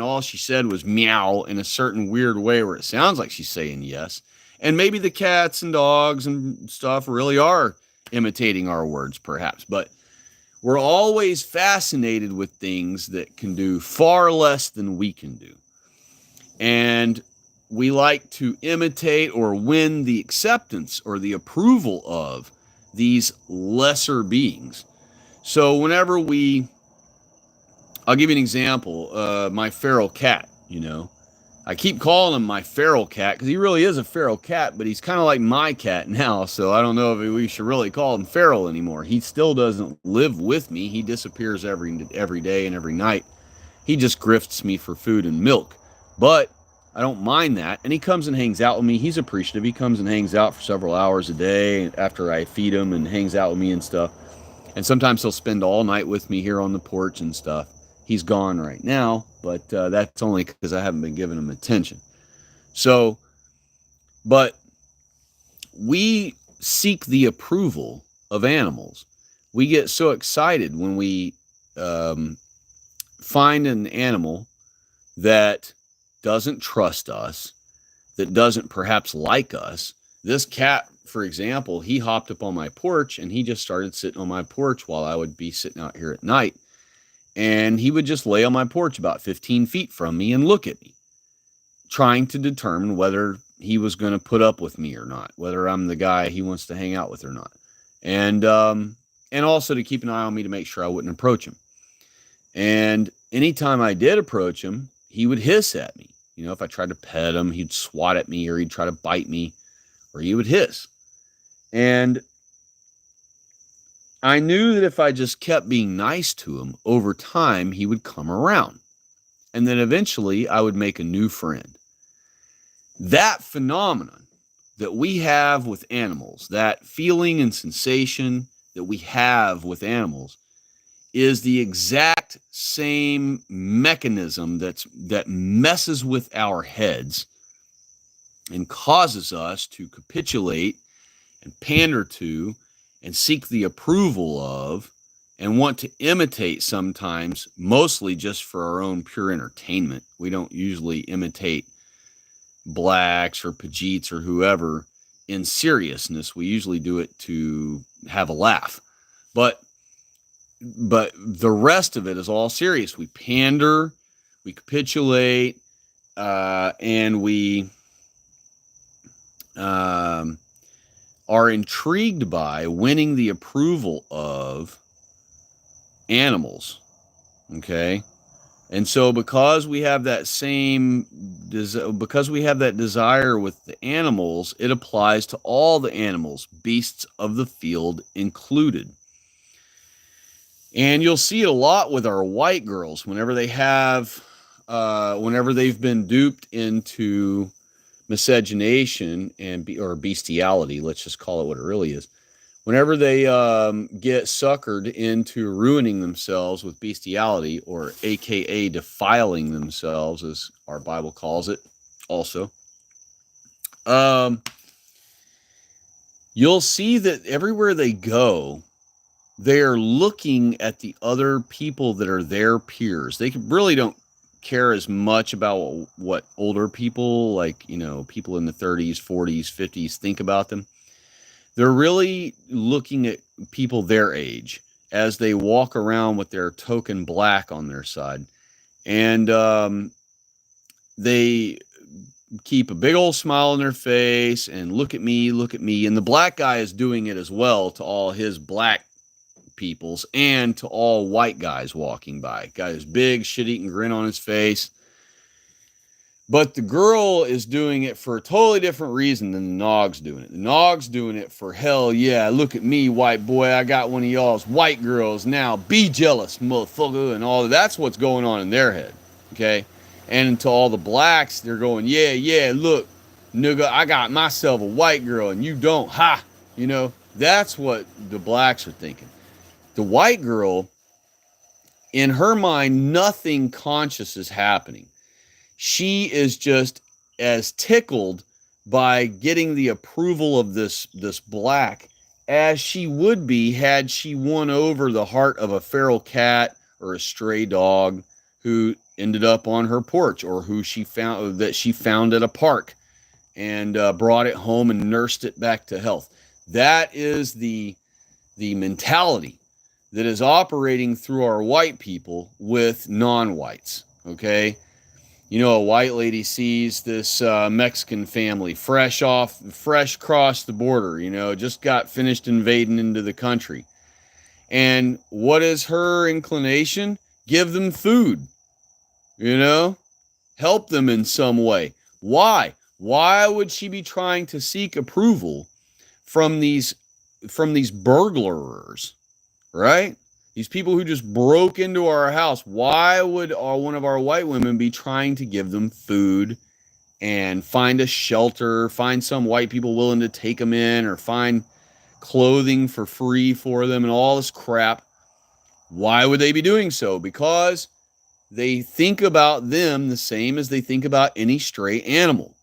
all she said was meow in a certain weird way where it sounds like she's saying yes. And maybe the cats and dogs and stuff really are imitating our words, perhaps. But we're always fascinated with things that can do far less than we can do. And we like to imitate or win the acceptance or the approval of these lesser beings. So whenever I'll give you an example, my feral cat, I keep calling him my feral cat because he really is a feral cat, but he's kind of like my cat now. So I don't know if we should really call him feral anymore. He still doesn't live with me. He disappears every day and every night. He just grifts me for food and milk. But I don't mind that. And he comes and hangs out with me. He's appreciative. He comes and hangs out for several hours a day after I feed him and hangs out with me and stuff. And sometimes he'll spend all night with me here on the porch and stuff. He's gone right now, but that's only because I haven't been giving him attention. So, but we seek the approval of animals. We get so excited when we find an animal that doesn't trust us, that doesn't perhaps like us. This cat, for example, he hopped up on my porch and he just started sitting on my porch while I would be sitting out here at night. And he would just lay on my porch about 15 feet from me and look at me, trying to determine whether he was going to put up with me or not, whether I'm the guy he wants to hang out with or not. And also to keep an eye on me to make sure I wouldn't approach him. And anytime I did approach him, he would hiss at me. If I tried to pet him, he'd swat at me or he'd try to bite me or he would hiss. And I knew that if I just kept being nice to him, over time, he would come around. And then eventually I would make a new friend. That phenomenon that we have with animals, that feeling and sensation that we have with animals is the exact same mechanism that messes with our heads and causes us to capitulate and pander to and seek the approval of and want to imitate sometimes, mostly just for our own pure entertainment. We don't usually imitate blacks or Pajeets or whoever in seriousness. We usually do it to have a laugh. But the rest of it is all serious. We pander, we capitulate, and we are intrigued by winning the approval of animals. Okay? And so because we have that desire with the animals, it applies to all the animals, beasts of the field included. And you'll see it a lot with our white girls whenever they've been duped into miscegenation or bestiality. Let's just call it what it really is. Whenever they get suckered into ruining themselves with bestiality, or AKA defiling themselves, as our Bible calls it, also, you'll see that everywhere they go, they are looking at the other people that are their peers. They really don't care as much about what older people, like, people in the 30s, 40s, 50s think about them. They're really looking at people their age as they walk around with their token black on their side. And they keep a big old smile on their face and look at me. And the black guy is doing it as well to all his black peoples and to all white guys walking by. Got his big shit-eating grin on his face. But the girl is doing it for a totally different reason than the nog's doing it. The nog's doing it for, hell yeah, look at me, white boy. I got one of y'all's white girls now. Be jealous, motherfucker, and all that. That's what's going on in their head, okay? And to all the blacks, they're going, yeah, look, nigga, I got myself a white girl and you don't. Ha! That's what the blacks are thinking. The white girl, in her mind, nothing conscious is happening. She is just as tickled by getting the approval of this black as she would be had she won over the heart of a feral cat or a stray dog who ended up on her porch, or who she found at a park and brought it home and nursed it back to health. That is the mentality that is operating through our white people with non-whites, okay? A white lady sees this Mexican family fresh across the border, just got finished invading into the country. And what is her inclination? Give them food, help them in some way. Why? Why would she be trying to seek approval from these burglars, right? These people who just broke into our house. Why would one of our white women be trying to give them food and find a shelter, find some white people willing to take them in, or find clothing for free for them and all this crap? Why would they be doing so? Because they think about them the same as they think about any stray animal.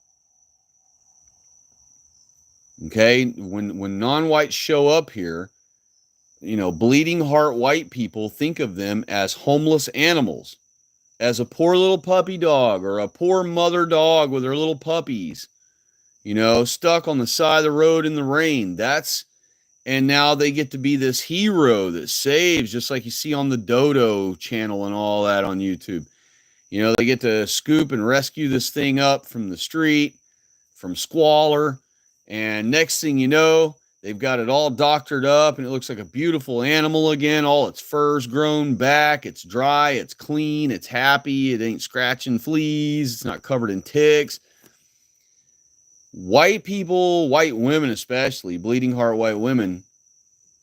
Okay? When non-whites show up here, bleeding heart white people think of them as homeless animals, as a poor little puppy dog or a poor mother dog with her little puppies, stuck on the side of the road in the rain. And now they get to be this hero that saves, just like you see on the Dodo channel and all that on YouTube. They get to scoop and rescue this thing up from the street, from squalor. And next thing you know, they've got it all doctored up and it looks like a beautiful animal again. All its fur's grown back. It's dry. It's clean. It's happy. It ain't scratching fleas. It's not covered in ticks. White people, white women especially, bleeding heart white women,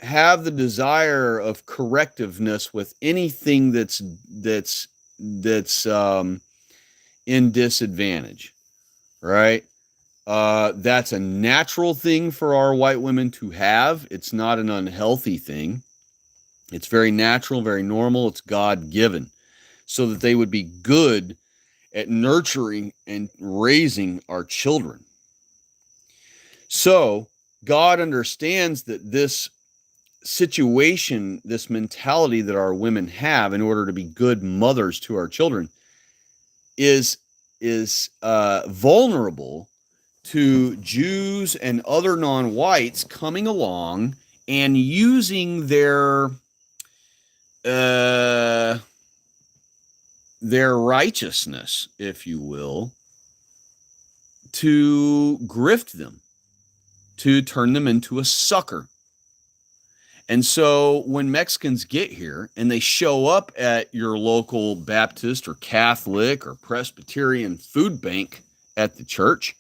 have the desire of correctiveness with anything that's in disadvantage, right? That's a natural thing for our white women to have. It's not an unhealthy thing. It's very natural, very normal. It's God given so that they would be good at nurturing and raising our children. So God understands that this situation, this mentality that our women have in order to be good mothers to our children is vulnerable to Jews and other non-whites coming along and using their righteousness, if you will, to grift them, to turn them into a sucker. And so when Mexicans get here and they show up at your local Baptist or Catholic or Presbyterian food bank at the church,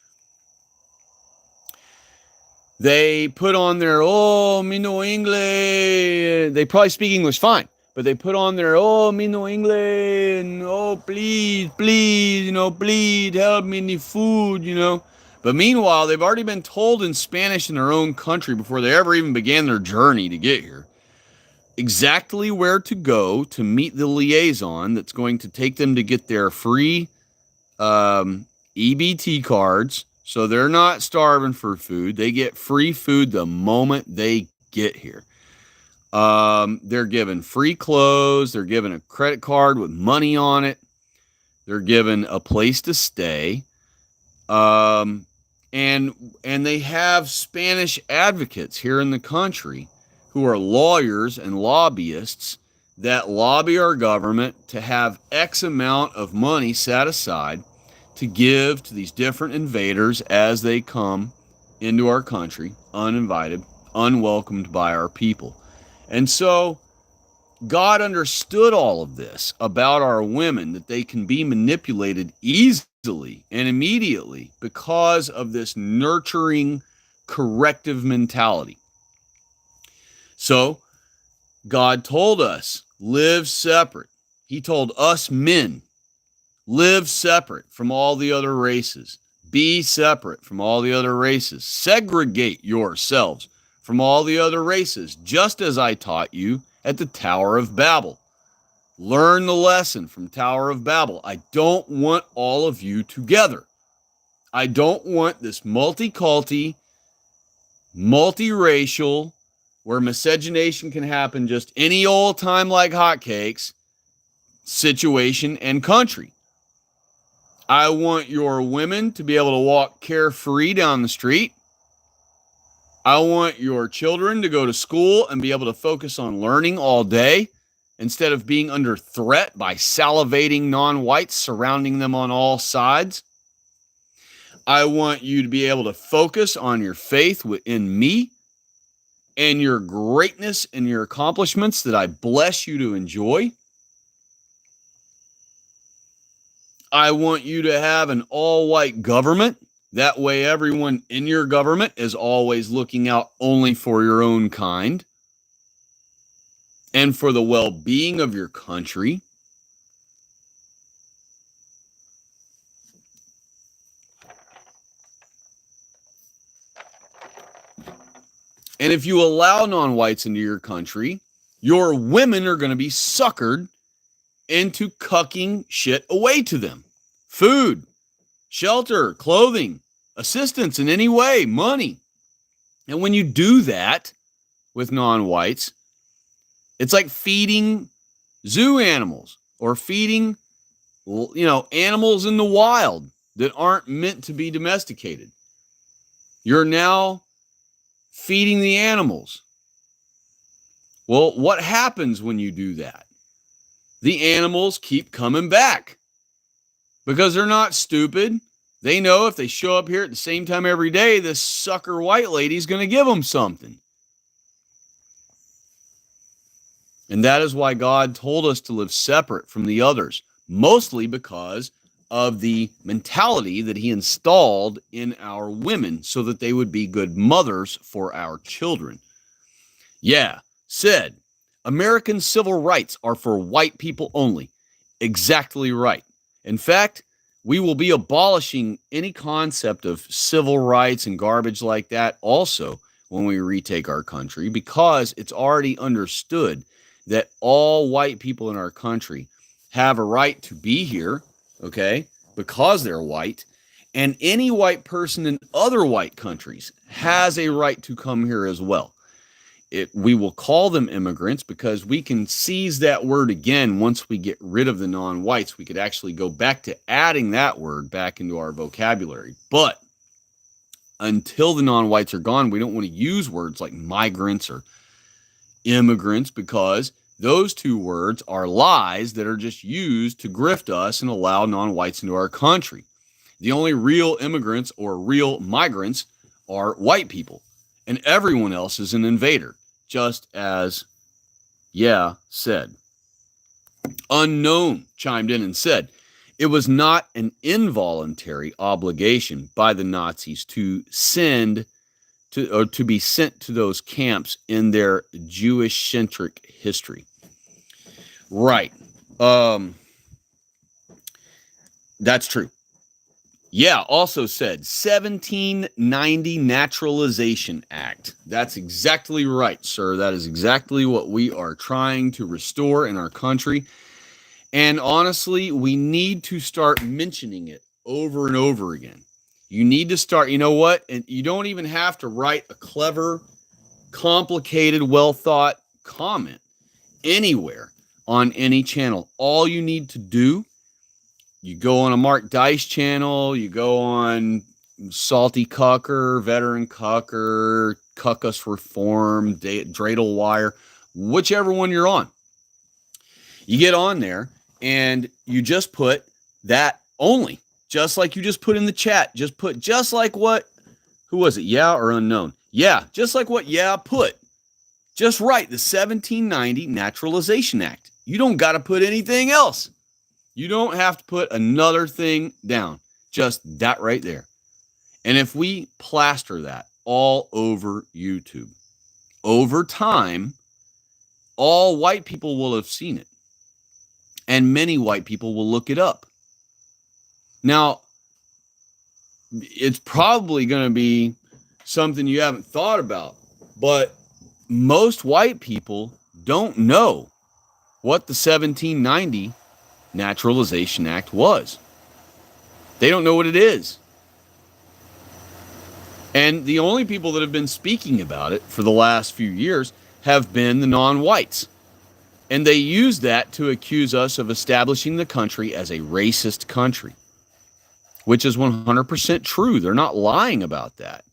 they put on their, oh, mi no inglés. They probably speak English fine, but they put on their, oh, mi no inglés, and oh, please, please, please help me in the food. But meanwhile, they've already been told in Spanish in their own country before they ever even began their journey to get here exactly where to go to meet the liaison that's going to take them to get their free EBT cards. So they're not starving for food. They get free food the moment they get here. They're given free clothes. They're given a credit card with money on it. They're given a place to stay. And they have Spanish advocates here in the country who are lawyers and lobbyists that lobby our government to have X amount of money set aside to give to these different invaders as they come into our country, uninvited, unwelcomed by our people. And so God understood all of this about our women, that they can be manipulated easily and immediately because of this nurturing, corrective mentality. So God told us, live separate. He told us men, live separate from all the other races. Be separate from all the other races. Segregate yourselves from all the other races, just as I taught you at the Tower of Babel. Learn the lesson from Tower of Babel. I don't want all of you together. I don't want this multi-culti, multiracial, where miscegenation can happen just any old time like hotcakes, situation and country. I want your women to be able to walk carefree down the street. I want your children to go to school and be able to focus on learning all day instead of being under threat by salivating non-whites surrounding them on all sides. I want you to be able to focus on your faith within me and your greatness and your accomplishments that I bless you to enjoy. I want you to have an all-white government. That way everyone in your government is always looking out only for your own kind and for the well-being of your country. And if you allow non-whites into your country, your women are going to be suckered into cucking shit away to them. Food, shelter, clothing, assistance in any way, money. And when you do that with non-whites, it's like feeding zoo animals or feeding, animals in the wild that aren't meant to be domesticated. You're now feeding the animals. Well, what happens when you do that? The animals keep coming back because they're not stupid. They know if they show up here at the same time every day, this sucker white lady's going to give them something. And that is why God told us to live separate from the others, mostly because of the mentality that he installed in our women so that they would be good mothers for our children. Yeah, said, American civil rights are for white people only. Exactly right. In fact, We will be abolishing any concept of civil rights and garbage like that also when we retake our country, because it's already understood that all white people in our country have a right to be here, okay, because they're white. And any white person in other white countries has a right to come here as well. We will call them immigrants because we can seize that word again once we get rid of the non-whites. We could actually go back to adding that word back into our vocabulary. But until the non-whites are gone, we don't want to use words like migrants or immigrants, because those two words are lies that are just used to grift us and allow non-whites into our country. The only real immigrants or real migrants are white people, and everyone else is an invader, just as said. Unknown chimed in and said, it was not an involuntary obligation by the Nazis to be sent to those camps in their Jewish-centric history. Right. That's true. Yeah, also said 1790 Naturalization Act. That's exactly right, sir. That is exactly what we are trying to restore in our country. And honestly, we need to start mentioning it over and over again. You need to start, you know what? And you don't even have to write a clever, complicated, well-thought comment anywhere on any channel. All you need to do, you go on a Mark Dice channel, you go on Salty Cucker, Veteran Cucker, Cuckus Reform, Dreidel Wire, whichever one you're on. You get on there and you just put that only, just like you just put in the chat. Just put just like what, who was it? Yeah or unknown? Yeah, just like what put. Just write the 1790 Naturalization Act. You don't got to put anything else. You don't have to put another thing down. Just that right there. And if we plaster that all over YouTube, over time, all white people will have seen it. And many white people will look it up. Now, it's probably going to be something you haven't thought about, but most white people don't know what the 1790 Naturalization Act was. They don't know what it is. And the only people that have been speaking about it for the last few years have been the non-whites. And they use that to accuse us of establishing the country as a racist country, which is 100% true. They're not lying about that.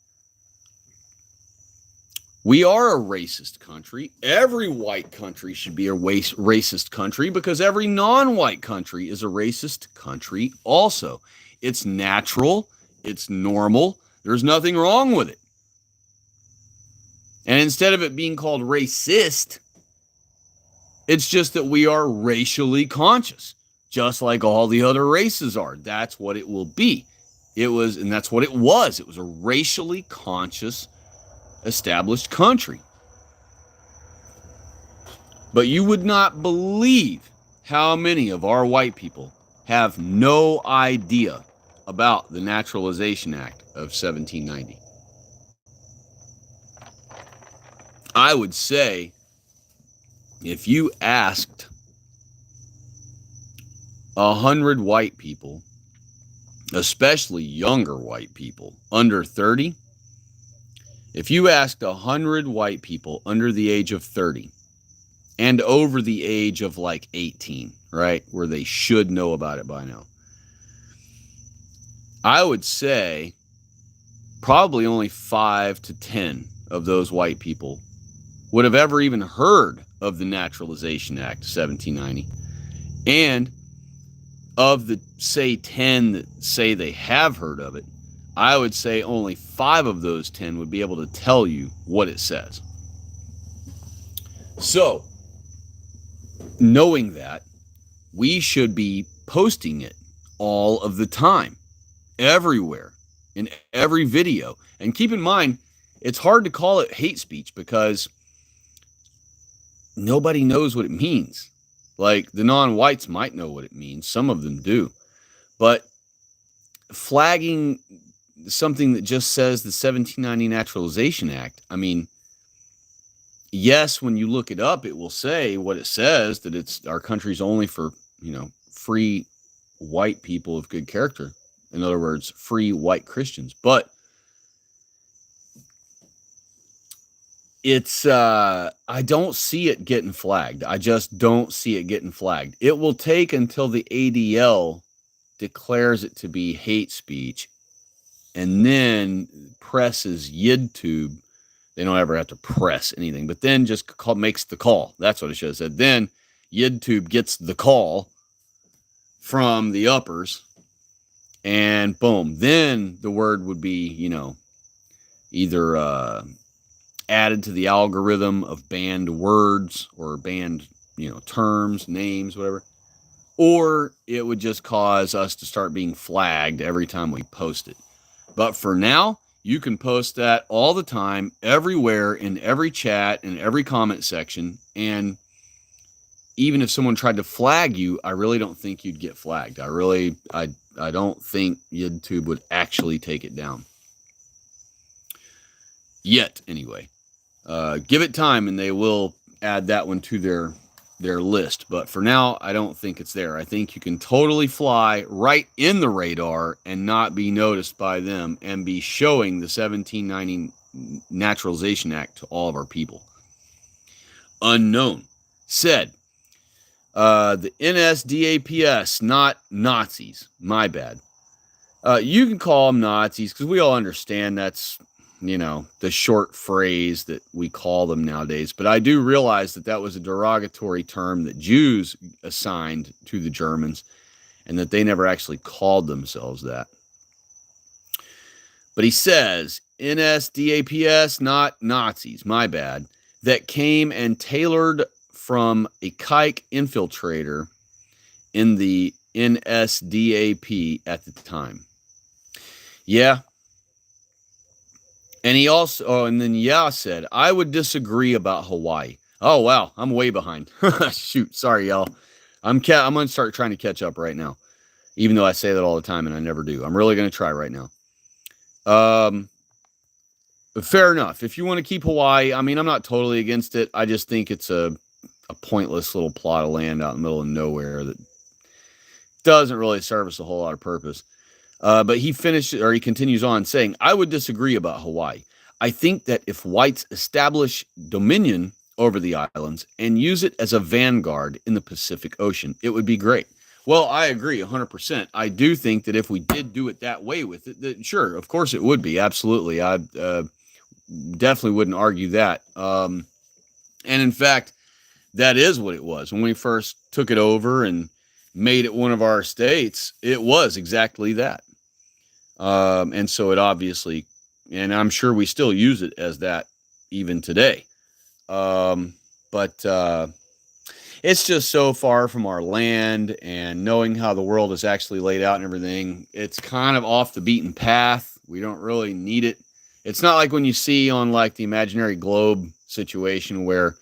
We are a racist country. Every white country should be a racist country, because every non-white country is a racist country also. It's natural. It's normal. There's nothing wrong with it. And instead of it being called racist, it's just that we are racially conscious, just like all the other races are. That's what it will be. And that's what it was. It was a racially conscious established country. But you would not believe how many of our white people have no idea about the Naturalization Act of 1790. I would say if you asked 100 white people, especially younger white people under 30, if you asked 100 white people under the age of 30 and over the age of like 18, right, where they should know about it by now, I would say probably only 5 to 10 of those white people would have ever even heard of the Naturalization Act of 1790. And of the, say, 10 that say they have heard of it, I would say only 5 of those 10 would be able to tell you what it says. So, knowing that, we should be posting it all of the time, everywhere, in every video. And keep in mind, it's hard to call it hate speech because nobody knows what it means. Like, the non-whites might know what it means. Some of them do. But flagging something that just says the 1790 Naturalization Act. I mean, yes, when you look it up, it will say what it says, that it's our country's only for, free white people of good character. In other words, free white Christians. But it's I don't see it getting flagged. I just don't see it getting flagged. It will take until the ADL declares it to be hate speech and then presses YouTube. They don't ever have to press anything, but then just makes the call. That's what it should have said. Then YouTube gets the call from the uppers, and boom, then the word would be, either added to the algorithm of banned words or banned, terms, names, whatever. Or it would just cause us to start being flagged every time we post it. But for now, you can post that all the time, everywhere, in every chat, in every comment section. And even if someone tried to flag you, I really don't think you'd get flagged. I don't think YouTube would actually take it down. Yet, anyway. Give it time and they will add that one to their list. But for now, I don't think it's there. I think you can totally fly right in the radar and not be noticed by them and be showing the 1790 Naturalization Act to all of our people. Unknown said, the NSDAPS, not Nazis. My bad. You can call them Nazis because we all understand that's, the short phrase that we call them nowadays. But I do realize that was a derogatory term that Jews assigned to the Germans and that they never actually called themselves that. But he says, NSDAPS, not Nazis, my bad, that came and tailored from a kike infiltrator in the NSDAP at the time. Yeah. And he also, and then said, I would disagree about Hawaii. Oh, wow. I'm way behind. Shoot. Sorry, y'all. I'm going to start trying to catch up right now, even though I say that all the time and I never do. I'm really going to try right now. Fair enough. If you want to keep Hawaii, I mean, I'm not totally against it. I just think it's a pointless little plot of land out in the middle of nowhere that doesn't really serve us a whole lot of purpose. But he continues on saying, I would disagree about Hawaii. I think that if whites establish dominion over the islands and use it as a vanguard in the Pacific Ocean, it would be great. Well, I agree 100%. I do think that if we did do it that way with it, that sure, of course it would be. Absolutely. I definitely wouldn't argue that. And in fact, that is what it was. When we first took it over and made it one of our states, it was exactly that. And so it obviously, and I'm sure we still use it as that even today. But it's just so far from our land, and knowing how the world is actually laid out and everything, it's kind of off the beaten path. We don't really need it. It's not like when you see on like the imaginary globe situation where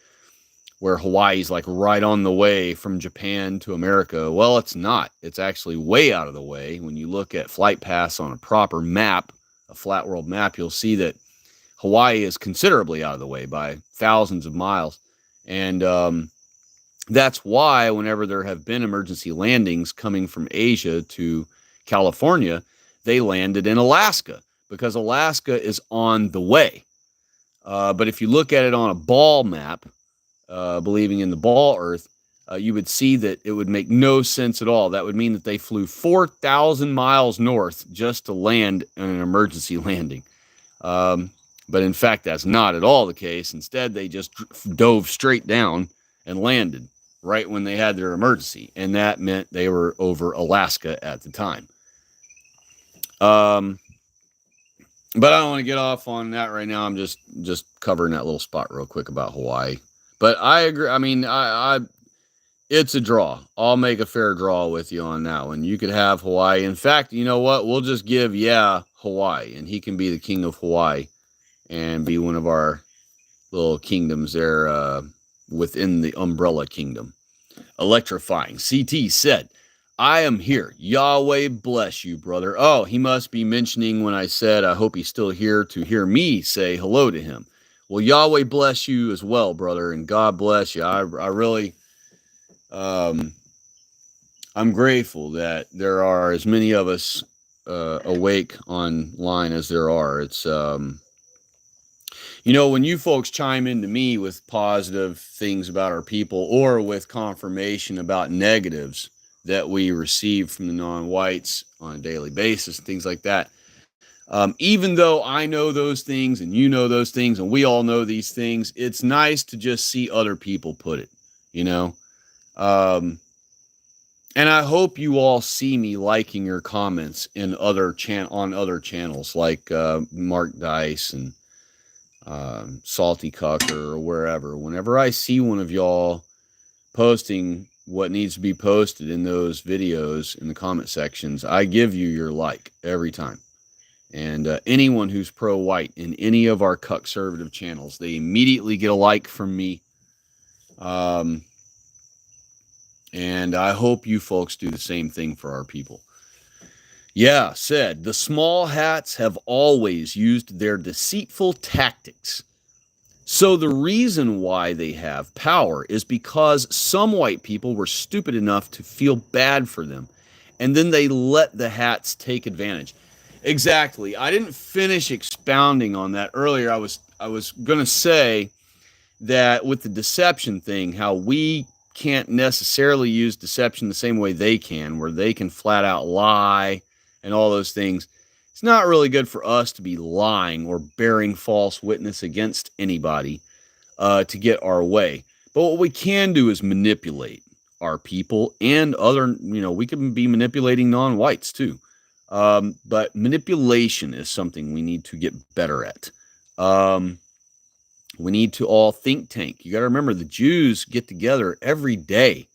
Hawaii's like right on the way from Japan to America. Well, it's not. It's actually way out of the way. When you look at flight paths on a proper map, a flat world map, you'll see that Hawaii is considerably out of the way by thousands of miles. And that's why whenever there have been emergency landings coming from Asia to California, they landed in Alaska because Alaska is on the way. But if you look at it on a ball map, believing in the ball earth, you would see that it would make no sense at all. That would mean that they flew 4,000 miles north just to land in an emergency landing. But in fact, that's not at all the case. Instead, they just dove straight down and landed right when they had their emergency. And that meant they were over Alaska at the time. But I don't want to get off on that right now. I'm just covering that little spot real quick about Hawaii. But I agree. I mean, it's a draw. I'll make a fair draw with you on that one. You could have Hawaii. In fact, you know what? We'll just give Hawaii, and he can be the king of Hawaii and be one of our little kingdoms there within the umbrella kingdom. Electrifying. CT said, I am here. Yahweh bless you, brother. Oh, he must be mentioning when I said, I hope he's still here to hear me say hello to him. Well, Yahweh bless you as well, brother, and God bless you. I really, um, I'm grateful that there are as many of us awake online as there are. It's, when you folks chime into me with positive things about our people or with confirmation about negatives that we receive from the non-whites on a daily basis, things like that. Even though I know those things and you know those things and we all know these things, it's nice to just see other people put it, you know. Um, and I hope you all see me liking your comments in on other channels like Mark Dice and Salty Cucker or wherever. Whenever I see one of y'all posting what needs to be posted in those videos in the comment sections, I give you your like every time. And anyone who's pro-white in any of our conservative channels, they immediately get a like from me. And I hope you folks do the same thing for our people. Yeah, said, the small hats have always used their deceitful tactics. So the reason why they have power is because some white people were stupid enough to feel bad for them. And then they let the hats take advantage. Exactly. I didn't finish expounding on that earlier. I was going to say that with the deception thing, how we can't necessarily use deception the same way they can, where they can flat out lie and all those things. It's not really good for us to be lying or bearing false witness against anybody to get our way. But what we can do is manipulate our people and other, we can be manipulating non-whites too. But manipulation is something we need to get better at. We need to all think tank. You got to remember the Jews get together every day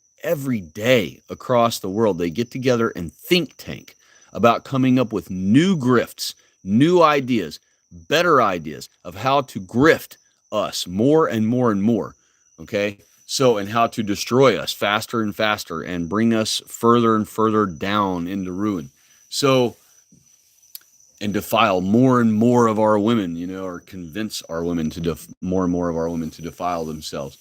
across the world. They get together and think tank about coming up with new grifts, new ideas, better ideas of how to grift us more and more and more. Okay. So, and how to destroy us faster and faster and bring us further and further down into ruin. So, and defile more and more of our women, or convince our women to more and more of our women to defile themselves.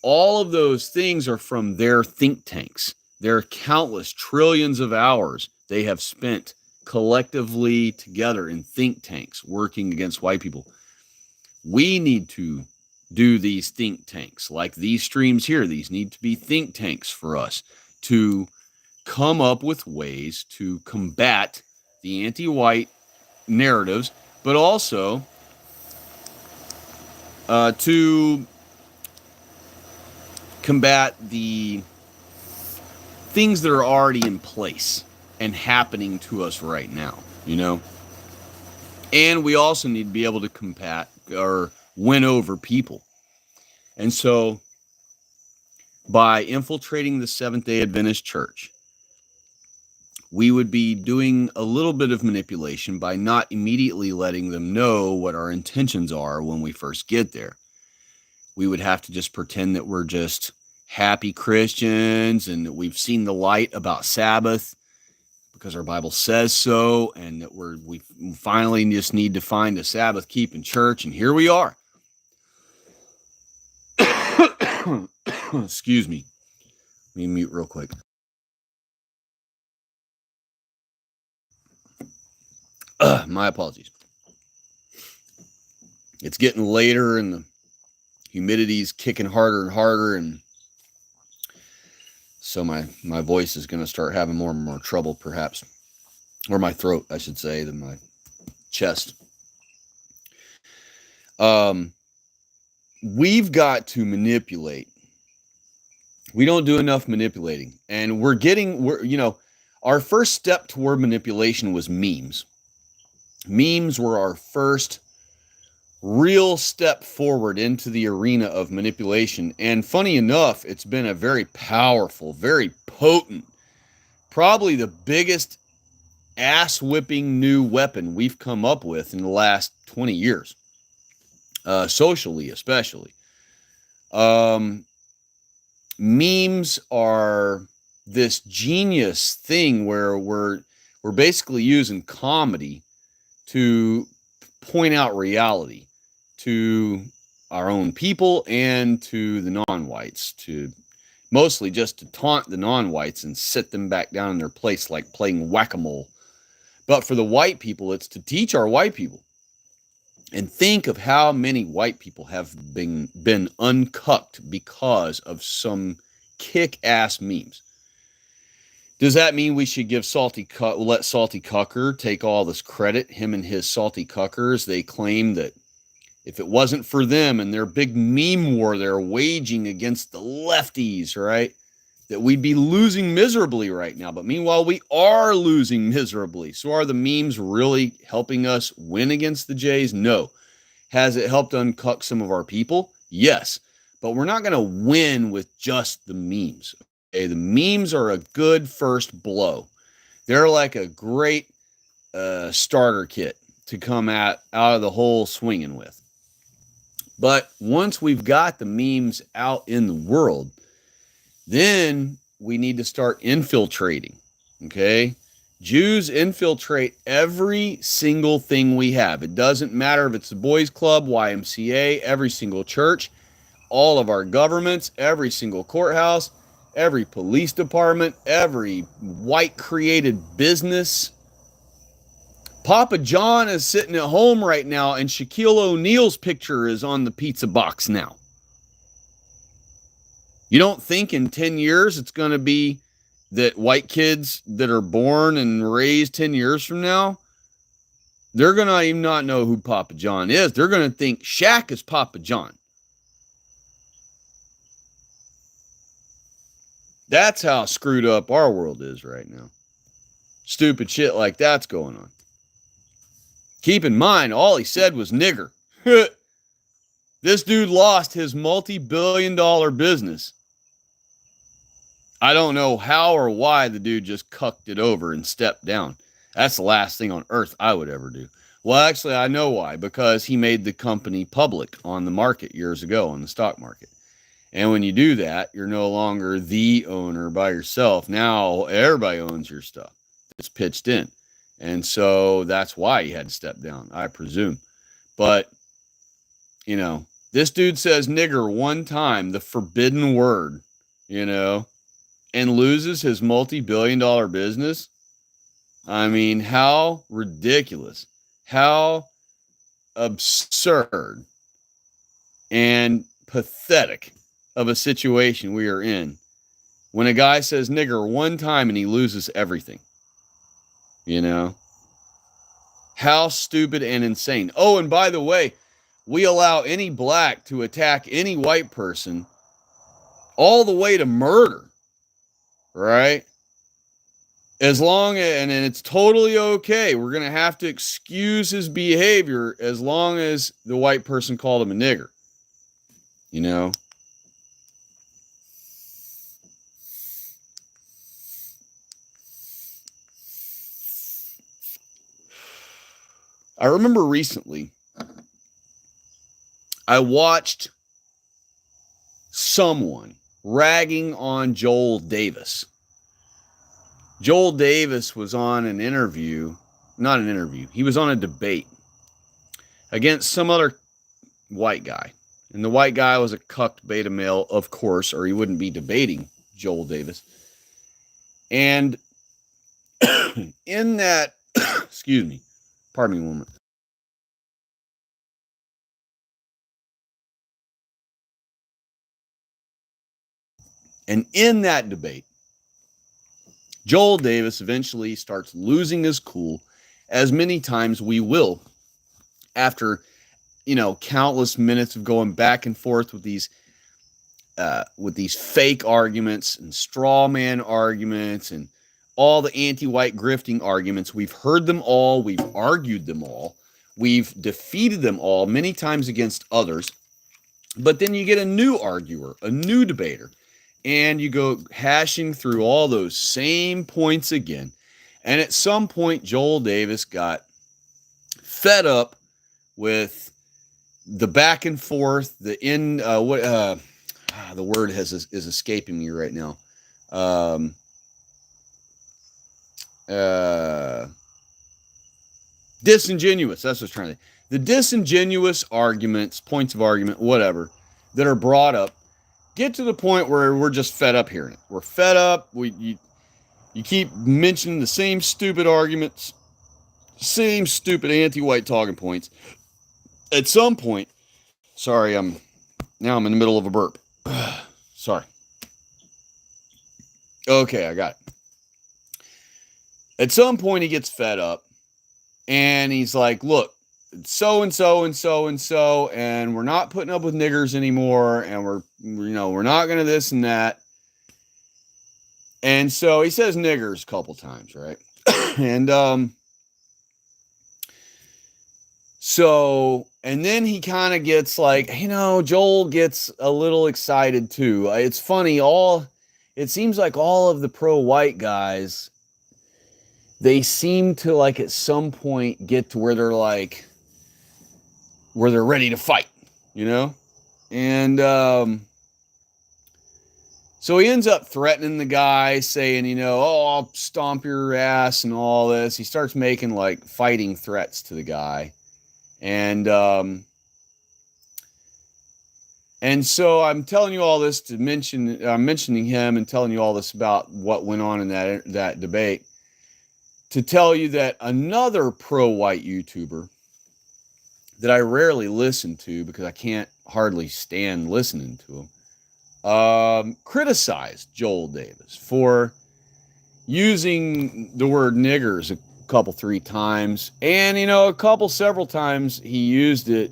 All of those things are from their think tanks. Their countless trillions of hours they have spent collectively together in think tanks working against white people. We need to do these think tanks like these streams here. These need to be think tanks for us to come up with ways to combat the anti-white narratives, but also to combat the things that are already in place and happening to us right now, And we also need to be able to combat or win over people. And so by infiltrating the Seventh-day Adventist Church, we would be doing a little bit of manipulation by not immediately letting them know what our intentions are when we first get there. We would have to just pretend that we're just happy Christians and that we've seen the light about Sabbath because our Bible says so, and that we finally just need to find a Sabbath keeping church, and here we are. Excuse me. Let me mute real quick. My apologies. It's getting later and the humidity's kicking harder and harder, and so my voice is going to start having more and more trouble, perhaps, or my throat, I should say, than my chest. We've got to manipulate. We don't do enough manipulating, and our first step toward manipulation was memes. Memes were our first real step forward into the arena of manipulation. And funny enough, it's been a very powerful, very potent, probably the biggest ass-whipping new weapon we've come up with in the last 20 years, socially especially. Memes are this genius thing where we're basically using comedy to point out reality to our own people and to the non-whites, to mostly just to taunt the non-whites and sit them back down in their place like playing whack-a-mole. But for the white people, it's to teach our white people. And think of how many white people have been uncucked because of some kick-ass memes. Does that mean we should give let Salty Cucker take all this credit? Him and his Salty Cuckers, they claim that if it wasn't for them and their big meme war they're waging against the lefties, right, that we'd be losing miserably right now. But meanwhile, we are losing miserably. So are the memes really helping us win against the Jays? No. Has it helped uncuck some of our people? Yes. But we're not going to win with just the memes. Okay? The memes are a good first blow. They're like a great starter kit to come out of the hole swinging with. But once we've got the memes out in the world, then we need to start infiltrating, okay? Jews infiltrate every single thing we have. It doesn't matter if it's the Boys Club, YMCA, every single church, all of our governments, every single courthouse, every police department, every white-created business. Papa John is sitting at home right now, and Shaquille O'Neal's picture is on the pizza box now. You don't think in 10 years it's going to be that white kids that are born and raised 10 years from now, they're going to even not know who Papa John is. They're going to think Shaq is Papa John. That's how screwed up our world is right now. Stupid shit like that's going on. Keep in mind, all he said was nigger. This dude lost his multi-billion-dollar business. I don't know how or why the dude just cucked it over and stepped down. That's the last thing on earth I would ever do. Well, actually, I know why. Because he made the company public on the market years ago, on the stock market. And when you do that, you're no longer the owner by yourself. Now everybody owns your stuff. It's pitched in. And so that's why he had to step down, I presume. But, you know, this dude says nigger one time, the forbidden word, you know, and loses his multi-billion-dollar business. I mean, how ridiculous, how absurd and pathetic of a situation we are in when a guy says nigger one time and he loses everything. You know, how stupid and insane. Oh, and by the way, we allow any black to attack any white person all the way to murder, right? As long as, and it's totally okay. We're going to have to excuse his behavior as long as the white person called him a nigger. You know? I remember recently, I watched someone ragging on Joel Davis. Joel Davis was on an interview, not an interview, he was on a debate against some other white guy. And the white guy was a cucked beta male, of course, or he wouldn't be debating Joel Davis. And in that, excuse me, pardon me a moment. And in that debate, Joel Davis eventually starts losing his cool, as many times we will, after, you know, countless minutes of going back and forth with these fake arguments and straw man arguments and all the anti-white grifting arguments. We've heard them all. We've argued them all. We've defeated them all many times against others. But then you get a new arguer, a new debater, and you go hashing through all those same points again. And at some point, Joel Davis got fed up with the back and forth, the word is escaping me right now. disingenuous. That's what I was trying to say. The disingenuous arguments, points of argument, whatever, that are brought up get to the point where we're just fed up hearing it. We're fed up. You keep mentioning the same stupid arguments, same stupid anti-white talking points. At some point, sorry, I'm in the middle of a burp. Sorry. Okay, I got it. At some point, he gets fed up, and he's like, "Look, so and so and so and so, and we're not putting up with niggers anymore, and we're not gonna this and that." And so he says niggers a couple times, right? And so, and then he kind of gets like, Joel gets a little excited too. It's funny, it seems like all of the pro-white guys, they seem to like at some point get to where they're ready to fight, And so he ends up threatening the guy, saying, I'll stomp your ass and all this. He starts making like fighting threats to the guy. And so I'm telling you all this I'm mentioning him and telling you all this about what went on in that debate to tell you that another pro-white YouTuber that I rarely listen to because I can't hardly stand listening to him, criticized Joel Davis for using the word niggers a couple, 3 times. And, several times he used it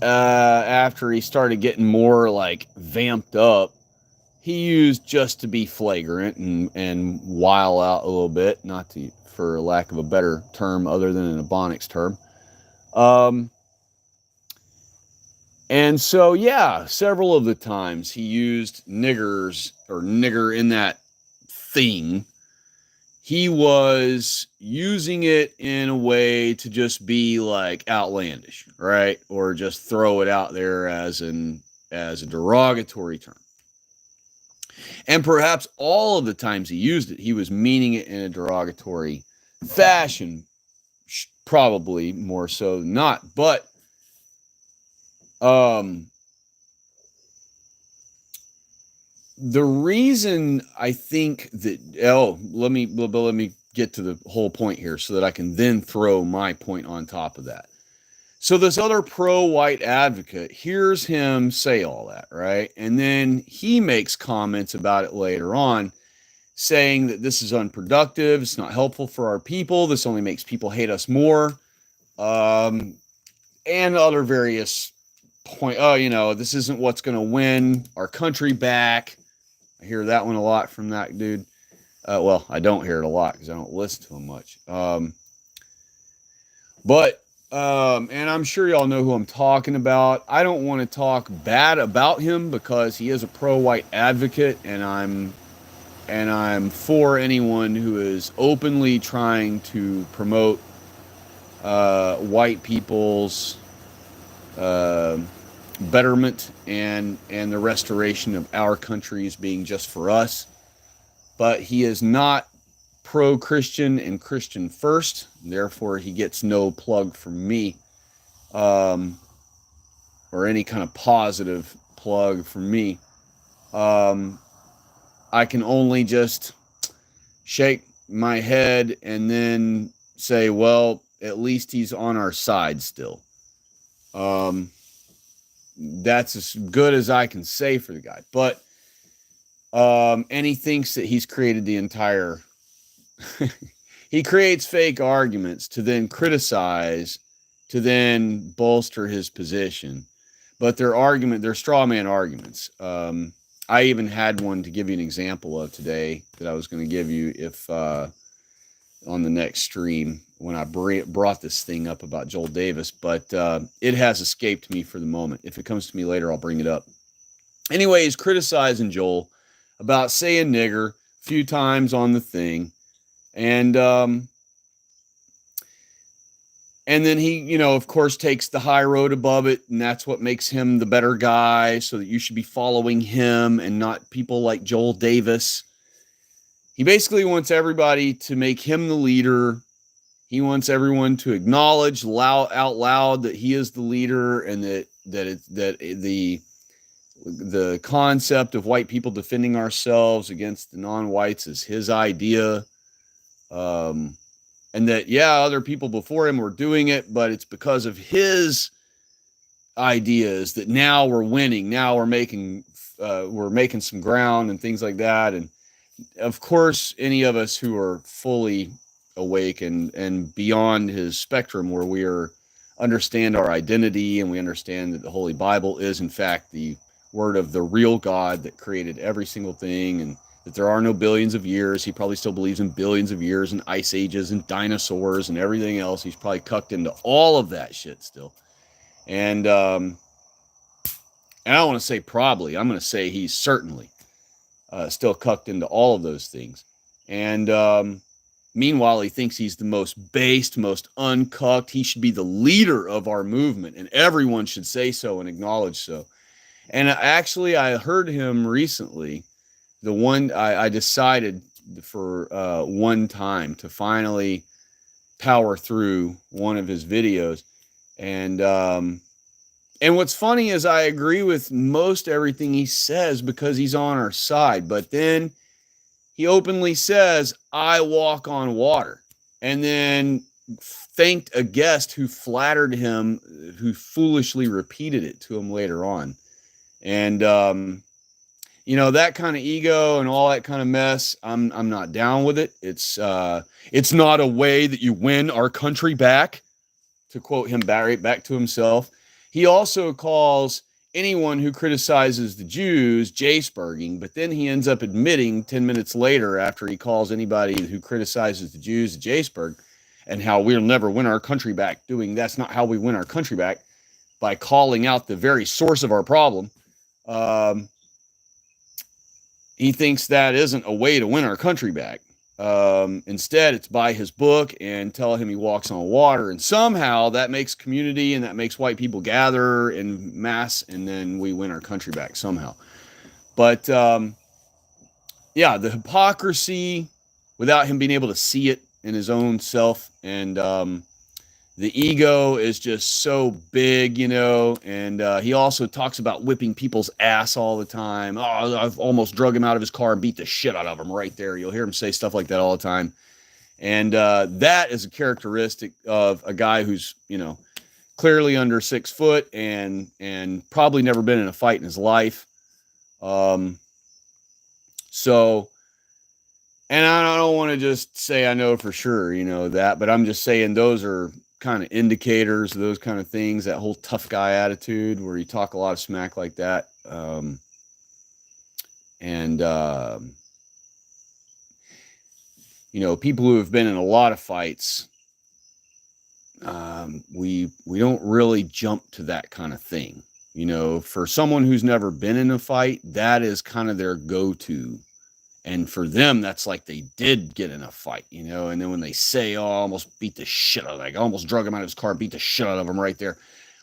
after he started getting more like vamped up. He used just to be flagrant and while out a little bit, for lack of a better term other than an Ebonics term. And so, yeah, several of the times he used niggers or nigger in that thing, he was using it in a way to just be like outlandish, right? Or just throw it out there as a derogatory term. And perhaps all of the times he used it, he was meaning it in a derogatory fashion, probably more so than not. But the reason I think that let me get to the whole point here so that I can then throw my point on top of that. So this other pro-white advocate hears him say all that, right? And then he makes comments about it later on, saying that this is unproductive, it's not helpful for our people, this only makes people hate us more, and other various this isn't what's going to win our country back. I hear that one a lot from that dude. Well, I don't hear it a lot because I don't listen to him much. And I'm sure y'all know who I'm talking about. I don't want to talk bad about him because he is a pro-white advocate, and I'm for anyone who is openly trying to promote white people's betterment and the restoration of our country as being just for us. But he is not pro-Christian and Christian first. Therefore, he gets no plug from me, or any kind of positive plug from me. I can only just shake my head and then say, well, at least he's on our side still. That's as good as I can say for the guy. But and he thinks that he's created the entire he creates fake arguments to then criticize, to then bolster his position. But they're straw man arguments. I even had one to give you an example of today that I was going to give you if on the next stream when I brought this thing up about Joel Davis, but it has escaped me for the moment. If it comes to me later, I'll bring it up. Anyway, he's criticizing Joel about saying nigger a few times on the thing. And then he, of course, takes the high road above it, and that's what makes him the better guy, so that you should be following him and not people like Joel Davis. he basically wants everybody to make him the leader. He wants everyone to acknowledge out loud that he is the leader, and that the concept of white people defending ourselves against the non-whites is his idea. And that, yeah, other people before him were doing it, but it's because of his ideas that now we're winning. Now we're making some ground and things like that. And of course, any of us who are fully awake and beyond his spectrum, where we understand our identity and we understand that the Holy Bible is in fact the word of the real God that created every single thing, and that there are no billions of years. He probably still believes in billions of years and ice ages and dinosaurs and everything else. He's probably cucked into all of that shit still. And I don't want to say probably. I'm going to say he's certainly still cucked into all of those things. And meanwhile, he thinks he's the most based, most uncucked. He should be the leader of our movement, and everyone should say so and acknowledge so. And actually, I heard him recently. I decided for one time to finally power through one of his videos. And what's funny is I agree with most everything he says because he's on our side. But then he openly says, I walk on water. And then thanked a guest who flattered him, who foolishly repeated it to him later on. And, that kind of ego and all that kind of mess, I'm not down with it. It's not a way that you win our country back, to quote him back to himself. He also calls anyone who criticizes the Jews Jaceberging, but then he ends up admitting 10 minutes later, after he calls anybody who criticizes the Jews Jaceberg, and how we'll never win our country back that's not how we win our country back, by calling out the very source of our problem. He thinks that isn't a way to win our country back. Instead, it's by his book and tell him he walks on water. And somehow that makes community, and that makes white people gather in mass, and then we win our country back somehow. But the hypocrisy, without him being able to see it in his own self, and the ego is just so big, and he also talks about whipping people's ass all the time. Oh, I've almost drug him out of his car and beat the shit out of him right there. You'll hear him say stuff like that all the time. And that is a characteristic of a guy who's, clearly under 6 foot and probably never been in a fight in his life. And I don't want to just say I know for sure, that, but I'm just saying those are kind of indicators, those kind of things, that whole tough guy attitude where you talk a lot of smack like that. People who have been in a lot of fights, we don't really jump to that kind of thing. For someone who's never been in a fight, that is kind of their go-to. And for them, that's like they did get in a fight, and then when they say, oh, I almost beat the shit out of that guy, I almost drug him out of his car, beat the shit out of him right there.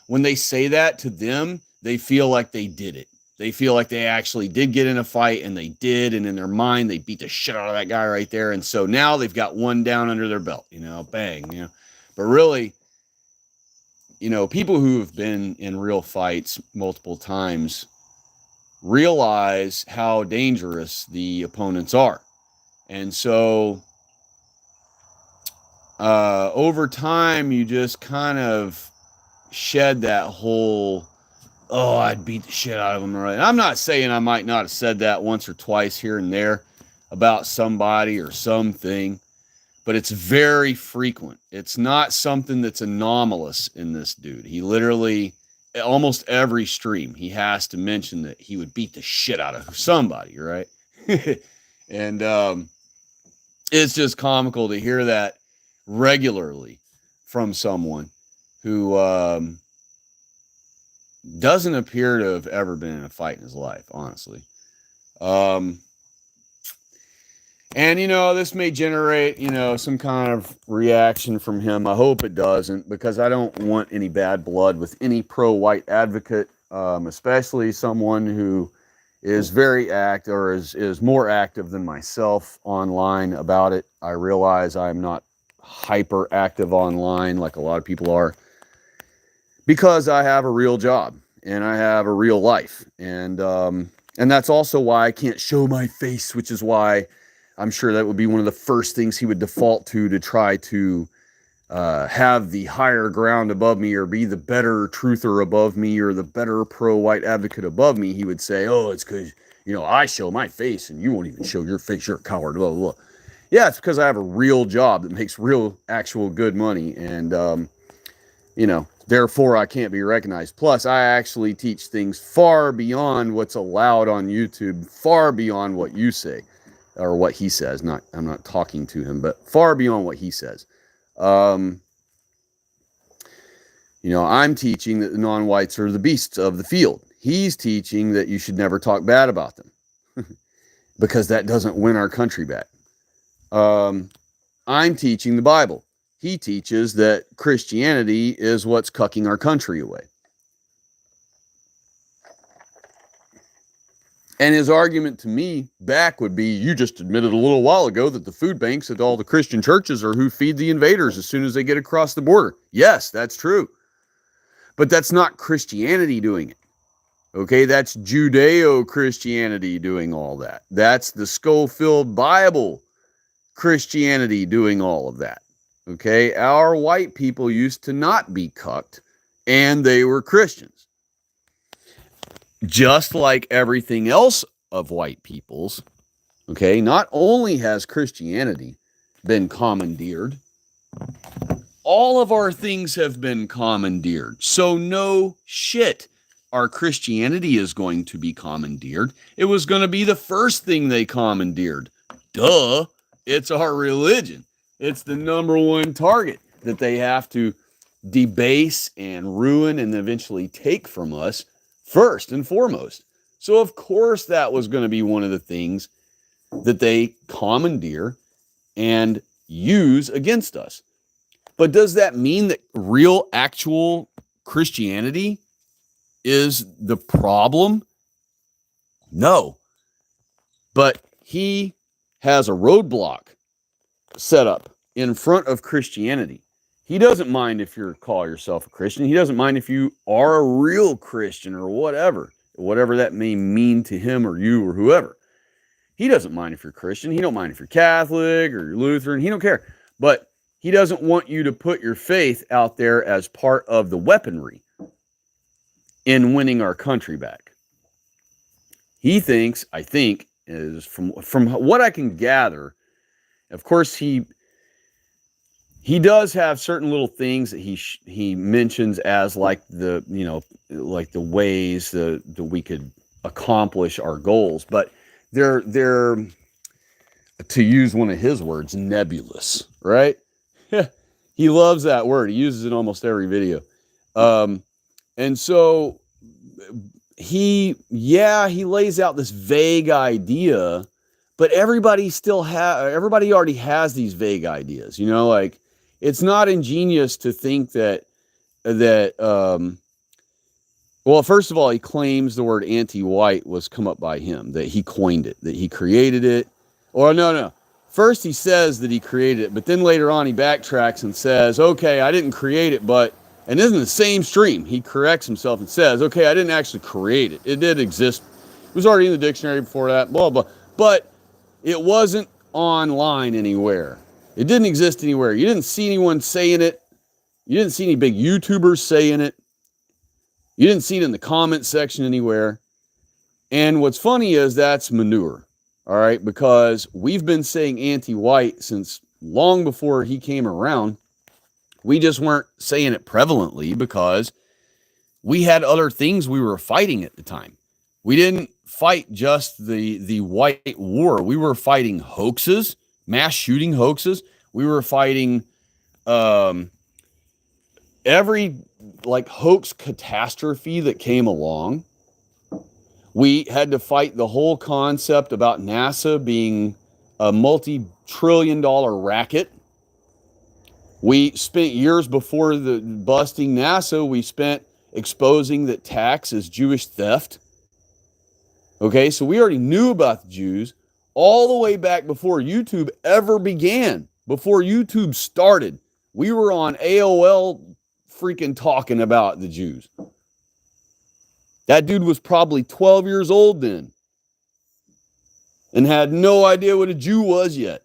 When they say that to them, they feel like they did it. They feel like they actually did get in a fight, and they did. And in their mind, they beat the shit out of that guy right there. And so now they've got one down under their belt, bang, But really, people who have been in real fights multiple times realize how dangerous the opponents are. And so over time, you just kind of shed that whole, oh, I'd beat the shit out of them. Right? I'm not saying I might not have said that once or twice here and there about somebody or something, but it's very frequent. It's not something that's anomalous in this dude. He literally, almost every stream, he has to mention that he would beat the shit out of somebody, right? And it's just comical to hear that regularly from someone who doesn't appear to have ever been in a fight in his life, honestly. And, this may generate, some kind of reaction from him. I hope it doesn't, because I don't want any bad blood with any pro-white advocate, especially someone who is very active, or is more active than myself online about it. I realize I'm not hyper active online like a lot of people are, because I have a real job and I have a real life, and that's also why I can't show my face, which is why I'm sure that would be one of the first things he would default to try to have the higher ground above me, or be the better truther above me, or the better pro-white advocate above me. He would say, oh, it's because, I show my face and you won't even show your face. You're a coward, blah, blah, blah. Yeah, it's because I have a real job that makes real, actual good money. And, therefore I can't be recognized. Plus, I actually teach things far beyond what's allowed on YouTube, far beyond what you say, or what he says. I'm not talking to him, but far beyond what he says. I'm teaching that the non-whites are the beasts of the field. He's teaching that you should never talk bad about them because that doesn't win our country back. I'm teaching the Bible. He teaches that Christianity is what's cucking our country away. And his argument to me back would be, you just admitted a little while ago that the food banks at all the Christian churches are who feed the invaders as soon as they get across the border. Yes, that's true. But that's not Christianity doing it. Okay, that's Judeo-Christianity doing all that. That's the Schofield Bible Christianity doing all of that. Okay, our white people used to not be cucked, and they were Christians. Just like everything else of white people's, okay, not only has Christianity been commandeered, all of our things have been commandeered. So no shit, our Christianity is going to be commandeered. It was going to be the first thing they commandeered. Duh, it's our religion. It's the number one target that they have to debase and ruin and eventually take from us first and foremost. So of course that was going to be one of the things that they commandeer and use against us. But does that mean that real, actual Christianity is the problem? No. But he has a roadblock set up in front of Christianity. He doesn't mind if you call yourself a Christian. He doesn't mind if you are a real Christian or whatever that may mean to him or you or whoever. He doesn't mind if you're Christian. He don't mind if you're Catholic or you're Lutheran. He don't care. But he doesn't want you to put your faith out there as part of the weaponry in winning our country back. He thinks, I think, is from what I can gather, of course, he does have certain little things that he mentions as like the ways that we could accomplish our goals, but they're to use one of his words, nebulous, right? He loves that word. He uses it in almost every video. And so he lays out this vague idea, but everybody already has these vague ideas, like it's not ingenious to think that well, first of all, he claims the word anti-white was come up by him, that he coined it, that he created it. Or no. First he says that he created it, but then later on he backtracks and says, okay, I didn't create it, and isn't the same stream. He corrects himself and says, okay, I didn't actually create it. It did exist. It was already in the dictionary before that, blah, blah. But it wasn't online anywhere. It didn't exist anywhere. You didn't see anyone saying it. You didn't see any big YouTubers saying it. You didn't see it in the comment section anywhere. And what's funny is that's manure. All right, because we've been saying anti-white since long before he came around. We just weren't saying it prevalently because we had other things we were fighting at the time. We didn't fight just the white war. We were fighting hoaxes, mass shooting hoaxes. We were fighting every hoax catastrophe that came along. We had to fight the whole concept about NASA being a multi-trillion-dollar racket. We spent years before the busting NASA, we spent exposing that tax is Jewish theft. Okay, so we already knew about the Jews all the way back before YouTube ever began, before YouTube started. We were on AOL freaking talking about the Jews. That dude was probably 12 years old then and had no idea what a Jew was yet.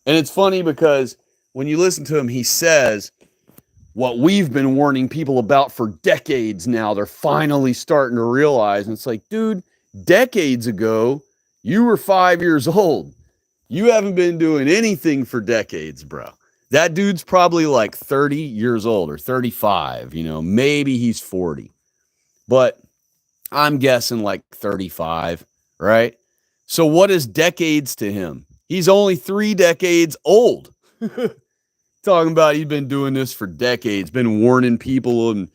And it's funny because when you listen to him, he says what we've been warning people about for decades now. They're finally starting to realize. And it's like, dude, decades ago, you were 5 years old. You haven't been doing anything for decades, bro. That dude's probably like 30 years old or 35, maybe he's 40. But I'm guessing like 35, right? So what is decades to him? He's only 3 decades old. Talking about he's been doing this for decades, been warning people and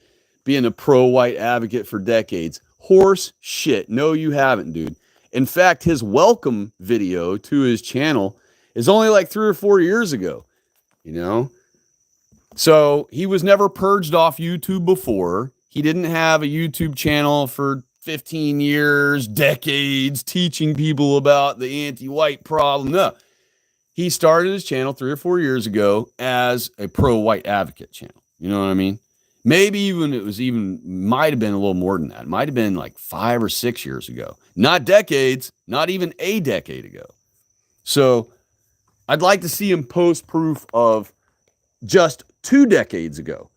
being a pro-white advocate for decades. Horse shit. No, you haven't, dude. In fact, his welcome video to his channel is only like 3 or 4 years ago, So he was never purged off YouTube before. He didn't have a YouTube channel for 15 years, decades, teaching people about the anti-white problem. No. He started his channel 3 or 4 years ago as a pro-white advocate channel. You know what I mean? Maybe might have been a little more than that. It might have been like 5 or 6 years ago. Not decades, not even a decade ago. So I'd like to see him post proof of just 2 decades ago.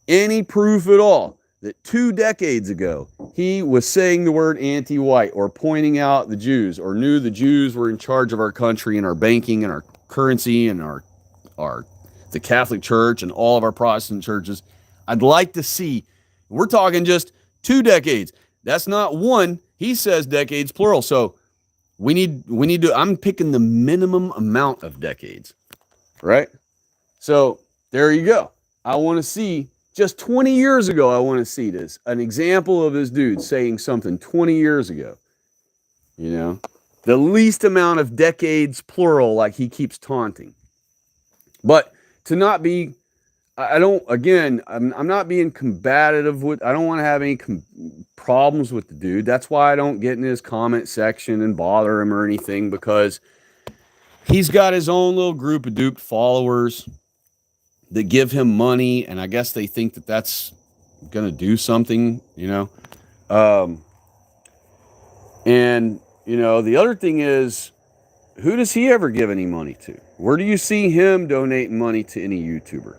Any proof at all that 2 decades ago he was saying the word anti-white or pointing out the Jews or knew the Jews were in charge of our country and our banking and our currency and the Catholic Church and all of our Protestant churches. I'd like to see, we're talking just 2 decades. That's not one. He says decades plural. So we need to, I'm picking the minimum amount of decades, right? So there you go. I want to see just 20 years ago, I want to see this. An example of this dude saying something 20 years ago. The least amount of decades plural, like he keeps taunting. But to not be, I'm not being combative with, I don't want to have any problems with the dude. That's why I don't get in his comment section and bother him or anything, because he's got his own little group of duped followers that give him money, and I guess they think that that's going to do something, And, the other thing is, who does he ever give any money to? Where do you see him donating money to any YouTuber?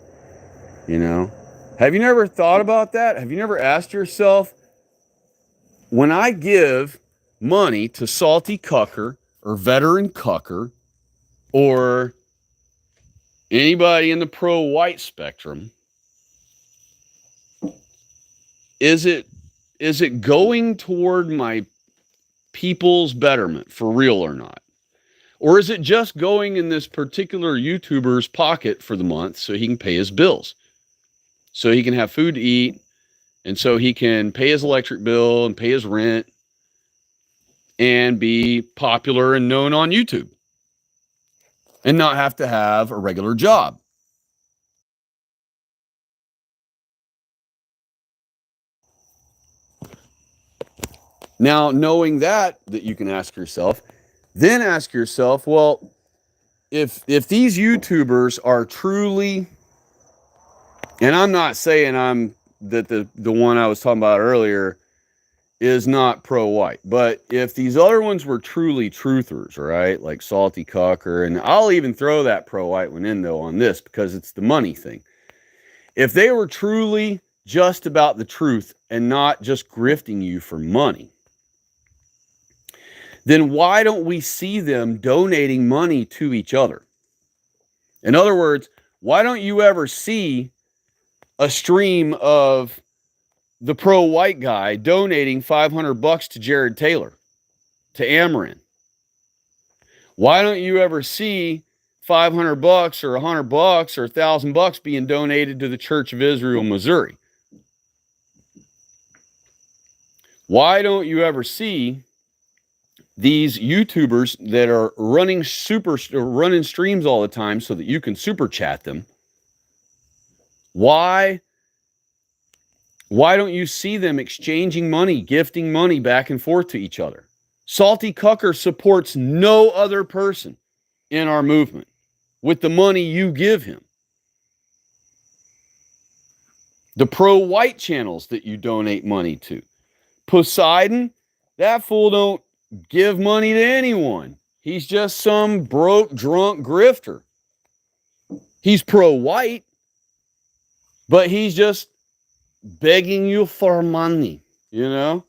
Have you never thought about that? Have you never asked yourself, when I give money to Salty Cucker or Veteran Cucker or anybody in the pro-white spectrum, is it going toward my people's betterment for real or not? Or is it just going in this particular YouTuber's pocket for the month so he can pay his bills, so he can have food to eat, and so he can pay his electric bill and pay his rent and be popular and known on YouTube and not have to have a regular job? Now, knowing that you can ask yourself, then ask yourself, well, if these YouTubers are truly, and I'm not saying that the one I was talking about earlier is not pro-white, but if these other ones were truly truthers, right, like Salty Cucker, and I'll even throw that pro-white one in though on this because it's the money thing. If they were truly just about the truth and not just grifting you for money, then why don't we see them donating money to each other? In other words, why don't you ever see a stream of the pro-white guy donating $500 to Jared Taylor, to Amarin? Why don't you ever see $500 or $100 or $1,000 being donated to the Church of Israel, Missouri? Why don't you ever see these YouTubers that are running streams all the time so that you can super chat them? Why Why don't you see them exchanging money, gifting money back and forth to each other? Salty Cucker supports no other person in our movement with the money you give him. The pro-white channels that you donate money to. Poseidon, that fool don't give money to anyone. He's just some broke, drunk grifter. He's pro-white, but he's just begging you for money, you know?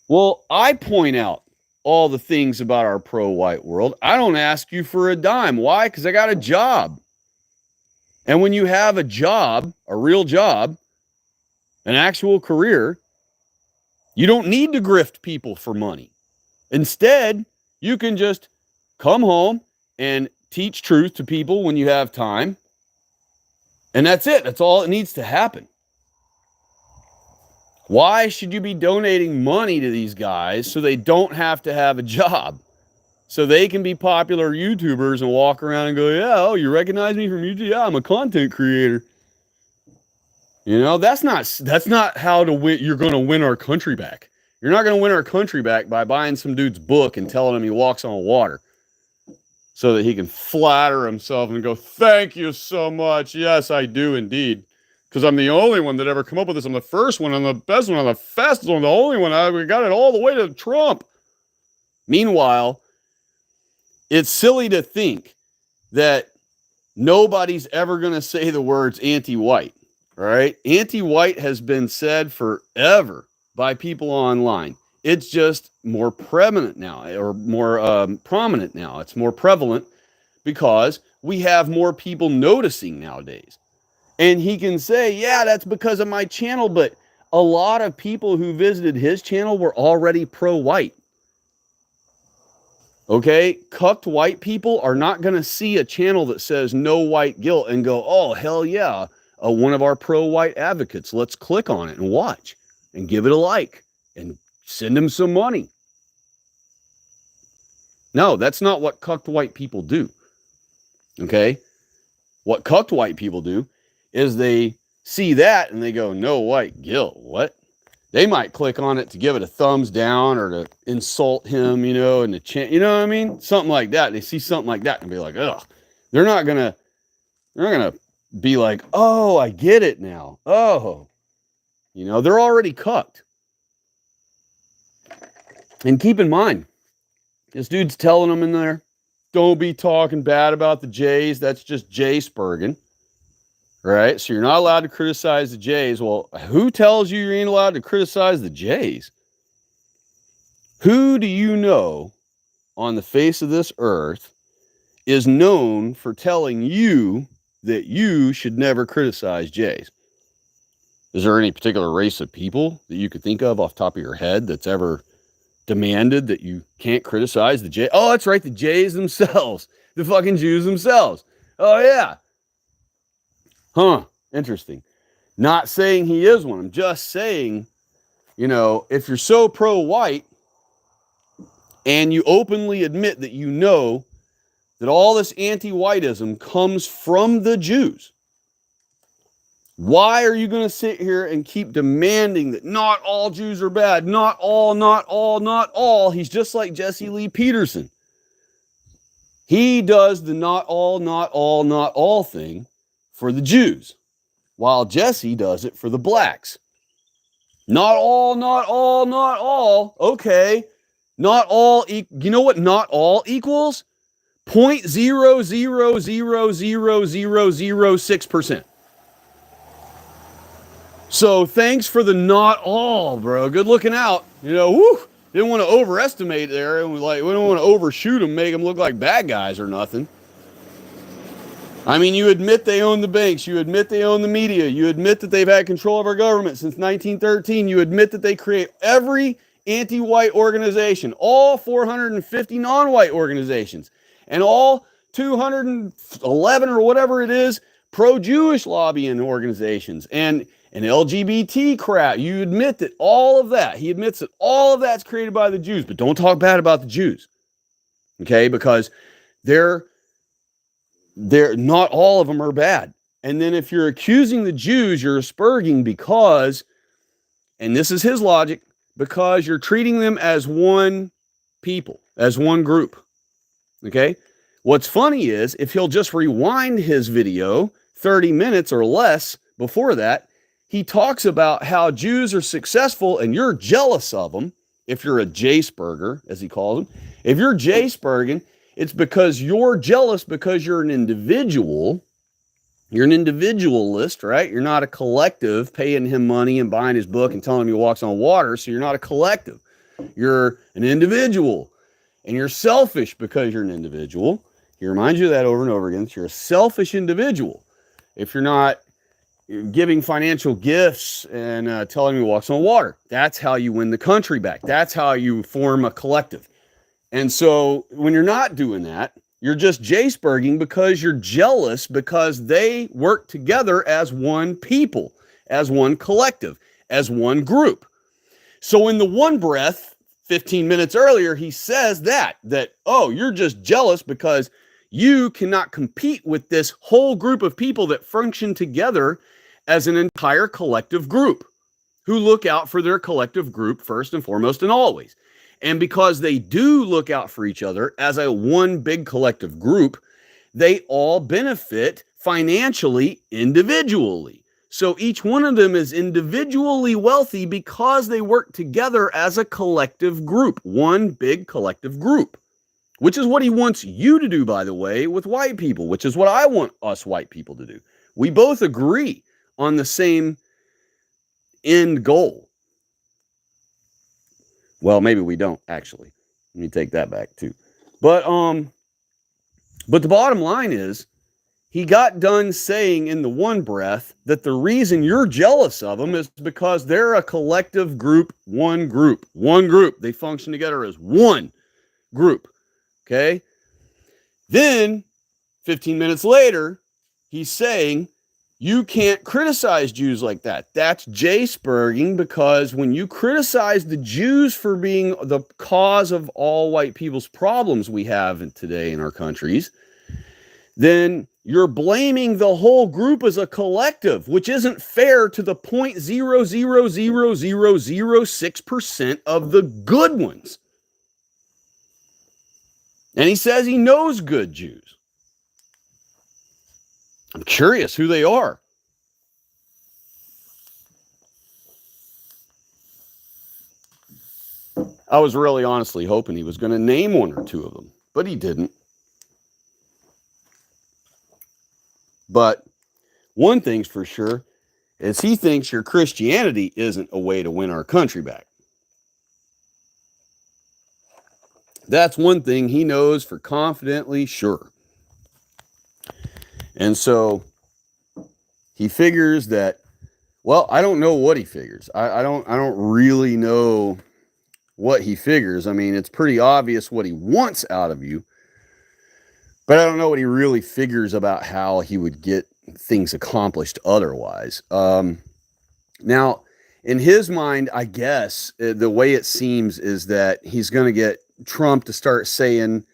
Well, I point out all the things about our pro-white world. I don't ask you for a dime. Why? Because I got a job. And when you have a job, a real job, an actual career, you don't need to grift people for money. Instead, you can just come home and teach truth to people when you have time. And that's it. That's all it needs to happen. Why should you be donating money to these guys so they don't have to have a job? So they can be popular YouTubers and walk around and go, yeah, oh, you recognize me from YouTube? Yeah, I'm a content creator. You know, that's not how to win. You're going to win our country back. You're not going to win our country back by buying some dude's book and telling him he walks on water so that he can flatter himself and go, thank you so much. Yes, I do indeed. Because I'm the only one that ever come up with this. I'm the first one. I'm the best one. I'm the fastest one. The only one. We got it all the way to Trump. Meanwhile, it's silly to think that nobody's ever going to say the words anti-white. All right? Anti-white has been said forever by people online. It's just more prevalent now, or more prominent now. It's more prevalent because we have more people noticing nowadays. And he can say, yeah, that's because of my channel. But a lot of people who visited his channel were already pro-white. Okay? Cucked white people are not going to see a channel that says no white guilt and go, oh, hell yeah, one of our pro-white advocates. Let's click on it and watch and give it a like and send him some money. No, that's not what cucked white people do. Okay? What cucked white people do is they see that and they go, no white guilt. What? They might click on it to give it a thumbs down or to insult him, you know, and to chant, you know what I mean? Something like that. They see something like that and be like, ugh. They're not gonna be like, oh, I get it now. Oh, you know, they're already cucked. And keep in mind, this dude's telling them in there, don't be talking bad about the Jays. That's just Jay Spurgeon. Right? So you're not allowed to criticize the Jays. Well, who tells you ain't allowed to criticize the Jays? Who do you know on the face of this earth is known for telling you that you should never criticize Jays? Is there any particular race of people that you could think of off the top of your head that's ever demanded that you can't criticize the Jays? Oh, that's right. The Jays themselves. The fucking Jews themselves. Oh, yeah. Huh, interesting. Not saying he is one. I'm just saying, you know, if you're so pro-white and you openly admit that you know that all this anti-whiteism comes from the Jews, why are you going to sit here and keep demanding that not all Jews are bad? Not all, not all, not all. He's just like Jesse Lee Peterson. He does the not all, not all, not all thing for the Jews, while Jesse does it for the blacks. Not all, not all, not all. Okay. Not all. You know what not all equals? 0.0000006%. So thanks for the not all, bro. Good looking out. You know, whoo. Didn't want to overestimate there. And we don't want to overshoot them, make them look like bad guys or nothing. I mean, you admit they own the banks. You admit they own the media. You admit that they've had control of our government since 1913. You admit that they create every anti-white organization, all 450 non-white organizations, and all 211 or whatever it is pro-Jewish lobbying organizations, and an LGBT crap. You admit that all of that. He admits that all of that's created by the Jews, but don't talk bad about the Jews, okay? Because they're not all of them are bad. And then if you're accusing the Jews, you're asperging because, and this is his logic, because you're treating them as one people, as one group. Okay? What's funny is if he'll just rewind his video 30 minutes or less before that, he talks about how Jews are successful and you're jealous of them. If you're a Jaceberger, as he calls them, if you're Jacebergen, it's because you're jealous because you're an individual. You're an individualist, right? You're not a collective paying him money and buying his book and telling him he walks on water. So you're not a collective. You're an individual. And you're selfish because you're an individual. He reminds you of that over and over again. So you're a selfish individual. If you're not giving financial gifts and telling him he walks on water, that's how you win the country back. That's how you form a collective. And so when you're not doing that, you're just Jaceberging because you're jealous because they work together as one people, as one collective, as one group. So in the one breath, 15 minutes earlier, he says that, oh, you're just jealous because you cannot compete with this whole group of people that function together as an entire collective group who look out for their collective group first and foremost and always. And because they do look out for each other as a one big collective group, they all benefit financially, individually. So each one of them is individually wealthy because they work together as a collective group, one big collective group, which is what he wants you to do, by the way, with white people, which is what I want us white people to do. We both agree on the same end goal. Well, maybe we don't, actually. Let me take that back, too. But the bottom line is, he got done saying in the one breath that the reason you're jealous of them is because they're a collective group, one group, one group. They function together as one group, okay? Then, 15 minutes later, he's saying, you can't criticize Jews like that. That's Jaceberging, because when you criticize the Jews for being the cause of all white people's problems we have today in our countries, then you're blaming the whole group as a collective, which isn't fair to the 0.0000006% of the good ones. And he says he knows good Jews. I'm curious who they are. I was really honestly hoping he was going to name one or two of them, but he didn't. But one thing's for sure is he thinks your Christianity isn't a way to win our country back. That's one thing he knows for confidently sure. And so he figures that, well, I don't know what he figures. I don't really know what he figures. I mean, it's pretty obvious what he wants out of you, but I don't know what he really figures about how he would get things accomplished otherwise. Now, in his mind, I guess the way it seems is that he's going to get Trump to start saying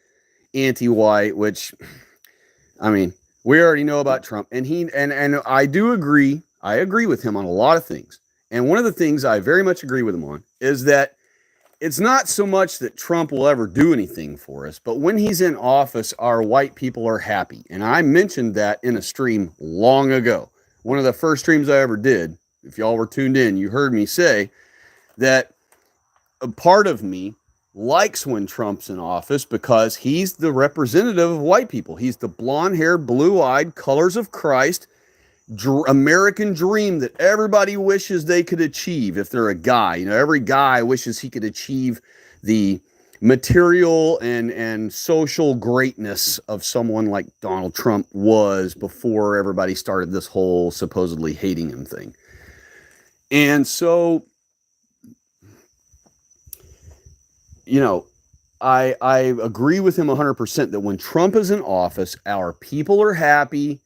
anti-white, which, I mean, we already know about Trump, and I do agree. I agree with him on a lot of things. And one of the things I very much agree with him on is that it's not so much that Trump will ever do anything for us, but when he's in office, our white people are happy. And I mentioned that in a stream long ago. One of the first streams I ever did, if y'all were tuned in, you heard me say that a part of me likes when Trump's in office because he's the representative of white people. He's the blonde-haired, blue-eyed, colors of Christ, American dream that everybody wishes they could achieve if they're a guy. You know, every guy wishes he could achieve the material and social greatness of someone like Donald Trump was before everybody started this whole supposedly hating him thing. And so, you know, I agree with him 100% that when Trump is in office, our people are happy.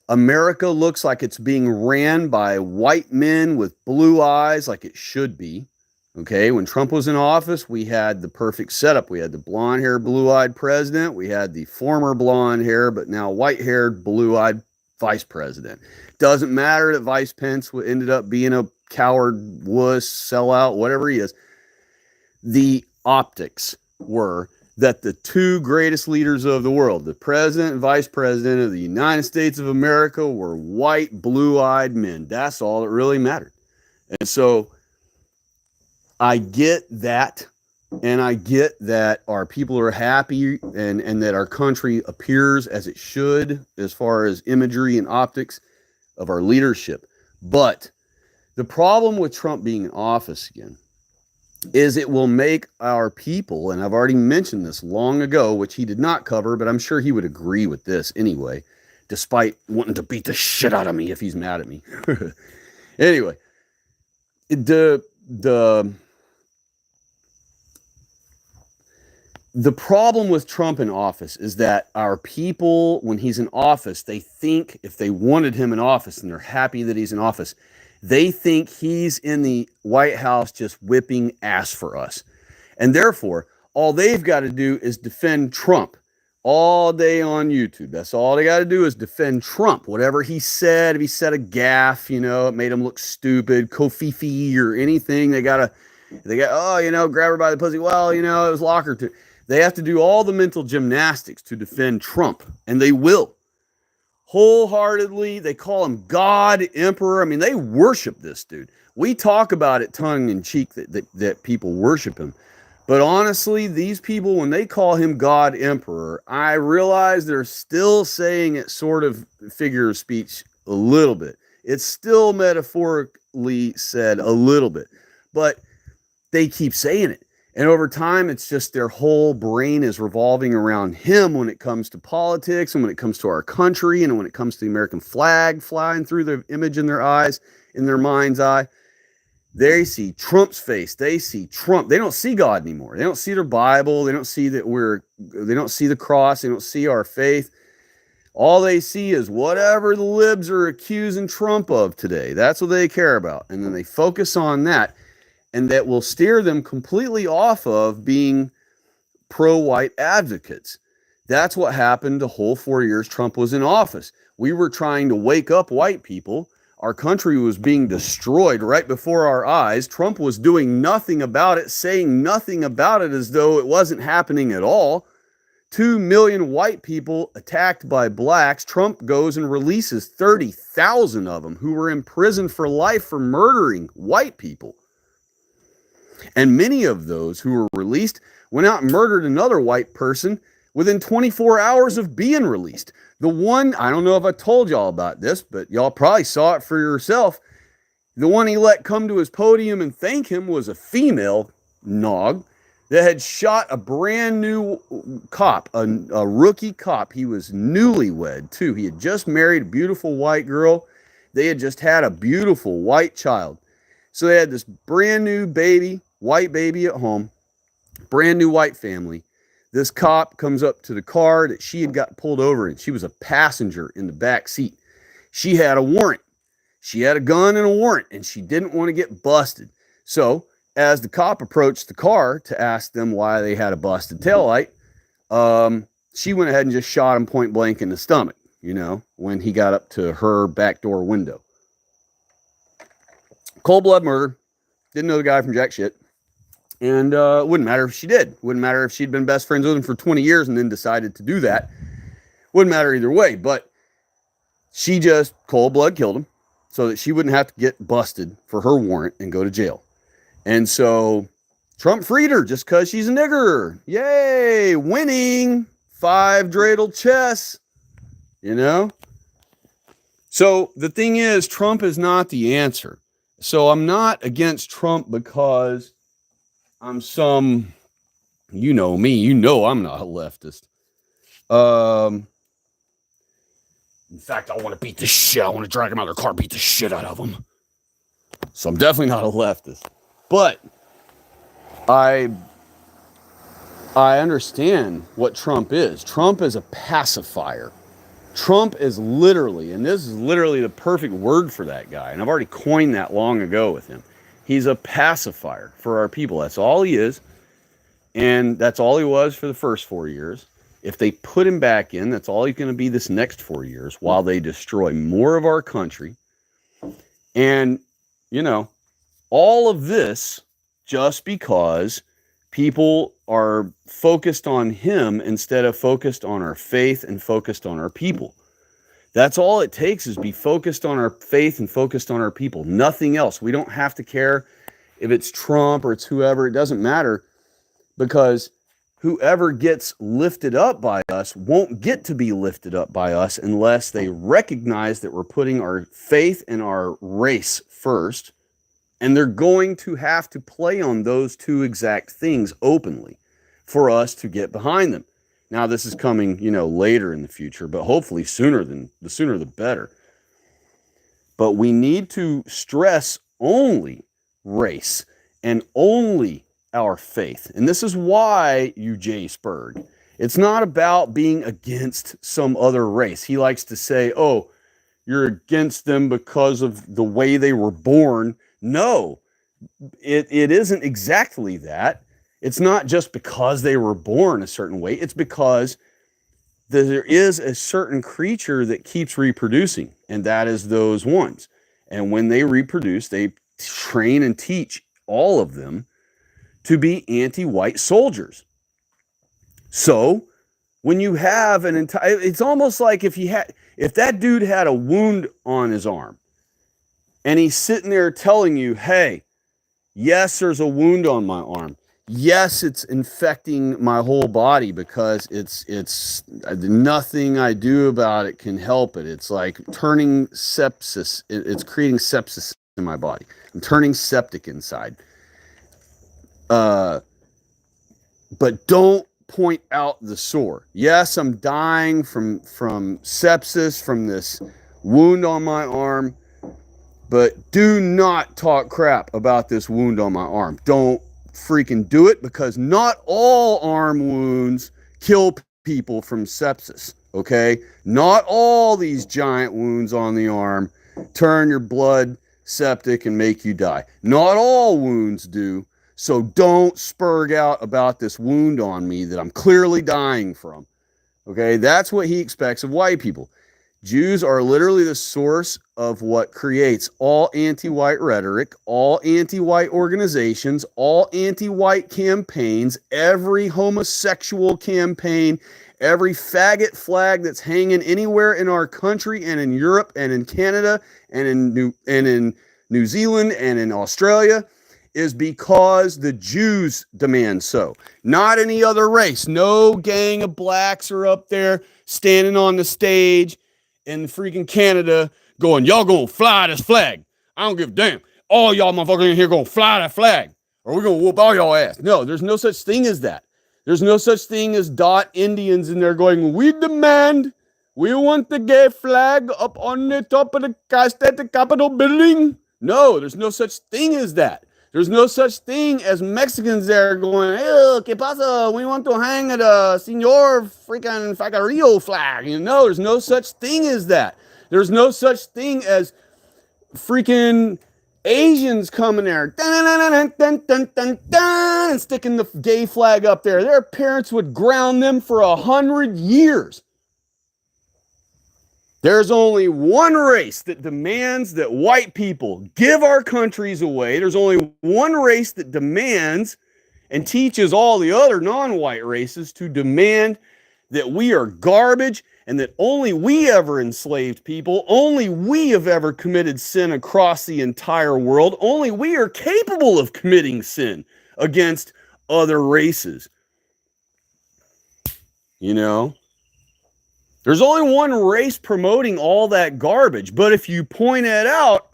America looks like it's being ran by white men with blue eyes, like it should be. Okay, when Trump was in office, we had the perfect setup. We had the blonde-haired, blue-eyed president. We had the former blonde hair, but now white-haired, blue-eyed vice president. Doesn't matter that Vice Pence ended up being a coward, wuss, sellout, whatever he is. The optics were that the two greatest leaders of the world, the president and vice president of the United States of America, were white, blue-eyed men. That's all that really mattered. And so I get that, and I get that our people are happy and that our country appears as it should as far as imagery and optics of our leadership. But the problem with Trump being in office again is it will make our people, and I've already mentioned this long ago, which he did not cover, but I'm sure he would agree with this anyway, despite wanting to beat the shit out of me if he's mad at me. Anyway, the problem with Trump in office is that our people, when he's in office, they think if they wanted him in office and they're happy that he's in office, they think he's in the White House just whipping ass for us. And therefore, all they've got to do is defend Trump all day on YouTube. That's all they got to do is defend Trump. Whatever he said, if he said a gaffe, it made him look stupid, kofifi or anything, they got, grab her by the pussy. Well, it was locker too. They have to do all the mental gymnastics to defend Trump, and they will. Wholeheartedly, they call him God, Emperor. I mean, they worship this dude. We talk about it tongue in cheek that people worship him. But honestly, these people, when they call him God, Emperor, I realize they're still saying it sort of figure of speech a little bit. It's still metaphorically said a little bit. But they keep saying it. And over time, it's just their whole brain is revolving around him when it comes to politics and when it comes to our country and when it comes to the American flag flying through the image in their eyes, in their mind's eye. They see Trump's face. They see Trump. They don't see God anymore. They don't see their Bible. They don't see they don't see the cross. They don't see our faith. All they see is whatever the libs are accusing Trump of today. That's what they care about. And then they focus on that. And that will steer them completely off of being pro-white advocates. That's what happened the whole 4 years Trump was in office. We were trying to wake up white people. Our country was being destroyed right before our eyes. Trump was doing nothing about it, saying nothing about it as though it wasn't happening at all. 2 million white people attacked by blacks. Trump goes and releases 30,000 of them who were in prison for life for murdering white people. And many of those who were released went out and murdered another white person within 24 hours of being released. The one, I don't know if I told y'all about this, but y'all probably saw it for yourself. The one he let come to his podium and thank him was a female nog that had shot a brand new cop, a rookie cop. He was newlywed too. He had just married a beautiful white girl. They had just had a beautiful white child. So they had this brand new baby, white baby at home, brand new white family. This cop comes up to the car that she had got pulled over in. She was a passenger in the back seat. She had a warrant. She had a gun and a warrant, and she didn't want to get busted. So as the cop approached the car to ask them why they had a busted taillight, she went ahead and just shot him point blank in the stomach, when he got up to her back door window. Cold blood murder. Didn't know the guy from jack shit. And it wouldn't matter if she did. Wouldn't matter if she'd been best friends with him for 20 years and then decided to do that. Wouldn't matter either way. But she just cold blood killed him so that she wouldn't have to get busted for her warrant and go to jail. And so Trump freed her just because she's a nigger. Yay! Winning! 5 dreidel chess. So the thing is, Trump is not the answer. So I'm not against Trump because I'm some, me, I'm not a leftist. In fact, I want to beat the shit. I want to drag him out of their car, beat the shit out of him. So I'm definitely not a leftist. But I understand what Trump is. Trump is a pacifier. Trump is literally, and this is literally the perfect word for that guy, and I've already coined that long ago with him. He's a pacifier for our people. That's all he is, and that's all he was for the first 4 years. If they put him back in, that's all he's going to be this next 4 years while they destroy more of our country. And, you know, all of this just because people are focused on him instead of focused on our faith and focused on our people. That's all it takes, is be focused on our faith and focused on our people. Nothing else. We don't have to care if it's Trump or it's whoever. It doesn't matter, because whoever gets lifted up by us won't get to be lifted up by us unless they recognize that we're putting our faith and our race first. And they're going to have to play on those two exact things openly for us to get behind them. Now, this is coming, later in the future, but hopefully the sooner the better. But we need to stress only race and only our faith. And this is why you J. Spurg. It's not about being against some other race. He likes to say, oh, you're against them because of the way they were born. No, it isn't exactly that. It's not just because they were born a certain way. It's because there is a certain creature that keeps reproducing, and that is those ones. And when they reproduce, they train and teach all of them to be anti-white soldiers. So when you have an entire, it's almost like if that dude had a wound on his arm and he's sitting there telling you, hey, yes, there's a wound on my arm. Yes, it's infecting my whole body because it's nothing I do about it can help it. It's like turning sepsis. It's creating sepsis in my body. I'm turning septic inside. But don't point out the sore. Yes, I'm dying from sepsis, from this wound on my arm, but do not talk crap about this wound on my arm. Don't freaking do it, because not all arm wounds kill people from sepsis, okay? Not all these giant wounds on the arm turn your blood septic and make you die. Not all wounds do. So don't spurg out about this wound on me that I'm clearly dying from. Okay, that's what he expects of white people. Jews are literally the source of what creates all anti-white rhetoric, all anti-white organizations, all anti-white campaigns, every homosexual campaign, every faggot flag that's hanging anywhere in our country and in Europe and in Canada and in New Zealand and in Australia is because the Jews demand so. Not any other race. No gang of blacks are up there standing on the stage in freaking Canada going, y'all gonna fly this flag. I don't give a damn. All y'all motherfuckers in here gonna fly that flag, or we're gonna whoop all y'all ass. No, there's no such thing as that. There's no such thing as dot Indians in there going, we want the gay flag up on the top of the Capitol building. No, there's no such thing as that. There's no such thing as Mexicans there going, hey, ¿qué pasa? We want to hang at a Senor freaking Fagarillo flag. No, there's no such thing as that. There's no such thing as freaking Asians coming there and sticking the gay flag up there. Their parents would ground them for 100 years. There's only one race that demands that white people give our countries away. There's only one race that demands and teaches all the other non-white races to demand that we are garbage and that only we ever enslaved people, only we have ever committed sin across the entire world, only we are capable of committing sin against other races. You know? There's only one race promoting all that garbage. But if you point it out,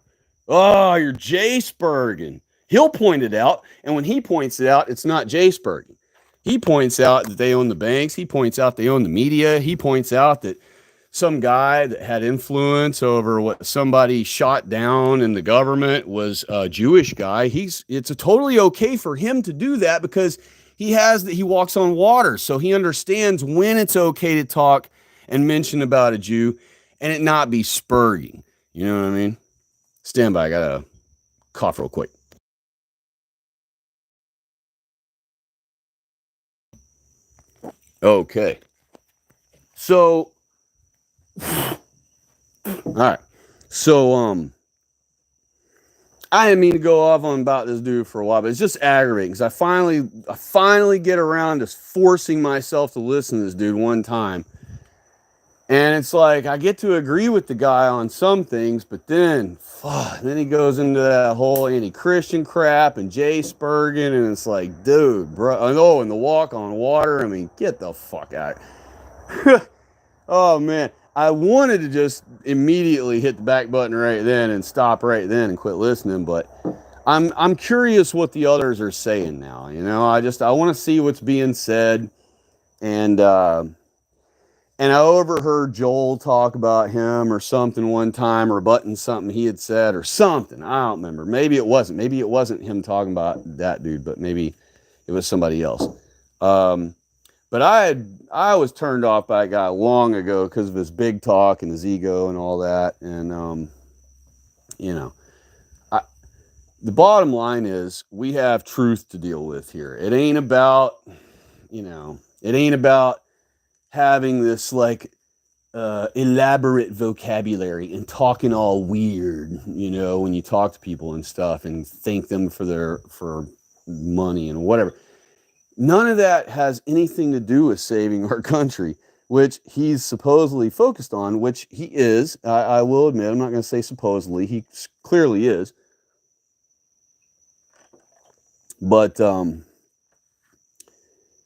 oh, you're J. Spurgeon. He'll point it out. And when he points it out, it's not J. Spurgeon. He points out that they own the banks. He points out they own the media. He points out that some guy that had influence over what somebody shot down in the government was a Jewish guy. It's totally okay for him to do that because he walks on water. So he understands when it's okay to talk and mention about a Jew and it not be spurging. You know what I mean? Stand by. I got to cough real quick. Okay. So, all right. So, I didn't mean to go off on about this dude for a while, but it's just aggravating because I finally get around to forcing myself to listen to this dude one time. And it's like I get to agree with the guy on some things, but then, then he goes into that whole anti-Christian crap and Jay Spurgeon, and it's like, dude, bro, oh, and the walk on water. I mean, get the fuck out. Oh man, I wanted to just immediately hit the back button right then and stop right then and quit listening, but I'm curious what the others are saying now. You know, I want to see what's being said, and and I overheard Joel talk about him or something one time, rebutting something he had said or something. I don't remember. Maybe it wasn't. Maybe it wasn't him talking about that dude, but maybe it was somebody else. But I was turned off by a guy long ago because of his big talk and his ego and all that. And you know, I, the bottom line is we have truth to deal with here. It ain't about, it ain't about having this like elaborate vocabulary and talking all weird, when you talk to people and stuff and thank them for money and whatever. None of that has anything to do with saving our country, which he's supposedly focused on, which he is. I will admit, I'm not going to say supposedly, he clearly is. But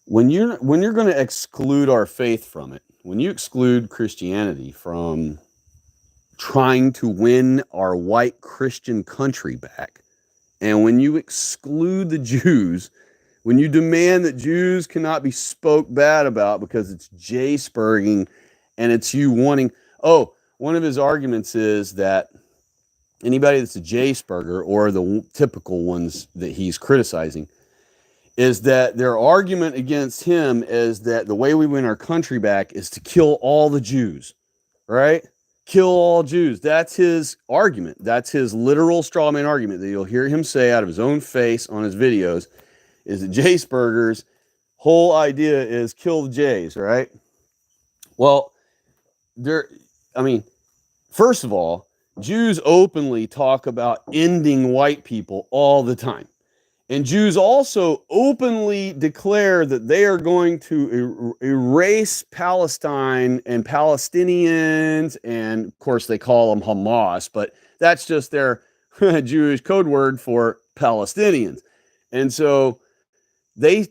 when you're going to exclude our faith from it, when you exclude Christianity from trying to win our white Christian country back, and when you exclude the Jews, when you demand that Jews cannot be spoke bad about because it's Jay Spurgeon and it's you wanting, one of his arguments is that anybody that's a Jay Spurger or the typical ones that he's criticizing is that their argument against him is that the way we win our country back is to kill all the Jews, right? Kill all Jews. That's his argument. That's his literal straw man argument that you'll hear him say out of his own face on his videos, is that Jay Spurger's whole idea is kill the Jays, right? Well, first of all, Jews openly talk about ending white people all the time. And Jews also openly declare that they are going to erase Palestine and Palestinians, and of course they call them Hamas, but that's just their Jewish code word for Palestinians. And so they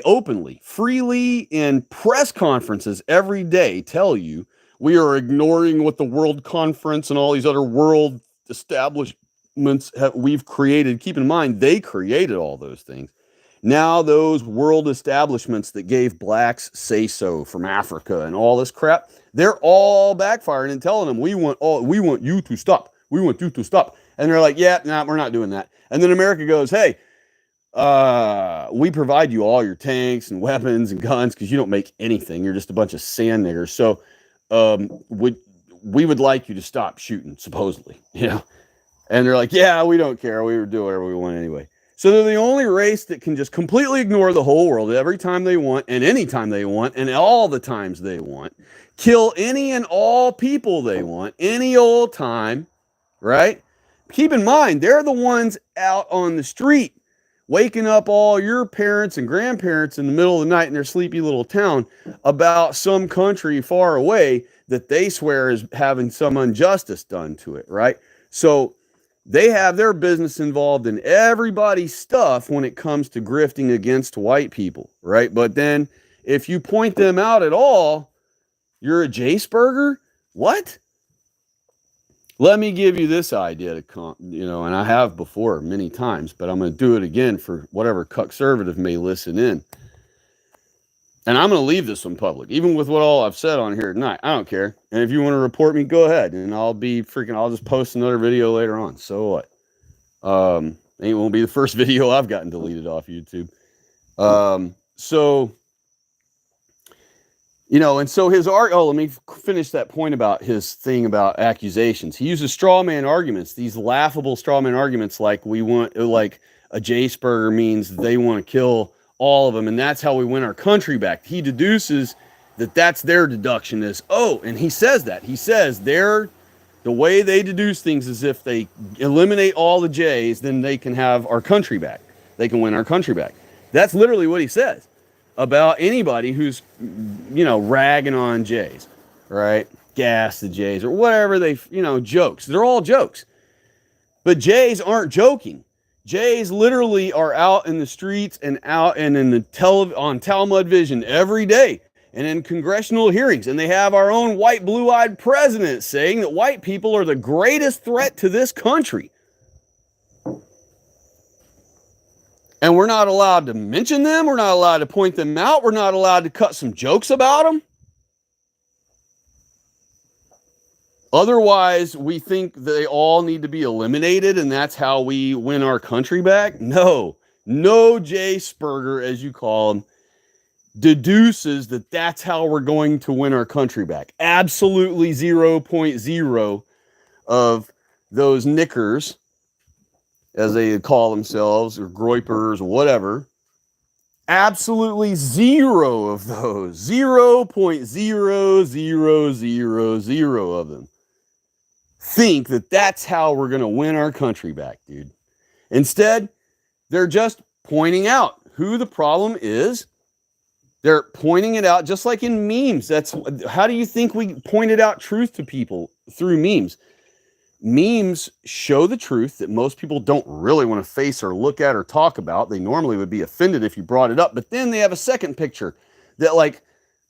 openly, freely in press conferences every day tell you we are ignoring what the World Conference and all these other world establishments we've created. Keep in mind, they created all those things. Now those world establishments that gave blacks say so from Africa and all this crap, they're all backfiring and telling them we want you to stop. We want you to stop. And they're like, yeah, no, we're not doing that. And then America goes, hey, we provide you all your tanks and weapons and guns because you don't make anything. You're just a bunch of sand niggers. So we would like you to stop shooting, supposedly. And they're like, yeah, we don't care. We would do whatever we want anyway. So they're the only race that can just completely ignore the whole world every time they want and anytime they want and all the times they want. Kill any and all people they want any old time, right? Keep in mind, they're the ones out on the street waking up all your parents and grandparents in the middle of the night in their sleepy little town about some country far away that they swear is having some injustice done to it, right? So they have their business involved in everybody's stuff when it comes to grifting against white people, right? But then if you point them out at all, you're a Jaceburger? What? Let me give you this idea and I have before many times, but I'm going to do it again for whatever conservative may listen in. And I'm going to leave this one public, even with what all I've said on here tonight. I don't care. And if you want to report me, go ahead. And I'll just post another video later on. So what? It won't be the first video I've gotten deleted off YouTube. And so his let me finish that point about his thing about accusations. He uses straw man arguments, these laughable straw man arguments like a Jaceburger means they want to kill all of them, and that's how we win our country back. He deduces That's their deduction is, oh, and he says that. He says the way they deduce things is if they eliminate all the J's, then they can have our country back. They can win our country back. That's literally what he says about anybody who's, ragging on J's, right? Gas the J's or whatever jokes. They're all jokes. But Jays aren't joking. Jays literally are out in the streets and out and in the on Talmud Vision every day and in congressional hearings. And they have our own white blue-eyed president saying that white people are the greatest threat to this country. And we're not allowed to mention them. We're not allowed to point them out. We're not allowed to cut some jokes about them. Otherwise, we think they all need to be eliminated and that's how we win our country back. No Jay Spurger, as you call him, deduces that that's how we're going to win our country back. Absolutely 0.0 of those knickers, as they call themselves, or groypers, or whatever. Absolutely zero of those. 0.0000 of them think that that's how we're going to win our country back, dude. Instead, they're just pointing out who the problem is. They're pointing it out just like in memes. How do you think we pointed out truth to people? Through memes. Memes show the truth that most people don't really want to face or look at or talk about. They normally would be offended if you brought it up, but then they have a second picture that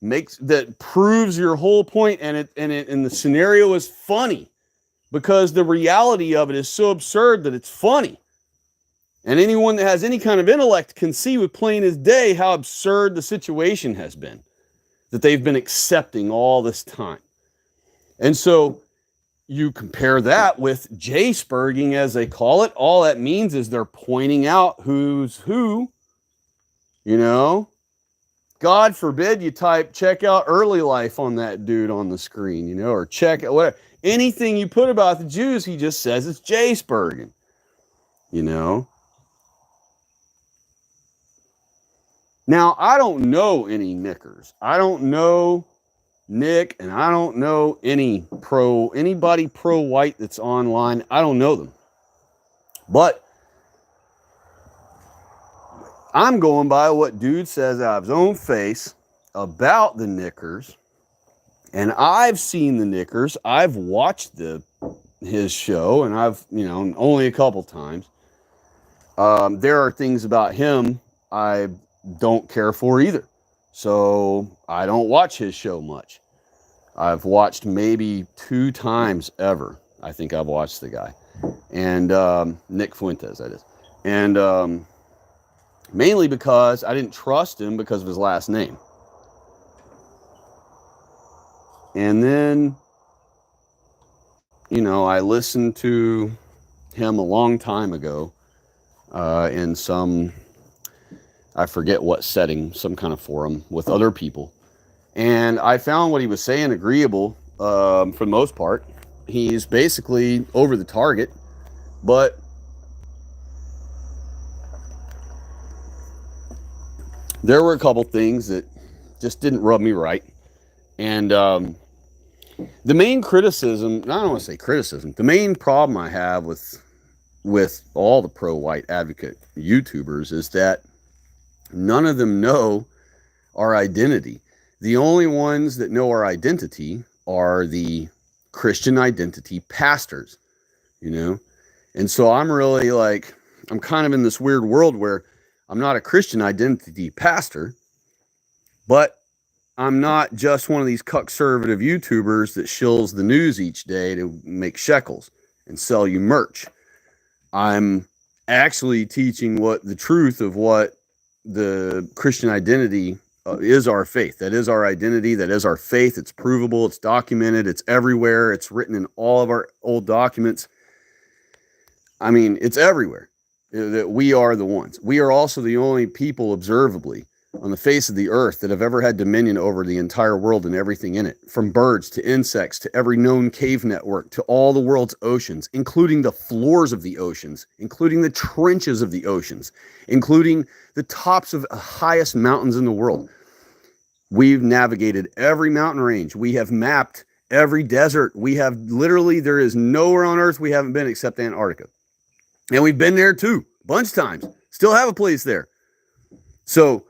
that proves your whole point, and the scenario is funny because the reality of it is so absurd that it's funny. And anyone that has any kind of intellect can see with plain as day how absurd the situation has been that they've been accepting all this time. And so you compare that with J-spurging, as they call it. All that means is they're pointing out who's who, God forbid you check out early life on that dude on the screen, or check out whatever. Anything you put about the Jews, he just says it's J-spurging, Now, I don't know any knickers. I don't know Nick, and I don't know anybody pro-white that's online. I don't know them. But I'm going by what dude says out of his own face about the knickers. And I've seen the knickers. I've watched his show, and I've, only a couple times. There are things about him I don't care for either. So I don't watch his show much. I've watched maybe 2 times ever. I think I've watched the guy. And Nick Fuentes, that is. And mainly because I didn't trust him because of his last name. And then, I listened to him a long time ago in some, I forget what setting, some kind of forum with other people. And I found what he was saying agreeable for the most part. He's basically over the target, but there were a couple things that just didn't rub me right. And the main criticism, I don't want to say criticism, the main problem I have with all the pro-white advocate YouTubers is that none of them know our identity. The only ones that know our identity are the Christian identity pastors, And so I'm really I'm kind of in this weird world where I'm not a Christian identity pastor, but I'm not just one of these conservative YouTubers that shills the news each day to make shekels and sell you merch. I'm actually teaching what the truth of what the Christian identity is our faith. That is our identity. That is our faith. It's provable. It's documented. It's everywhere. It's written in all of our old documents. I mean, it's everywhere that we are the ones. We are also the only people observably on the face of the earth that have ever had dominion over the entire world and everything in it, from birds to insects to every known cave network to all the world's oceans, including the floors of the oceans, including the trenches of the oceans, including the tops of the highest mountains in the world. We've navigated every mountain range. We have mapped every desert. We have literally, there is nowhere on earth we haven't been except Antarctica. And we've been there too, a bunch of times. Still have a place there. So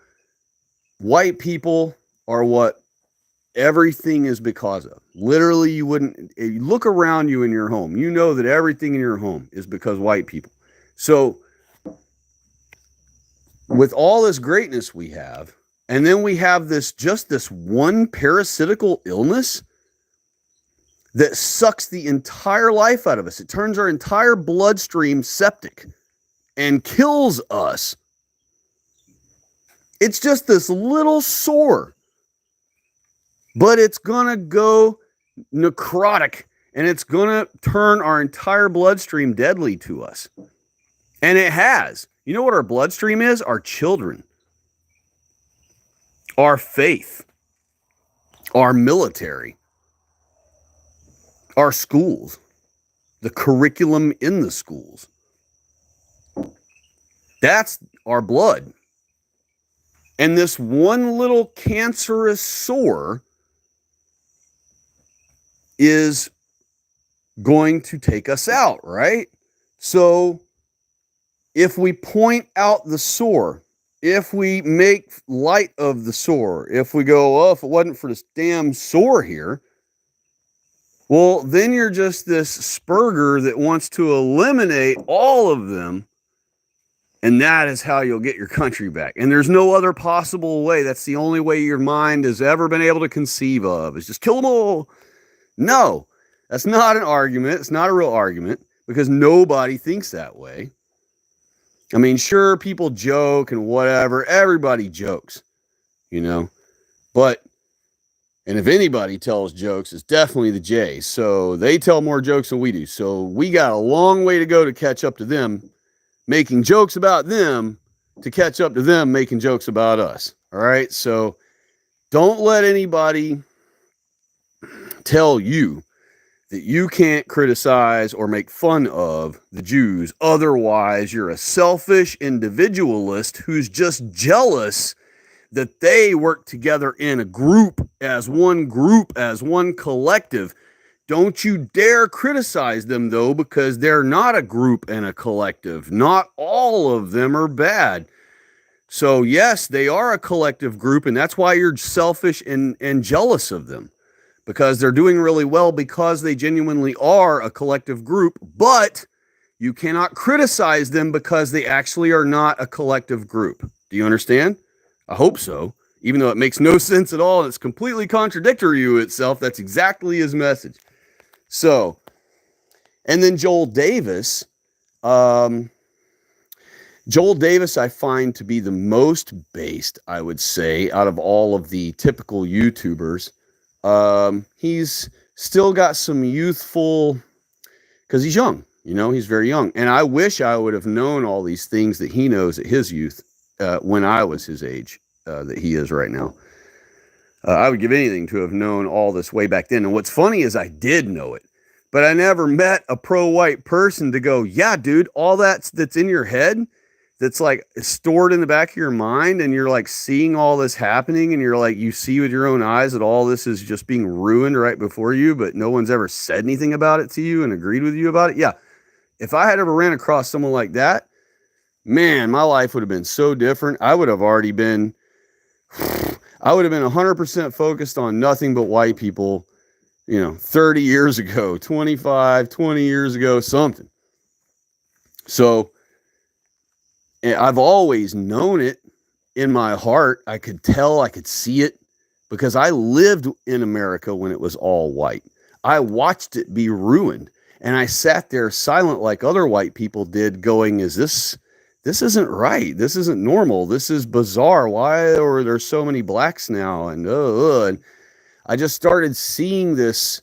white people are what everything is because of. Literally, you wouldn't, if you look around you in your home, you know that everything in your home is because white people. So with all this greatness we have, and then we have this one parasitical illness that sucks the entire life out of us. It turns our entire bloodstream septic and kills us. It's just this little sore, but it's going to go necrotic and it's going to turn our entire bloodstream deadly to us. And it has. You know what our bloodstream is? Our children, our faith, our military, our schools, the curriculum in the schools. That's our blood. And this one little cancerous sore is going to take us out, right? So if we point out the sore, if we make light of the sore, if we go, oh, if it wasn't for this damn sore here, well, then you're just this Spurger that wants to eliminate all of them. And that is how you'll get your country back. And there's no other possible way. That's the only way your mind has ever been able to conceive of, is just kill them all. No, that's not an argument. It's not a real argument because nobody thinks that way. I mean, sure, people joke and whatever. Everybody jokes, you know. But, and if anybody tells jokes, it's definitely the Jays. So they tell more jokes than we do. So we got a long way to go to catch up to them, making jokes about them to catch up to them making jokes about us. All right. So don't let anybody tell you that you can't criticize or make fun of the Jews. Otherwise, you're a selfish individualist who's just jealous that they work together in a group, as one collective. Don't you dare criticize them, though, because they're not a group and a collective. Not all of them are bad. So, yes, they are a collective group, and that's why you're selfish and jealous of them, because they're doing really well because they genuinely are a collective group, but you cannot criticize them because they actually are not a collective group. Do you understand? I hope so. Even though it makes no sense at all and it's completely contradictory to itself, that's exactly his message. So, and then Joel Davis, I find to be the most based, I would say, out of all of the typical YouTubers. He's still got some youthful, because he's young, you know, he's very young. And I wish I would have known all these things that he knows at his youth, when I was his age, that he is right now. I would give anything to have known all this way back then. And what's funny is I did know it, but I never met a pro-white person to go, yeah, dude, all that's in your head, that's like stored in the back of your mind, and you're like seeing all this happening, and you're like, you see with your own eyes that all this is just being ruined right before you, but no one's ever said anything about it to you and agreed with you about it. Yeah. If I had ever ran across someone like that, man, my life would have been so different. I would have been 100% focused on nothing but white people, 30 years ago, 25, 20 years ago, something. So I've always known it in my heart. I could tell, I could see it, because I lived in America when it was all white. I watched it be ruined, and I sat there silent like other white people did, going, this isn't right. This isn't normal. This is bizarre. Why are there so many blacks now? And I just started seeing this,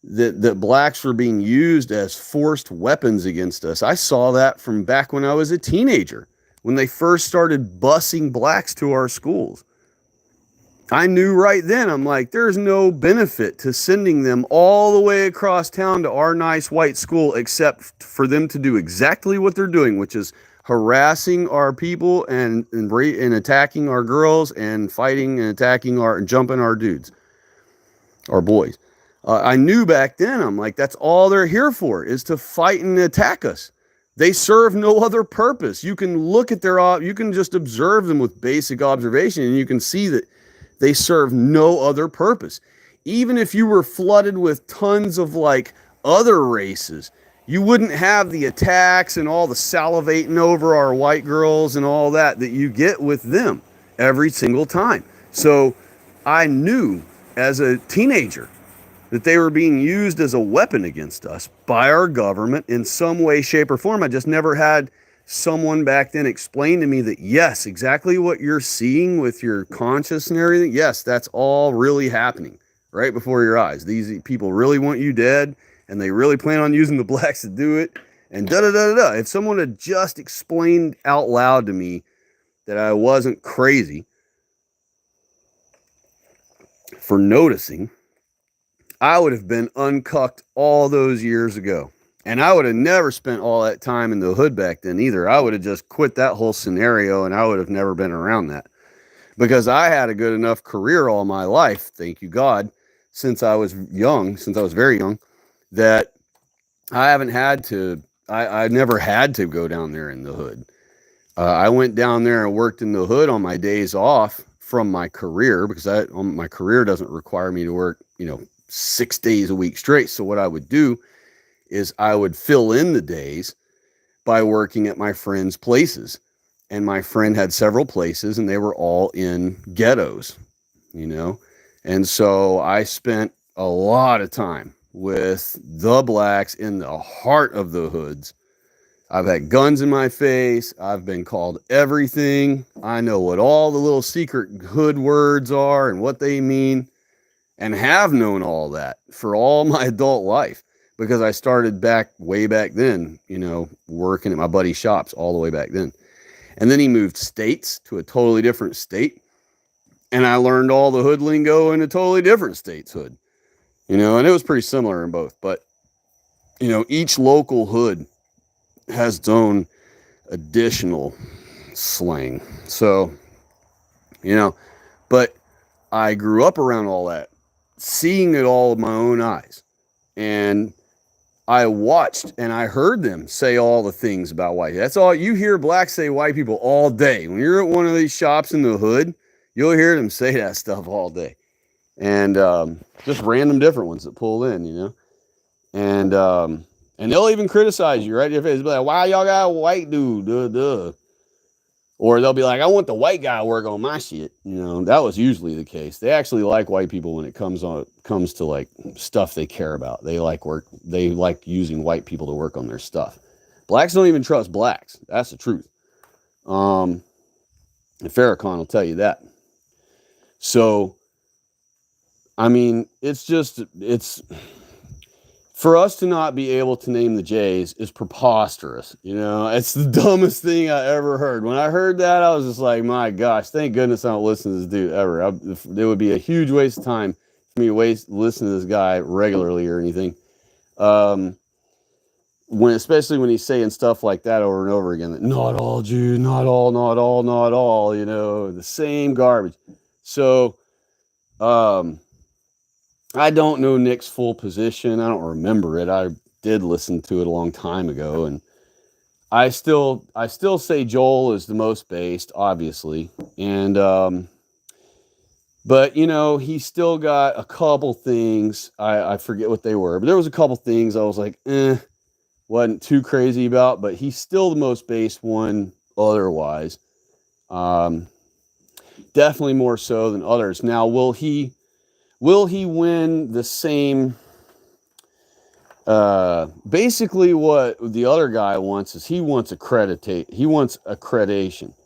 that blacks were being used as forced weapons against us. I saw that from back when I was a teenager, when they first started busing blacks to our schools. I knew right then, I'm like, there's no benefit to sending them all the way across town to our nice white school, except for them to do exactly what they're doing, which is harassing our people and attacking our girls and fighting and attacking and jumping our dudes, our boys. I knew back then, I'm like, that's all they're here for, is to fight and attack us. They serve no other purpose. You can look at you can just observe them with basic observation, and you can see that they serve no other purpose. Even if you were flooded with tons of like other races, you wouldn't have the attacks and all the salivating over our white girls and all that you get with them every single time. So I knew as a teenager that they were being used as a weapon against us by our government in some way, shape, or form. I just never had someone back then explain to me that, yes, exactly what you're seeing with your conscience and everything, yes, that's all really happening right before your eyes. These people really want you dead, and they really plan on using the blacks to do it, and da-da-da-da-da. If someone had just explained out loud to me that I wasn't crazy for noticing, I would have been uncucked all those years ago. And I would have never spent all that time in the hood back then either. I would have just quit that whole scenario, and I would have never been around that. Because I had a good enough career all my life, thank you God, since I was very young, that I never had to go down there in the hood. I went down there and worked in the hood on my days off from my career, because my career doesn't require me to work, 6 days a week straight. So what I would do is I would fill in the days by working at my friends' places. And my friend had several places, and they were all in ghettos, And so I spent a lot of time with the blacks in the heart of the hoods. I've had guns in my face. I've been called everything. I know what all the little secret hood words are and what they mean, and have known all that for all my adult life, because I started way back then, working at my buddy's shops all the way back then. And then he moved states to a totally different state, and I learned all the hood lingo in a totally different state's hood, and it was pretty similar in both. But, each local hood has its own additional slang. So, but I grew up around all that, seeing it all with my own eyes. And I watched and I heard them say all the things about white. That's all you hear blacks say white people all day. When you're at one of these shops in the hood, you'll hear them say that stuff all day. And just random different ones that pull in, And they'll even criticize you, right? If it's like, why y'all got a white dude? Duh. Or they'll be like, I want the white guy to work on my shit. That was usually the case. They actually like white people when it comes to like stuff they care about. They like using white people to work on their stuff. Blacks don't even trust blacks. That's the truth. And Farrakhan will tell you that. So, I mean, it's for us to not be able to name the J's is preposterous. It's the dumbest thing I ever heard. When I heard that, I was just like, my gosh, thank goodness I don't listen to this dude ever. It would be a huge waste of time for me to listen to this guy regularly or anything. Especially when he's saying stuff like that over and over again, that not all Jews, not all, the same garbage. So, I don't know Nick's full position. I don't remember it. I did listen to it a long time ago, and I still say Joel is the most based, obviously. And but he's still got a couple things. I forget what they were, but there was a couple things I was like, wasn't too crazy about, but he's still the most based one otherwise. Definitely more so than others. Now, will he win the same? Basically, what the other guy wants is he wants accreditation.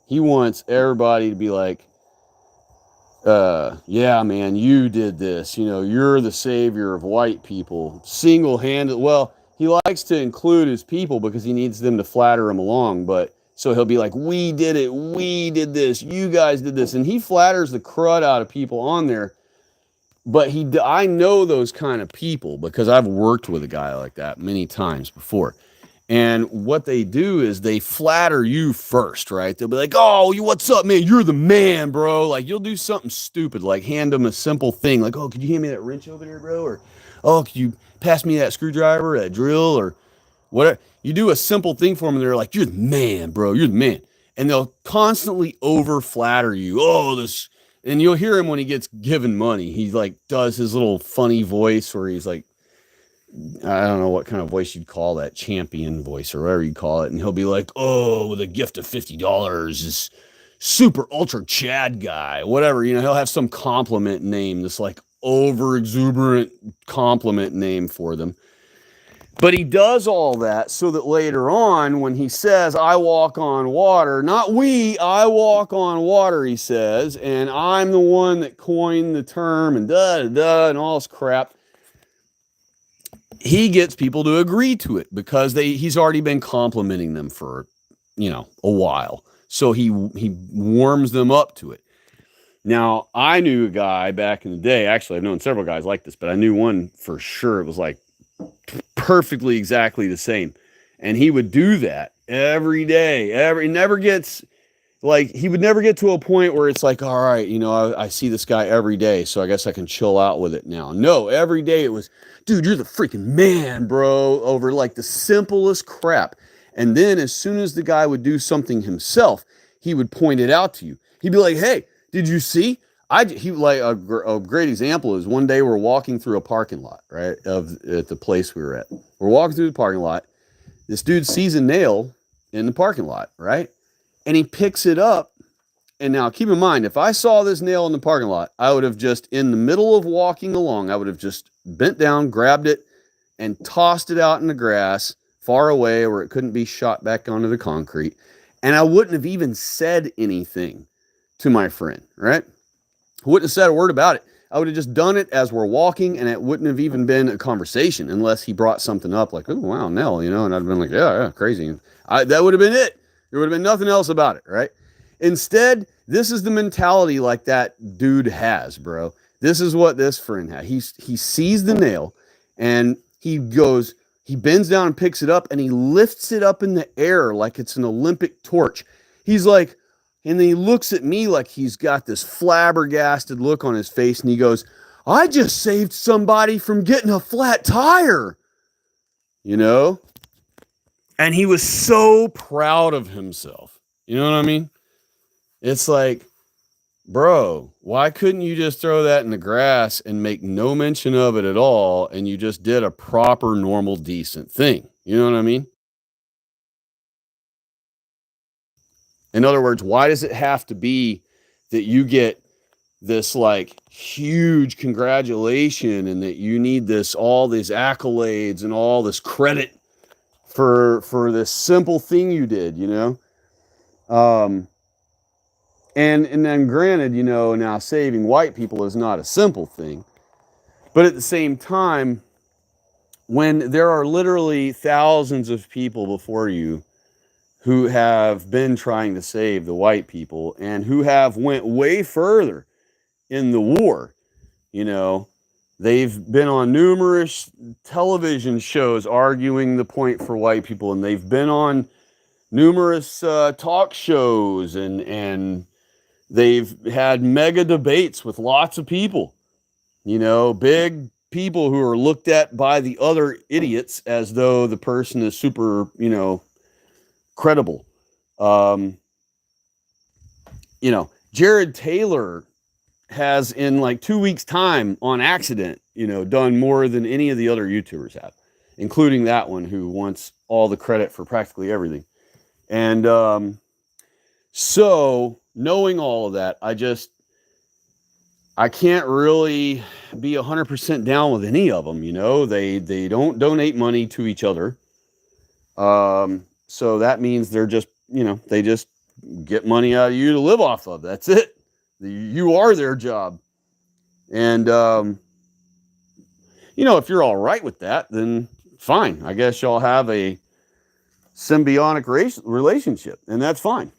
He wants everybody to be like, yeah, man, you did this. You're the savior of white people, single-handed. Well, he likes to include his people because he needs them to flatter him along. But so he'll be like, we did it. We did this. You guys did this. And he flatters the crud out of people on there. But I know those kind of people because I've worked with a guy like that many times before. And what they do is they flatter you first, right? They'll be like, "Oh, you, what's up, man? You're the man, bro." Like you'll do something stupid, like hand them a simple thing, like, "Oh, could you hand me that wrench over there, bro?" Or, "Oh, could you pass me that screwdriver, that drill, or whatever?" You do a simple thing for them, and they're like, "You're the man, bro. You're the man." And they'll constantly over flatter you. Oh, this, and you'll hear him when he gets given money. He like does his little funny voice where he's like, I don't know what kind of voice you'd call that, champion voice or whatever you call it. And he'll be like, "Oh, with a gift of $50, this super ultra Chad guy," whatever. He'll have some compliment name, this like over exuberant compliment name for them. But he does all that so that later on, when he says, "I walk on water," not we, "I walk on water," he says, and "I'm the one that coined the term," and da da da, and all this crap, he gets people to agree to it because he's already been complimenting them for, a while. So he warms them up to it. Now, I knew a guy back in the day. Actually, I've known several guys like this, but I knew one for sure. It was like perfectly exactly the same. And he would do that every day. Never gets like, he would never get to a point where it's like, "All right, I see this guy every day, so I guess I can chill out with it now." No, every day it was, "Dude, you're the freaking man, bro," over like the simplest crap. And then as soon as the guy would do something himself, he would point it out to you. He'd be like, "Hey, did you see?" He like a great example is one day we're walking through a parking lot, right, at the place we were at. We're walking through the parking lot. This dude sees a nail in the parking lot, right? And he picks it up. And now keep in mind, if I saw this nail in the parking lot, I would have just, in the middle of walking along, I would have just bent down, grabbed it, and tossed it out in the grass far away where it couldn't be shot back onto the concrete. And I wouldn't have even said anything to my friend, right? I wouldn't have said a word about it. I would have just done it as we're walking, and it wouldn't have even been a conversation unless he brought something up like, "Oh, wow, nail," and I'd have been like, "Yeah, crazy." That would have been it. There would have been nothing else about it, right? Instead, this is the mentality like that dude has, bro. This is what this friend had. He sees the nail, and he bends down and picks it up, and he lifts it up in the air like it's an Olympic torch. He's like, and then he looks at me like he's got this flabbergasted look on his face, and he goes, "I just saved somebody from getting a flat tire," you know? And he was so proud of himself. You know what I mean? It's like, bro, why couldn't you just throw that in the grass and make no mention of it at all? And you just did a proper, normal, decent thing. You know what I mean? In other words, why does it have to be that you get this like huge congratulation and that you need all these accolades and all this credit for this simple thing you did, Um, and then granted, now saving white people is not a simple thing. But at the same time, when there are literally thousands of people before you who have been trying to save the white people and who have went way further in the war, you know, they've been on numerous television shows arguing the point for white people, and they've been on numerous talk shows, and they've had mega debates with lots of people, big people who are looked at by the other idiots as though the person is super, credible. Um, Jared Taylor has in like 2 weeks' time on accident, done more than any of the other YouTubers have, including that one who wants all the credit for practically everything. And so knowing all of that, I can't really be 100% down with any of them. They don't donate money to each other. So that means they're just, they just get money out of you to live off of. That's it. You are their job. And, if you're all right with that, then fine. I guess y'all have a symbiotic relationship, and that's fine.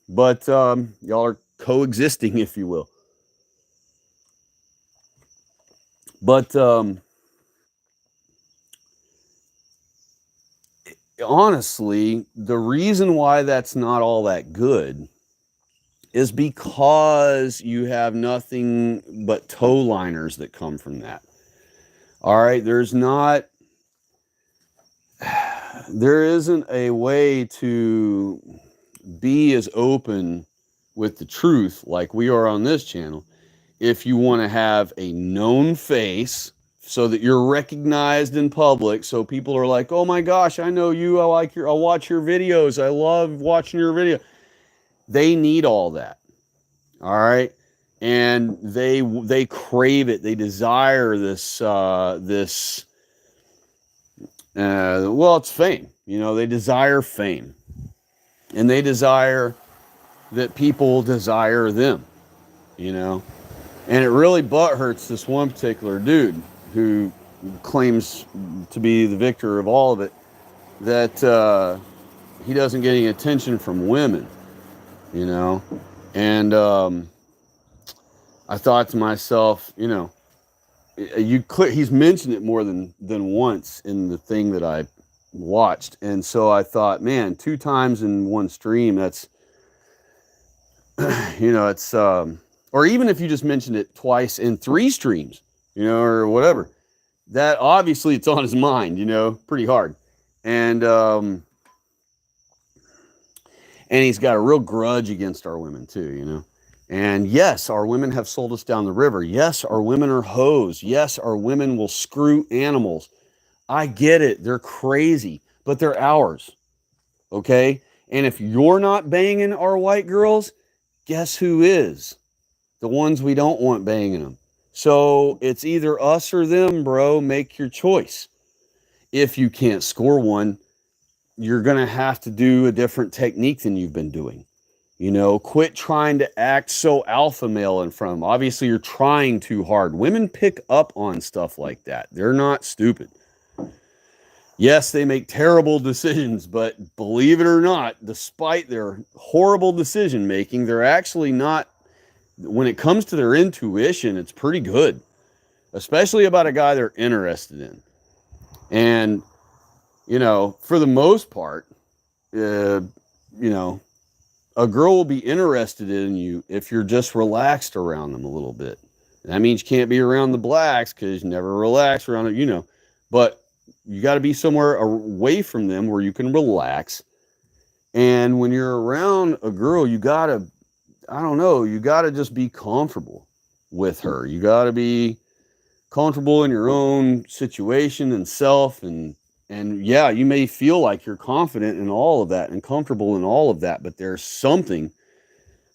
But y'all are coexisting, if you will. But honestly, the reason why that's not all that good is because you have nothing but toe liners that come from that. All right, there isn't a way to be as open with the truth like we are on this channel if you want to have a known face so that you're recognized in public, so people are like, oh my gosh, I know you, I'll watch your videos, I love watching your video. They need all that. All right. And they crave it. They desire well, it's fame. They desire fame, and they desire that people desire them. And it really butthurts this one particular dude who claims to be the victor of all of it, that he doesn't get any attention from women. And I thought to myself, he's mentioned it more than once in the thing that I watched, and so I thought, man, 2 times in one stream, that's it's or even if you just mentioned it twice in 3 streams, or whatever, that obviously it's on his mind, pretty hard, and he's got a real grudge against our women too. And yes, our women have sold us down the river. Yes, our women are hoes. Yes, our women will screw animals. I get it. They're crazy, but they're ours. Okay? And if you're not banging our white girls, guess who is? The ones we don't want banging them. So it's either us or them, bro. Make your choice. If you can't score one, you're going to have to do a different technique than you've been doing. Quit trying to act so alpha male in front of them. Obviously, you're trying too hard. Women pick up on stuff like that. They're not stupid. Yes, they make terrible decisions, but believe it or not, despite their horrible decision making, they're actually not, when it comes to their intuition, it's pretty good, especially about a guy they're interested in. And, for the most part, a girl will be interested in you if you're just relaxed around them a little bit. That means you can't be around the blacks because you never relax around them, But you got to be somewhere away from them where you can relax. And when you're around a girl, you got to just be comfortable with her. You got to be comfortable in your own situation and self, and yeah, you may feel like you're confident in all of that and comfortable in all of that, but there's something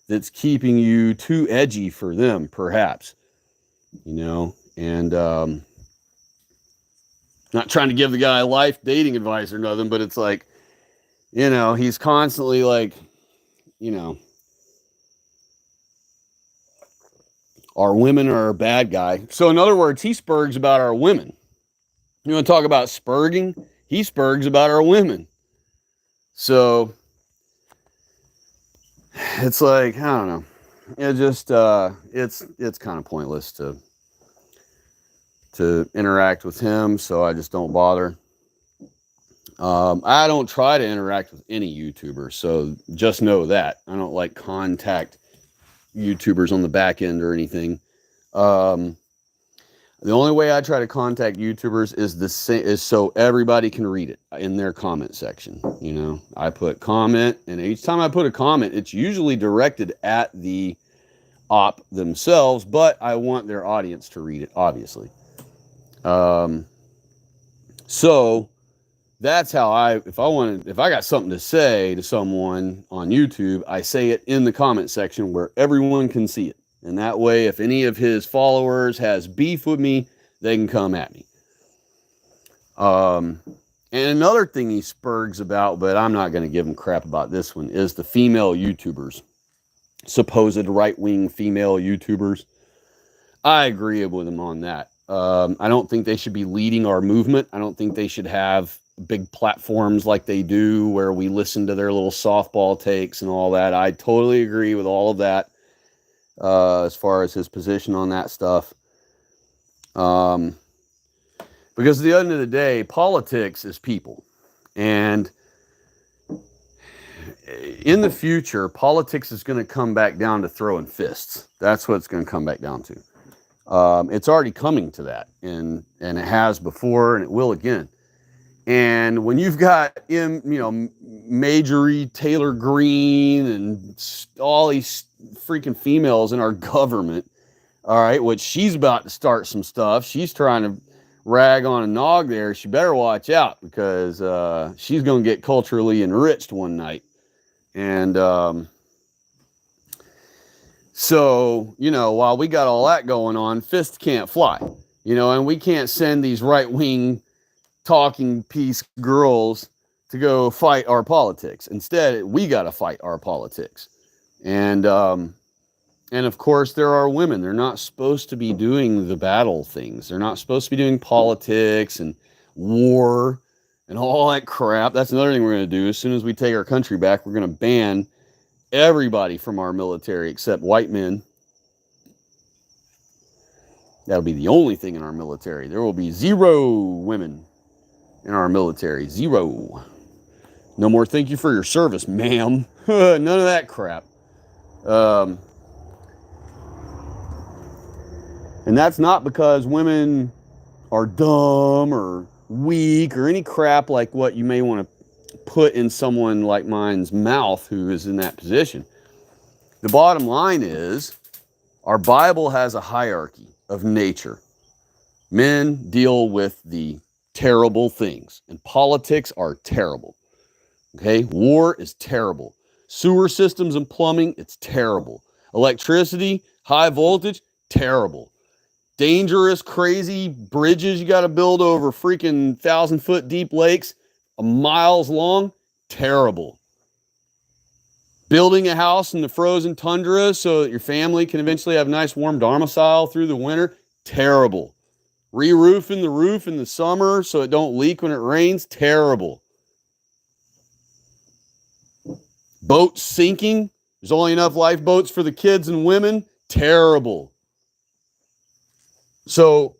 that's keeping you too edgy for them, perhaps, and not trying to give the guy life dating advice or nothing, but it's like, he's constantly like, our women are a bad guy. So in other words, he spurgs about our women. You want to talk about spurging? He spurgs about our women. So it's like, I don't know. It just it's kind of pointless to interact with him, so I just don't bother. I don't try to interact with any YouTuber, so just know that. I don't like contact YouTubers on the back end or anything. The only way I try to contact YouTubers is so everybody can read it in their comment section. I put comment, and each time I put a comment, it's usually directed at the op themselves, but I want their audience to read it, obviously. So that's how if I got something to say to someone on YouTube, I say it in the comment section where everyone can see it. And that way, if any of his followers has beef with me, they can come at me. And another thing he spurgs about, but I'm not going to give him crap about this one, is the female YouTubers. Supposed right-wing female YouTubers. I agree with him on that. I don't think they should be leading our movement. I don't think they should have big platforms like they do where we listen to their little softball takes and all that. I totally agree with all of that. As far as his position on that stuff. Because at the end of the day, politics is people. And And in the future, politics is going to come back down to throwing fists. That's what it's going to come back down to. It's already coming to that, and it has before, and it will again. And when you've got, Majorie Taylor Greene and all these freaking females in our government, all right, which she's about to start some stuff. She's trying to rag on a nog there. She better watch out, because she's going to get culturally enriched one night. And so, while we got all that going on, fists can't fly, and we can't send these right-wing talking piece girls to go fight our politics. Instead, we got to fight our politics. And of course, there are women. They're not supposed to be doing the battle things. They're not supposed to be doing politics and war and all that crap. That's another thing we're going to do. As soon as we take our country back, we're going to ban everybody from our military except white men. That'll be the only thing in our military. There will be 0 women in our military. 0. No more thank you for your service, ma'am. None of that crap. And that's not because women are dumb or weak or any crap like what you may want to put in someone like mine's mouth who is in that position. The bottom line is, our Bible has a hierarchy of nature. Men deal with the terrible things, and politics are terrible. Okay? War is terrible. Sewer systems and plumbing, it's terrible. Electricity, high voltage, terrible. Dangerous, crazy bridges you got to build over freaking 1,000-foot deep lakes, miles long, terrible. Building a house in the frozen tundra so that your family can eventually have a nice warm domicile through the winter, terrible. Re-roofing the roof in the summer so it don't leak when it rains, terrible. Boats sinking, there's only enough lifeboats for the kids and women, terrible. So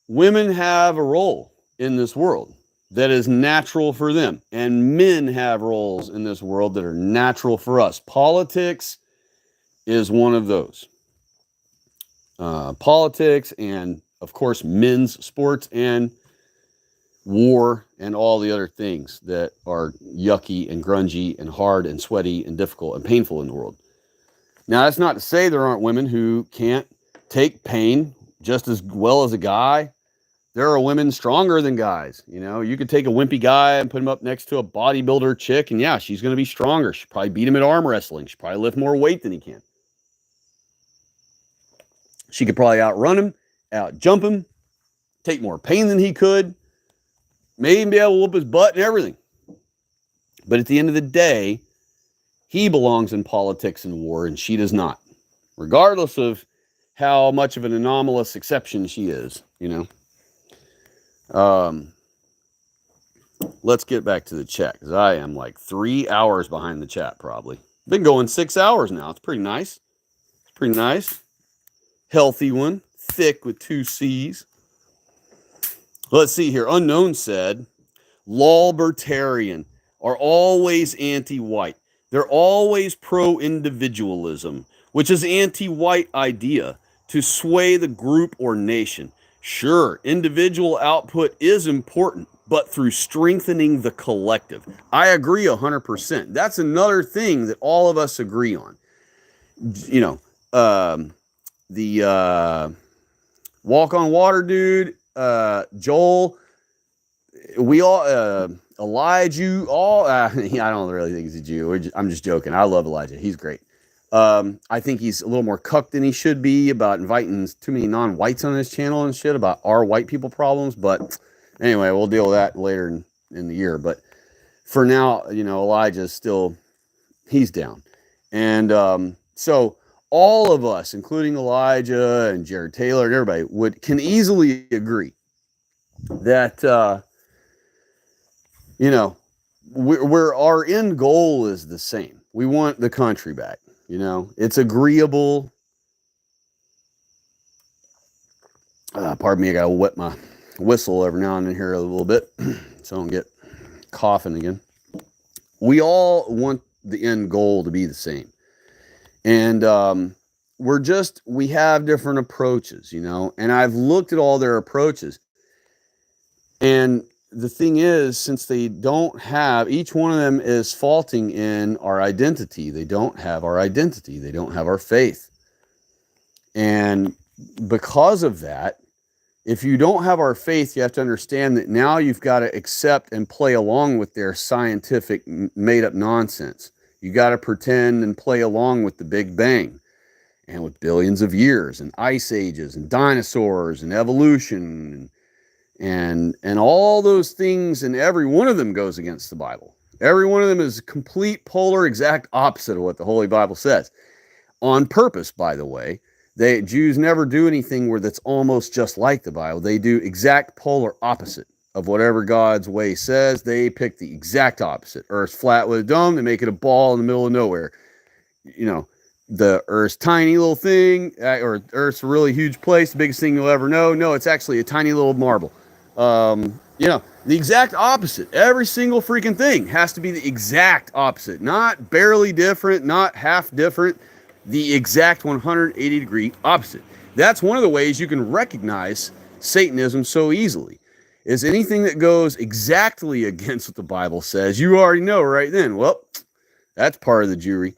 women have a role in this world that is natural for them, and men have roles in this world that are natural for us. Politics is one of those. Politics and, of course, men's sports and war and all the other things that are yucky and grungy and hard and sweaty and difficult and painful in the world. Now, that's not to say there aren't women who can't take pain just as well as a guy. There are women stronger than guys. You could take a wimpy guy and put him up next to a bodybuilder chick, and yeah, she's going to be stronger. She'll probably beat him at arm wrestling. She'll probably lift more weight than he can. She could probably outrun him, outjump him, take more pain than he could, maybe even be able to whoop his butt and everything. But at the end of the day, he belongs in politics and war, and she does not, regardless of how much of an anomalous exception she is, Let's get back to the chat, because I am like 3 hours behind the chat, probably. Been going 6 hours now. It's pretty nice. Healthy one. Thick with 2 C's. Let's see here. Unknown said, Lawbertarian are always anti-white. They're always pro-individualism, which is anti-white idea to sway the group or nation. Sure, individual output is important, but through strengthening the collective. I agree 100%. That's another thing that all of us agree on. The Walk on Water dude, Joel, we all, Elijah, I don't really think he's a Jew. I'm just joking. I love Elijah. He's great. I think he's a little more cucked than he should be about inviting too many non-whites on his channel and shit about our white people problems. But anyway, we'll deal with that later in the year. But for now, Elijah's still, he's down. And so all of us, including Elijah and Jared Taylor and everybody, can easily agree that, where our end goal is the same. We want the country back. It's agreeable. Pardon me, I gotta wet my whistle every now and then here a little bit so I don't get coughing again. We all want the end goal to be the same. And we have different approaches, you know, and I've looked at all their approaches. And the thing is, since they don't have, each one of them is faulting in our identity. They don't have our identity. They don't have our faith. And because of that, if you don't have our faith, you have to understand that now you've got to accept and play along with their scientific made up nonsense. You got to pretend and play along with the Big Bang and with billions of years and ice ages and dinosaurs and evolution and all those things, and every one of them goes against the Bible. Every one of them is a complete polar exact opposite of what the Holy Bible says. On purpose, by the way. Jews never do anything where that's almost just like the Bible. They do exact polar opposite of whatever God's way says. They pick the exact opposite. Earth's flat with a dome. They make it a ball in the middle of nowhere. You know, the Earth's tiny little thing, or Earth's a really huge place, the biggest thing you'll ever know. No, it's actually a tiny little marble. You know, the exact opposite. Every single freaking thing has to be the exact opposite. Not barely different, not half different. The exact 180-degree opposite. That's one of the ways you can recognize Satanism so easily, is anything that goes exactly against what the Bible says, you already know right then, well, that's part of the Jewry.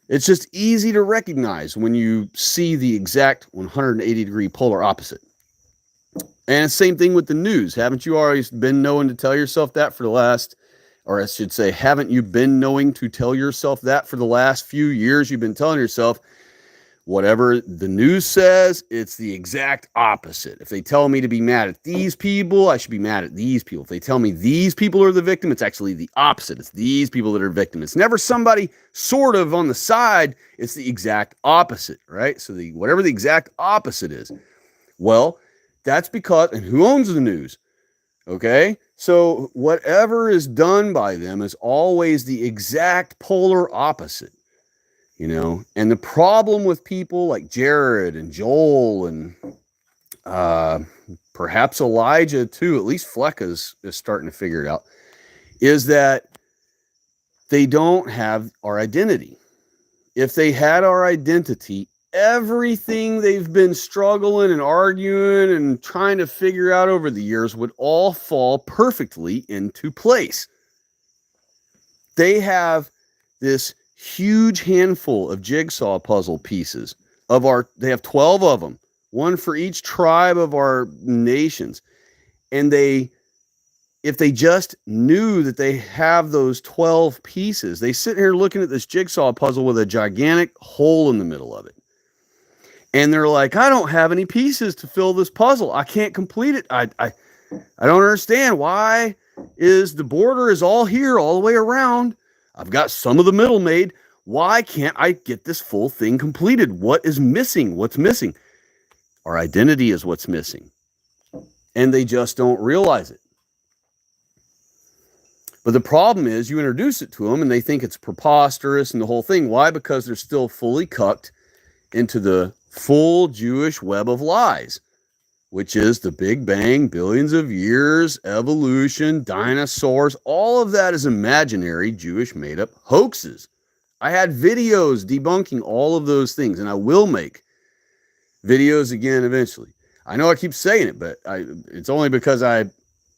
It's just easy to recognize when you see the exact 180-degree polar opposite. And the same thing with the news. Haven't you always been knowing to tell yourself that for the last, or I should say, haven't you been knowing to tell yourself that for the last few years? You've been telling yourself, whatever the news says, it's the exact opposite. If they tell me to be mad at these people, I should be mad at these people. If they tell me these people are the victim, it's actually the opposite. It's these people that are victim. It's never somebody sort of on the side. It's the exact opposite, right? So whatever the exact opposite is. Well, that's because, and who owns the news? Okay? So whatever is done by them is always the exact polar opposite, you know? And the problem with people like Jared and Joel and perhaps Elijah too, at least Fleck is starting to figure it out, is that they don't have our identity. If they had our identity, everything they've been struggling and arguing and trying to figure out over the years would all fall perfectly into place. They have this huge handful of jigsaw puzzle pieces they have 12 of them, one for each tribe of our nations. And if they just knew that they have those 12 pieces, they sit here looking at this jigsaw puzzle with a gigantic hole in the middle of it. And they're like, I don't have any pieces to fill this puzzle. I can't complete it. I don't understand. Why is the border is all here all the way around? I've got some of the middle made. Why can't I get this full thing completed? What is missing? What's missing? Our identity is what's missing. And they just don't realize it. But the problem is you introduce it to them and they think it's preposterous and the whole thing. Why? Because they're still fully cucked into the full Jewish web of lies, which is the Big Bang, billions of years, evolution, dinosaurs. All of that is imaginary Jewish made-up hoaxes. I had videos debunking all of those things, and I will make videos again eventually. I know I keep saying it, but it's only because I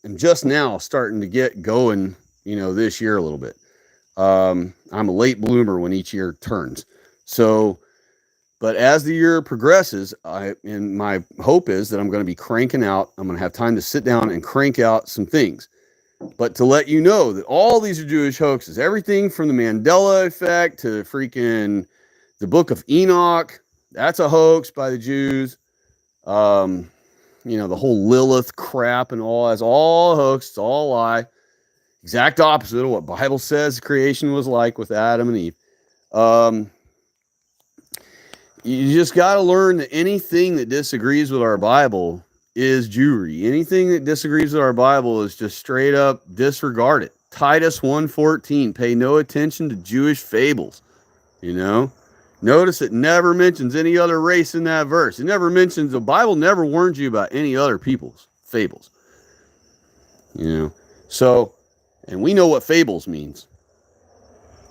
am just now starting to get going, you know, this year a little bit. I'm a late bloomer when each year turns. But as the year progresses, and my hope is that I'm going to be cranking out, I'm going to have time to sit down and crank out some things. But to let you know that all these are Jewish hoaxes, everything from the Mandela effect to freaking the Book of Enoch, that's a hoax by the Jews. You know, the whole Lilith crap and all, that's all a hoax, it's all a lie. Exact opposite of what Bible says creation was like with Adam and Eve. You just got to learn that anything that disagrees with our Bible is Jewry. Anything that disagrees with our Bible is just straight up disregard it. Titus 1:14, pay no attention to Jewish fables. You know, notice it never mentions any other race in that verse. It never mentions, the Bible never warns you about any other people's fables. You know, so, And we know what fables means.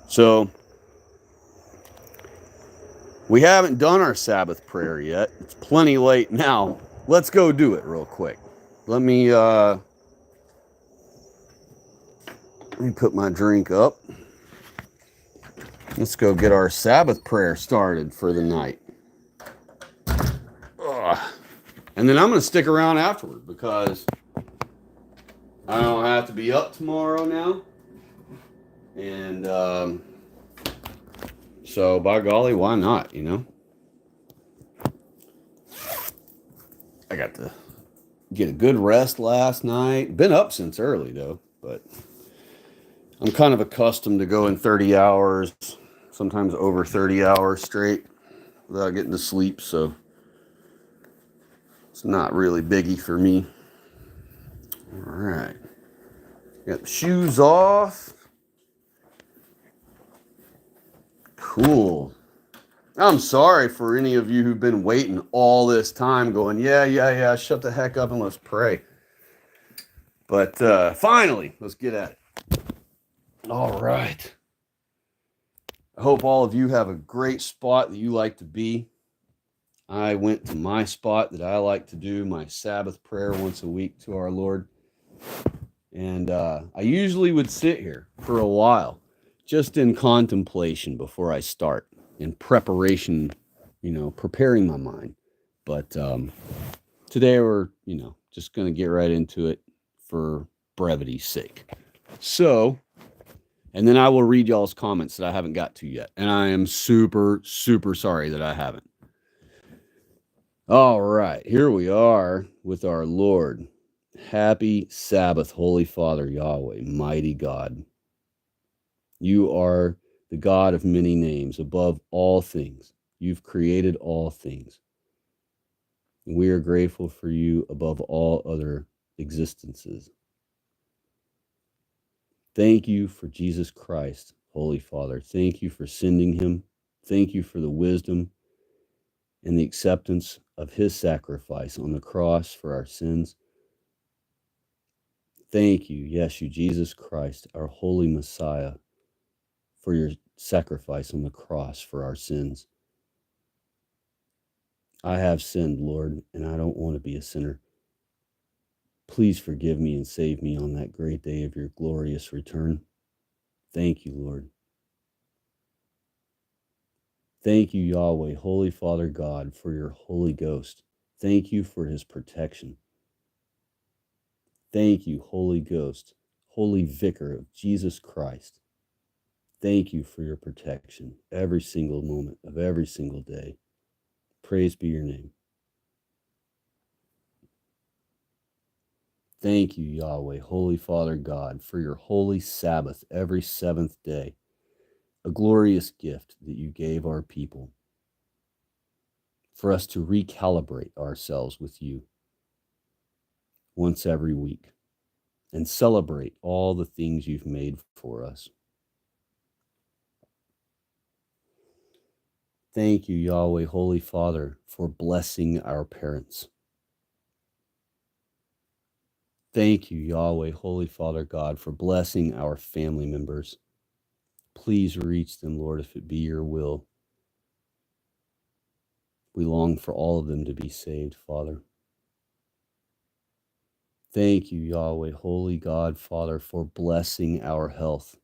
So we haven't done our Sabbath prayer yet. It's plenty late now. Let's go do it real quick. Let me put my drink up. Let's go get our Sabbath prayer started for the night. Ugh. And then I'm going to stick around afterward because I don't have to be up tomorrow now. And so, by golly, why not, you know? I got to get a good rest last night. Been up since early, though, but I'm kind of accustomed to going 30 hours, sometimes over 30 hours straight without getting to sleep, so it's not really biggie for me. All right. Got the shoes off. Cool. I'm sorry for any of you who've been waiting all this time going, yeah, shut the heck up and let's pray. But finally, let's get at it. All right. I hope all of you have a great spot that you like to be. I went to my spot that I like to do my Sabbath prayer once a week to our Lord. And I usually would sit here for a while, just in contemplation before I start, in preparation, preparing my mind. But today we're, just going to get right into it for brevity's sake. So, and then I will read y'all's comments that I haven't got to yet. And I am super, super sorry that I haven't. All right, here we are with our Lord. Happy Sabbath, Holy Father Yahweh, mighty God. You are the God of many names, above all things. You've created all things. And we are grateful for you above all other existences. Thank you for Jesus Christ, Holy Father. Thank you for sending him. Thank you for the wisdom and the acceptance of his sacrifice on the cross for our sins. Thank you, yes, you, Jesus Christ, our holy Messiah, for your sacrifice on the cross for our sins. I have sinned, Lord, and I don't want to be a sinner. Please forgive me and save me on that great day of your glorious return. Thank you, Lord. Thank you, Yahweh, Holy Father God, for your Holy Ghost. Thank you for his protection. Thank you, Holy Ghost, Holy Vicar of Jesus Christ. Thank you for your protection every single moment of every single day. Praise be your name. Thank you, Yahweh, Holy Father God, for your holy Sabbath every seventh day, a glorious gift that you gave our people for us to recalibrate ourselves with you once every week and celebrate all the things you've made for us. Thank you, Yahweh, Holy Father, for blessing our parents. Thank you, Yahweh, Holy Father God, for blessing our family members. Please reach them, Lord, if it be your will. We long for all of them to be saved, Father. Thank you, Yahweh, Holy God, Father, for blessing our health.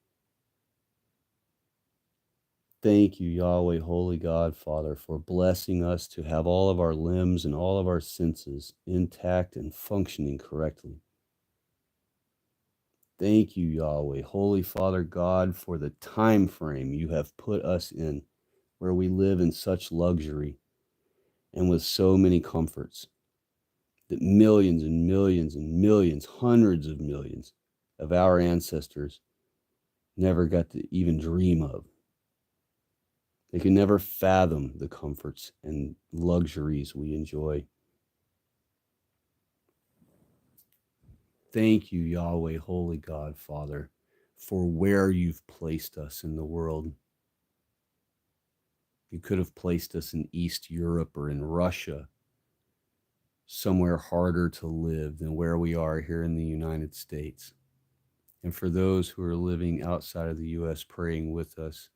Thank you, Yahweh, Holy God, Father, for blessing us to have all of our limbs and all of our senses intact and functioning correctly. Thank you, Yahweh, Holy Father God, for the time frame you have put us in, where we live in such luxury and with so many comforts that millions and millions and millions, hundreds of millions of our ancestors never got to even dream of. They can never fathom the comforts and luxuries we enjoy. Thank you, Yahweh, Holy God, Father, for where you've placed us in the world. You could have placed us in East Europe or in Russia, somewhere harder to live than where we are here in the United States. and for those who are living outside of the U.S. praying with us.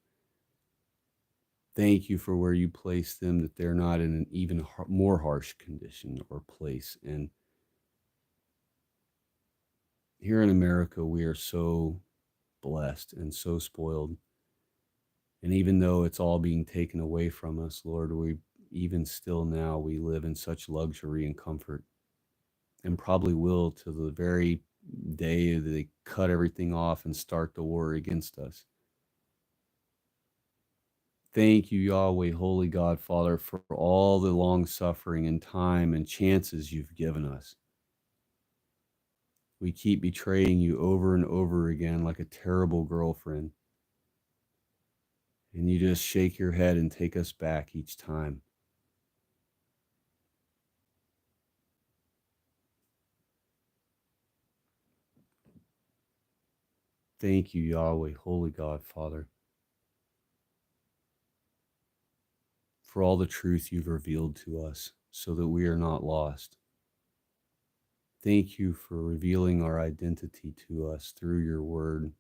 Thank you for where you place them, that they're not in an even more harsh condition or place. And here in America, we are so blessed and so spoiled. And even though it's all being taken away from us, Lord, even still now, we live in such luxury and comfort, and probably will to the very day that they cut everything off and start the war against us. Thank you, Yahweh, Holy God, Father, for all the long suffering and time and chances you've given us. We keep betraying you over and over again like a terrible girlfriend. And you just shake your head and take us back each time. Thank you, Yahweh, Holy God, Father, for all the truth you've revealed to us so that we are not lost. Thank you for revealing our identity to us through your word.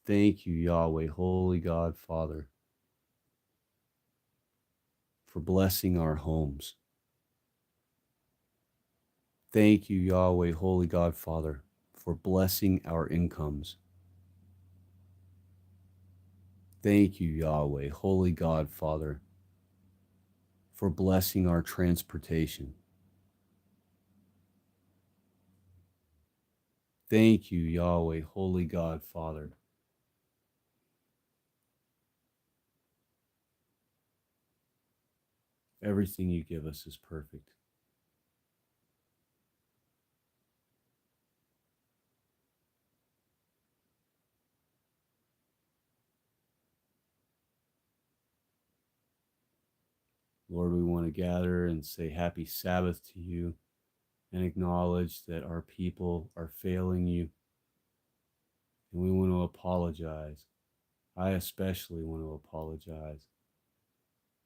Thank you, Yahweh, Holy God, Father, for blessing our homes. Thank you, Yahweh, Holy God, Father, for blessing our incomes. Thank you, Yahweh, Holy God, Father, for blessing our transportation. Thank you, Yahweh, Holy God, Father, everything you give us is perfect. Lord, we want to gather and say happy Sabbath to you and acknowledge that our people are failing you. And we want to apologize. I especially want to apologize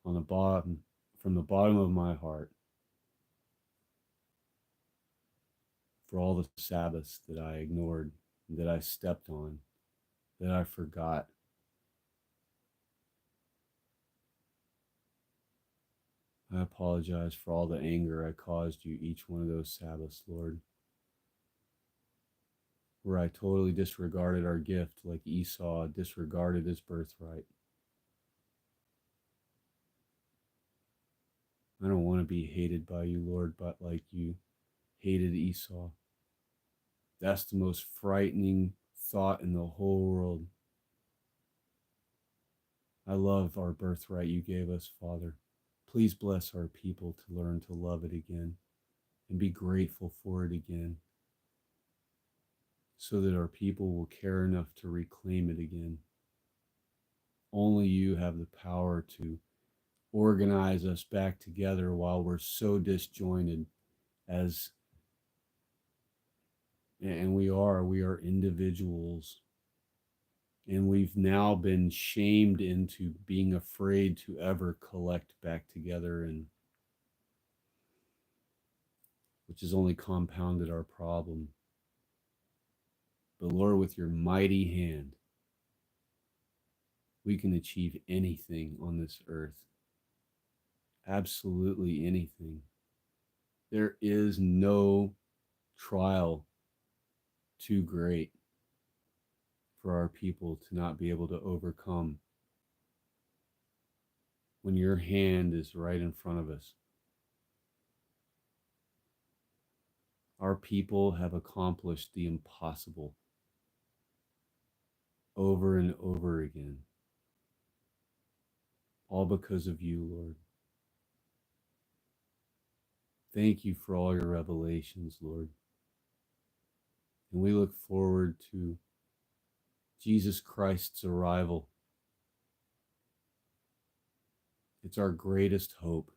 on the bottom, from the bottom of my heart, for all the Sabbaths that I ignored, that I stepped on, that I forgot. I apologize for all the anger I caused you each one of those Sabbaths, Lord, where I totally disregarded our gift like Esau disregarded his birthright. I don't want to be hated by you, Lord, but like you hated Esau. That's the most frightening thought in the whole world. I love our birthright you gave us, Father. Please bless our people to learn to love it again and be grateful for it again, so that our people will care enough to reclaim it again. Only you have the power to organize us back together while we're so disjointed as, and we are individuals. And we've now been shamed into being afraid to ever collect back together, and which has only compounded our problem. But Lord, with your mighty hand, we can achieve anything on this earth. Absolutely anything. There is no trial too great for our people to not be able to overcome when your hand is right in front of us. Our people have accomplished the impossible over and over again, all because of you, Lord. Thank you for all your revelations, Lord. And we look forward to Jesus Christ's arrival. It's our greatest hope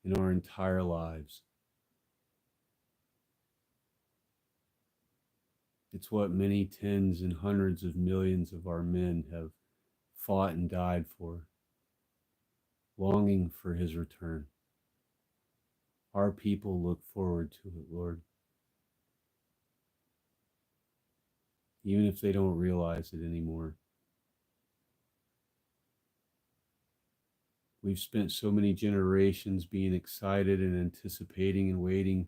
in our entire lives. It's what many tens and hundreds of millions of our men have fought and died for, longing for his return. Our people look forward to it, Lord. Even if they don't realize it anymore. We've spent so many generations being excited and anticipating and waiting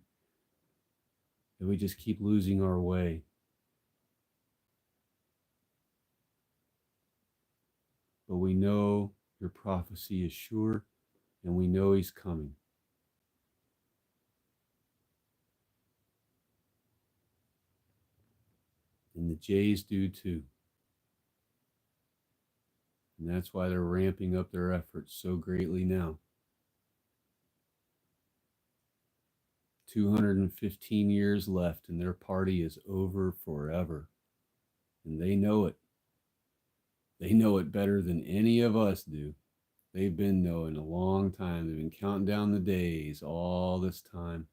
that we just keep losing our way. But we know your prophecy is sure, and we know he's coming. And the Jays do too. And that's why they're ramping up their efforts so greatly now. 215 years left, and their party is over forever. And they know it. They know it better than any of us do. They've been knowing a long time. They've been counting down the days all this time.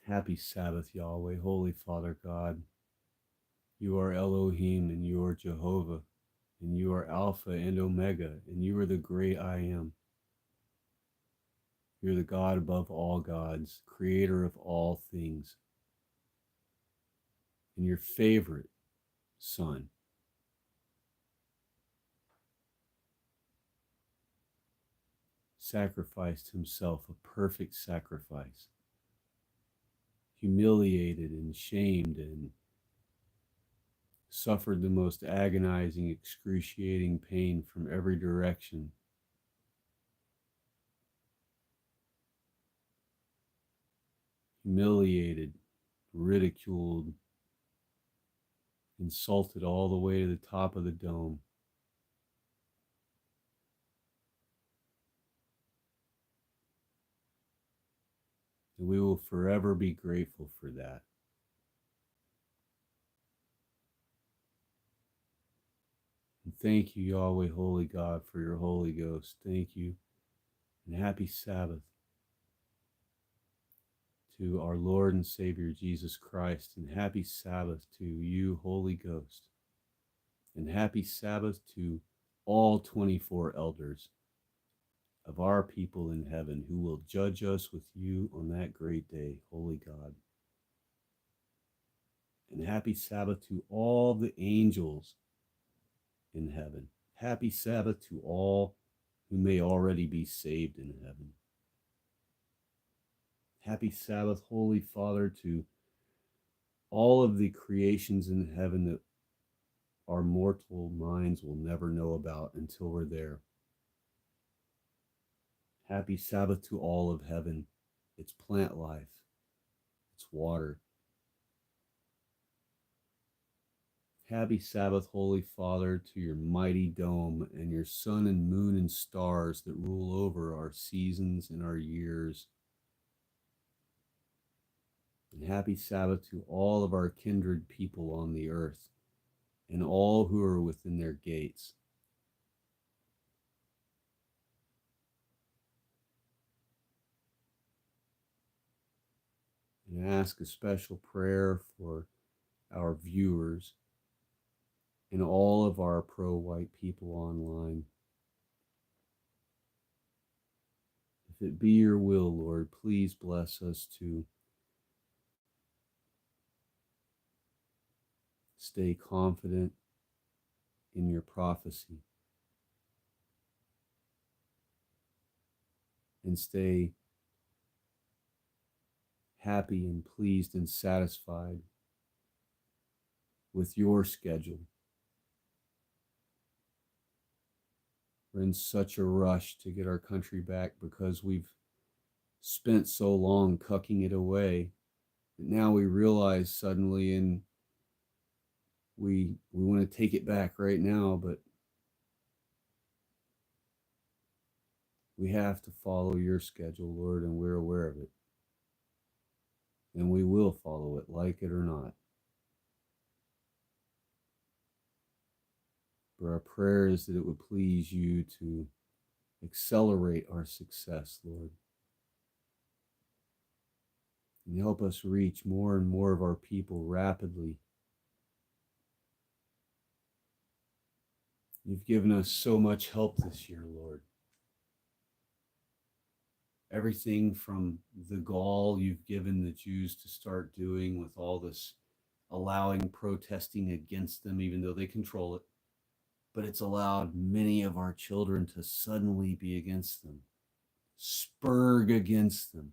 Happy Sabbath, Yahweh, Holy Father God. You are Elohim, and you are Jehovah, and you are Alpha and Omega, and you are the great I am. You're the God above all gods, creator of all things. And your favorite son sacrificed himself, a perfect sacrifice, humiliated and shamed and suffered the most agonizing, excruciating pain from every direction. Humiliated, ridiculed, insulted all the way to the top of the dome. And we will forever be grateful for that. And thank you, Yahweh, Holy God, for your Holy Ghost. Thank you. And happy Sabbath to our Lord and Savior Jesus Christ. And happy Sabbath to you, Holy Ghost. And happy Sabbath to all 24 elders of our people in heaven who will judge us with you on that great day, Holy God. And happy Sabbath to all the angels in heaven. Happy Sabbath to all who may already be saved in heaven. Happy Sabbath, Holy Father, to all of the creations in heaven that our mortal minds will never know about until we're there. Happy Sabbath to all of heaven, its plant life, its water. Happy Sabbath, Holy Father, to your mighty dome and your sun and moon and stars that rule over our seasons and our years. And happy Sabbath to all of our kindred people on the earth and all who are within their gates. And ask a special prayer for our viewers and all of our pro-white people online. If it be your will, Lord, please bless us to stay confident in your prophecy and stay happy and pleased and satisfied with your schedule. We're in such a rush to get our country back because we've spent so long cucking it away that now we realize suddenly and we want to take it back right now, but we have to follow your schedule, Lord, and we're aware of it. And we will follow it, like it or not. But our prayer is that it would please you to accelerate our success, Lord. And help us reach more and more of our people rapidly. You've given us so much help this year, Lord. Everything from the gall you've given the Jews to start doing with all this allowing protesting against them, even though they control it. But it's allowed many of our children to suddenly be against them, spurg against them.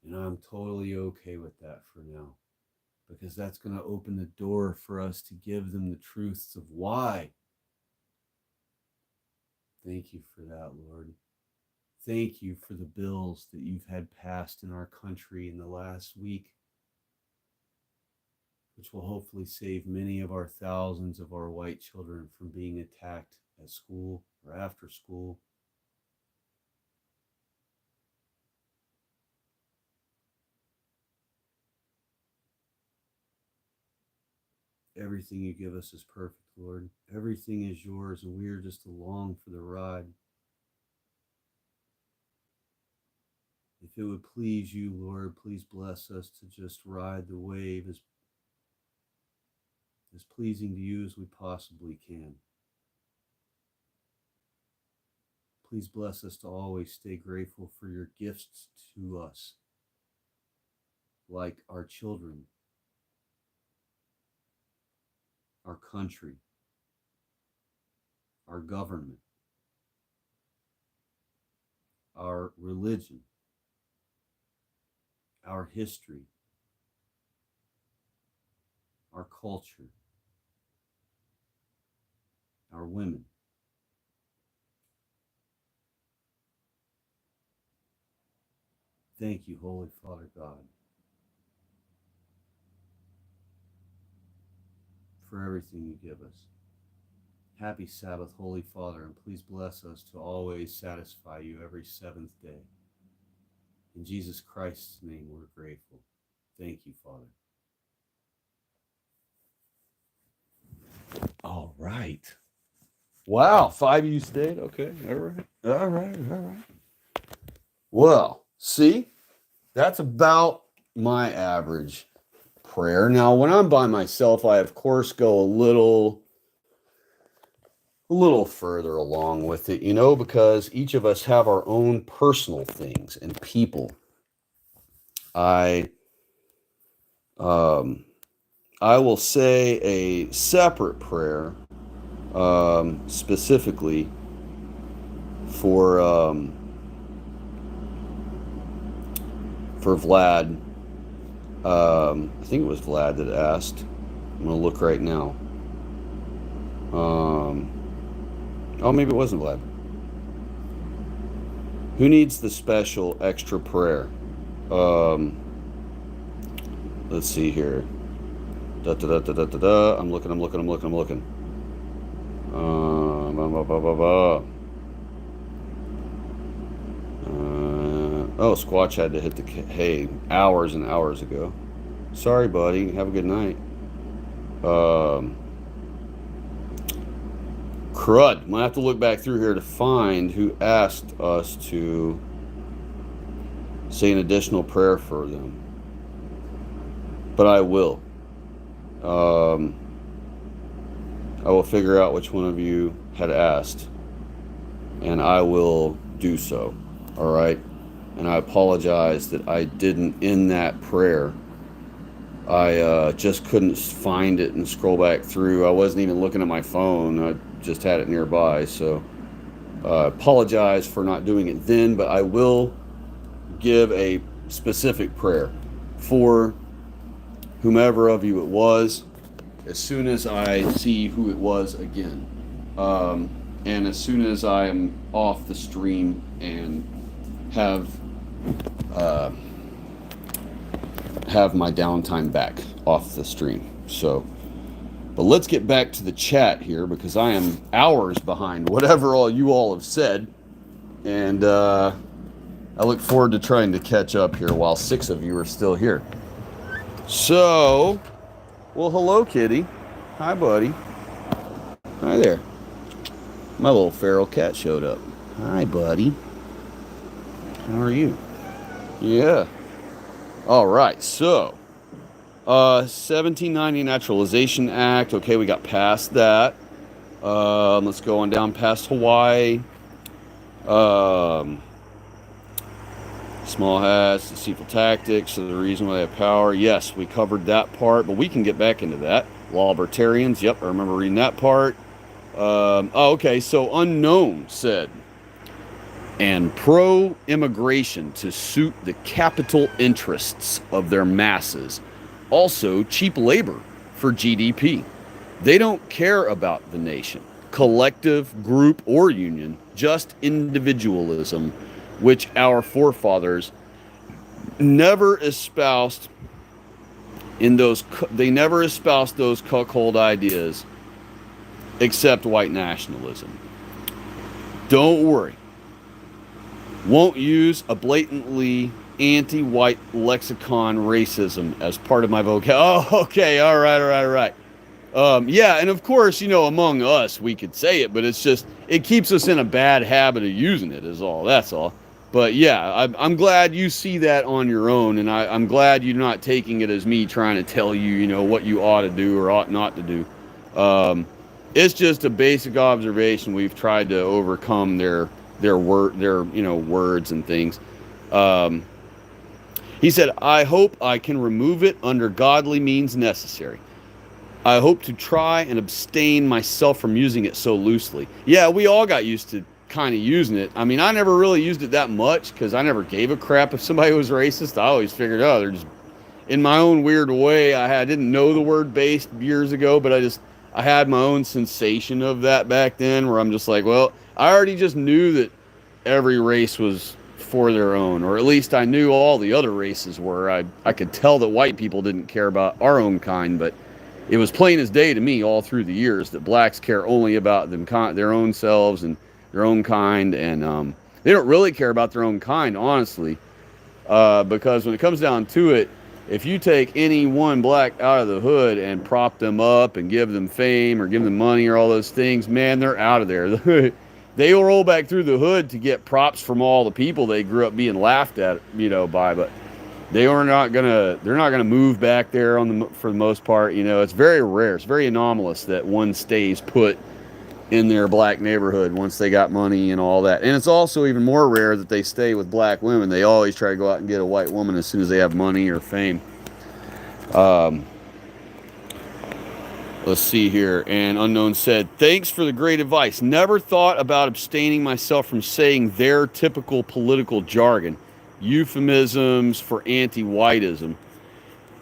And I'm totally okay with that for now, because that's going to open the door for us to give them the truths of why. Thank you for that, Lord. Thank you for the bills that you've had passed in our country in the last week, which will hopefully save many of our thousands of our white children from being attacked at school or after school. Everything you give us is perfect, Lord. Everything is yours, and we are just along for the ride. If it would please you, Lord, please bless us to just ride the wave as pleasing to you as we possibly can. Please bless us to always stay grateful for your gifts to us, like our children, our country, our government, our religion, our history, our culture, our women. Thank you, Holy Father God, for everything you give us. Happy Sabbath, Holy Father, and please bless us to always satisfy you every seventh day. In Jesus Christ's name, we're grateful. Thank you, Father. All right. Wow, 5 you stayed? Okay, all right. All right, all right. Well, see, that's about my average prayer. Now, when I'm by myself, I, of course, go a little further along with it, because each of us have our own personal things and people. I will say a separate prayer specifically for Vlad. I think it was Vlad that asked. I'm gonna look right now. Oh, maybe it wasn't Vlad. Who needs the special extra prayer? Let's see here. Da, da, da, da, da, da, da. I'm looking. Oh, Squatch had to hit the hay hours and hours ago. Sorry, buddy. Have a good night. Crud. I'm going to have to look back through here to find who asked us to say an additional prayer for them. But I will. I will figure out which one of you had asked, and I will do so. All right? And I apologize that I didn't end that prayer. I just couldn't find it and scroll back through. I wasn't even looking at my phone. I just had it nearby. So I apologize for not doing it then, but I will give a specific prayer for whomever of you it was as soon as I see who it was again. And as soon as I am off the stream and have my downtime back off the stream. So, but let's get back to the chat here, because I am hours behind whatever all you all have said, and I look forward to trying to catch up here while 6 of you are still here. So, well, hello, kitty. Hi, buddy. Hi there. My little feral cat showed up. Hi, buddy. How are you? Yeah. All right, so 1790 Naturalization Act. Okay, we got past that. Let's go on down past Hawaii. Small hats, deceitful tactics, so the reason why they have power. Yes, we covered that part, but we can get back into that. Libertarians, yep, I remember reading that part. Okay, so Unknown said, and pro-immigration to suit the capital interests of their masses. Also, cheap labor for GDP. They don't care about the nation, collective, group, or union, just individualism, which our forefathers never espoused they never espoused those cuckold ideas except white nationalism. Don't worry. Won't use a blatantly anti-white lexicon racism as part of my vocab. Oh, okay, all right. Yeah, and of course, among us, we could say it, but it's just, it keeps us in a bad habit of using it is all, that's all. But yeah, I'm glad you see that on your own, and I'm glad you're not taking it as me trying to tell you, what you ought to do or ought not to do. It's just a basic observation. We've tried to overcome their words and things. He said, I hope I can remove it under godly means necessary. I hope to try and abstain myself from using it so loosely. Yeah, we all got used to kind of using it. I mean, I never really used it that much because I never gave a crap if somebody was racist. I always figured, oh, they're just, in my own weird way, I didn't know the word based years ago, but I had my own sensation of that back then where I'm just like, well, I already just knew that every race was for their own, or at least I knew all the other races were. I could tell that white people didn't care about our own kind, but it was plain as day to me all through the years that blacks care only about their own selves and their own kind, and they don't really care about their own kind, honestly, because when it comes down to it, if you take any one black out of the hood and prop them up and give them fame or give them money or all those things, man, they're out of there. They will roll back through the hood to get props from all the people they grew up being laughed at, by, but they're not gonna move back there for the most part. It's very rare. It's very anomalous that one stays put in their black neighborhood once they got money and all that. And it's also even more rare that they stay with black women. They always try to go out and get a white woman as soon as they have money or fame. Let's see here. And Unknown said, thanks for the great advice. Never thought about abstaining myself from saying their typical political jargon. Euphemisms for anti-whiteism.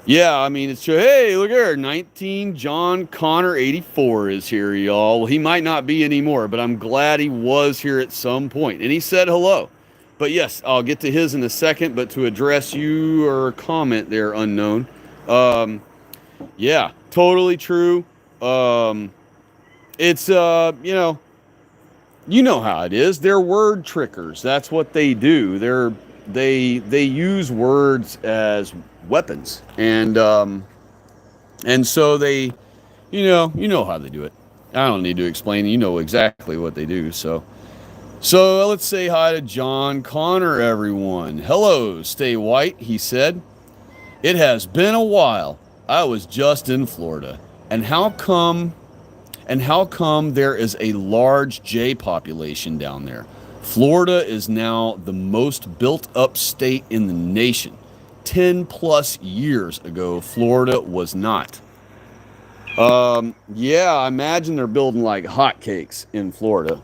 Yeah, I mean, it's, hey, look here, 19 John Connor 84 is here, y'all. Well, he might not be anymore, but I'm glad he was here at some point. And he said hello. But yes, I'll get to his in a second, but to address you or comment there, Unknown. Yeah, totally true. It's, you know how it is. They're word trickers. That's what they do. They use words as weapons, and so they, you know how they do it. I don't need to explain. You know exactly what they do. So let's say hi to John Connor, everyone. Hello, stay white, he said. It has been a while. I was just in Florida. And how come there is a large J population down there? Florida is now the most built up state in the nation. 10 plus years ago, Florida was not. Yeah, I imagine they're building like hotcakes in Florida.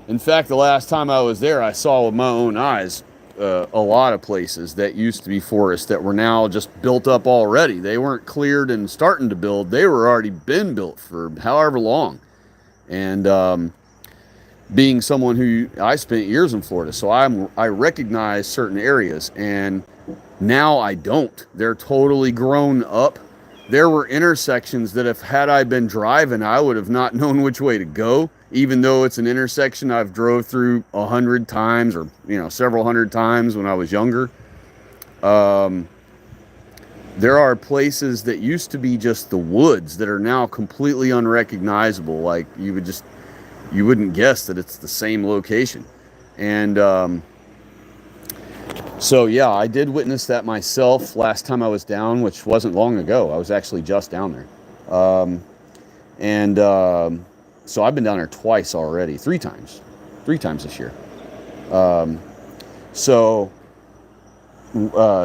In fact, the last time I was there, I saw with my own eyes a lot of places that used to be forests that were now just built up already. They weren't cleared and starting to build. They were already been built for however long. And being someone who I spent years in Florida, so I recognize certain areas, and now I don't. They're totally grown up. There were intersections that had I been driving, I would have not known which way to go, even though it's an intersection I've drove through 100 times or, several hundred times when I was younger. There are places that used to be just the woods that are now completely unrecognizable. Like you wouldn't guess that it's the same location. And so yeah, I did witness that myself last time I was down, which wasn't long ago. I was actually just down there. So I've been down there twice already, three times this year. So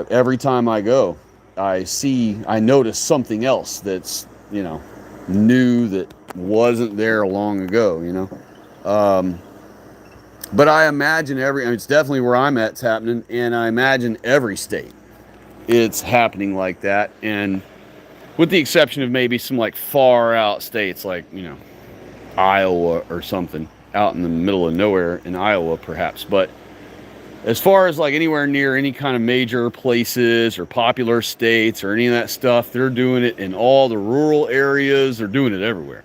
every time I go, I notice something else that's, new that wasn't there long ago, But I imagine it's definitely where I'm at, it's happening, and I imagine every state it's happening like that, and with the exception of maybe some like far out states like, Iowa or something, out in the middle of nowhere in Iowa perhaps. But as far as like anywhere near any kind of major places or popular states or any of that stuff, they're doing it in all the rural areas. They're doing it everywhere.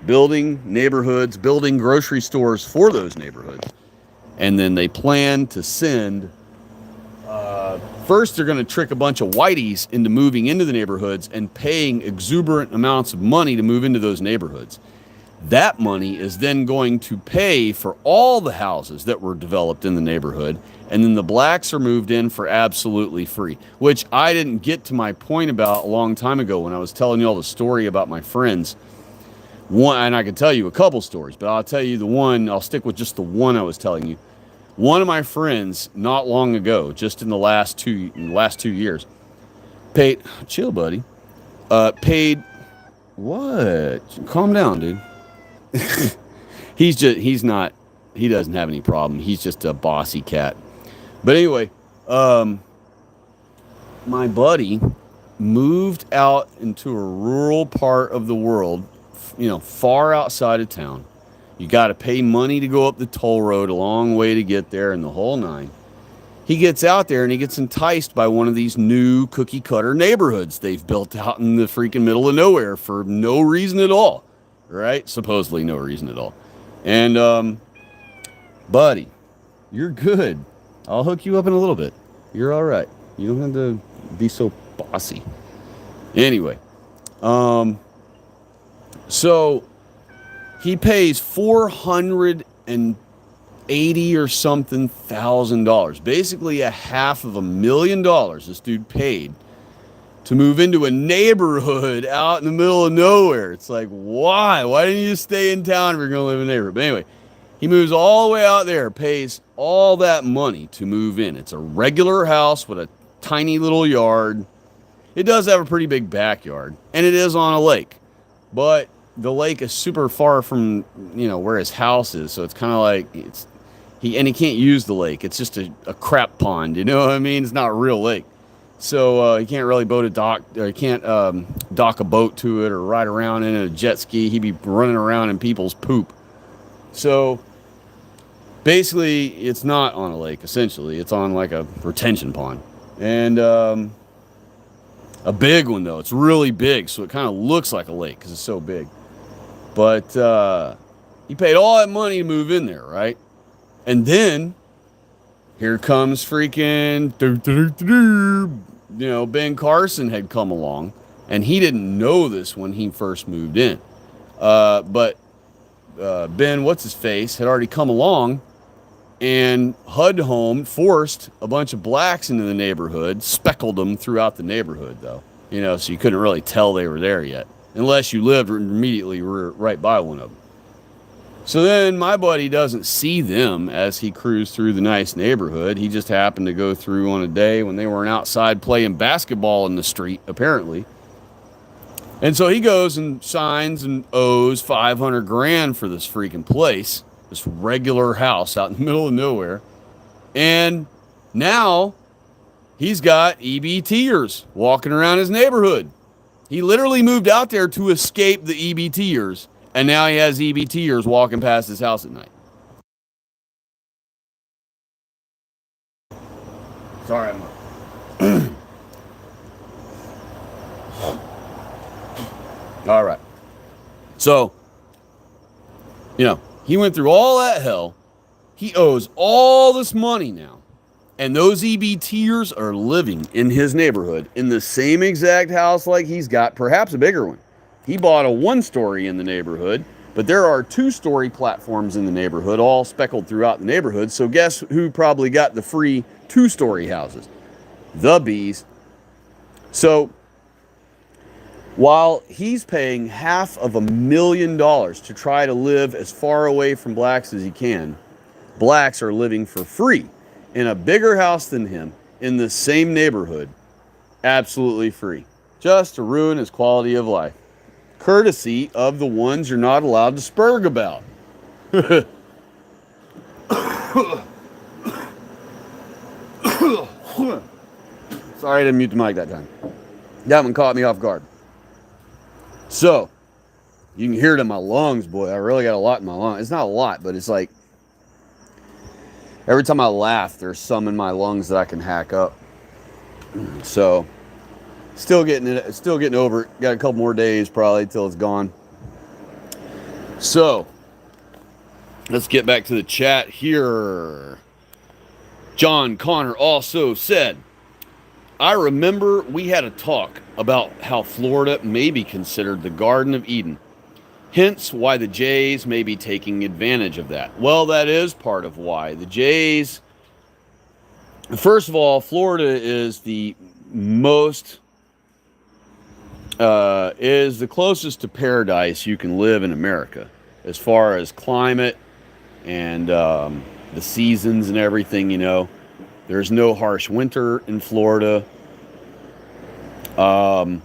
Building neighborhoods, building grocery stores for those neighborhoods. And then they plan to send, first they're going to trick a bunch of whiteys into moving into the neighborhoods and paying exuberant amounts of money to move into those neighborhoods. That money is then going to pay for all the houses that were developed in the neighborhood, and then the blacks are moved in for absolutely free, which I didn't get to my point about a long time ago when I was telling you all the story about my friends. One, and I could tell you a couple stories, but I'll tell you the one, I'll stick with just the one I was telling you. One of my friends, not long ago, just in the last 2 years, paid, chill buddy, paid, what? Calm down, dude. He doesn't have any problem. He's just a bossy cat. But anyway, my buddy moved out into a rural part of the world, far outside of town. You got to pay money to go up the toll road, a long way to get there, and the whole nine. He gets out there and he gets enticed by one of these new cookie cutter neighborhoods they've built out in the freaking middle of nowhere for no reason at all. Right? Supposedly no reason at all. And, buddy, you're good. I'll hook you up in a little bit. You're all right. You don't have to be so bossy. Anyway, so he pays $480 or something $1,000, basically $500,000 this dude paid to move into a neighborhood out in the middle of nowhere. It's like, why? Why didn't you just stay in town if you're going to live in a neighborhood? But anyway, he moves all the way out there, pays all that money to move in. It's a regular house with a tiny little yard. It does have a pretty big backyard, and it is on a lake. But the lake is super far from, where his house is, so it's kind of like he can't use the lake. It's just a crap pond, you know what I mean? It's not a real lake. So he can't really dock a boat to it or ride around in a jet ski. He'd be running around in people's poop. So basically, it's not on a lake, essentially. It's on like a retention pond. And a big one, though. It's really big, so it kind of looks like a lake because it's so big. But he paid all that money to move in there, right? And then here comes freaking, Ben Carson had come along, and he didn't know this when he first moved in. But Ben, what's-his-face, had already come along and forced a bunch of blacks into the neighborhood, speckled them throughout the neighborhood, though. So you couldn't really tell they were there yet, unless you lived immediately right by one of them. So then my buddy doesn't see them as he cruised through the nice neighborhood. He just happened to go through on a day when they weren't outside playing basketball in the street, apparently. And so he goes and signs and owes $500,000 for this freaking place, this regular house out in the middle of nowhere. And now he's got EBTers walking around his neighborhood. He literally moved out there to escape the EBTers. And now he has EBTers walking past his house at night. Sorry, I'm up. All right. So, he went through all that hell. He owes all this money now. And those EBTers are living in his neighborhood in the same exact house like he's got, perhaps a bigger one. He bought a one-story in the neighborhood, but there are two-story platforms in the neighborhood, all speckled throughout the neighborhood. So guess who probably got the free two-story houses? The bees. So while he's paying $500,000 to try to live as far away from blacks as he can. Blacks are living for free in a bigger house than him in the same neighborhood, absolutely free, just to ruin his quality of life, courtesy of the ones you're not allowed to spurg about. Sorry, I didn't mute the mic that time. That one caught me off guard. So, you can hear it in my lungs, boy. I really got a lot in my lungs. It's not a lot, but it's like every time I laugh, there's some in my lungs that I can hack up. So, still getting over it. Got a couple more days probably till it's gone. So, let's get back to the chat here. John Connor also said, I remember we had a talk about how Florida may be considered the Garden of Eden. Hence why the Jays may be taking advantage of that. Well, that is part of why. The Jays, first of all, Florida is the most, is the closest to paradise you can live in America as far as climate and the seasons and everything, you know. There's no harsh winter in Florida. There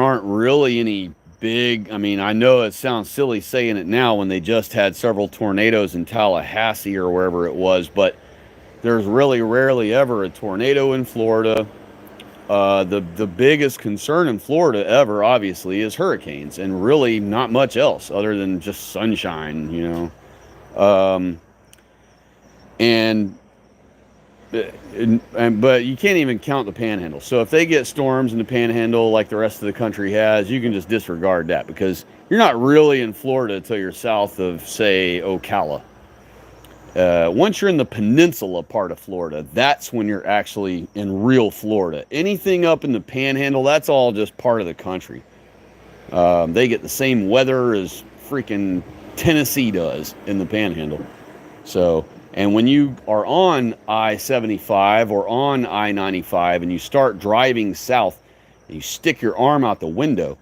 aren't really any big, I mean, I know it sounds silly saying it now when they just had several tornadoes in Tallahassee or wherever it was, but there's really rarely ever a tornado in Florida. The biggest concern in Florida ever, obviously, is hurricanes, and really not much else other than just sunshine, you know. But you can't even count the Panhandle. So if they get storms in the Panhandle like the rest of the country has, you can just disregard that because you're not really in Florida until you're south of, say, Ocala. Once you're in the peninsula part of Florida, that's when you're actually in real Florida. Anything up in the Panhandle, that's all just part of the country. They get the same weather as freaking Tennessee does in the Panhandle. So, and when you are on I-75 or on I-95 and you start driving south and you stick your arm out the window,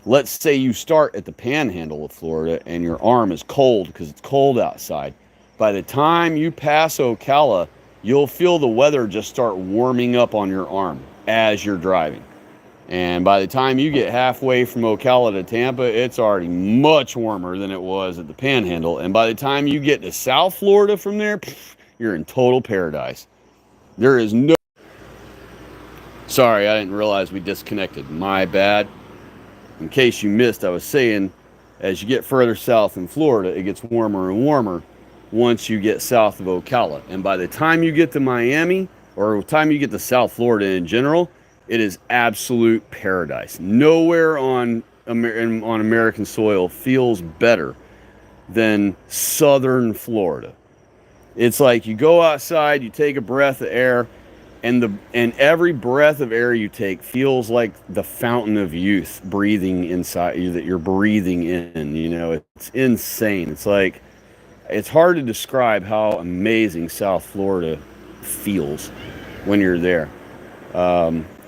let's say you start at the Panhandle of Florida and your arm is cold because it's cold outside. By the time you pass Ocala, you'll feel the weather just start warming up on your arm as you're driving. And by the time you get halfway from Ocala to Tampa, it's already much warmer than it was at the Panhandle. And by the time you get to South Florida from there, you're in total paradise. There is no... Sorry, I didn't realize we disconnected. My bad. In case you missed, I was saying, as you get further south in Florida, it gets warmer and warmer once you get south of Ocala. And by the time you get to Miami, or the time you get to South Florida in general, it is absolute paradise. Nowhere on American soil feels better than southern Florida. It's like you go outside, you take a breath of air, and every breath of air you take feels like the fountain of youth breathing inside you, that you're breathing in. You know, it's insane. It's like, it's hard to describe how amazing South Florida feels when you're there.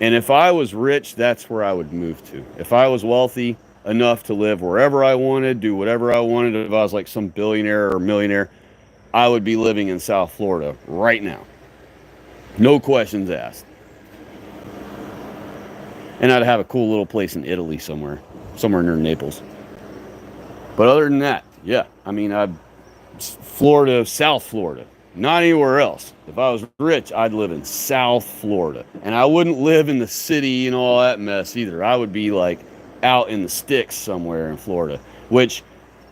And if I was rich, that's where I would move to. If I was wealthy enough to live wherever I wanted, do whatever I wanted, if I was like some billionaire or millionaire, I would be living in South Florida right now. No questions asked. And I'd have a cool little place in Italy somewhere near Naples. But other than that, yeah, I mean, Florida, South Florida. Not anywhere else. If I was rich, I'd live in South Florida. And I wouldn't live in the city and all that mess either. I would be like out in the sticks somewhere in Florida. Which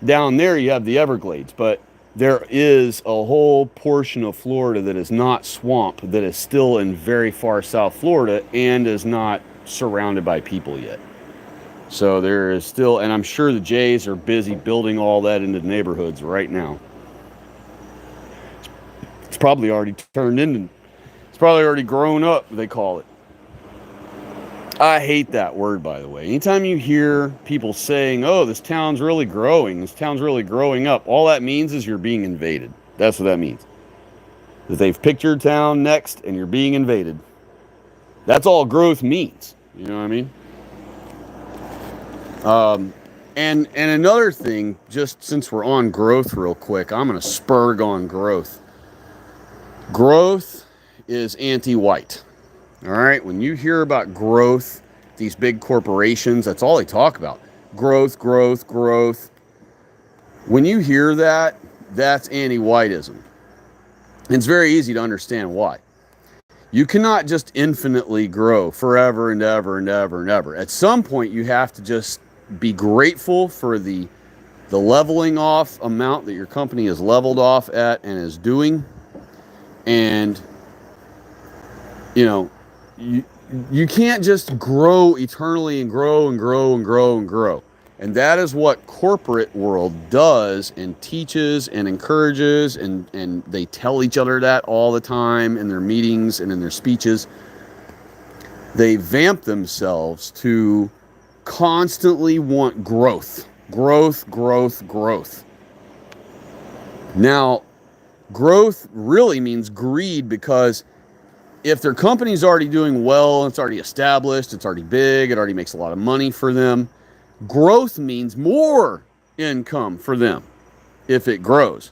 down there you have the Everglades. But there is a whole portion of Florida that is not swamp, that is still in very far South Florida and is not surrounded by people yet. So there is still, and I'm sure the Jays are busy building all that into the neighborhoods right now. It's probably already turned into, it's probably already grown up, they call it. I hate that word, by the way. Anytime you hear people saying, oh, this town's really growing, this town's really growing up, all that means is you're being invaded. That's what that means. That they've picked your town next and you're being invaded. That's all growth means. You know what I mean? And another thing, just since we're on growth real quick, I'm going to spurg on growth. Growth is anti-white. All right, when you hear about growth, these big corporations, that's all they talk about. Growth, growth, growth. When you hear that, that's anti-whiteism. It's very easy to understand why. You cannot just infinitely grow forever and ever and ever and ever. At some point, you have to just be grateful for the leveling off amount that your company is leveled off at and is doing. And, you know, you can't just grow eternally and grow and grow and grow and grow. And that is what corporate world does and teaches and encourages, and they tell each other that all the time in their meetings and in their speeches. They vamp themselves to constantly want growth, growth, growth, growth. Now, growth really means greed, because if their company's already doing well, it's already established, it's already big, it already makes a lot of money for them, growth means more income for them if it grows.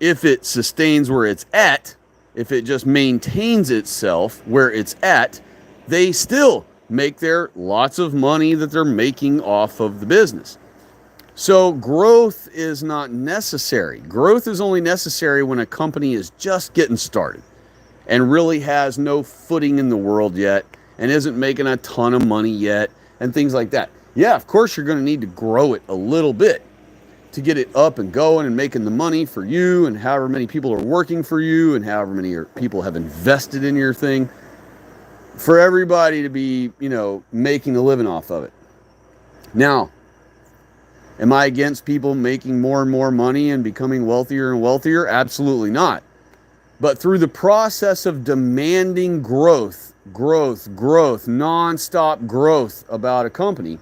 If it sustains where it's at, if it just maintains itself where it's at, they still make their lots of money that they're making off of the business. So growth is not necessary. Growth is only necessary when a company is just getting started and really has no footing in the world yet and isn't making a ton of money yet and things like that. Yeah, of course you're going to need to grow it a little bit to get it up and going and making the money for you and however many people are working for you and however many people have invested in your thing, for everybody to be, you know, making a living off of it. Now, am I against people making more and more money and becoming wealthier and wealthier? Absolutely not. But through the process of demanding growth, nonstop growth about a company,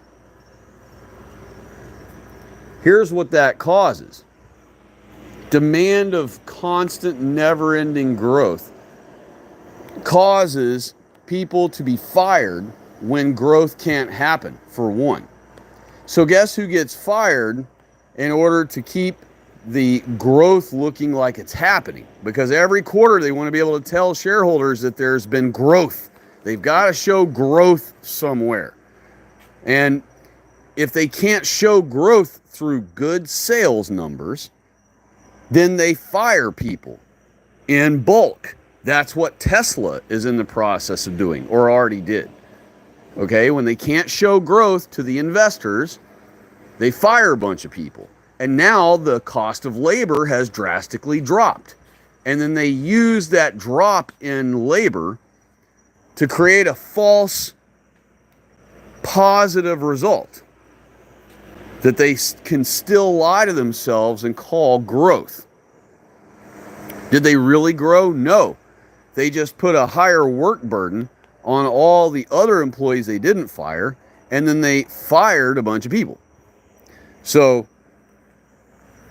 here's what that causes. Demand of constant, never-ending growth causes people to be fired when growth can't happen, for one. So guess who gets fired in order to keep the growth looking like it's happening? Because every quarter they want to be able to tell shareholders that there's been growth. They've got to show growth somewhere. And if they can't show growth through good sales numbers, then they fire people in bulk. That's what Tesla is in the process of doing, or already did. Okay, when they can't show growth to the investors, they fire a bunch of people. And now the cost of labor has drastically dropped. And then they use that drop in labor to create a false positive result that they can still lie to themselves and call growth. Did they really grow? No. They just put a higher work burden on all the other employees they didn't fire, and then they fired a bunch of people. So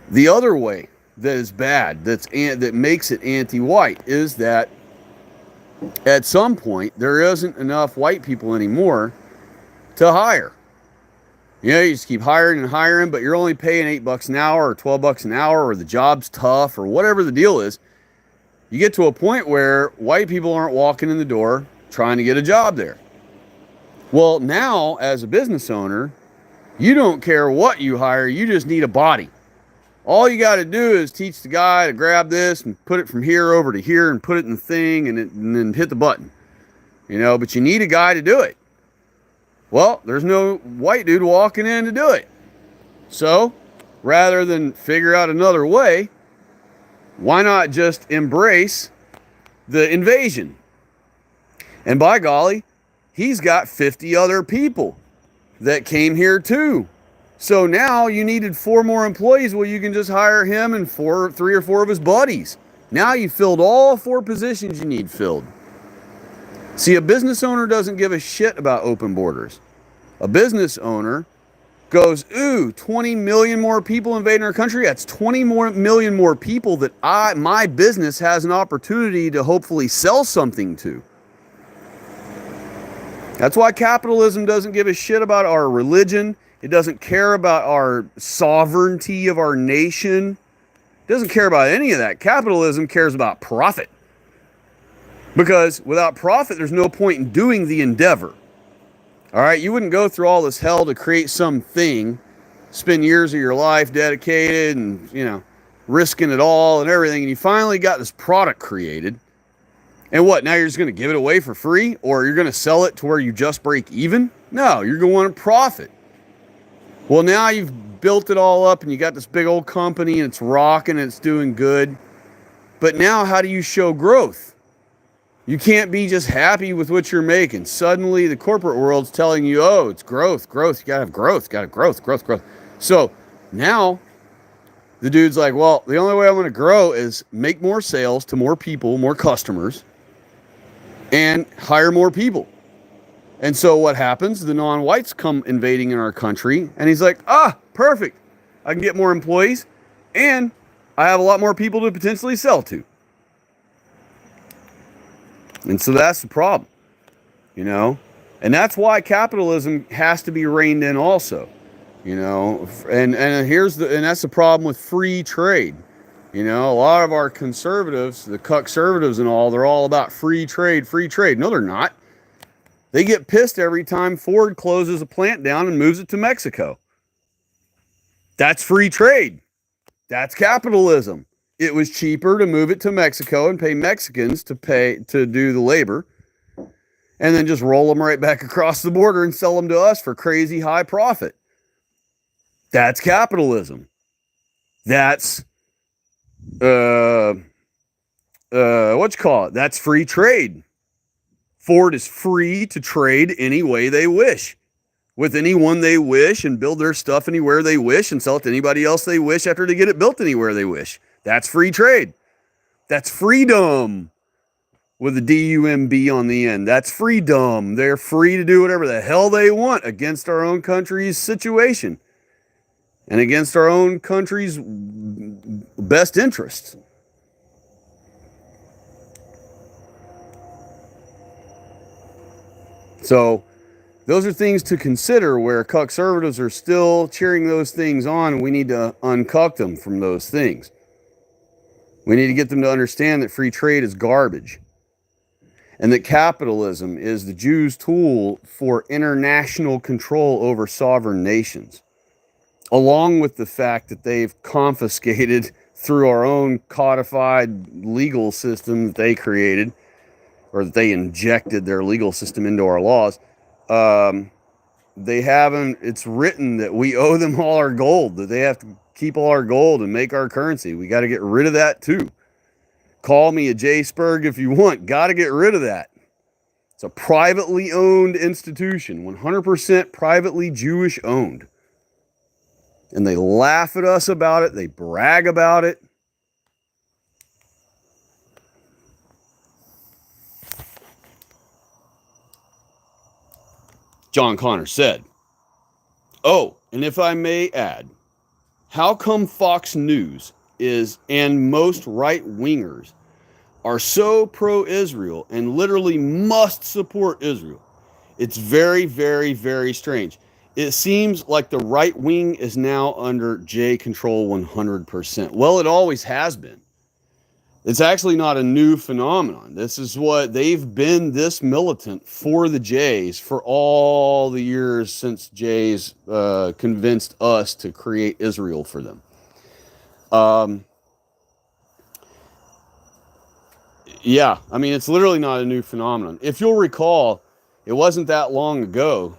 the other way that is bad, that makes it anti-white, is that at some point there isn't enough white people anymore to hire. You know, you just keep hiring and hiring, but you're only paying $8 an hour or $12 an hour, or the job's tough, or whatever the deal is. You get to a point where white people aren't walking in the door trying to get a job there. Well, now as a business owner, you don't care what you hire, you just need a body. All you got to do is teach the guy to grab this and put it from here over to here and put it in the thing and then hit the button. You know, but you need a guy to do it. Well, there's no white dude walking in to do it. So, rather than figure out another way, why not just embrace the invasion? And by golly, he's got 50 other people that came here too. So now you needed 4 more employees. Well, you can just hire him and 3 or 4 of his buddies. Now you filled all 4 positions you need filled. See, a business owner doesn't give a shit about open borders. A business owner goes, ooh, 20 million more people invading our country. That's 20 million more people that my business has an opportunity to hopefully sell something to. That's why capitalism doesn't give a shit about our religion. It doesn't care about our sovereignty of our nation. It doesn't care about any of that. Capitalism cares about profit. Because without profit, there's no point in doing the endeavor. All right, you wouldn't go through all this hell to create something, spend years of your life dedicated and, risking it all and everything, and you finally got this product created. And what, now you're just going to give it away for free? Or you're going to sell it to where you just break even? No, you're going to want to profit. Well, now you've built it all up and you got this big old company and it's rocking and it's doing good. But now how do you show growth? You can't be just happy with what you're making. Suddenly the corporate world's telling you, oh, it's growth. You gotta have growth, growth. So now the dude's like, well, the only way I'm gonna grow is make more sales to more people, more customers, and hire more people. And so what happens? The non-whites come invading in our country, and he's like, perfect. I can get more employees, and I have a lot more people to potentially sell to. And so that's the problem, and that's why capitalism has to be reined in also, and that's the problem with free trade. A lot of our conservatives, the cuck-servatives and all, they're all about free trade. No, they're not. They get pissed every time Ford closes a plant down and moves it to Mexico. That's free trade. That's capitalism. It was cheaper to move it to Mexico and pay Mexicans to do the labor, and then just roll them right back across the border and sell them to us for crazy high profit. That's capitalism. That's that's free trade. Ford is free to trade any way they wish, with anyone they wish, and build their stuff anywhere they wish and sell it to anybody else they wish after they get it built anywhere they wish. That's free trade. That's freedom with a D-U-M-B on the end. That's freedom. They're free to do whatever the hell they want against our own country's situation and against our own country's best interests. So those are things to consider where conservatives are still cheering those things on. We need to uncuck them from those things. We need to get them to understand that free trade is garbage and that capitalism is the Jews' tool for international control over sovereign nations, along with the fact that they've confiscated through our own codified legal system that they created, or that they injected their legal system into our laws. It's written that we owe them all our gold, that they have to keep all our gold and make our currency. We got to get rid of that too. Call me a J. Spurg if you want. Got to get rid of that. It's a privately owned institution, 100% privately Jewish owned. And they laugh at us about it. They brag about it. John Connor said, oh, and if I may add, how come Fox News and most right-wingers are so pro-Israel and literally must support Israel? It's very, very, very strange. It seems like the right wing is now under J control 100%. Well, it always has been. It's actually not a new phenomenon. This is what they've been, this militant for the Jays for all the years since Jays convinced us to create Israel for them. Yeah, I mean, it's literally not a new phenomenon. If you'll recall, it wasn't that long ago,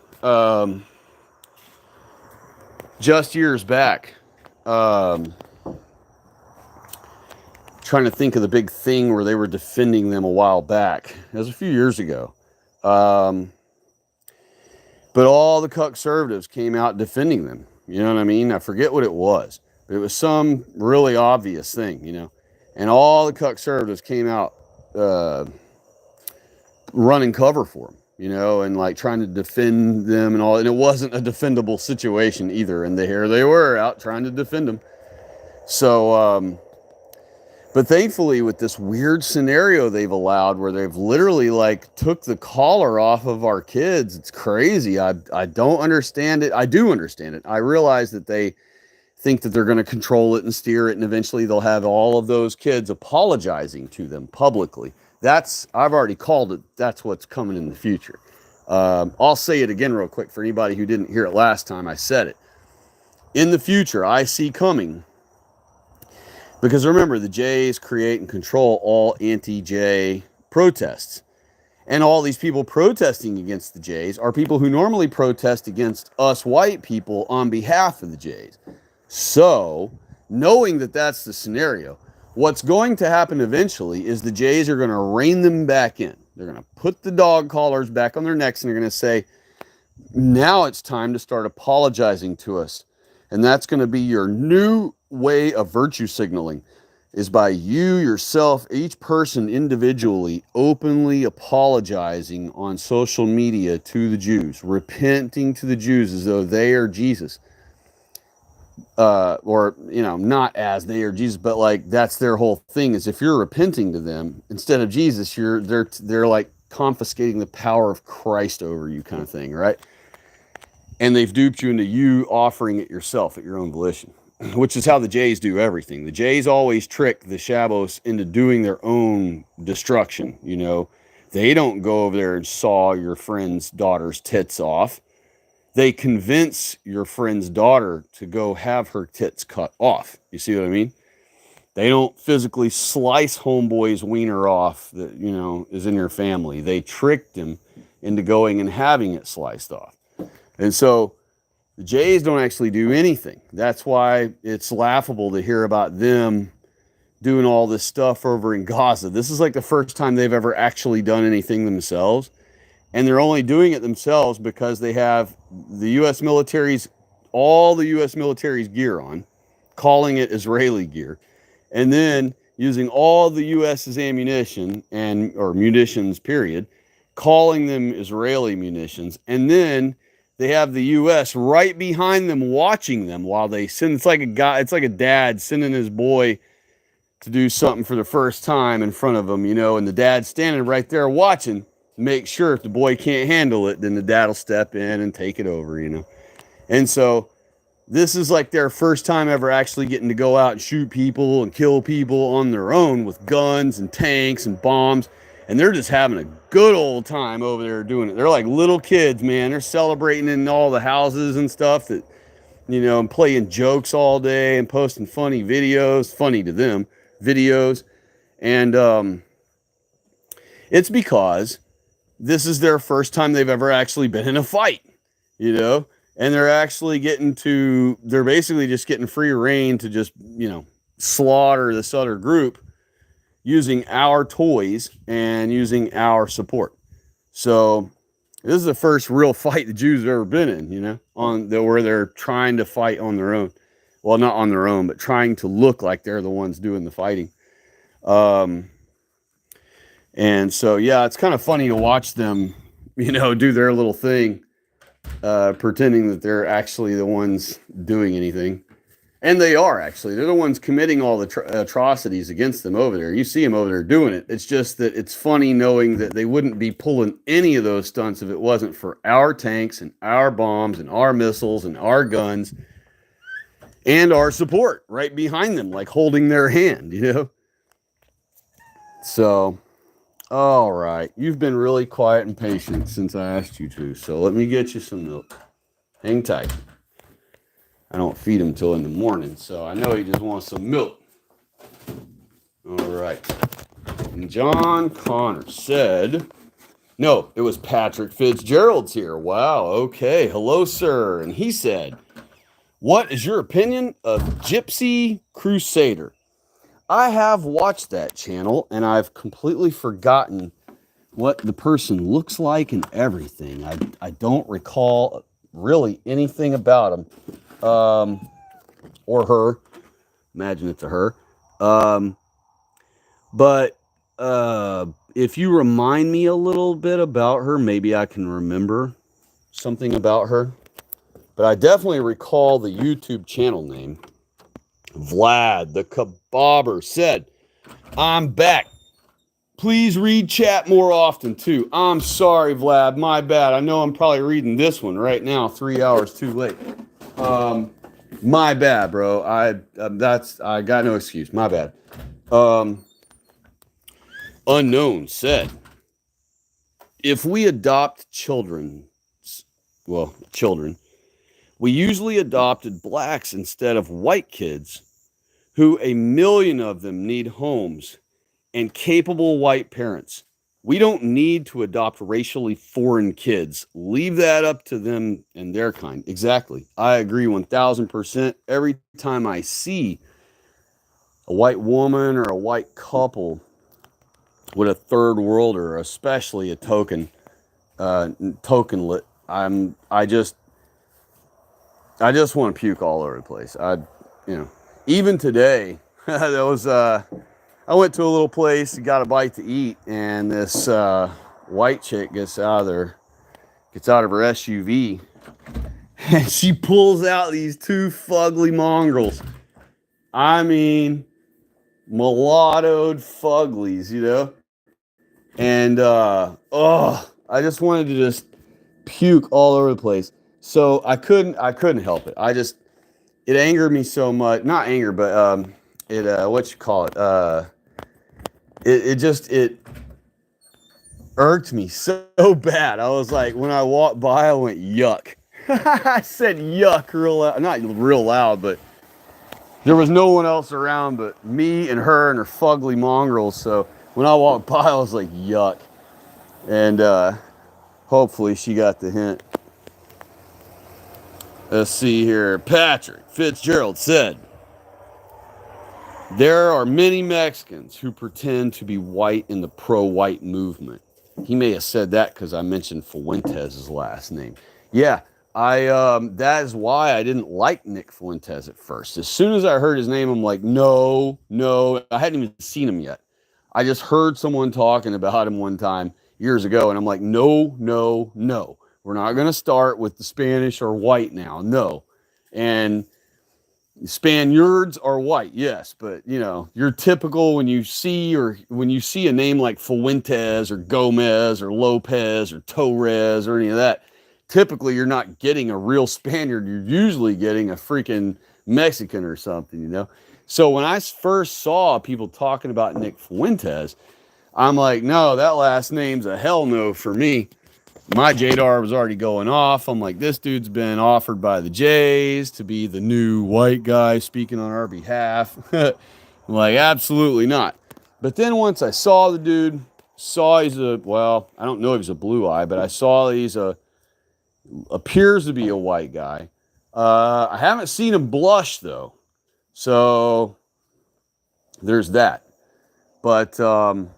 just years back, trying to think of the big thing where they were defending them a while back. It was a few years ago. But all the conservatives came out defending them. You know what I mean? I forget what it was. But it was some really obvious thing, And all the conservatives came out running cover for them, and like trying to defend them and all. And it wasn't a defendable situation either. And here they were out trying to defend them. So, But thankfully, with this weird scenario they've allowed where they've literally like took the collar off of our kids, it's crazy. I don't understand it. I do understand it. I realize that they think that they're going to control it and steer it, and eventually they'll have all of those kids apologizing to them publicly. I've already called it. That's what's coming in the future. I'll say it again real quick for anybody who didn't hear it last time I said it. In the future, I see coming, because remember, the Jays create and control all anti-Jay protests. And all these people protesting against the Jays are people who normally protest against us white people on behalf of the Jays. So, knowing that that's the scenario, what's going to happen eventually is the Jays are going to rein them back in. They're going to put the dog collars back on their necks, and they're going to say, now it's time to start apologizing to us. And that's going to be your new way of virtue signaling, is by you yourself, each person individually, openly apologizing on social media to the Jews, repenting to the Jews as though they are Jesus. Or, not as they are Jesus, but like that's their whole thing, is if you're repenting to them instead of Jesus, they're like confiscating the power of Christ over you, kind of thing, right? And they've duped you into you offering it yourself at your own volition, which is how the Jays do everything. The Jays always trick the Shabos into doing their own destruction. They don't go over there and saw your friend's daughter's tits off. They convince your friend's daughter to go have her tits cut off. You see what I mean? They don't physically slice homeboy's wiener off that, is in your family. They tricked him into going and having it sliced off. And so the Jays don't actually do anything. That's why it's laughable to hear about them doing all this stuff over in Gaza. This is like the first time they've ever actually done anything themselves. And they're only doing it themselves because they have the U.S. military's, all the U.S. military's gear on, calling it Israeli gear, and then using all the U.S.'s ammunition or munitions, period, calling them Israeli munitions, and then they have the U.S. right behind them watching them while they send. It's like a dad sending his boy to do something for the first time in front of him, and the dad's standing right there watching. Make sure if the boy can't handle it, then the dad will step in and take it over, And so this is like their first time ever actually getting to go out and shoot people and kill people on their own with guns and tanks and bombs. And they're just having a good old time over there doing it. They're like little kids, man. They're celebrating in all the houses and stuff that, and playing jokes all day and posting funny videos, funny to them, videos. And it's because this is their first time they've ever actually been in a fight, and they're actually they're basically just getting free reign to just, slaughter this other group using our toys and using our support. So this is the first real fight the Jews have ever been in, where they're trying to fight on their own. Well, not on their own, but trying to look like they're the ones doing the fighting. And so, yeah, it's kind of funny to watch them, do their little thing, pretending that they're actually the ones doing anything. And they are, actually. They're the ones committing all the atrocities against them over there. You see them over there doing it. It's just that it's funny knowing that they wouldn't be pulling any of those stunts if it wasn't for our tanks and our bombs and our missiles and our guns and our support right behind them, like holding their hand, So... all right, you've been really quiet and patient since I asked you to, so let me get you some milk. Hang tight. I don't feed him till in the morning, so I know he just wants some milk. All right. And John Connor said, no, it was Patrick Fitzgerald's here. Wow, okay. Hello, sir. And he said, what is your opinion of Gypsy Crusader? I have watched that channel, and I've completely forgotten what the person looks like and everything. I don't recall really anything about him or her. Imagine it's a her. But if you remind me a little bit about her, maybe I can remember something about her. But I definitely recall the YouTube channel name. Vlad the Kebabber said, I'm back. Please read chat more often too. I'm sorry, Vlad. My bad. I know I'm probably reading this one right now, 3 hours too late. My bad, bro. I got no excuse. My bad. Unknown said, if we adopt children, we usually adopted blacks instead of white kids, who a million of them need homes and capable white parents. We don't need to adopt racially foreign kids. Leave that up to them and their kind. Exactly. I agree 1000%. Every time I see a white woman or a white couple with a third worlder, especially a tokenlet, I just want to puke all over the place. Even today, there was I went to a little place, got a bite to eat, and this white chick gets out of her SUV, and she pulls out these two fugly mongrels. I mean, mulattoed fuglies, you know? And I just wanted to just puke all over the place. So I couldn't help it. It angered me so much. Not anger, but it irked me so bad. I was like, when I walked by, I went, yuck. I said yuck real loud. Not real loud, but there was no one else around but me and her fugly mongrels. So when I walked by, I was like, yuck. And hopefully she got the hint. Let's see here. Patrick Fitzgerald said, there are many Mexicans who pretend to be white in the pro-white movement. He may have said that because I mentioned Fuentes' last name. Yeah, that is why I didn't like Nick Fuentes at first. As soon as I heard his name, I'm like, no. I hadn't even seen him yet. I just heard someone talking about him one time years ago, and I'm like, no. We're not going to start with the Spanish or white now. No. And Spaniards are white, yes, but you're typical when you see a name like Fuentes or Gomez or Lopez or Torres or any of that. Typically, you're not getting a real Spaniard. You're usually getting a freaking Mexican or something, So when I first saw people talking about Nick Fuentes, I'm like, no, that last name's a hell no for me. My JDAR was already going off. I'm like, this dude's been offered by the Jays to be the new white guy speaking on our behalf. I'm like, absolutely not. But then once I saw the dude, I don't know if he's a blue eye, but I saw he's appears to be a white guy. I haven't seen him blush though. So there's that. But, and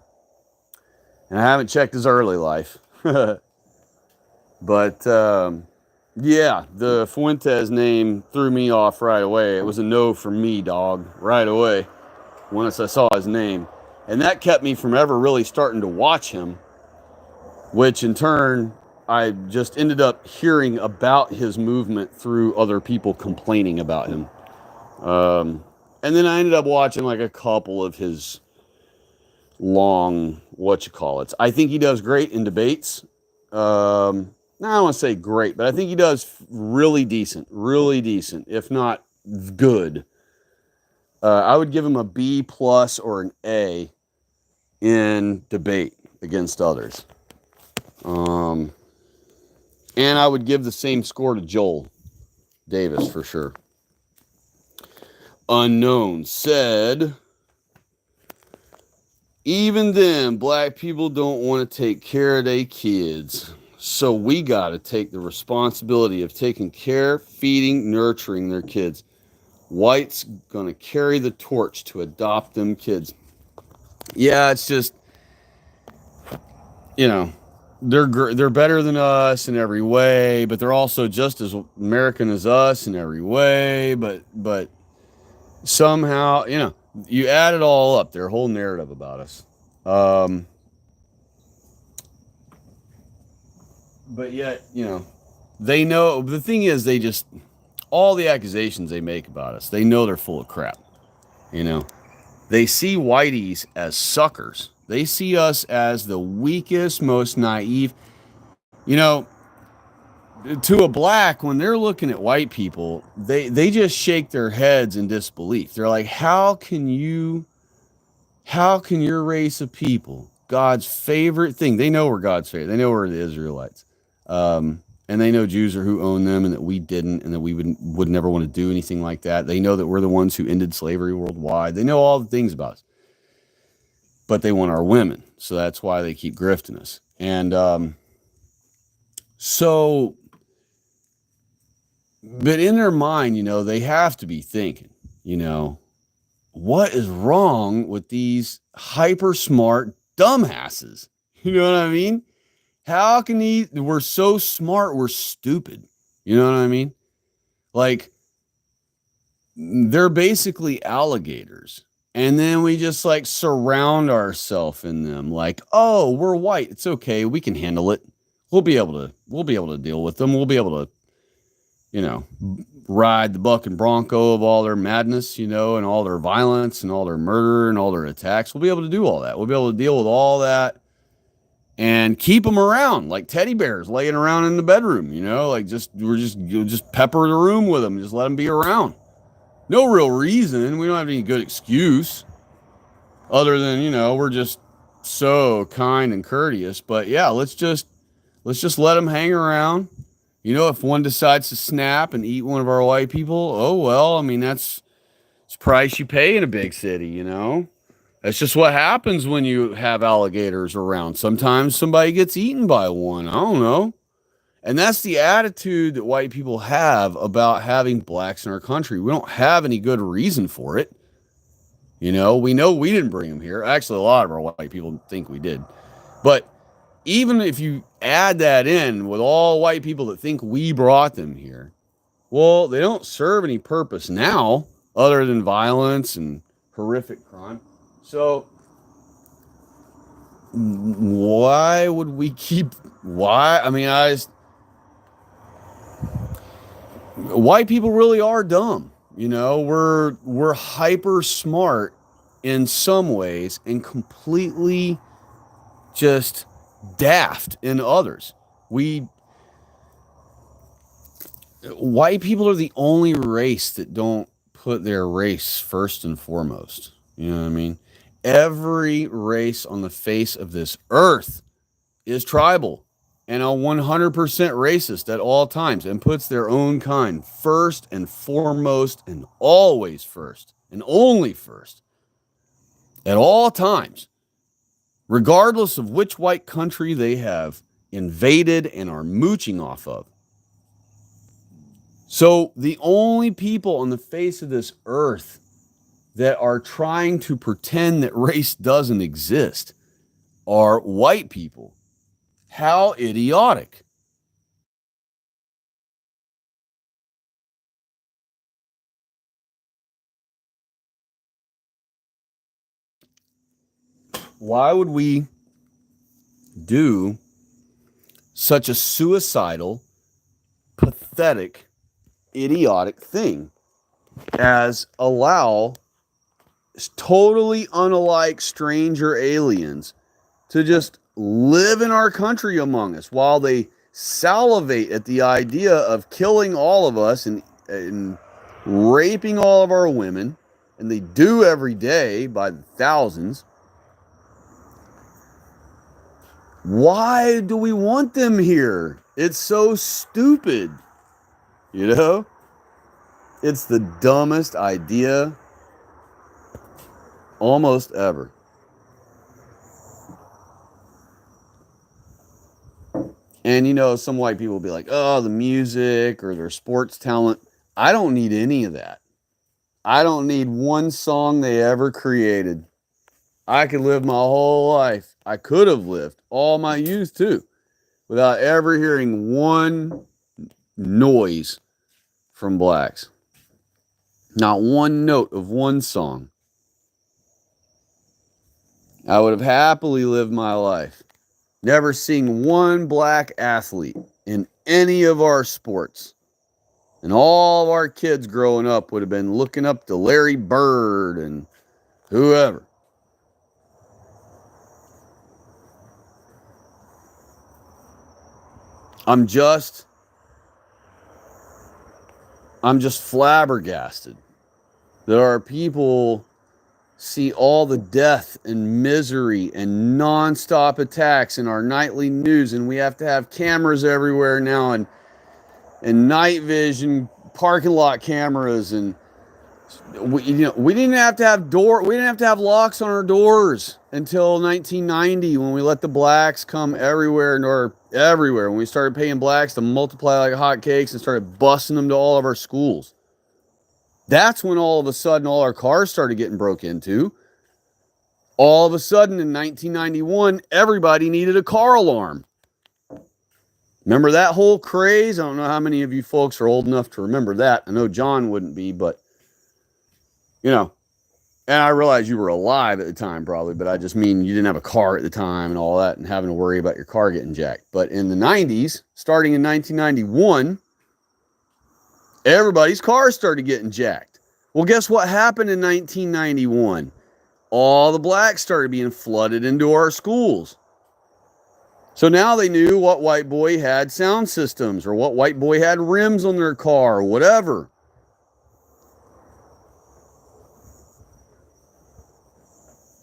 I haven't checked his early life. But, yeah, the Fuentes name threw me off right away. It was a no for me, dog, right away once I saw his name. And that kept me from ever really starting to watch him, which in turn, I just ended up hearing about his movement through other people complaining about him. And then I ended up watching like a couple of his long, I think he does great in debates. I don't want to say great, but I think he does really decent, if not good. I would give him a B plus or an A in debate against others. And I would give the same score to Joel Davis for sure. Unknown said, even then, black people don't want to take care of their kids. So we got to take the responsibility of taking care, feeding, nurturing their kids. Whites going to carry the torch to adopt them kids. Yeah, it's just, they're better than us in every way, but they're also just as American as us in every way. But somehow, you add it all up, their whole narrative about us. But yet, they know. The thing is, all the accusations they make about us, they know they're full of crap, They see whiteys as suckers. They see us as the weakest, most naive. You know, to a black, when they're looking at white people, they just shake their heads in disbelief. They're like, how can your race of people, God's favorite thing, they know we're God's favorite, they know we're the Israelites, and they know Jews are who own them, and that we didn't, and that we would never want to do anything like that. They know that we're the ones who ended slavery worldwide. They know all the things about us, but they want our women, so that's why they keep grifting us. And so, but in their mind, they have to be thinking, what is wrong with these hyper smart dumbasses? You know what I mean? How can we're so smart, we're stupid. You know what I mean? Like, they're basically alligators. And then we just like surround ourselves in them. Like, oh, we're white. It's okay. We can handle it. We'll be able to deal with them. We'll be able to, ride the buck and bronco of all their madness, and all their violence and all their murder and all their attacks. We'll be able to do all that. We'll be able to deal with all that and keep them around like teddy bears laying around in the bedroom, like we'll just pepper the room with them, just let them be around. No real reason. We don't have any good excuse other than, we're just so kind and courteous. But yeah, let's just let them hang around. If one decides to snap and eat one of our white people, oh, well, I mean, it's the price you pay in a big city, That's just what happens when you have alligators around. Sometimes somebody gets eaten by one. I don't know. And that's the attitude that white people have about having blacks in our country. We don't have any good reason for it. We know we didn't bring them here. Actually, a lot of our white people think we did. But even if you add that in with all white people that think we brought them here, well, they don't serve any purpose now other than violence and horrific crime. So why would we keep? Why? I mean, white people really are dumb. We're hyper smart in some ways and completely just daft in others. White people are the only race that don't put their race first and foremost. You know what I mean? Every race on the face of this earth is tribal and a 100% racist at all times and puts their own kind first and foremost and always first and only first at all times, regardless of which white country they have invaded and are mooching off of. So the only people on the face of this earth that are trying to pretend that race doesn't exist are white people. How idiotic. Why would we do such a suicidal, pathetic, idiotic thing as allow totally unalike stranger aliens to just live in our country among us while they salivate at the idea of killing all of us and raping all of our women, and they do every day by the thousands. Why do we want them here? It's so stupid. It's the dumbest idea almost ever. And some white people will be like, oh, the music or their sports talent. I don't need any of that. I don't need one song they ever created. I could live my whole life. I could have lived all my youth too, without ever hearing one noise from blacks. Not one note of one song. I would have happily lived my life, never seeing one black athlete in any of our sports. And all of our kids growing up would have been looking up to Larry Bird and whoever. I'm just flabbergasted. There are people see all the death and misery and nonstop attacks in our nightly news, and we have to have cameras everywhere now, and night vision parking lot cameras, and we didn't have to have locks on our doors until 1990 when we let the blacks come everywhere, when we started paying blacks to multiply like hotcakes and started busing them to all of our schools. That's when all of a sudden all our cars started getting broke into. All of a sudden in 1991, everybody needed a car alarm. Remember that whole craze? I don't know how many of you folks are old enough to remember that. I know John wouldn't be, but, and I realize you were alive at the time probably, but I just mean you didn't have a car at the time and all that and having to worry about your car getting jacked. But in the 90s, starting in 1991, everybody's cars started getting jacked. Well, guess what happened in 1991? All the blacks started being flooded into our schools. So now they knew what white boy had sound systems or what white boy had rims on their car or whatever.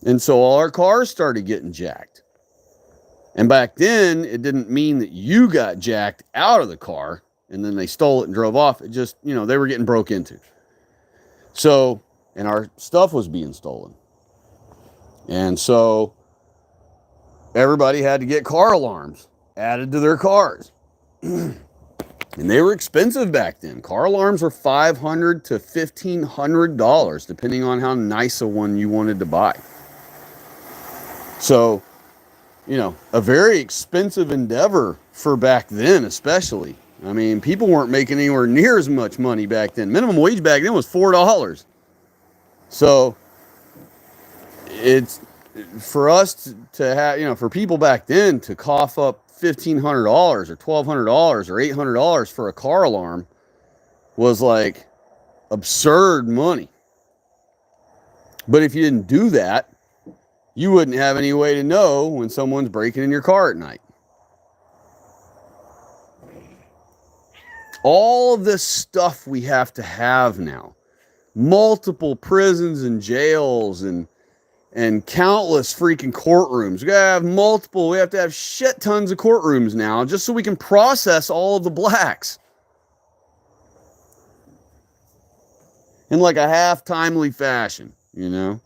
And so all our cars started getting jacked. And back then, it didn't mean that you got jacked out of the car and then they stole it and drove off. It just, they were getting broke into. So, and our stuff was being stolen. And so everybody had to get car alarms added to their cars. And they were expensive back then. Car alarms were $500 to $1,500, depending on how nice a one you wanted to buy. So, a very expensive endeavor for back then, especially. I mean, people weren't making anywhere near as much money back then. Minimum wage back then was $4. So, it's for us to have, for people back then to cough up $1,500 or $1,200 or $800 for a car alarm was like absurd money. But if you didn't do that, you wouldn't have any way to know when someone's breaking in your car at night. All of this stuff we have to have now. Multiple prisons and jails and countless freaking courtrooms. We have to have shit tons of courtrooms now just so we can process all of the blacks. In like a half-timely fashion, If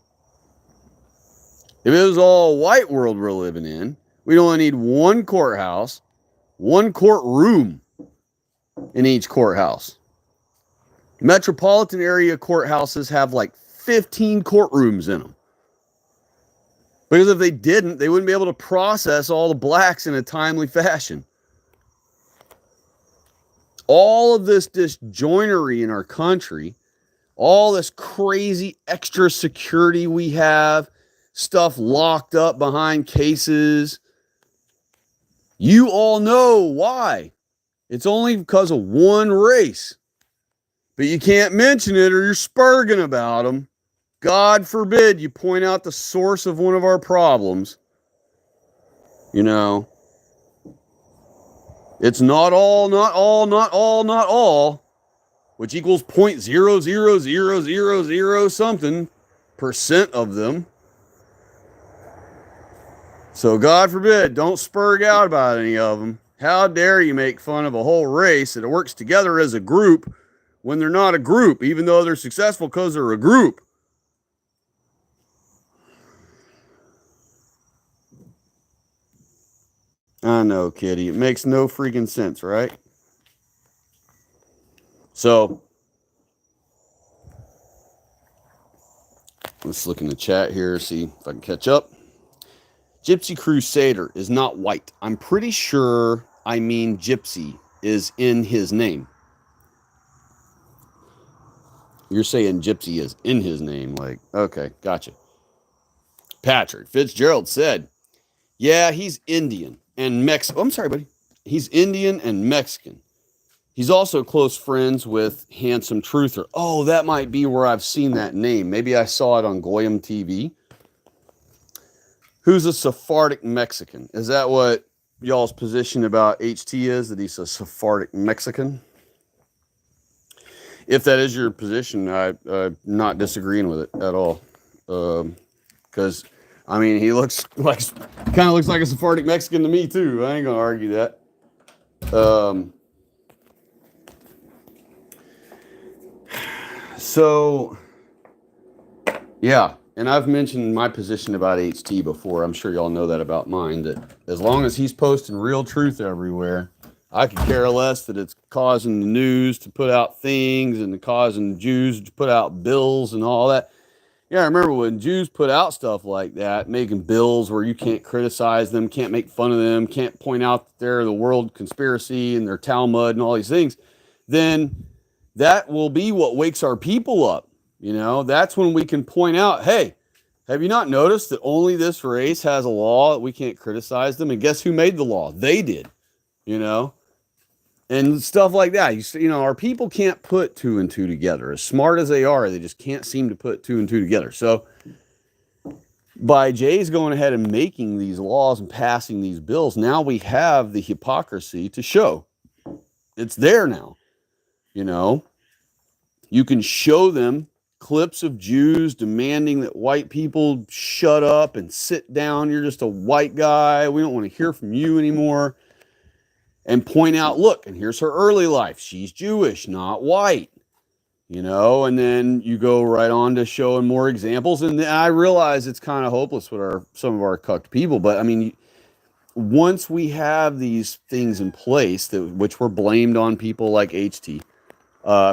it was all white world we're living in, we'd only need one courthouse, one courtroom in each courthouse. Metropolitan area courthouses have like 15 courtrooms in them. Because if they didn't, they wouldn't be able to process all the blacks in a timely fashion. All of this disjoinery in our country, all this crazy extra security we have, stuff locked up behind cases, you all know why. It's only because of one race. But you can't mention it or you're spurging about them. God forbid you point out the source of one of our problems. It's not all, which equals 0.00000 something % of them. So God forbid, don't spurg out about any of them. How dare you make fun of a whole race that works together as a group when they're not a group, even though they're successful because they're a group. I know, Kitty. It makes no freaking sense, right? So, let's look in the chat here, see if I can catch up. Gypsy Crusader is not white. I'm pretty sure I mean Gypsy is in his name. You're saying Gypsy is in his name. Like, okay, gotcha. Patrick Fitzgerald said, yeah, he's Indian and Mexican. Oh, I'm sorry, buddy. He's Indian and Mexican. He's also close friends with Handsome Truther. Oh, that might be where I've seen that name. Maybe I saw it on Goyim TV. Who's a Sephardic Mexican? Is that what y'all's position about HT is, that he's a Sephardic Mexican? If that is your position, I'm not disagreeing with it at all. Because, I mean, he looks like, kind of looks like a Sephardic Mexican to me, too. I ain't going to argue that. So, yeah. And I've mentioned my position about HT before. I'm sure y'all know that about mine, that as long as he's posting real truth everywhere, I could care less that it's causing the news to put out things and causing Jews to put out bills and all that. Yeah, I remember when Jews put out stuff like that, making bills where you can't criticize them, can't make fun of them, can't point out that they're the world conspiracy and their Talmud and all these things, then that will be what wakes our people up. You know, that's when we can point out, hey, have you not noticed that only this race has a law that we can't criticize them? And guess who made the law? They did, you know, and stuff like that. You know, our people can't put two and two together. As smart as they are, they just can't seem to put two and two together. So by Jay's going ahead and making these laws and passing these bills, now we have the hypocrisy to show. It's there now, you know. You can show them clips of Jews demanding that white people shut up and sit down. You're just a white guy. We don't want to hear from you anymore. And point out, look, and here's her early life. She's Jewish, not white. You know, and then you go right on to showing more examples. And I realize it's kind of hopeless with some of our cucked people. But I mean, once we have these things in place, which were blamed on people like HT,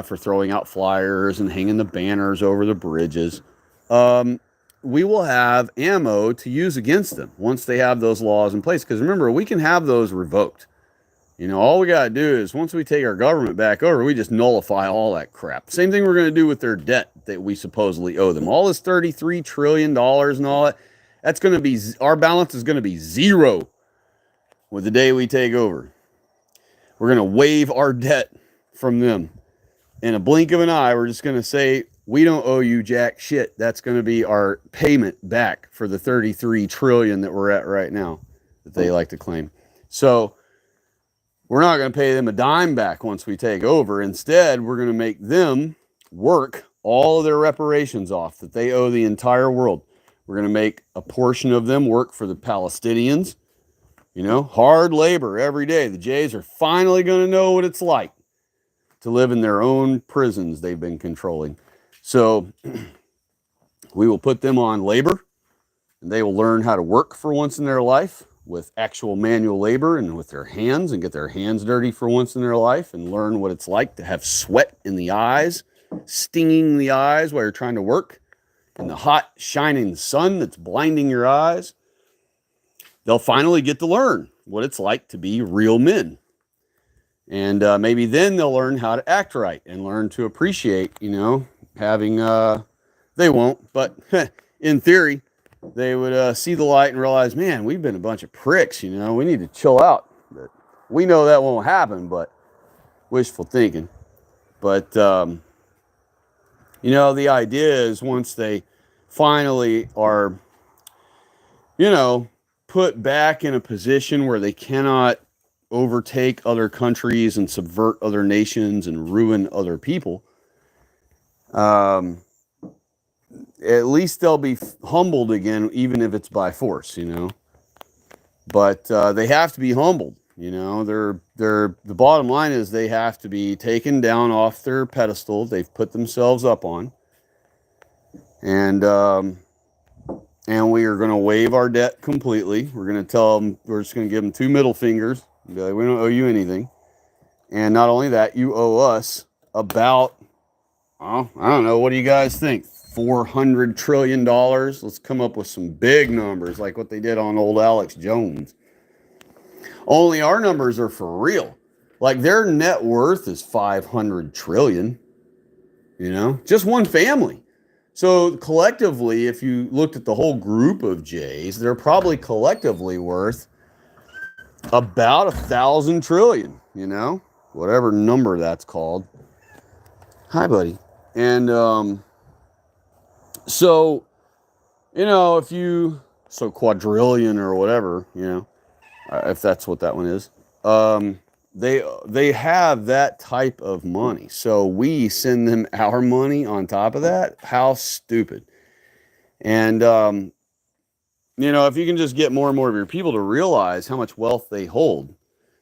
for throwing out flyers and hanging the banners over the bridges, we will have ammo to use against them once they have those laws in place. Because remember, we can have those revoked. You know, all we got to do is once we take our government back over, we just nullify all that crap. Same thing we're going to do with their debt that we supposedly owe them. All this $33 trillion and all that, that's going to be, our balance is going to be zero with the day we take over. We're going to waive our debt from them. In a blink of an eye, we're just going to say, we don't owe you jack shit. That's going to be our payment back for the 33 trillion that we're at right now, that they like to claim. So we're not going to pay them a dime back once we take over. Instead, we're going to make them work all of their reparations off that they owe the entire world. We're going to make a portion of them work for the Palestinians. You know, hard labor every day. The Jays are finally going to know what it's like to live in their own prisons they've been controlling. So we will put them on labor, and they will learn how to work for once in their life with actual manual labor and with their hands, and get their hands dirty for once in their life and learn what it's like to have sweat in the eyes, stinging the eyes while you're trying to work in the hot, shining sun that's blinding your eyes. They'll finally get to learn what it's like to be real men. And maybe then they'll learn how to act right and learn to appreciate, you know, having, they won't, but in theory, they would see the light and realize, man, we've been a bunch of pricks, you know, we need to chill out. But we know that won't happen, but wishful thinking. But, you know, the idea is once they finally are, you know, put back in a position where they cannot overtake other countries and subvert other nations and ruin other people, at least they'll be humbled again, even if it's by force, you know. But they have to be humbled, you know. The bottom line is they have to be taken down off their pedestal they've put themselves up on, and we are going to waive our debt completely. We're going to tell them, we're just going to give them two middle fingers and be like, we don't owe you anything. And not only that, you owe us about, oh, I don't know, what do you guys think? $400 trillion. Let's come up with some big numbers like what they did on old Alex Jones. Only our numbers are for real. Like their net worth is 500 trillion, you know, just one family. So collectively, if you looked at the whole group of Jays, they're probably collectively worth about 1,000 trillion, you know, whatever number that's called. Hi, buddy. And so, if you, so quadrillion or whatever, if that's what that one is, they have that type of money. So we send them our money on top of that. How stupid. And, if you can just get more and more of your people to realize how much wealth they hold,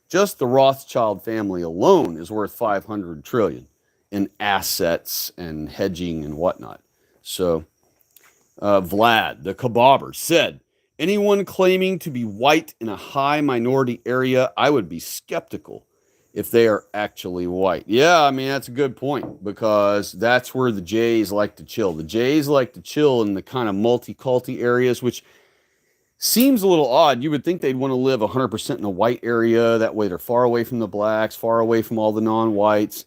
just the Rothschild family alone is worth 500 trillion in assets and hedging and whatnot. So, Vlad, the kebabber, said, anyone claiming to be white in a high minority area, I would be skeptical if they are actually white. Yeah, I mean, that's a good point, because that's where the Jays like to chill. The Jays like to chill in the kind of multi-culti areas, which seems a little odd. You would think they'd want to live 100% in a white area. That way they're far away from the blacks, far away from all the non-whites.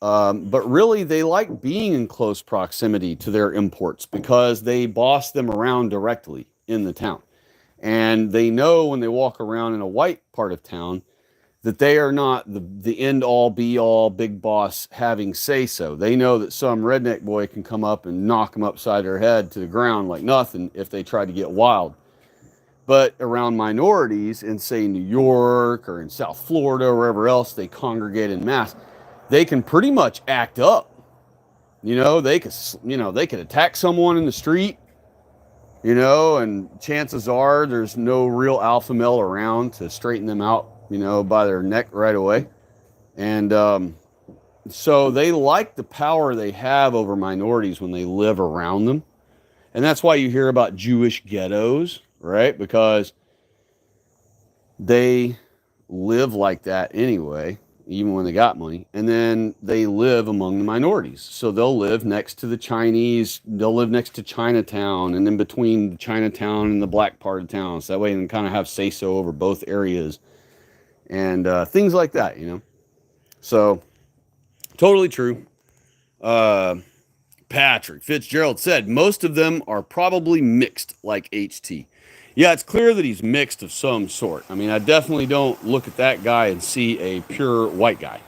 But really, they like being in close proximity to their imports because they boss them around directly in the town. And they know when they walk around in a white part of town that they are not the end-all, be-all, big boss having say-so. They know that some redneck boy can come up and knock them upside their head to the ground like nothing if they try to get wild. But around minorities in, say, New York or in South Florida or wherever else they congregate in mass, they can pretty much act up. They could attack someone in the street, and chances are there's no real alpha male around to straighten them out, by their neck right away. And so they like the power they have over minorities when they live around them. And that's why you hear about Jewish ghettos, right? Because they live like that anyway, even when they got money. And then they live among the minorities. So they'll live next to the Chinese, they'll live next to Chinatown, and in between Chinatown and the black part of town. So that way they can kind of have say-so over both areas and things like that, So, totally true. Patrick Fitzgerald said, most of them are probably mixed like HT. Yeah, it's clear that he's mixed of some sort. I mean, I definitely don't look at that guy and see a pure white guy.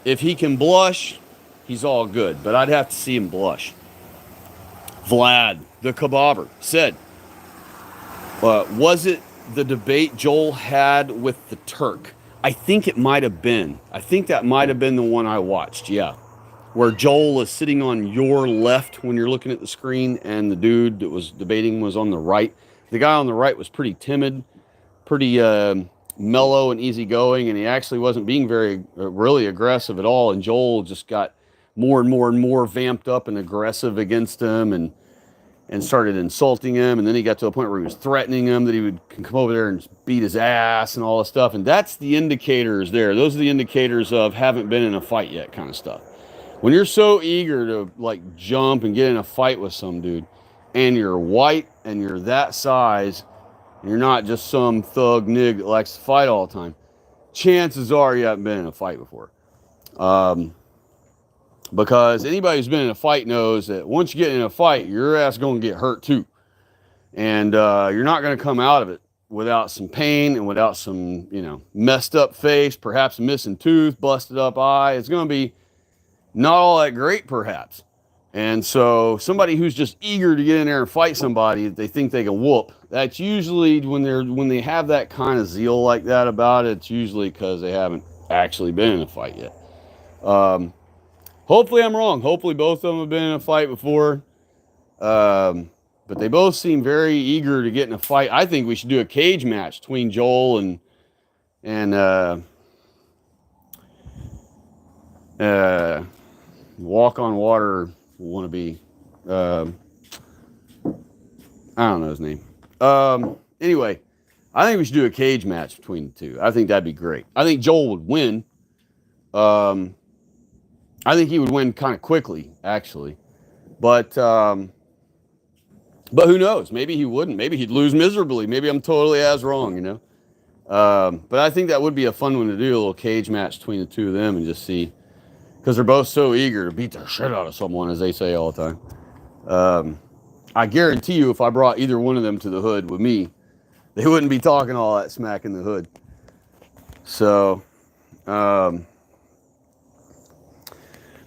If he can blush, he's all good, but I'd have to see him blush. Vlad, the kebabber, said, was it the debate Joel had with the Turk? I think it might have been. I think that might have been the one I watched, yeah. Where Joel is sitting on your left when you're looking at the screen, and the dude that was debating was on the right. The guy on the right was pretty timid, pretty mellow and easygoing, and he actually wasn't being very really aggressive at all. And Joel just got more and more and more vamped up and aggressive against him, and started insulting him. And then he got to a point where he was threatening him that he would come over there and beat his ass and all this stuff. And that's the indicators there. Those are the indicators of haven't been in a fight yet kind of stuff. When you're so eager to like jump and get in a fight with some dude, and you're white and you're that size, and you're not just some thug nig that likes to fight all the time, chances are you haven't been in a fight before. Because anybody who's been in a fight knows that once you get in a fight, your ass is going to get hurt too. And you're not going to come out of it without some pain and without some, messed up face, perhaps a missing tooth, busted up eye. It's going to be not all that great, perhaps. And so somebody who's just eager to get in there and fight somebody that they think they can whoop, that's usually when they have that kind of zeal like that about it, it's usually because they haven't actually been in a fight yet. Hopefully I'm wrong. Hopefully both of them have been in a fight before. But they both seem very eager to get in a fight. I think we should do a cage match between Joel and Walk on Water wannabe. I don't know his name. Anyway, I think we should do a cage match between the two. I think that'd be great. I think Joel would win. I think he would win kind of quickly, actually. But who knows? Maybe he wouldn't. Maybe he'd lose miserably. Maybe I'm totally as wrong, But I think that would be a fun one to do, a little cage match between the two of them and just see. Because they're both so eager to beat the shit out of someone, as they say all the time. I guarantee you, if I brought either one of them to the hood with me, they wouldn't be talking all that smack in the hood. So,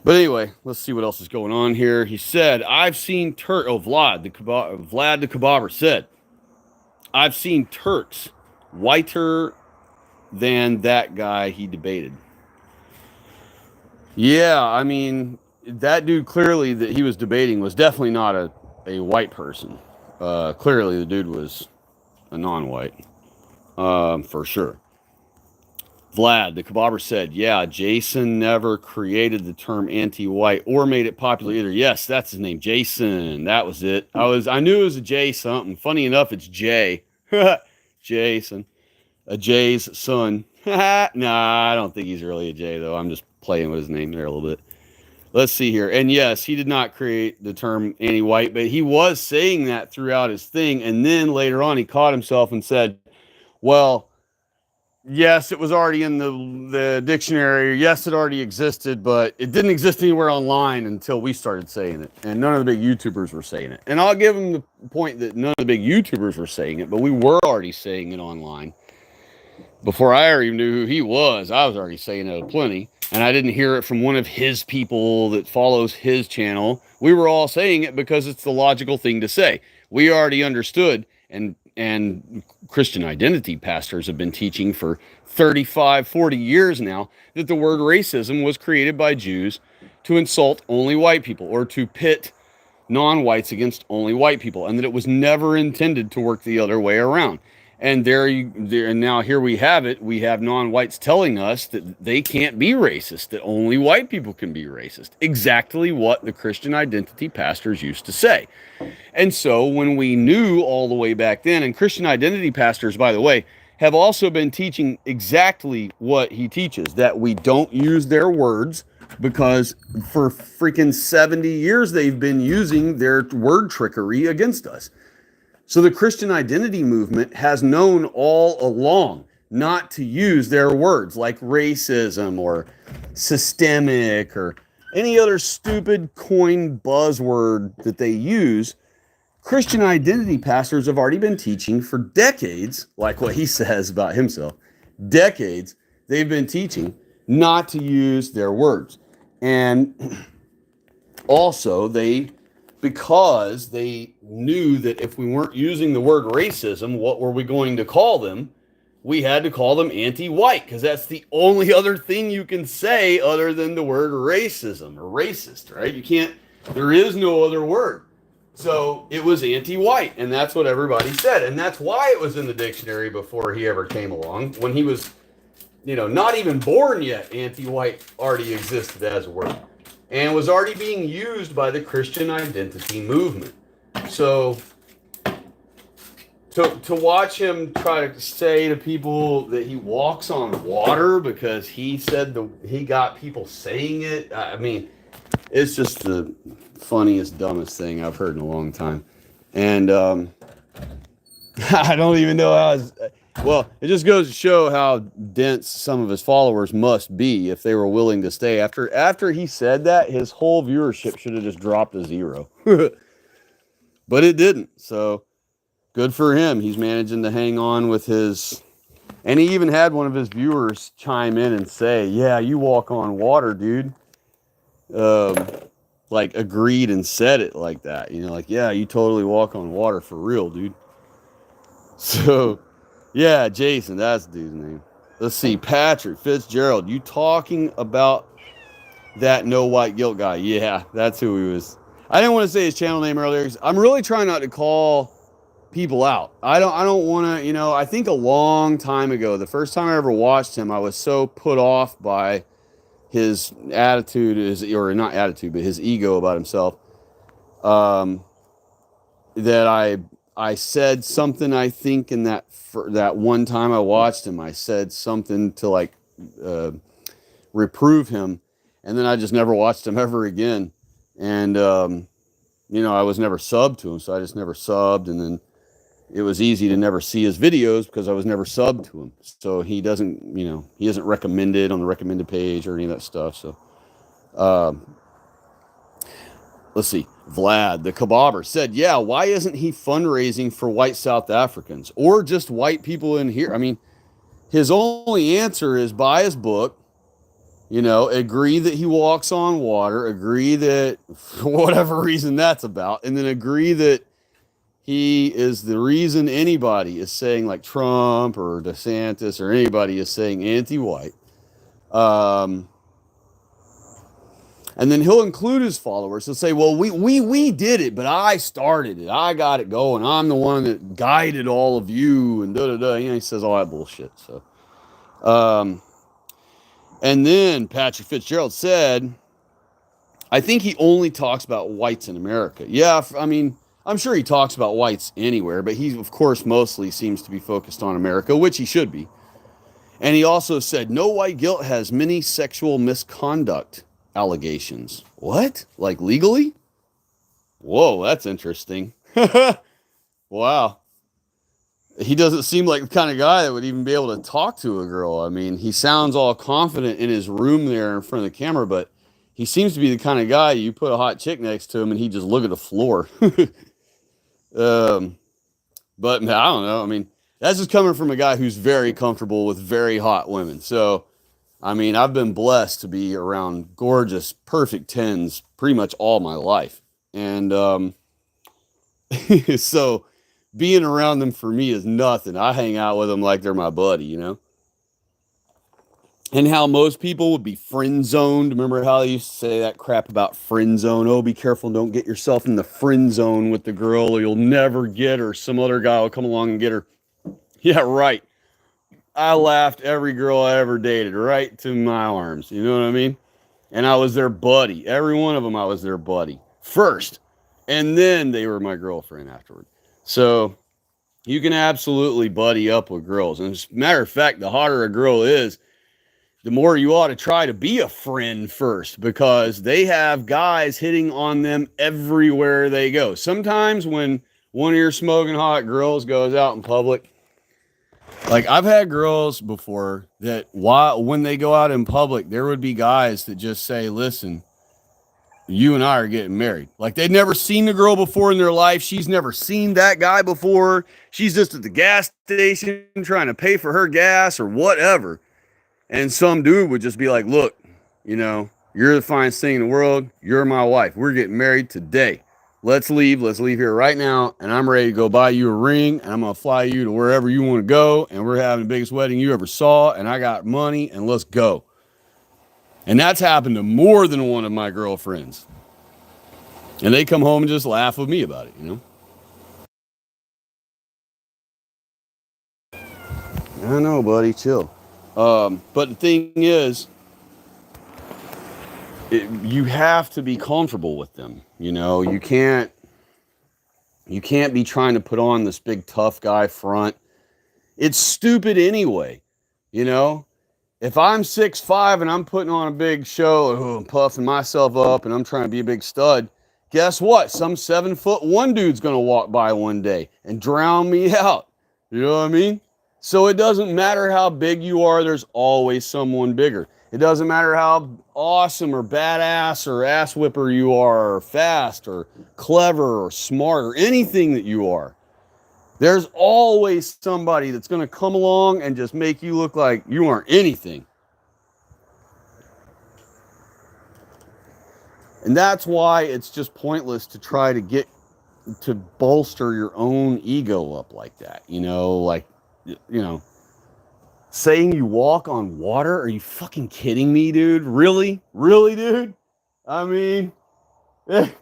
But anyway, let's see what else is going on here. He said, I've seen Vlad the Kebabber said, I've seen Turks whiter than that guy he debated. Yeah, I mean, that dude clearly that he was debating was definitely not a white person. Clearly the dude was a non-white, for sure. Vlad, the Kebabber said, yeah, Jason never created the term anti-white or made it popular either. Yes, that's his name, Jason. That was it. I knew it was a J something. Funny enough, it's Jay. Jason. A Jay's son. Nah, I don't think he's really a J, though. I'm just playing with his name there a little bit. Let's see here. And yes, he did not create the term anti-white, but he was saying that throughout his thing. And then later on, he caught himself and said, well, yes, it was already in the dictionary. Yes, it already existed, but it didn't exist anywhere online until we started saying it. And none of the big YouTubers were saying it. And I'll give him the point that none of the big YouTubers were saying it, but we were already saying it online. Before I even knew who he was, I was already saying it aplenty. And I didn't hear it from one of his people that follows his channel. We were all saying it because it's the logical thing to say. We already understood, and Christian identity pastors have been teaching for 35, 40 years now that the word racism was created by Jews to insult only white people or to pit non-whites against only white people, and that it was never intended to work the other way around. And and now here we have it. We have non-whites telling us that they can't be racist, that only white people can be racist. Exactly what the Christian identity pastors used to say. And so when we knew all the way back then, and Christian identity pastors, by the way, have also been teaching exactly what he teaches, that we don't use their words, because for freaking 70 years they've been using their word trickery against us. So the Christian identity movement has known all along not to use their words like racism or systemic or any other stupid coin buzzword that they use. Christian identity pastors have already been teaching for decades, like what he says about himself. Decades, they've been teaching not to use their words. And also, because they knew that if we weren't using the word racism, what were we going to call them? We had to call them anti-white, because that's the only other thing you can say other than the word racism or racist, right? There is no other word. So it was anti-white, and that's what everybody said. And that's why it was in the dictionary before he ever came along. When he was, not even born yet, anti-white already existed as a word and was already being used by the Christian identity movement. So to watch him try to say to people that he walks on water because he said he got people saying it, I mean, it's just the funniest, dumbest thing I've heard in a long time. And I don't even know how it just goes to show how dense some of his followers must be if they were willing to stay. After he said that, his whole viewership should have just dropped to 0. But it didn't. So good for him. He's managing to hang on with his... And he even had one of his viewers chime in and say, yeah, you walk on water, dude. Like agreed and said it like that. Yeah, you totally walk on water for real, dude. So... yeah, Jason, that's the dude's name. Let's see, Patrick Fitzgerald, you talking about that no white guilt guy? Yeah, that's who he was. I didn't want to say his channel name earlier because I'm really trying not to call people out. I don't want to, I think a long time ago, the first time I ever watched him, I was so put off by his attitude, or not attitude, but his ego about himself, that I said something, I think, in that one time I watched him, I said something to reprove him, and then I just never watched him ever again. And I was never subbed to him, so I just never subbed, and then it was easy to never see his videos because I was never subbed to him. So he doesn't, he isn't recommended on the recommended page or any of that stuff. So let's see. Vlad, the Kebabber, said, yeah, why isn't he fundraising for white South Africans or just white people in here? I mean, his only answer is buy his book, You know, agree that he walks on water, agree that for whatever reason that's about, and then agree that he is the reason anybody is saying, like Trump or DeSantis or anybody is saying anti-white. And then he'll include his followers. He'll say, well, we did it, but I started it. I got it going. I'm the one that guided all of you and da-da-da. You know, he says all that bullshit. So, and then Patrick Fitzgerald said, I think he only talks about whites in America. Yeah, I mean, I'm sure he talks about whites anywhere, but he, of course, mostly seems to be focused on America, which he should be. And he also said, no white guilt has many sexual misconduct allegations. What? Like legally? Whoa, that's interesting. Wow. He doesn't seem like the kind of guy that would even be able to talk to a girl. I mean, he sounds all confident in his room there in front of the camera, but he seems to be the kind of guy you put a hot chick next to him and he just look at the floor. But I don't know. I mean, that's just coming from a guy who's very comfortable with very hot women. So, I mean, I've been blessed to be around gorgeous, perfect tens pretty much all my life. And so being around them for me is nothing. I hang out with them like they're my buddy, you know? And how most people would be friend zoned. Remember how they used to say that crap about friend zone? Oh, be careful, don't get yourself in the friend zone with the girl, or you'll never get her. Some other guy will come along and get her. Yeah, right. I laughed every girl I ever dated right to my arms. You know what I mean? And I was their buddy. Every one of them, I was their buddy first. And then they were my girlfriend afterward. So you can absolutely buddy up with girls. And as a matter of fact, the hotter a girl is, the more you ought to try to be a friend first, because they have guys hitting on them everywhere they go. Sometimes when one of your smoking hot girls goes out in public, like I've had girls before that when they go out in public, there would be guys that just say, listen, you and I are getting married. Like they'd never seen the girl before in their life. She's never seen that guy before. She's just at the gas station trying to pay for her gas or whatever. And some dude would just be like, look, you know, you're the finest thing in the world. You're my wife. We're getting married today. Let's leave. Let's leave here right now. And I'm ready to go buy you a ring. And I'm going to fly you to wherever you want to go. And we're having the biggest wedding you ever saw. And I got money. And let's go. And that's happened to more than one of my girlfriends. And they come home and just laugh with me about it, you know? I know, buddy. Chill. But the thing is, you have to be comfortable with them. You know, you can't be trying to put on this big tough guy front. It's stupid anyway. You know, if I'm 6'5" and I'm putting on a big show and puffing myself up and I'm trying to be a big stud, guess what? Some 7'1" dude's going to walk by one day and drown me out. You know what I mean? So it doesn't matter how big you are, there's always someone bigger. It doesn't matter how awesome or badass or ass whipper you are, or fast or clever or smart or anything that you are. There's always somebody that's going to come along and just make you look like you aren't anything. And that's why it's just pointless to try to bolster your own ego up like that. You know, like, you know, saying you walk on water? Are you fucking kidding me, dude? Really? Really, dude? I mean, I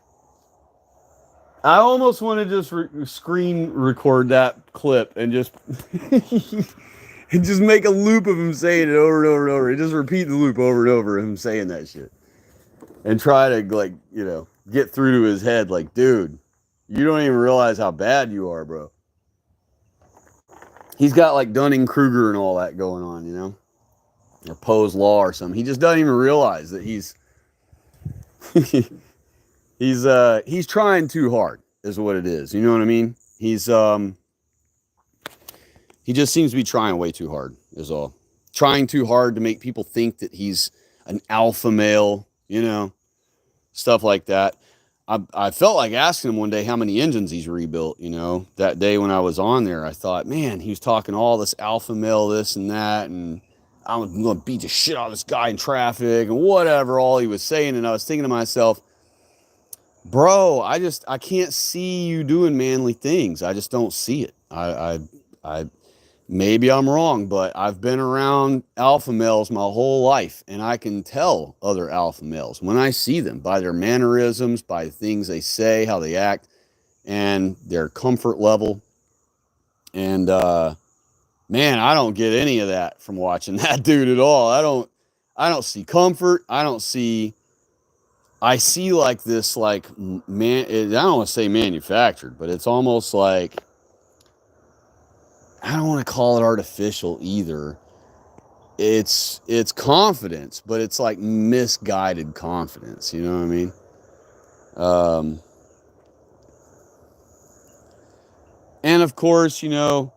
almost want to just screen record that clip and just and just make a loop of him saying it over and over and over. And just repeat the loop over and over of him saying that shit. And try to, like, you know, get through to his head like, dude, you don't even realize how bad you are, bro. He's got like Dunning-Kruger and all that going on, you know, or Poe's Law or something. He just doesn't even realize that he's trying too hard is what it is. You know what I mean? He just seems to be trying way too hard is all. Trying too hard to make people think that he's an alpha male, you know, stuff like that. I felt like asking him one day how many engines he's rebuilt, you know. That day when I was on there, I thought, man, he was talking all this alpha male, this and that. And I'm going to beat the shit out of this guy in traffic and whatever, all he was saying. And I was thinking to myself, bro, I can't see you doing manly things. I just don't see it. I maybe I'm wrong, but I've been around alpha males my whole life, and I can tell other alpha males when I see them by their mannerisms, by the things they say, how they act, and their comfort level. And man, I don't get any of that from watching that dude at all. I don't see comfort. I see like this, like, man, I don't want to say manufactured, but it's almost like, I don't want to call it artificial either. It's confidence, but it's like misguided confidence. You know what I mean? And of course, you know,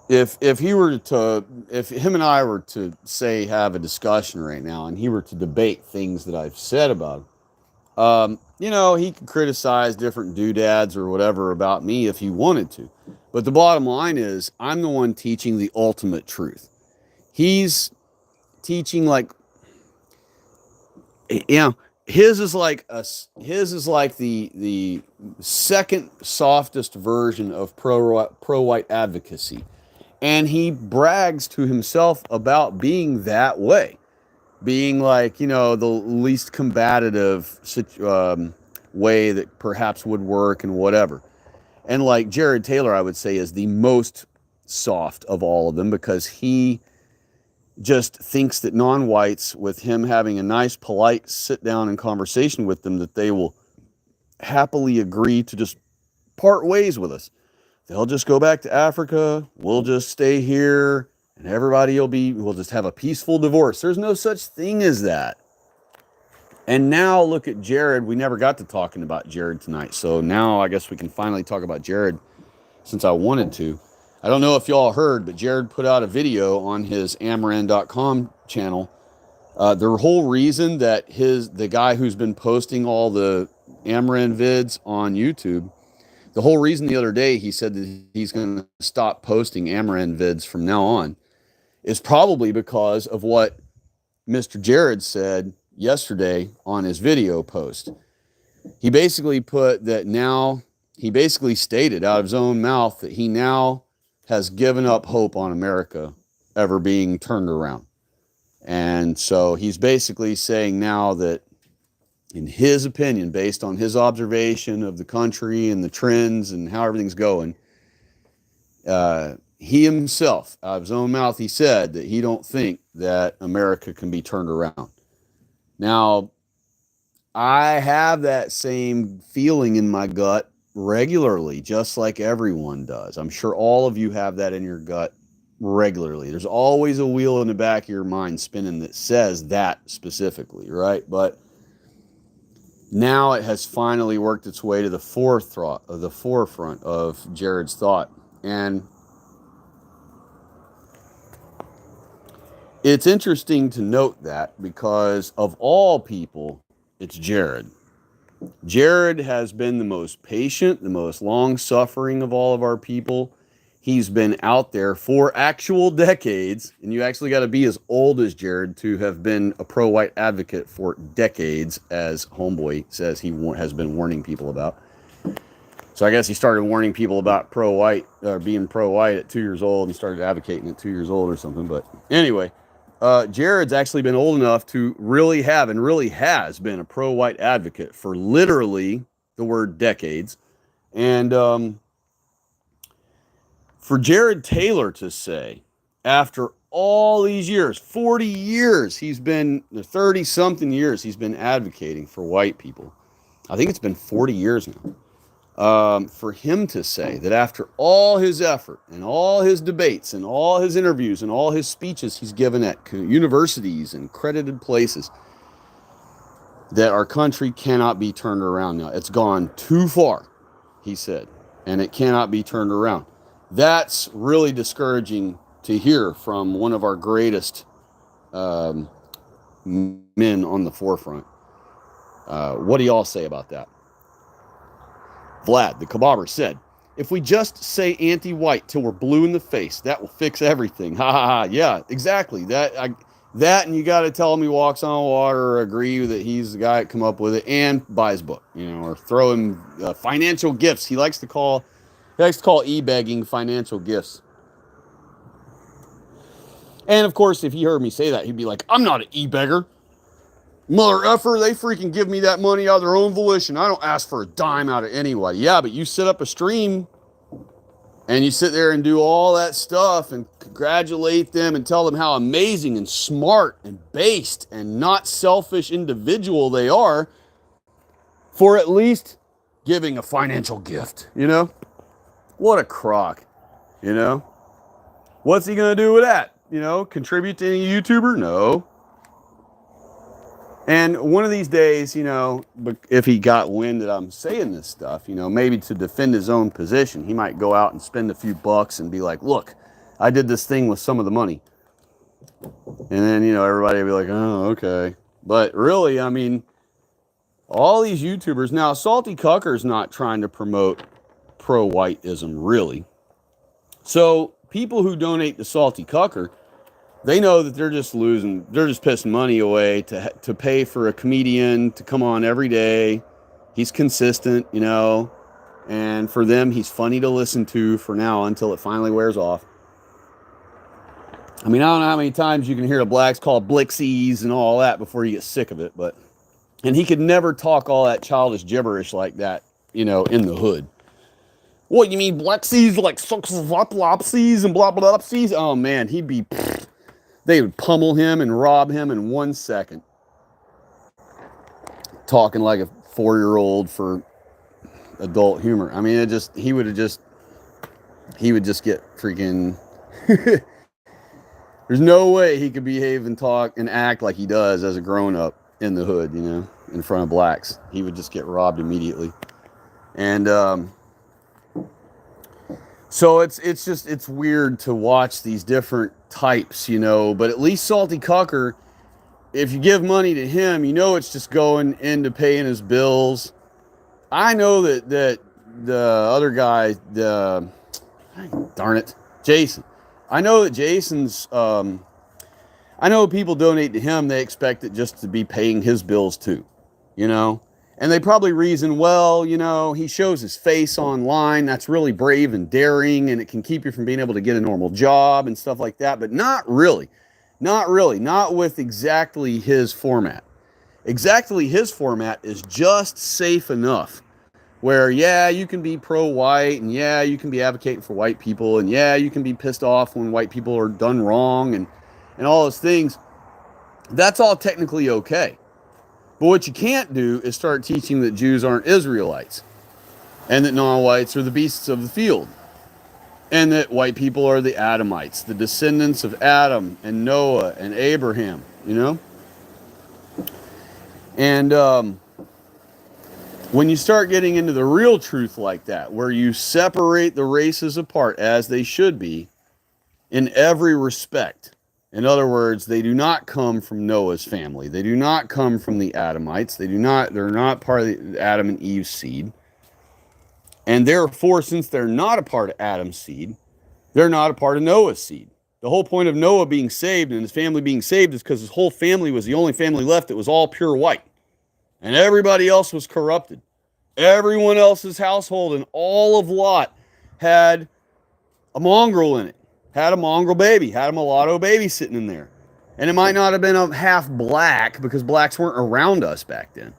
if him and I were to say have a discussion right now, and he were to debate things that I've said about him, you know, he could criticize different doodads or whatever about me if he wanted to. But the bottom line is, I'm the one teaching the ultimate truth. He's teaching like, you know, his is like the second softest version of pro white advocacy, and he brags to himself about being that way, being like, you know, the least combative way that perhaps would work and whatever. And like Jared Taylor, I would say, is the most soft of all of them, because he just thinks that non-whites, with him having a nice, polite sit down and conversation with them, that they will happily agree to just part ways with us. They'll just go back to Africa. We'll just stay here, and everybody we'll just have a peaceful divorce. There's no such thing as that. And now look at Jared. We never got to talking about Jared tonight. So now I guess we can finally talk about Jared, since I wanted to. I don't know if y'all heard, but Jared put out a video on his Amaran.com channel. The whole reason that the guy who's been posting all the Amaran vids on YouTube, the whole reason the other day he said that he's going to stop posting Amaran vids from now on is probably because of what Mr. Jared said yesterday on his video post. He basically stated out of his own mouth that he now has given up hope on America ever being turned around. And so he's basically saying now that, in his opinion, based on his observation of the country and the trends and how everything's going, he himself, out of his own mouth, he said that he don't think that America can be turned around. Now, I have that same feeling in my gut regularly, just like everyone does. I'm sure all of you have that in your gut regularly. There's always a wheel in the back of your mind spinning that says that specifically, right? But now it has finally worked its way to the forefront of Jared's thought. And it's interesting to note that, because of all people, it's Jared. Jared has been the most patient, the most long-suffering of all of our people. He's been out there for actual decades, and you actually got to be as old as Jared to have been a pro-white advocate for decades, as Homeboy says he has been warning people about. So I guess he started warning people about pro-white, being pro-white at 2 years old, and started advocating at 2 years old or something. But anyway, Jared's actually been old enough to really have, and really has been, a pro-white advocate for literally the word decades. And for Jared Taylor to say, after all these years, 40 years, 30-something years, he's been advocating for white people. I think it's been 40 years now. For him to say that after all his effort and all his debates and all his interviews and all his speeches he's given at universities and credited places, that our country cannot be turned around now. It's gone too far, he said, and it cannot be turned around. That's really discouraging to hear from one of our greatest men on the forefront. What do y'all say about that? Vlad, the Kababer, said, if we just say anti-white till we're blue in the face, that will fix everything. Ha ha ha. Yeah, exactly. That and you got to tell him he walks on water, or agree that he's the guy that come up with it, and buy his book, or throw him financial gifts. He likes to call e-begging financial gifts. And of course, if he heard me say that, he'd be like, I'm not an e-beggar. Mother effer, they freaking give me that money out of their own volition. I don't ask for a dime out of anybody. Yeah, but you set up a stream and you sit there and do all that stuff and congratulate them and tell them how amazing and smart and based and not selfish individual they are for at least giving a financial gift, What a crock, What's he going to do with that? Contribute to any YouTuber? No. And one of these days, if he got wind that I'm saying this stuff, maybe to defend his own position, he might go out and spend a few bucks and be like, look, I did this thing with some of the money. And then, everybody will be like, oh, okay. But really, I mean, all these YouTubers, now Salty Cucker's not trying to promote pro-whiteism, really. So people who donate to Salty Cucker, they know that they're just pissing money away to pay for a comedian to come on every day. He's consistent, and for them, he's funny to listen to for now until it finally wears off. I mean, I don't know how many times you can hear the blacks called Blixies and all that before you get sick of it, and he could never talk all that childish gibberish like that, in the hood. What, you mean Blixies, like sucks-lopsies and blah-blah-lopsies? Oh, man, they would pummel him and rob him in 1 second. Talking like a 4-year-old for adult humor. I mean, he would just get freaking... There's no way he could behave and talk and act like he does as a grown-up in the hood, in front of blacks. He would just get robbed immediately. And, so it's weird to watch these different types, but at least Salty Cucker, if you give money to him, it's just going into paying his bills. I know that the other guy, darn it, Jason. I know that Jason's, I know people donate to him, they expect it just to be paying his bills too, And they probably reason, well, he shows his face online. That's really brave and daring, and it can keep you from being able to get a normal job and stuff like that. But not really. Not really. Not with exactly his format. Exactly his format is just safe enough where, yeah, you can be pro-white, and yeah, you can be advocating for white people, and yeah, you can be pissed off when white people are done wrong and all those things. That's all technically okay. But what you can't do is start teaching that Jews aren't Israelites, and that non-whites are the beasts of the field, and that white people are the Adamites, the descendants of Adam and Noah and Abraham, And when you start getting into the real truth like that, where you separate the races apart as they should be in every respect, in other words, they do not come from Noah's family. They do not come from the Adamites. They're not part of the Adam and Eve's seed. And therefore, since they're not a part of Adam's seed, they're not a part of Noah's seed. The whole point of Noah being saved and his family being saved is because his whole family was the only family left that was all pure white. And everybody else was corrupted. Everyone else's household and all of Lot had a mongrel in it. Had a mongrel baby, had a mulatto baby sitting in there. And it might not have been a half black because blacks weren't around us back then.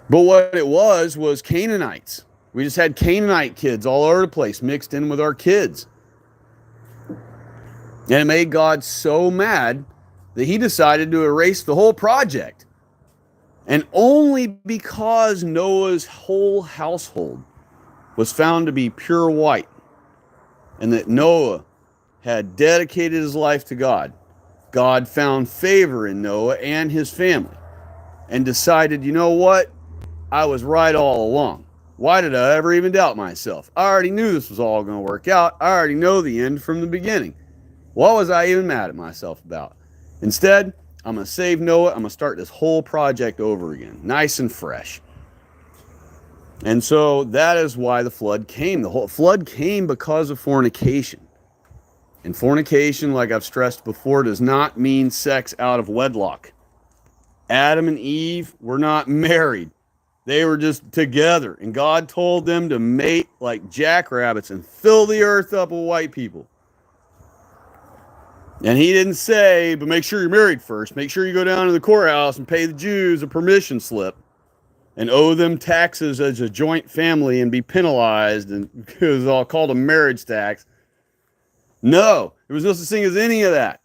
But what it was Canaanites. We just had Canaanite kids all over the place mixed in with our kids. And it made God so mad that he decided to erase the whole project. And only because Noah's whole household was found to be pure white, and that Noah had dedicated his life to God, God found favor in Noah and his family and decided, you know what? I was right all along. Why did I ever even doubt myself? I already knew this was all going to work out. I already know the end from the beginning. What was I even mad at myself about? Instead, I'm going to save Noah. I'm going to start this whole project over again, nice and fresh. And so that is why the flood came. The whole flood came because of fornication. And fornication, like I've stressed before, does not mean sex out of wedlock. Adam and Eve were not married. They were just together. And God told them to mate like jackrabbits and fill the earth up with white people. And he didn't say, but make sure you're married first. Make sure you go down to the courthouse and pay the Jews a permission slip and owe them taxes as a joint family and be penalized. And it was all called a marriage tax. No, there was no such thing as any of that.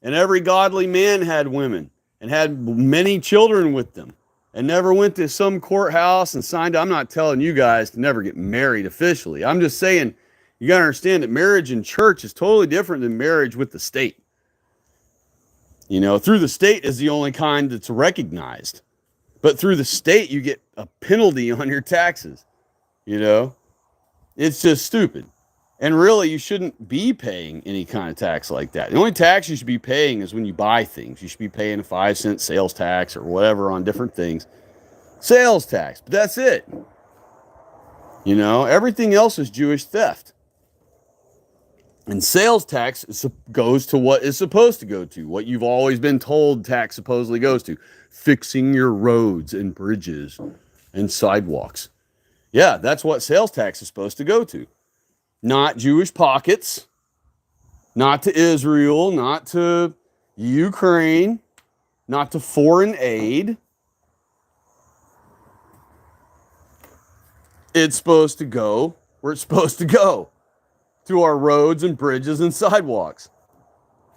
And every godly man had women and had many children with them and never went to some courthouse and signed. I'm not telling you guys to never get married officially. I'm just saying you got to understand that marriage in church is totally different than marriage with the state. You know, through the state is the only kind that's recognized. But through the state, you get a penalty on your taxes. You know, it's just stupid. And really, you shouldn't be paying any kind of tax like that. The only tax you should be paying is when you buy things. You should be paying a 5-cent sales tax or whatever on different things. Sales tax, but that's it. You know, everything else is Jewish theft. And sales tax goes to what is supposed to go to, what you've always been told tax supposedly goes to, fixing your roads and bridges and sidewalks. Yeah, that's what sales tax is supposed to go to. Not Jewish pockets, not to Israel, not to Ukraine, not to foreign aid. It's supposed to go where it's supposed to go, to our roads and bridges and sidewalks.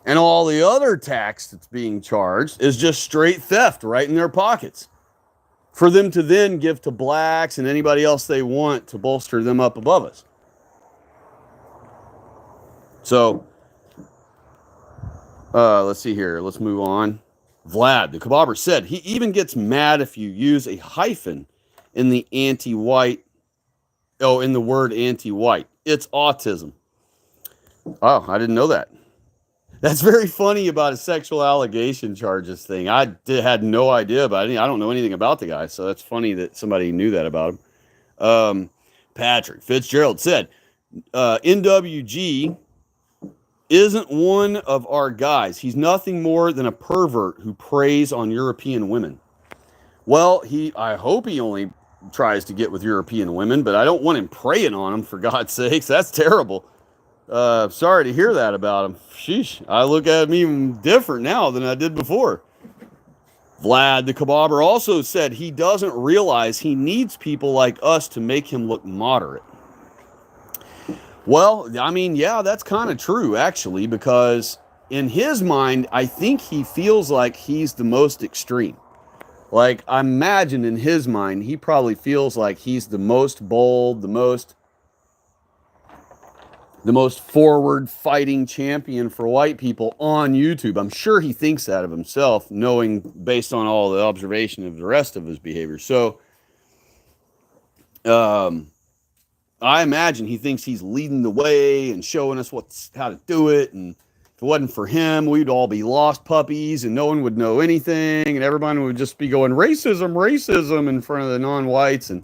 And all the other tax that's being charged is just straight theft right in their pockets for them to then give to blacks and anybody else they want to bolster them up above us. So, let's see here. Let's move on. Vlad, the Kabobber, said he even gets mad if you use a hyphen in the anti-white. Oh, in the word anti-white. It's autism. Oh, I didn't know that. That's very funny about a sexual allegation charges thing. I had no idea about it. I don't know anything about the guy, so that's funny that somebody knew that about him. Patrick Fitzgerald said, NWG isn't one of our guys. He's nothing more than a pervert who preys on European women. Well, I hope he only tries to get with European women, but I don't want him preying on them, for God's sakes. That's terrible. Sorry to hear that about him. Sheesh, I look at him even different now than I did before. Vlad the Kabobber also said he doesn't realize he needs people like us to make him look moderate. Well, I mean, yeah, that's kind of true, actually, because in his mind, I think he feels like he's the most extreme. Like, I imagine in his mind, he probably feels like he's the most bold, the most forward fighting champion for white people on YouTube. I'm sure he thinks that of himself, knowing based on all the observation of the rest of his behavior. So, I imagine he thinks he's leading the way and showing us how to do it. And if it wasn't for him, we'd all be lost puppies and no one would know anything. And everyone would just be going, racism, racism in front of the non-whites. And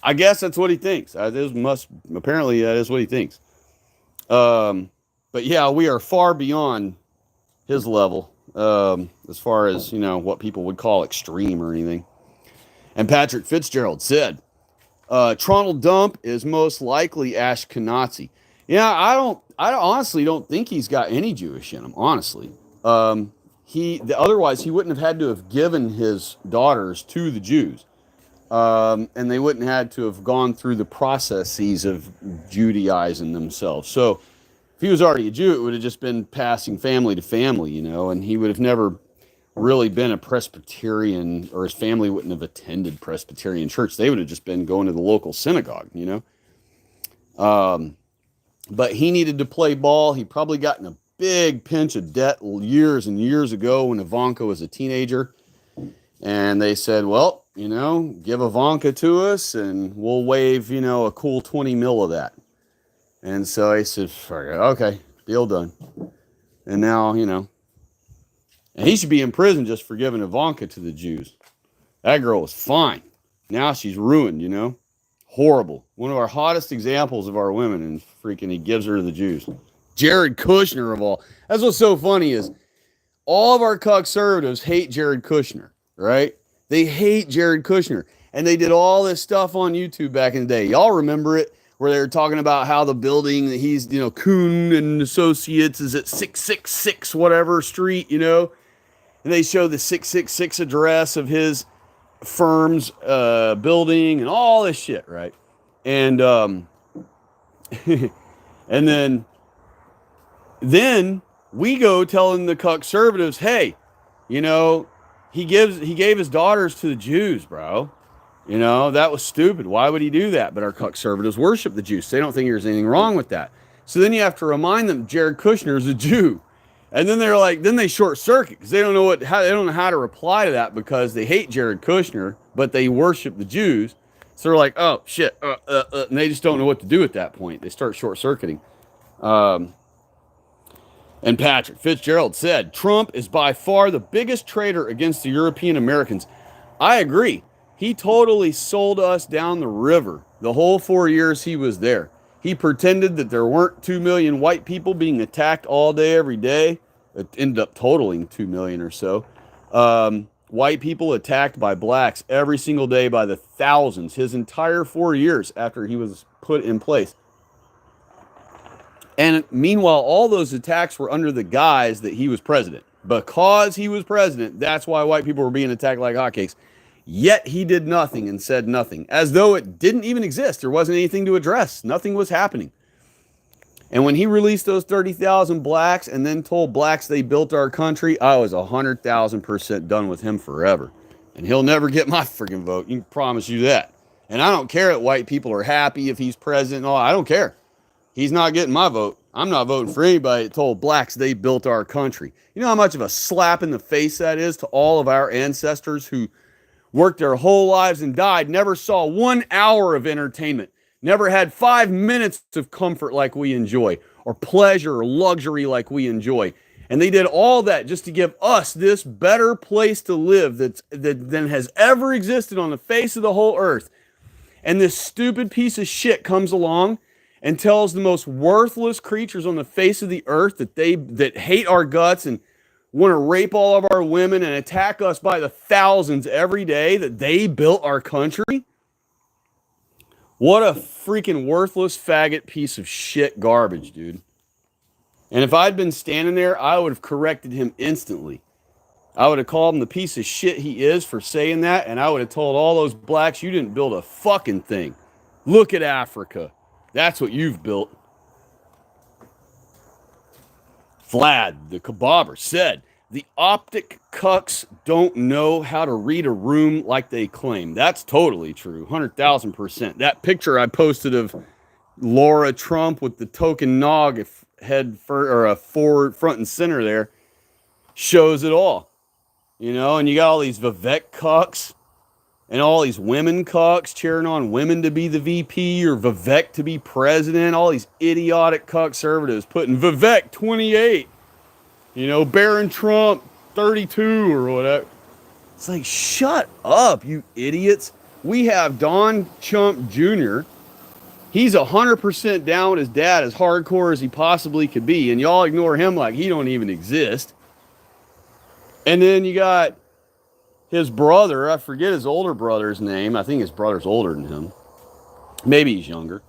I guess that's what he thinks. Apparently that is what he thinks. But yeah, we are far beyond his level, as far as, what people would call extreme or anything. And Patrick Fitzgerald said, Tronald Dump is most likely Ashkenazi. Yeah, I honestly don't think he's got any Jewish in him, honestly. Otherwise he wouldn't have had to have given his daughters to the Jews. And they wouldn't have had to have gone through the processes of Judaizing themselves. So if he was already a Jew, it would have just been passing family to family, and he would have never really been a Presbyterian, or his family wouldn't have attended Presbyterian church. They would have just been going to the local synagogue, But he needed to play ball. He probably got in a big pinch of debt years and years ago when Ivanka was a teenager. And they said, well, give Ivanka to us and we'll waive, a cool 20 mil of that. And so I said, okay, deal done. And now, and he should be in prison just for giving Ivanka to the Jews. That girl was fine. Now she's ruined, Horrible. One of our hottest examples of our women, and freaking he gives her to the Jews. Jared Kushner of all. That's what's so funny is all of our conservatives hate Jared Kushner, right? They hate Jared Kushner. And they did all this stuff on YouTube back in the day. Y'all remember it, where they were talking about how the building that he's, Kuhn and Associates is at 666 whatever street, And they show the 666 address of his firm's building and all this shit, right? And and then we go telling the conservatives, hey, he gave his daughters to the Jews, bro. That was stupid. Why would he do that? But our conservatives worship the Jews. They don't think there's anything wrong with that. So then you have to remind them Jared Kushner is a Jew. And then they're like, then they short circuit because they don't know how to reply to that because they hate Jared Kushner, but they worship the Jews. So they're like, oh shit, and they just don't know what to do at that point. They start short circuiting. And Patrick Fitzgerald said, Trump is by far the biggest traitor against the European Americans. I agree. He totally sold us down the river the whole 4 years he was there. He pretended that there weren't 2 million white people being attacked all day, every day. It ended up totaling 2 million or so. White people attacked by blacks every single day by the thousands, his entire 4 years after he was put in place. And meanwhile, all those attacks were under the guise that he was president. Because he was president, that's why white people were being attacked like hotcakes. Yet he did nothing and said nothing, as though it didn't even exist. There wasn't anything to address. Nothing was happening. And when he released those 30,000 blacks and then told blacks they built our country, I was 100,000% done with him forever. And he'll never get my freaking vote. You can promise you that. And I don't care that white people are happy if he's president and all. I don't care. He's not getting my vote. I'm not voting for anybody that told blacks they built our country. You know how much of a slap in the face that is to all of our ancestors who worked their whole lives and died, never saw 1 hour of entertainment, never had 5 minutes of comfort like we enjoy, or pleasure or luxury like we enjoy. And they did all that just to give us this better place to live than has ever existed on the face of the whole earth. And this stupid piece of shit comes along and tells the most worthless creatures on the face of the earth that hate our guts and want to rape all of our women and attack us by the thousands every day that they built our country. What a freaking worthless faggot piece of shit garbage, dude. And if I'd been standing there, I would have corrected him instantly. I would have called him the piece of shit he is for saying that, and I would have told all those blacks, you didn't build a fucking thing. Look at Africa. That's what you've built. Vlad, the kebabber, said, the optic cucks don't know how to read a room like they claim. That's totally true, 100,000%. That picture I posted of Laura Trump with the token nog forward, front and center there shows it all. And you got all these Vivek cucks and all these women cucks cheering on women to be the VP or Vivek to be president. All these idiotic conservatives putting Vivek 28. Barron Trump, 32 or whatever. It's like, shut up, you idiots. We have Don Trump Jr. He's 100% down with his dad, as hardcore as he possibly could be. And y'all ignore him like he don't even exist. And then you got his brother. I forget his older brother's name. I think his brother's older than him. Maybe he's younger.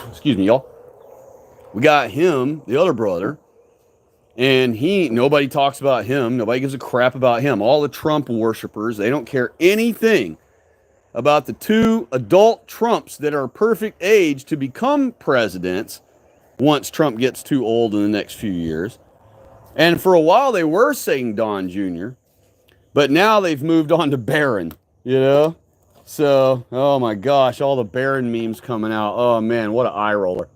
Excuse me, y'all. We got him, the other brother, and nobody talks about him. Nobody gives a crap about him. All the Trump worshipers, they don't care anything about the two adult Trumps that are perfect age to become presidents once Trump gets too old in the next few years. And for a while, they were saying Don Jr., but now they've moved on to Barron, So, oh my gosh, all the Barron memes coming out. Oh man, what an eye roller.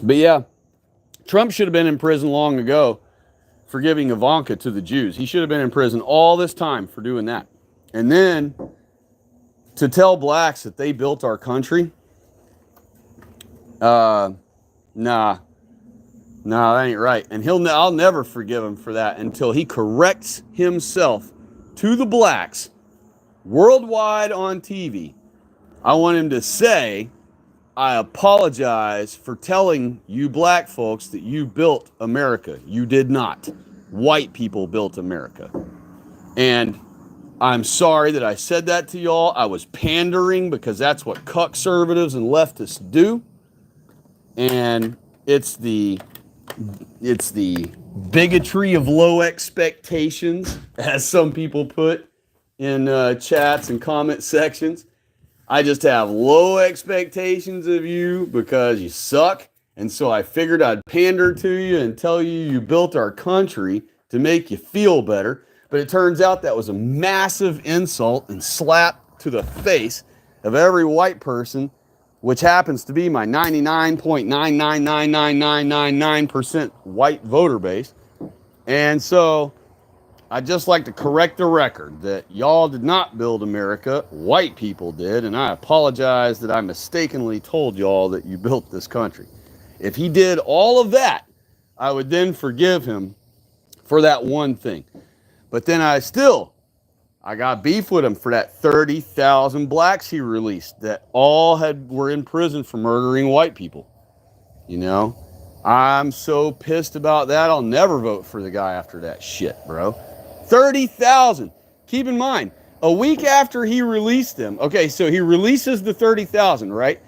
But yeah, Trump should have been in prison long ago for giving Ivanka to the Jews. He should have been in prison all this time for doing that. And then to tell blacks that they built our country, nah, that ain't right. And I'll never forgive him for that until he corrects himself to the blacks worldwide on TV, I want him to say, I apologize for telling you black folks that you built America. You did not. White people built America. And I'm sorry that I said that to y'all. I was pandering because that's what conservatives and leftists do. And it's the bigotry of low expectations, as some people put in chats and comment sections. I just have low expectations of you because you suck. And so I figured I'd pander to you and tell you you built our country to make you feel better. But it turns out that was a massive insult and slap to the face of every white person, which happens to be my 99.9999999% white voter base. And so I'd just like to correct the record that y'all did not build America, white people did, and I apologize that I mistakenly told y'all that you built this country. If he did all of that, I would then forgive him for that one thing. But then I got beef with him for that 30,000 blacks he released that all were in prison for murdering white people. You know, I'm so pissed about that. I'll never vote for the guy after that shit, bro. 30,000. Keep in mind, a week after he released them, okay, so he releases the 30,000, right?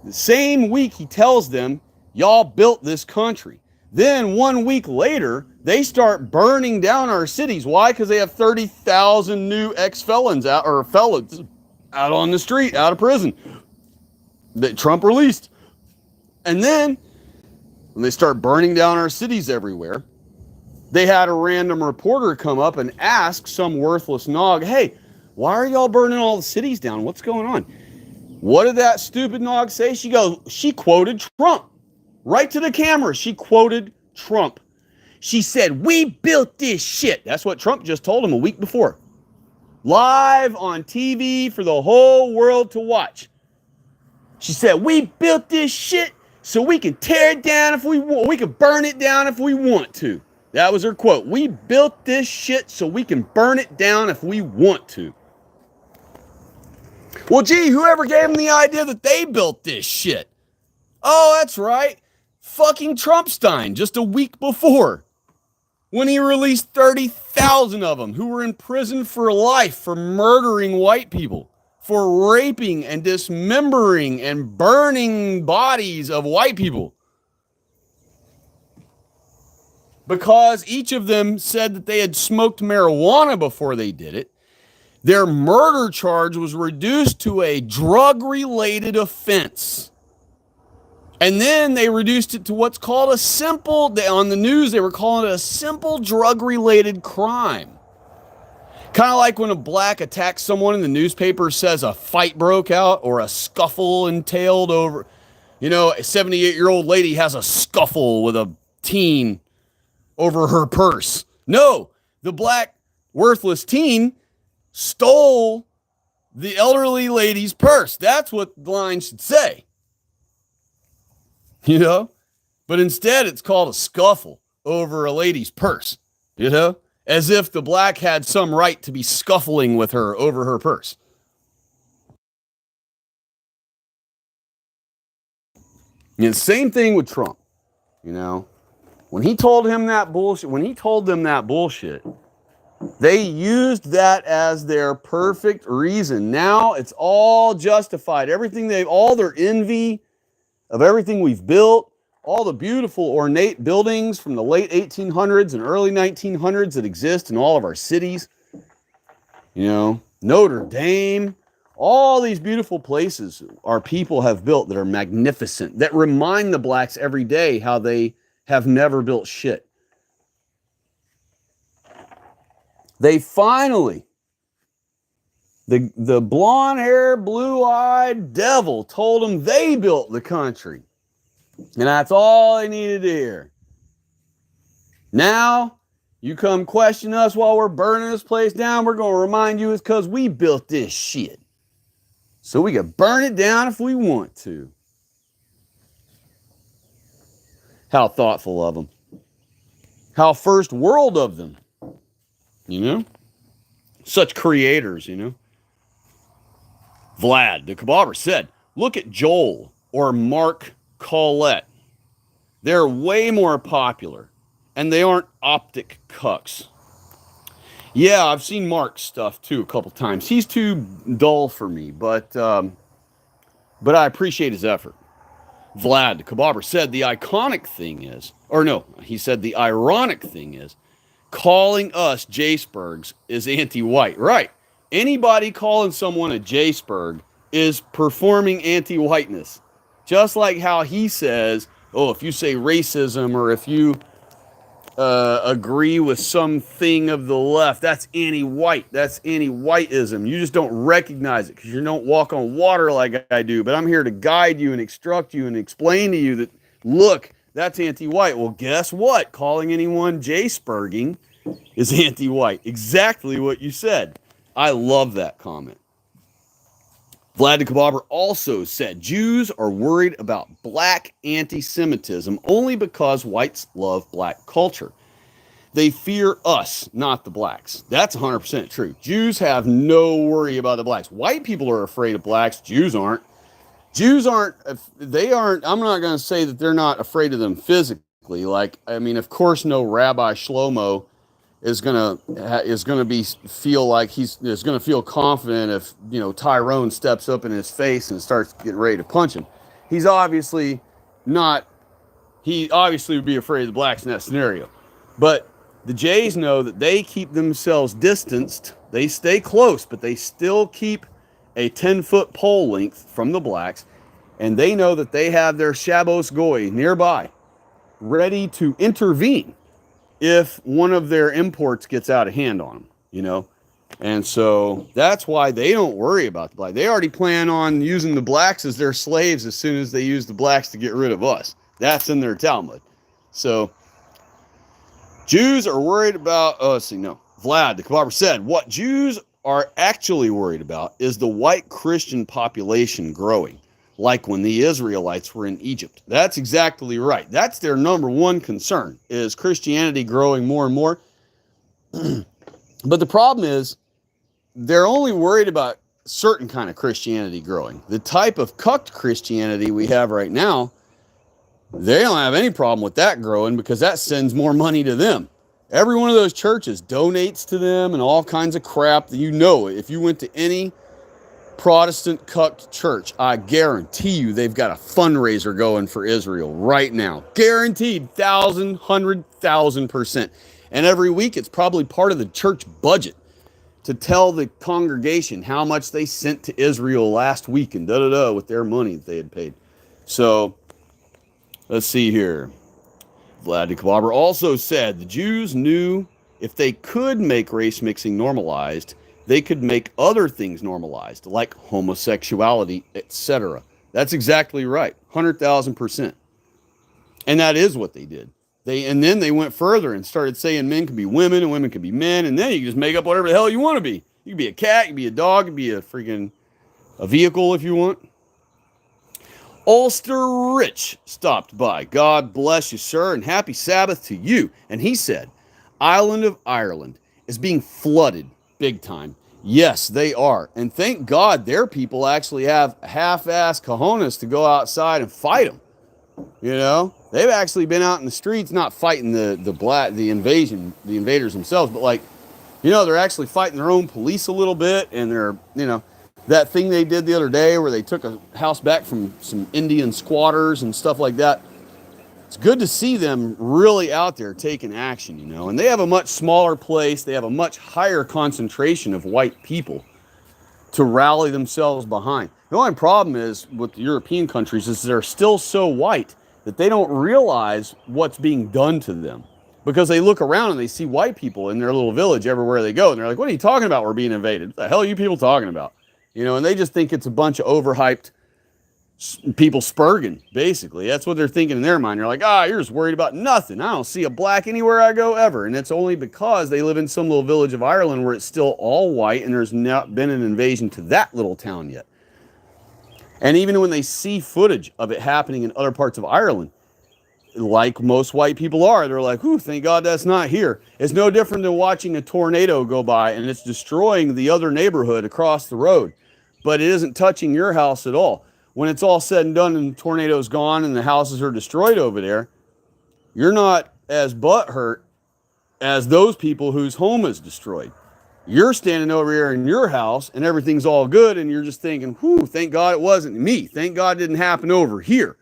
The same week he tells them, y'all built this country. Then 1 week later, they start burning down our cities. Why? Because they have 30,000 new ex-felons out, or felons out on the street, out of prison, that Trump released. And then when they start burning down our cities everywhere, they had a random reporter come up and ask some worthless nog, hey, why are y'all burning all the cities down? What's going on? What did that stupid nog say? She quoted Trump. Right to the camera, she quoted Trump. She said, we built this shit. That's what Trump just told him a week before. Live on TV for the whole world to watch. She said, we built this shit so we can tear it down if we want. We can burn it down if we want to. That was her quote. We built this shit so we can burn it down if we want to. Well, gee, whoever gave them the idea that they built this shit? Oh, that's right. Fucking Trumpstein just a week before, when he released 30,000 of them who were in prison for life for murdering white people, for raping and dismembering and burning bodies of white people. Because each of them said that they had smoked marijuana before they did it, their murder charge was reduced to a drug-related offense. And then they reduced it to what's called a simple, on the news they were calling it a simple drug-related crime. Kind of like when a black attacks someone and the newspaper says a fight broke out or a scuffle entailed over, a 78-year-old lady has a scuffle with a teen over her purse. No, the black worthless teen stole the elderly lady's purse. That's what the line should say. But instead it's called a scuffle over a lady's purse, as if the black had some right to be scuffling with her over her purse. And the same thing with Trump, when he told them that bullshit, they used that as their perfect reason. Now it's all justified. All their envy of everything we've built, all the beautiful ornate buildings from the late 1800s and early 1900s that exist in all of our cities, Notre Dame, all these beautiful places our people have built that are magnificent, that remind the blacks every day how they have never built shit. They finally, the blonde-haired, blue-eyed devil told them they built the country. And that's all they needed to hear. Now, you come question us while we're burning this place down, we're going to remind you it's because we built this shit. So we can burn it down if we want to. How thoughtful of them. How first world of them. Such creators, Vlad, the Kebabber, said, look at Joel or Mark Collette. They're way more popular, and they aren't optic cucks. Yeah, I've seen Mark's stuff too a couple times. He's too dull for me, but I appreciate his effort. Vlad, the Kebabber, said the iconic thing is, or no, he said the ironic thing is, calling us Jacebergs is anti-white. Right. Anybody calling someone a Jaceberg is performing anti-whiteness. Just like how he says, oh, if you say racism or if you agree with something of the left, that's anti-white. That's anti-whiteism. You just don't recognize it because you don't walk on water like I do. But I'm here to guide you and instruct you and explain to you that, look, that's anti-white. Well, guess what? Calling anyone Jaceberging is anti-white. Exactly what you said. I love that comment. Vlad the Kebabber also said Jews are worried about black anti-Semitism only because whites love black culture. They fear us, not the blacks. That's 100% true. Jews have no worry about the blacks. White people are afraid of blacks. Jews aren't. Jews aren't, I'm not going to say that they're not afraid of them physically. Like, I mean, of course, no Rabbi Shlomo is gonna feel like is gonna feel confident if Tyrone steps up in his face and starts getting ready to punch him. He's obviously not. He obviously would be afraid of the blacks in that scenario, but the Jays know that they keep themselves distanced. They stay close, but they still keep a 10-foot pole length from the blacks, and they know that they have their Shabbos Goy nearby, ready to intervene if one of their imports gets out of hand on them, And so that's why they don't worry about the black. They already plan on using the blacks as their slaves as soon as they use the blacks to get rid of us. That's in their Talmud. So Jews are worried about, Vlad, the Kebabber, said, what Jews are actually worried about is the white Christian population growing, like when the Israelites were in Egypt. That's exactly right. That's their number one concern, is Christianity growing more and more. But the problem is, they're only worried about certain kind of Christianity growing. The type of cucked Christianity we have right now, they don't have any problem with that growing because that sends more money to them. Every one of those churches donates to them and all kinds of crap. If you went to any Protestant cucked church, I guarantee you they've got a fundraiser going for Israel right now. Guaranteed, 100,000%. And every week it's probably part of the church budget to tell the congregation how much they sent to Israel last week and with their money that they had paid. So let's see here. Vlad the Kebabber also said the Jews knew if they could make race mixing normalized, they could make other things normalized, like homosexuality, etc. That's exactly right, 100,000%. And that is what they did. And then they went further and started saying men can be women and women can be men, and then you can just make up whatever the hell you want to be. You can be a cat, you can be a dog, you can be a vehicle if you want. Ulster Rich stopped by. God bless you, sir, and happy Sabbath to you. And he said, Island of Ireland is being flooded big time. Yes, they are. And thank God their people actually have half-ass cojones to go outside and fight them. They've actually been out in the streets, not fighting the invaders themselves, but they're actually fighting their own police a little bit, and they're, that thing they did the other day where they took a house back from some Indian squatters and stuff like that. It's good to see them really out there taking action, and they have a much smaller place. They have a much higher concentration of white people to rally themselves behind. The only problem is with the European countries is they're still so white that they don't realize what's being done to them, because they look around and they see white people in their little village everywhere they go. And they're like, what are you talking about? We're being invaded. What the hell are you people talking about? And they just think it's a bunch of overhyped people spurging, basically. That's what they're thinking in their mind. They're like, you're just worried about nothing. I don't see a black anywhere I go ever. And it's only because they live in some little village of Ireland where it's still all white and there's not been an invasion to that little town yet. And even when they see footage of it happening in other parts of Ireland, like most white people are, they're like, thank God that's not here. It's no different than watching a tornado go by and it's destroying the other neighborhood across the road. but it isn't touching your house at all. When it's all said and done and the tornado's gone and the houses are destroyed over there, you're not as butthurt as those people whose home is destroyed. You're standing over here in your house and everything's all good, and you're just thinking, whew, thank God it wasn't me. Thank God it didn't happen over here.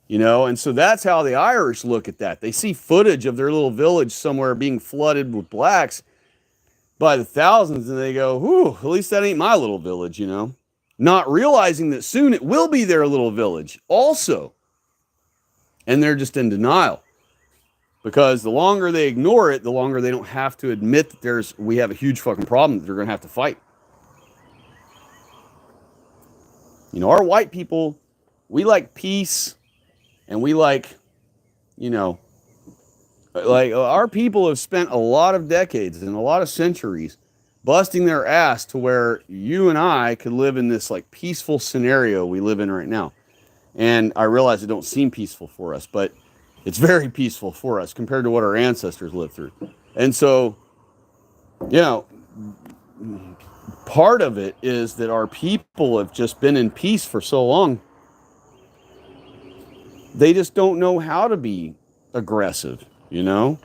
You know, and so that's how the Irish look at that. They see footage of their little village somewhere being flooded with blacks by the thousands, and they go, whew, at least that ain't my little village, you know. Not realizing that soon it will be their little village also. And they're just in denial. Because the longer they ignore it, the longer they don't have to admit that we have a huge fucking problem that they're going to have to fight. You know, our white people, we like peace, and we like, you know, like our people have spent a lot of decades and a lot of centuries busting their ass to where you and I could live in this like peaceful scenario we live in right now. And I realize it don't seem peaceful for us, but it's very peaceful for us compared to what our ancestors lived through. And so, you know, part of it is that our people have just been in peace for so long. They just don't know how to be aggressive, you know?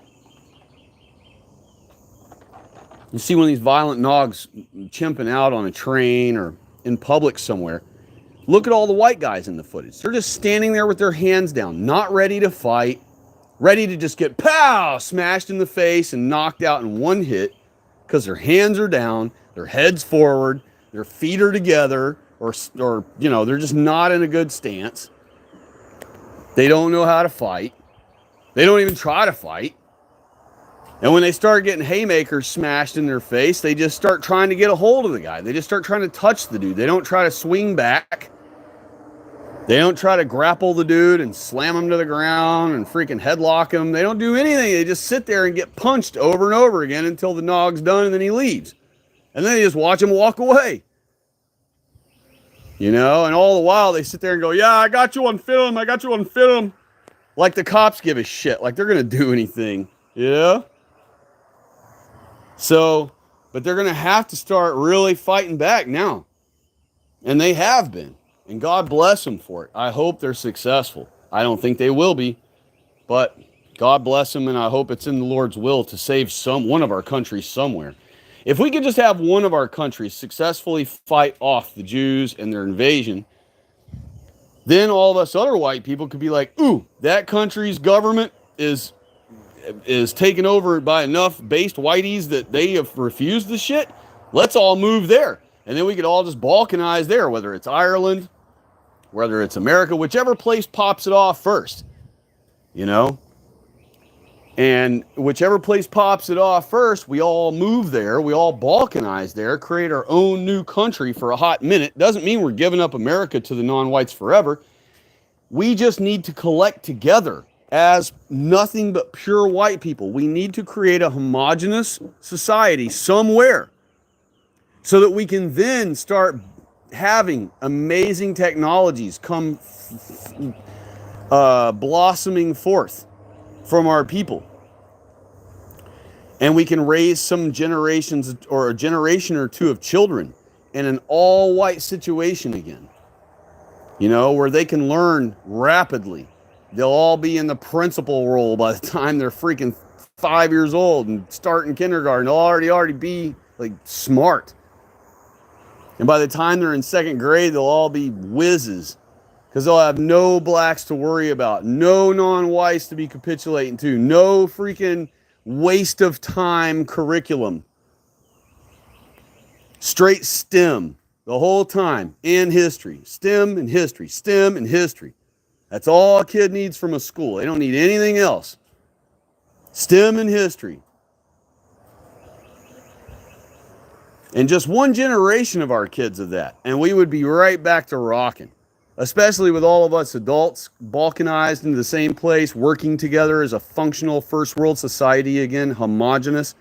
You see one of these violent nogs chimping out on a train or in public somewhere. Look at all the white guys in the footage. They're just standing there with their hands down, not ready to fight, ready to just get pow, smashed in the face and knocked out in one hit because their hands are down, their heads forward, their feet are together, or you know, they're just not in a good stance. They don't know how to fight. They don't even try to fight. And when they start getting haymakers smashed in their face, they just start trying to get a hold of the guy. They just start trying to touch the dude. They don't try to swing back. They don't try to grapple the dude and slam him to the ground and freaking headlock him. They don't do anything. They just sit there and get punched over and over again until the nog's done and then he leaves. And then they just watch him walk away. You know, and all the while they sit there and go, yeah, I got you on film. I got you on film. Like the cops give a shit. Like they're going to do anything. Yeah. So, but they're going to have to start really fighting back now. And they have been. And God bless them for it. I hope they're successful. I don't think they will be. But God bless them, and I hope it's in the Lord's will to save one of our countries somewhere. If we could just have one of our countries successfully fight off the Jews and their invasion, then all of us other white people could be like, ooh, that country's government is taken over by enough based whiteys that they have refused the shit. Let's all move there. And then we could all just balkanize there, whether it's Ireland, whether it's America, whichever place pops it off first, you know? And whichever place pops it off first, we all move there, we all balkanize there, create our own new country for a hot minute. Doesn't mean we're giving up America to the non-whites forever. We just need to collect together as nothing but pure white people. We need to create a homogenous society somewhere so that we can then start having amazing technologies come blossoming forth from our people. And we can raise some generations or a generation or two of children in an all-white situation again. You know, where they can learn rapidly. They'll all be in the principal role by the time they're freaking 5 years old and start in kindergarten. They'll already be like smart. And by the time they're in second grade, they'll all be whizzes because they'll have no blacks to worry about, no non-whites to be capitulating to, no freaking waste of time curriculum. Straight STEM the whole time and history. STEM and history, STEM and history. That's all a kid needs from a school. They don't need anything else. STEM and history. And just one generation of our kids of that, and we would be right back to rocking. Especially with all of us adults balkanized into the same place, working together as a functional first world society again, homogenous.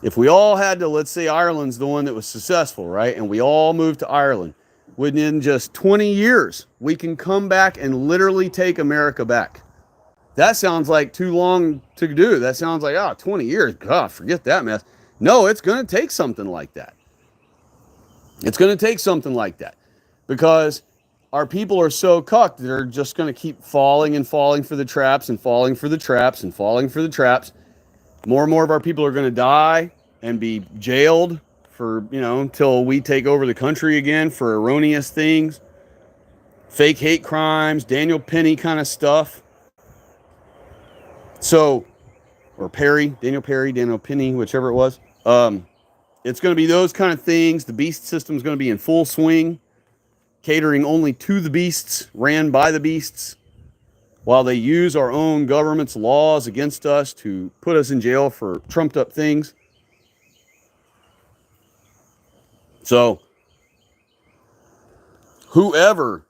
If we all had to, let's say Ireland's the one that was successful, right? And we all moved to Ireland. Within just 20 years, we can come back and literally take America back. That sounds like too long to do. That sounds like, 20 years. God, forget that mess. No, it's going to take something like that. It's going to take something like that because our people are so cucked, they're just going to keep falling and falling for the traps and falling for the traps and falling for the traps. More and more of our people are going to die and be jailed for, until we take over the country again for erroneous things, fake hate crimes, Daniel Penny kind of stuff. So, or Daniel Penny, whichever it was. It's going to be those kind of things. The beast system is going to be in full swing, catering only to the beasts, ran by the beasts, while they use our own government's laws against us to put us in jail for trumped up things. So, whoever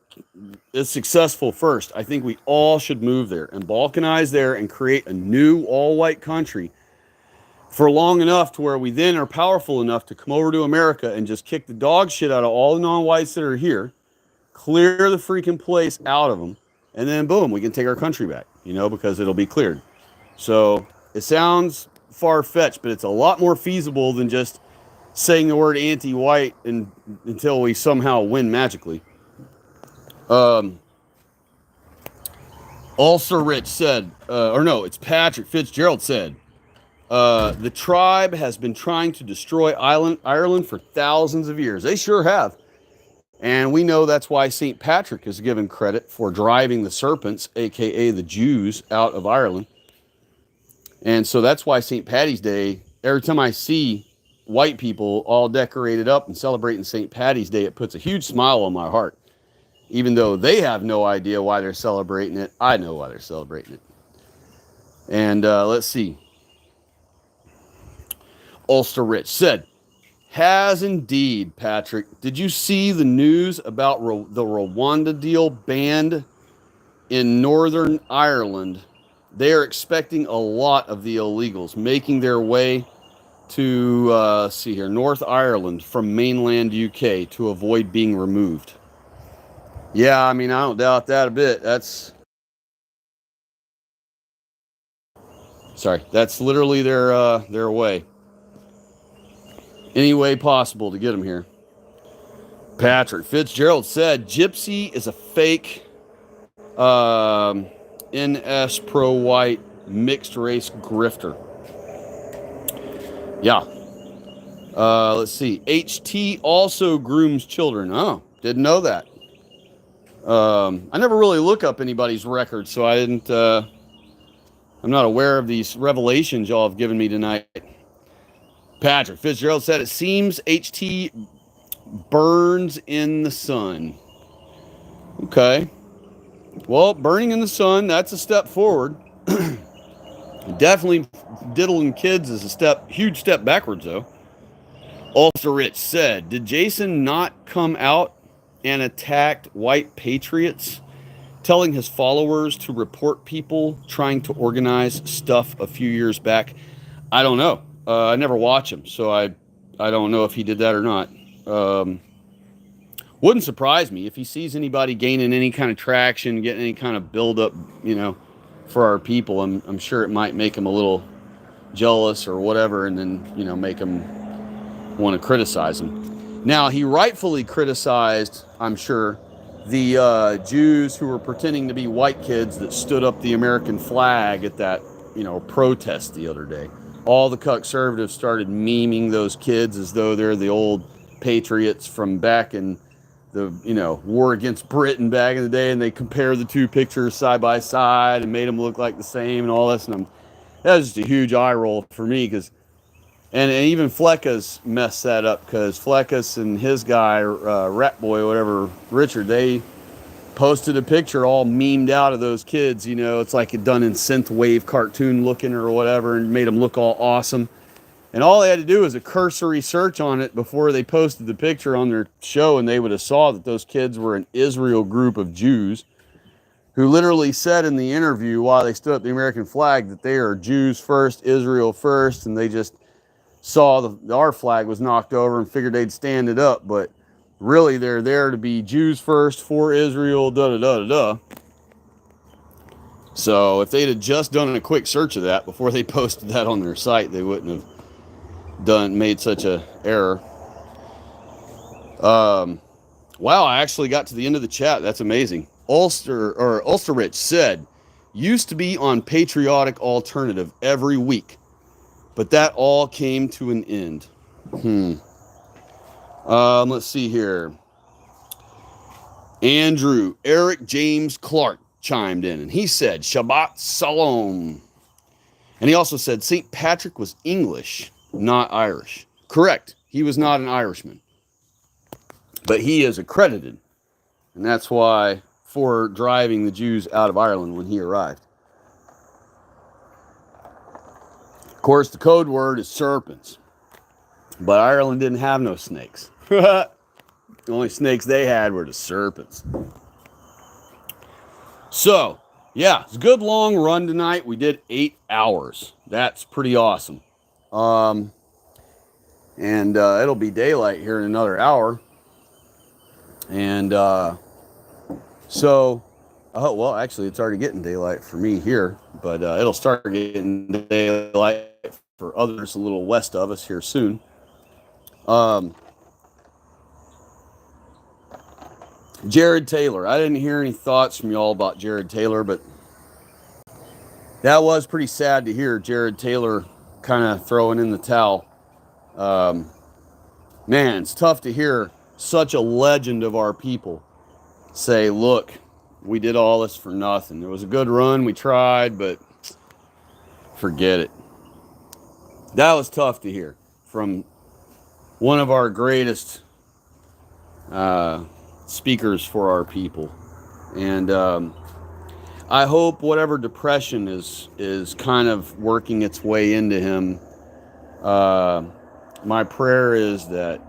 is successful first, I think we all should move there and balkanize there and create a new all-white country for long enough to where we then are powerful enough to come over to America and just kick the dog shit out of all the non-whites that are here, clear the freaking place out of them, and then boom, we can take our country back, because it'll be cleared. So it sounds far-fetched, but it's a lot more feasible than just saying the word anti-white until we somehow win magically. Also Rich said, it's Patrick Fitzgerald said, the tribe has been trying to destroy Ireland for thousands of years. They sure have. And we know that's why St. Patrick is given credit for driving the serpents, a.k.a. the Jews, out of Ireland. And so that's why St. Paddy's Day, every time I see white people all decorated up and celebrating St. Paddy's Day, it puts a huge smile on my heart. Even though they have no idea why they're celebrating it, I know why they're celebrating it. And let's see. Ulster Rich said, has indeed, Patrick. Did you see the news about the Rwanda deal banned in Northern Ireland? They are expecting a lot of the illegals making their way to, North Ireland from mainland UK to avoid being removed. Yeah, I don't doubt that a bit. That's literally their way. Any way possible to get them here. Patrick Fitzgerald said, Gypsy is a fake NS pro-white mixed race grifter. Yeah. Let's see. HT also grooms children. Oh, didn't know that. I never really look up anybody's record, so I didn't, I'm not aware of these revelations y'all have given me tonight. Patrick Fitzgerald said, it seems HT burns in the sun. Okay. Well, burning in the sun, that's a step forward. Definitely diddling kids is a huge step backwards, though. Also Rich said, did Jason not come out and attacked white patriots, telling his followers to report people trying to organize stuff a few years back? I don't know. I never watch him, so I don't know if he did that or not. Wouldn't surprise me if he sees anybody gaining any kind of traction, getting any kind of build-up, for our people. I'm sure it might make him a little jealous or whatever, and then, make him want to criticize him. Now, he rightfully criticized, I'm sure, the Jews who were pretending to be white kids that stood up the American flag at that, protest the other day. All the conservatives started memeing those kids as though they're the old patriots from back in the, war against Britain back in the day, and they compared the two pictures side by side and made them look like the same and all this. And that was just a huge eye roll for me, because, and even Fleckus messed that up, because Fleckus and his guy, Rat Boy, whatever, Richard, they posted a picture all memed out of those kids. It's like it done in synthwave cartoon looking or whatever, and made them look all awesome. And all they had to do was a cursory search on it before they posted the picture on their show, and they would have saw that those kids were an Israel group of Jews who literally said in the interview while they stood up the American flag that they are Jews first, Israel first, and they just saw our flag was knocked over and figured they'd stand it up. But really, they're there to be Jews first, for Israel, da-da-da-da-da. So if they'd have just done a quick search of that before they posted that on their site, they wouldn't have made such a error. Wow, I actually got to the end of the chat. That's amazing. Ulsterrich said, used to be on Patriotic Alternative every week, but that all came to an end. Let's see here. Andrew Eric James Clark chimed in, and he said, Shabbat Shalom. And he also said St. Patrick was English, not Irish. Correct. He was not an Irishman. But he is accredited. And that's why for driving the Jews out of Ireland when he arrived. Of course, the code word is serpents. But Ireland didn't have no snakes. The only snakes they had were the serpents. So, yeah, it's a good long run tonight. We did 8 hours. That's pretty awesome. And it'll be daylight here in another hour. And well, actually, it's already getting daylight for me here, but it'll start getting daylight for others a little west of us here soon. Jared Taylor. I didn't hear any thoughts from y'all about Jared Taylor, but that was pretty sad to hear Jared Taylor kind of throwing in the towel. Man, it's tough to hear such a legend of our people say, look, we did all this for nothing. It was a good run. We tried, but forget it. That was tough to hear from one of our greatest speakers for our people. And I hope whatever depression is kind of working its way into him, my prayer is that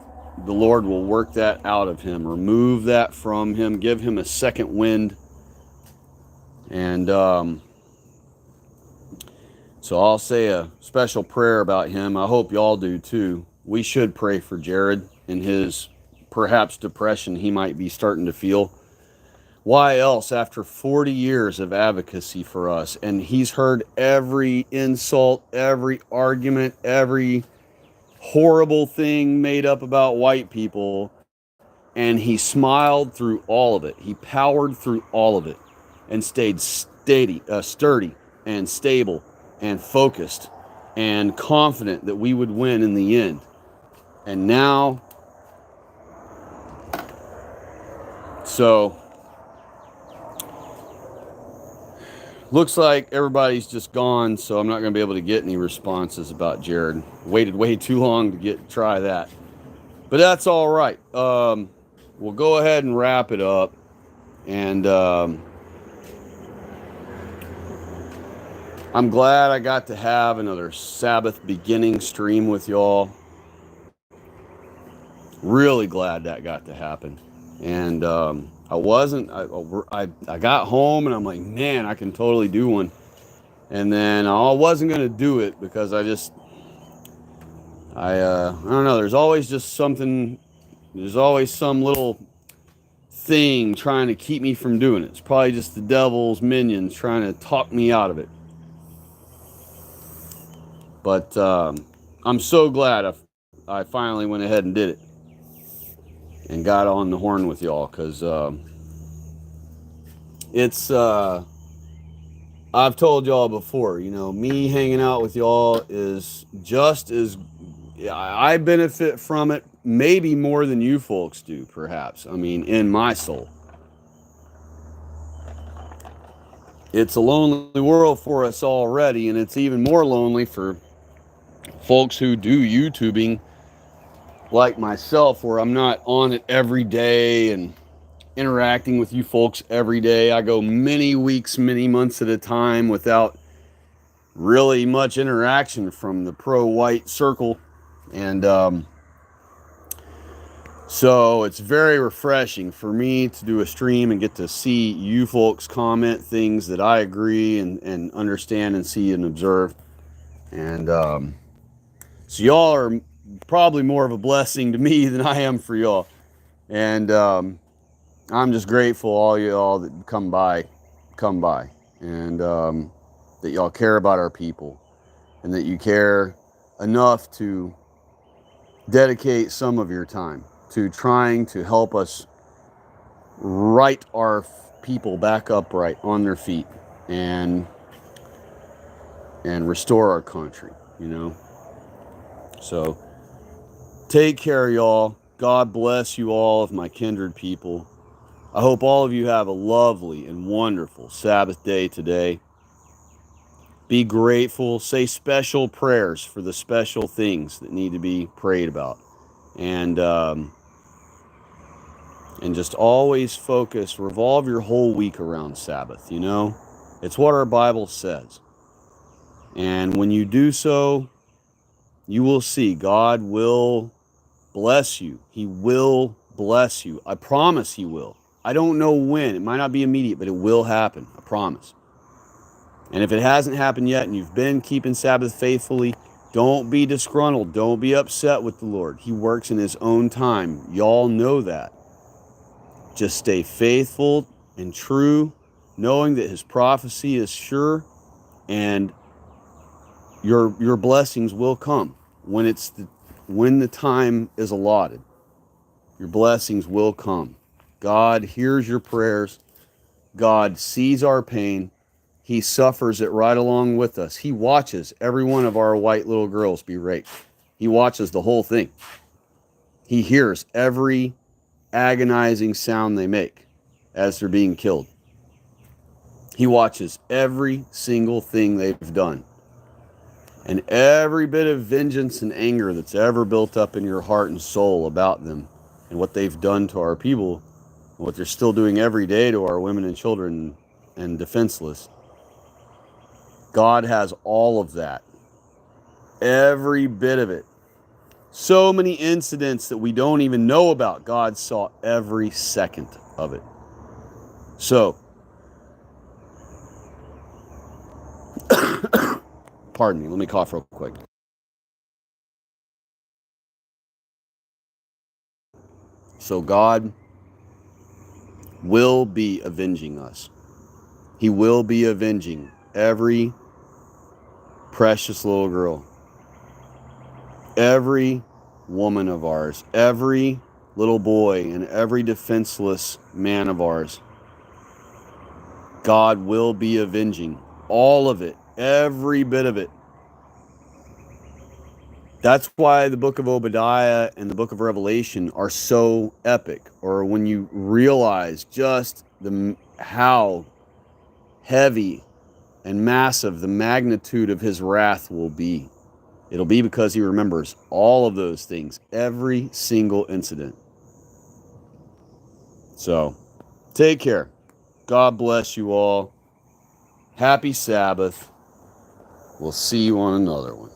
the Lord will work that out of him, remove that from him, give him a second wind. And so I'll say a special prayer about him. I hope y'all do too. We should pray for Jared and his perhaps depression he might be starting to feel. Why else, after 40 years of advocacy for us, and he's heard every insult, every argument, every horrible thing made up about white people, and he smiled through all of it. He powered through all of it and stayed sturdy and stable and focused and confident that we would win in the end. And now, so looks like everybody's just gone, so I'm not going to be able to get any responses about Jared. Waited way too long to try that. But that's all right. We'll go ahead and wrap it up. And I'm glad I got to have another Sabbath beginning stream with y'all. Really glad that got to happen. And I got home and I'm like, man, I can totally do one. And then I wasn't going to do it because I don't know. There's always just something, there's always some little thing trying to keep me from doing it. It's probably just the devil's minions trying to talk me out of it. But I'm so glad I finally went ahead and did it and got on the horn with y'all, because it's I've told y'all before, me hanging out with y'all is just as I benefit from it, maybe more than you folks do, perhaps. I mean, in my soul. It's a lonely world for us already, and it's even more lonely for folks who do YouTubing like myself, where I'm not on it every day and interacting with you folks every day. I go many weeks, many months at a time without really much interaction from the pro-white circle. And so it's very refreshing for me to do a stream and get to see you folks comment things that I agree and understand and see and observe. And so y'all are probably more of a blessing to me than I am for y'all. And I'm just grateful all y'all that come by, and that y'all care about our people, and that you care enough to dedicate some of your time. to trying to help us right our people back upright on their feet and restore our country, you know. So take care, y'all. God bless you all of my kindred people. I hope all of you have a lovely and wonderful Sabbath day today. Be grateful. Say special prayers for the special things that need to be prayed about. And just always focus, revolve your whole week around Sabbath, you know? It's what our Bible says. And when you do so, you will see God will bless you. He will bless you. I promise He will. I don't know when. It might not be immediate, but it will happen. I promise. And if it hasn't happened yet and you've been keeping Sabbath faithfully, don't be disgruntled. Don't be upset with the Lord. He works in His own time. Y'all know that. Just stay faithful and true, knowing that His prophecy is sure, and your blessings will come when the time is allotted. Your blessings will come. God hears your prayers. God sees our pain. He suffers it right along with us. He watches every one of our white little girls be raped. He watches the whole thing. He hears every agonizing sound they make as they're being killed. He watches every single thing they've done. And every bit of vengeance and anger that's ever built up in your heart and soul about them and what they've done to our people, and what they're still doing every day to our women and children and defenseless. God has all of that. Every bit of it. So many incidents that we don't even know about. God saw every second of it. So, pardon me, let me cough real quick. So God will be avenging us. He will be avenging every precious little girl, every woman of ours, every little boy, and every defenseless man of ours. God will be avenging all of it, every bit of it. That's why the book of Obadiah and the book of Revelation are so epic, or when you realize just how heavy and massive the magnitude of His wrath will be. It'll be because He remembers all of those things, every single incident. So, take care. God bless you all. Happy Sabbath. We'll see you on another one.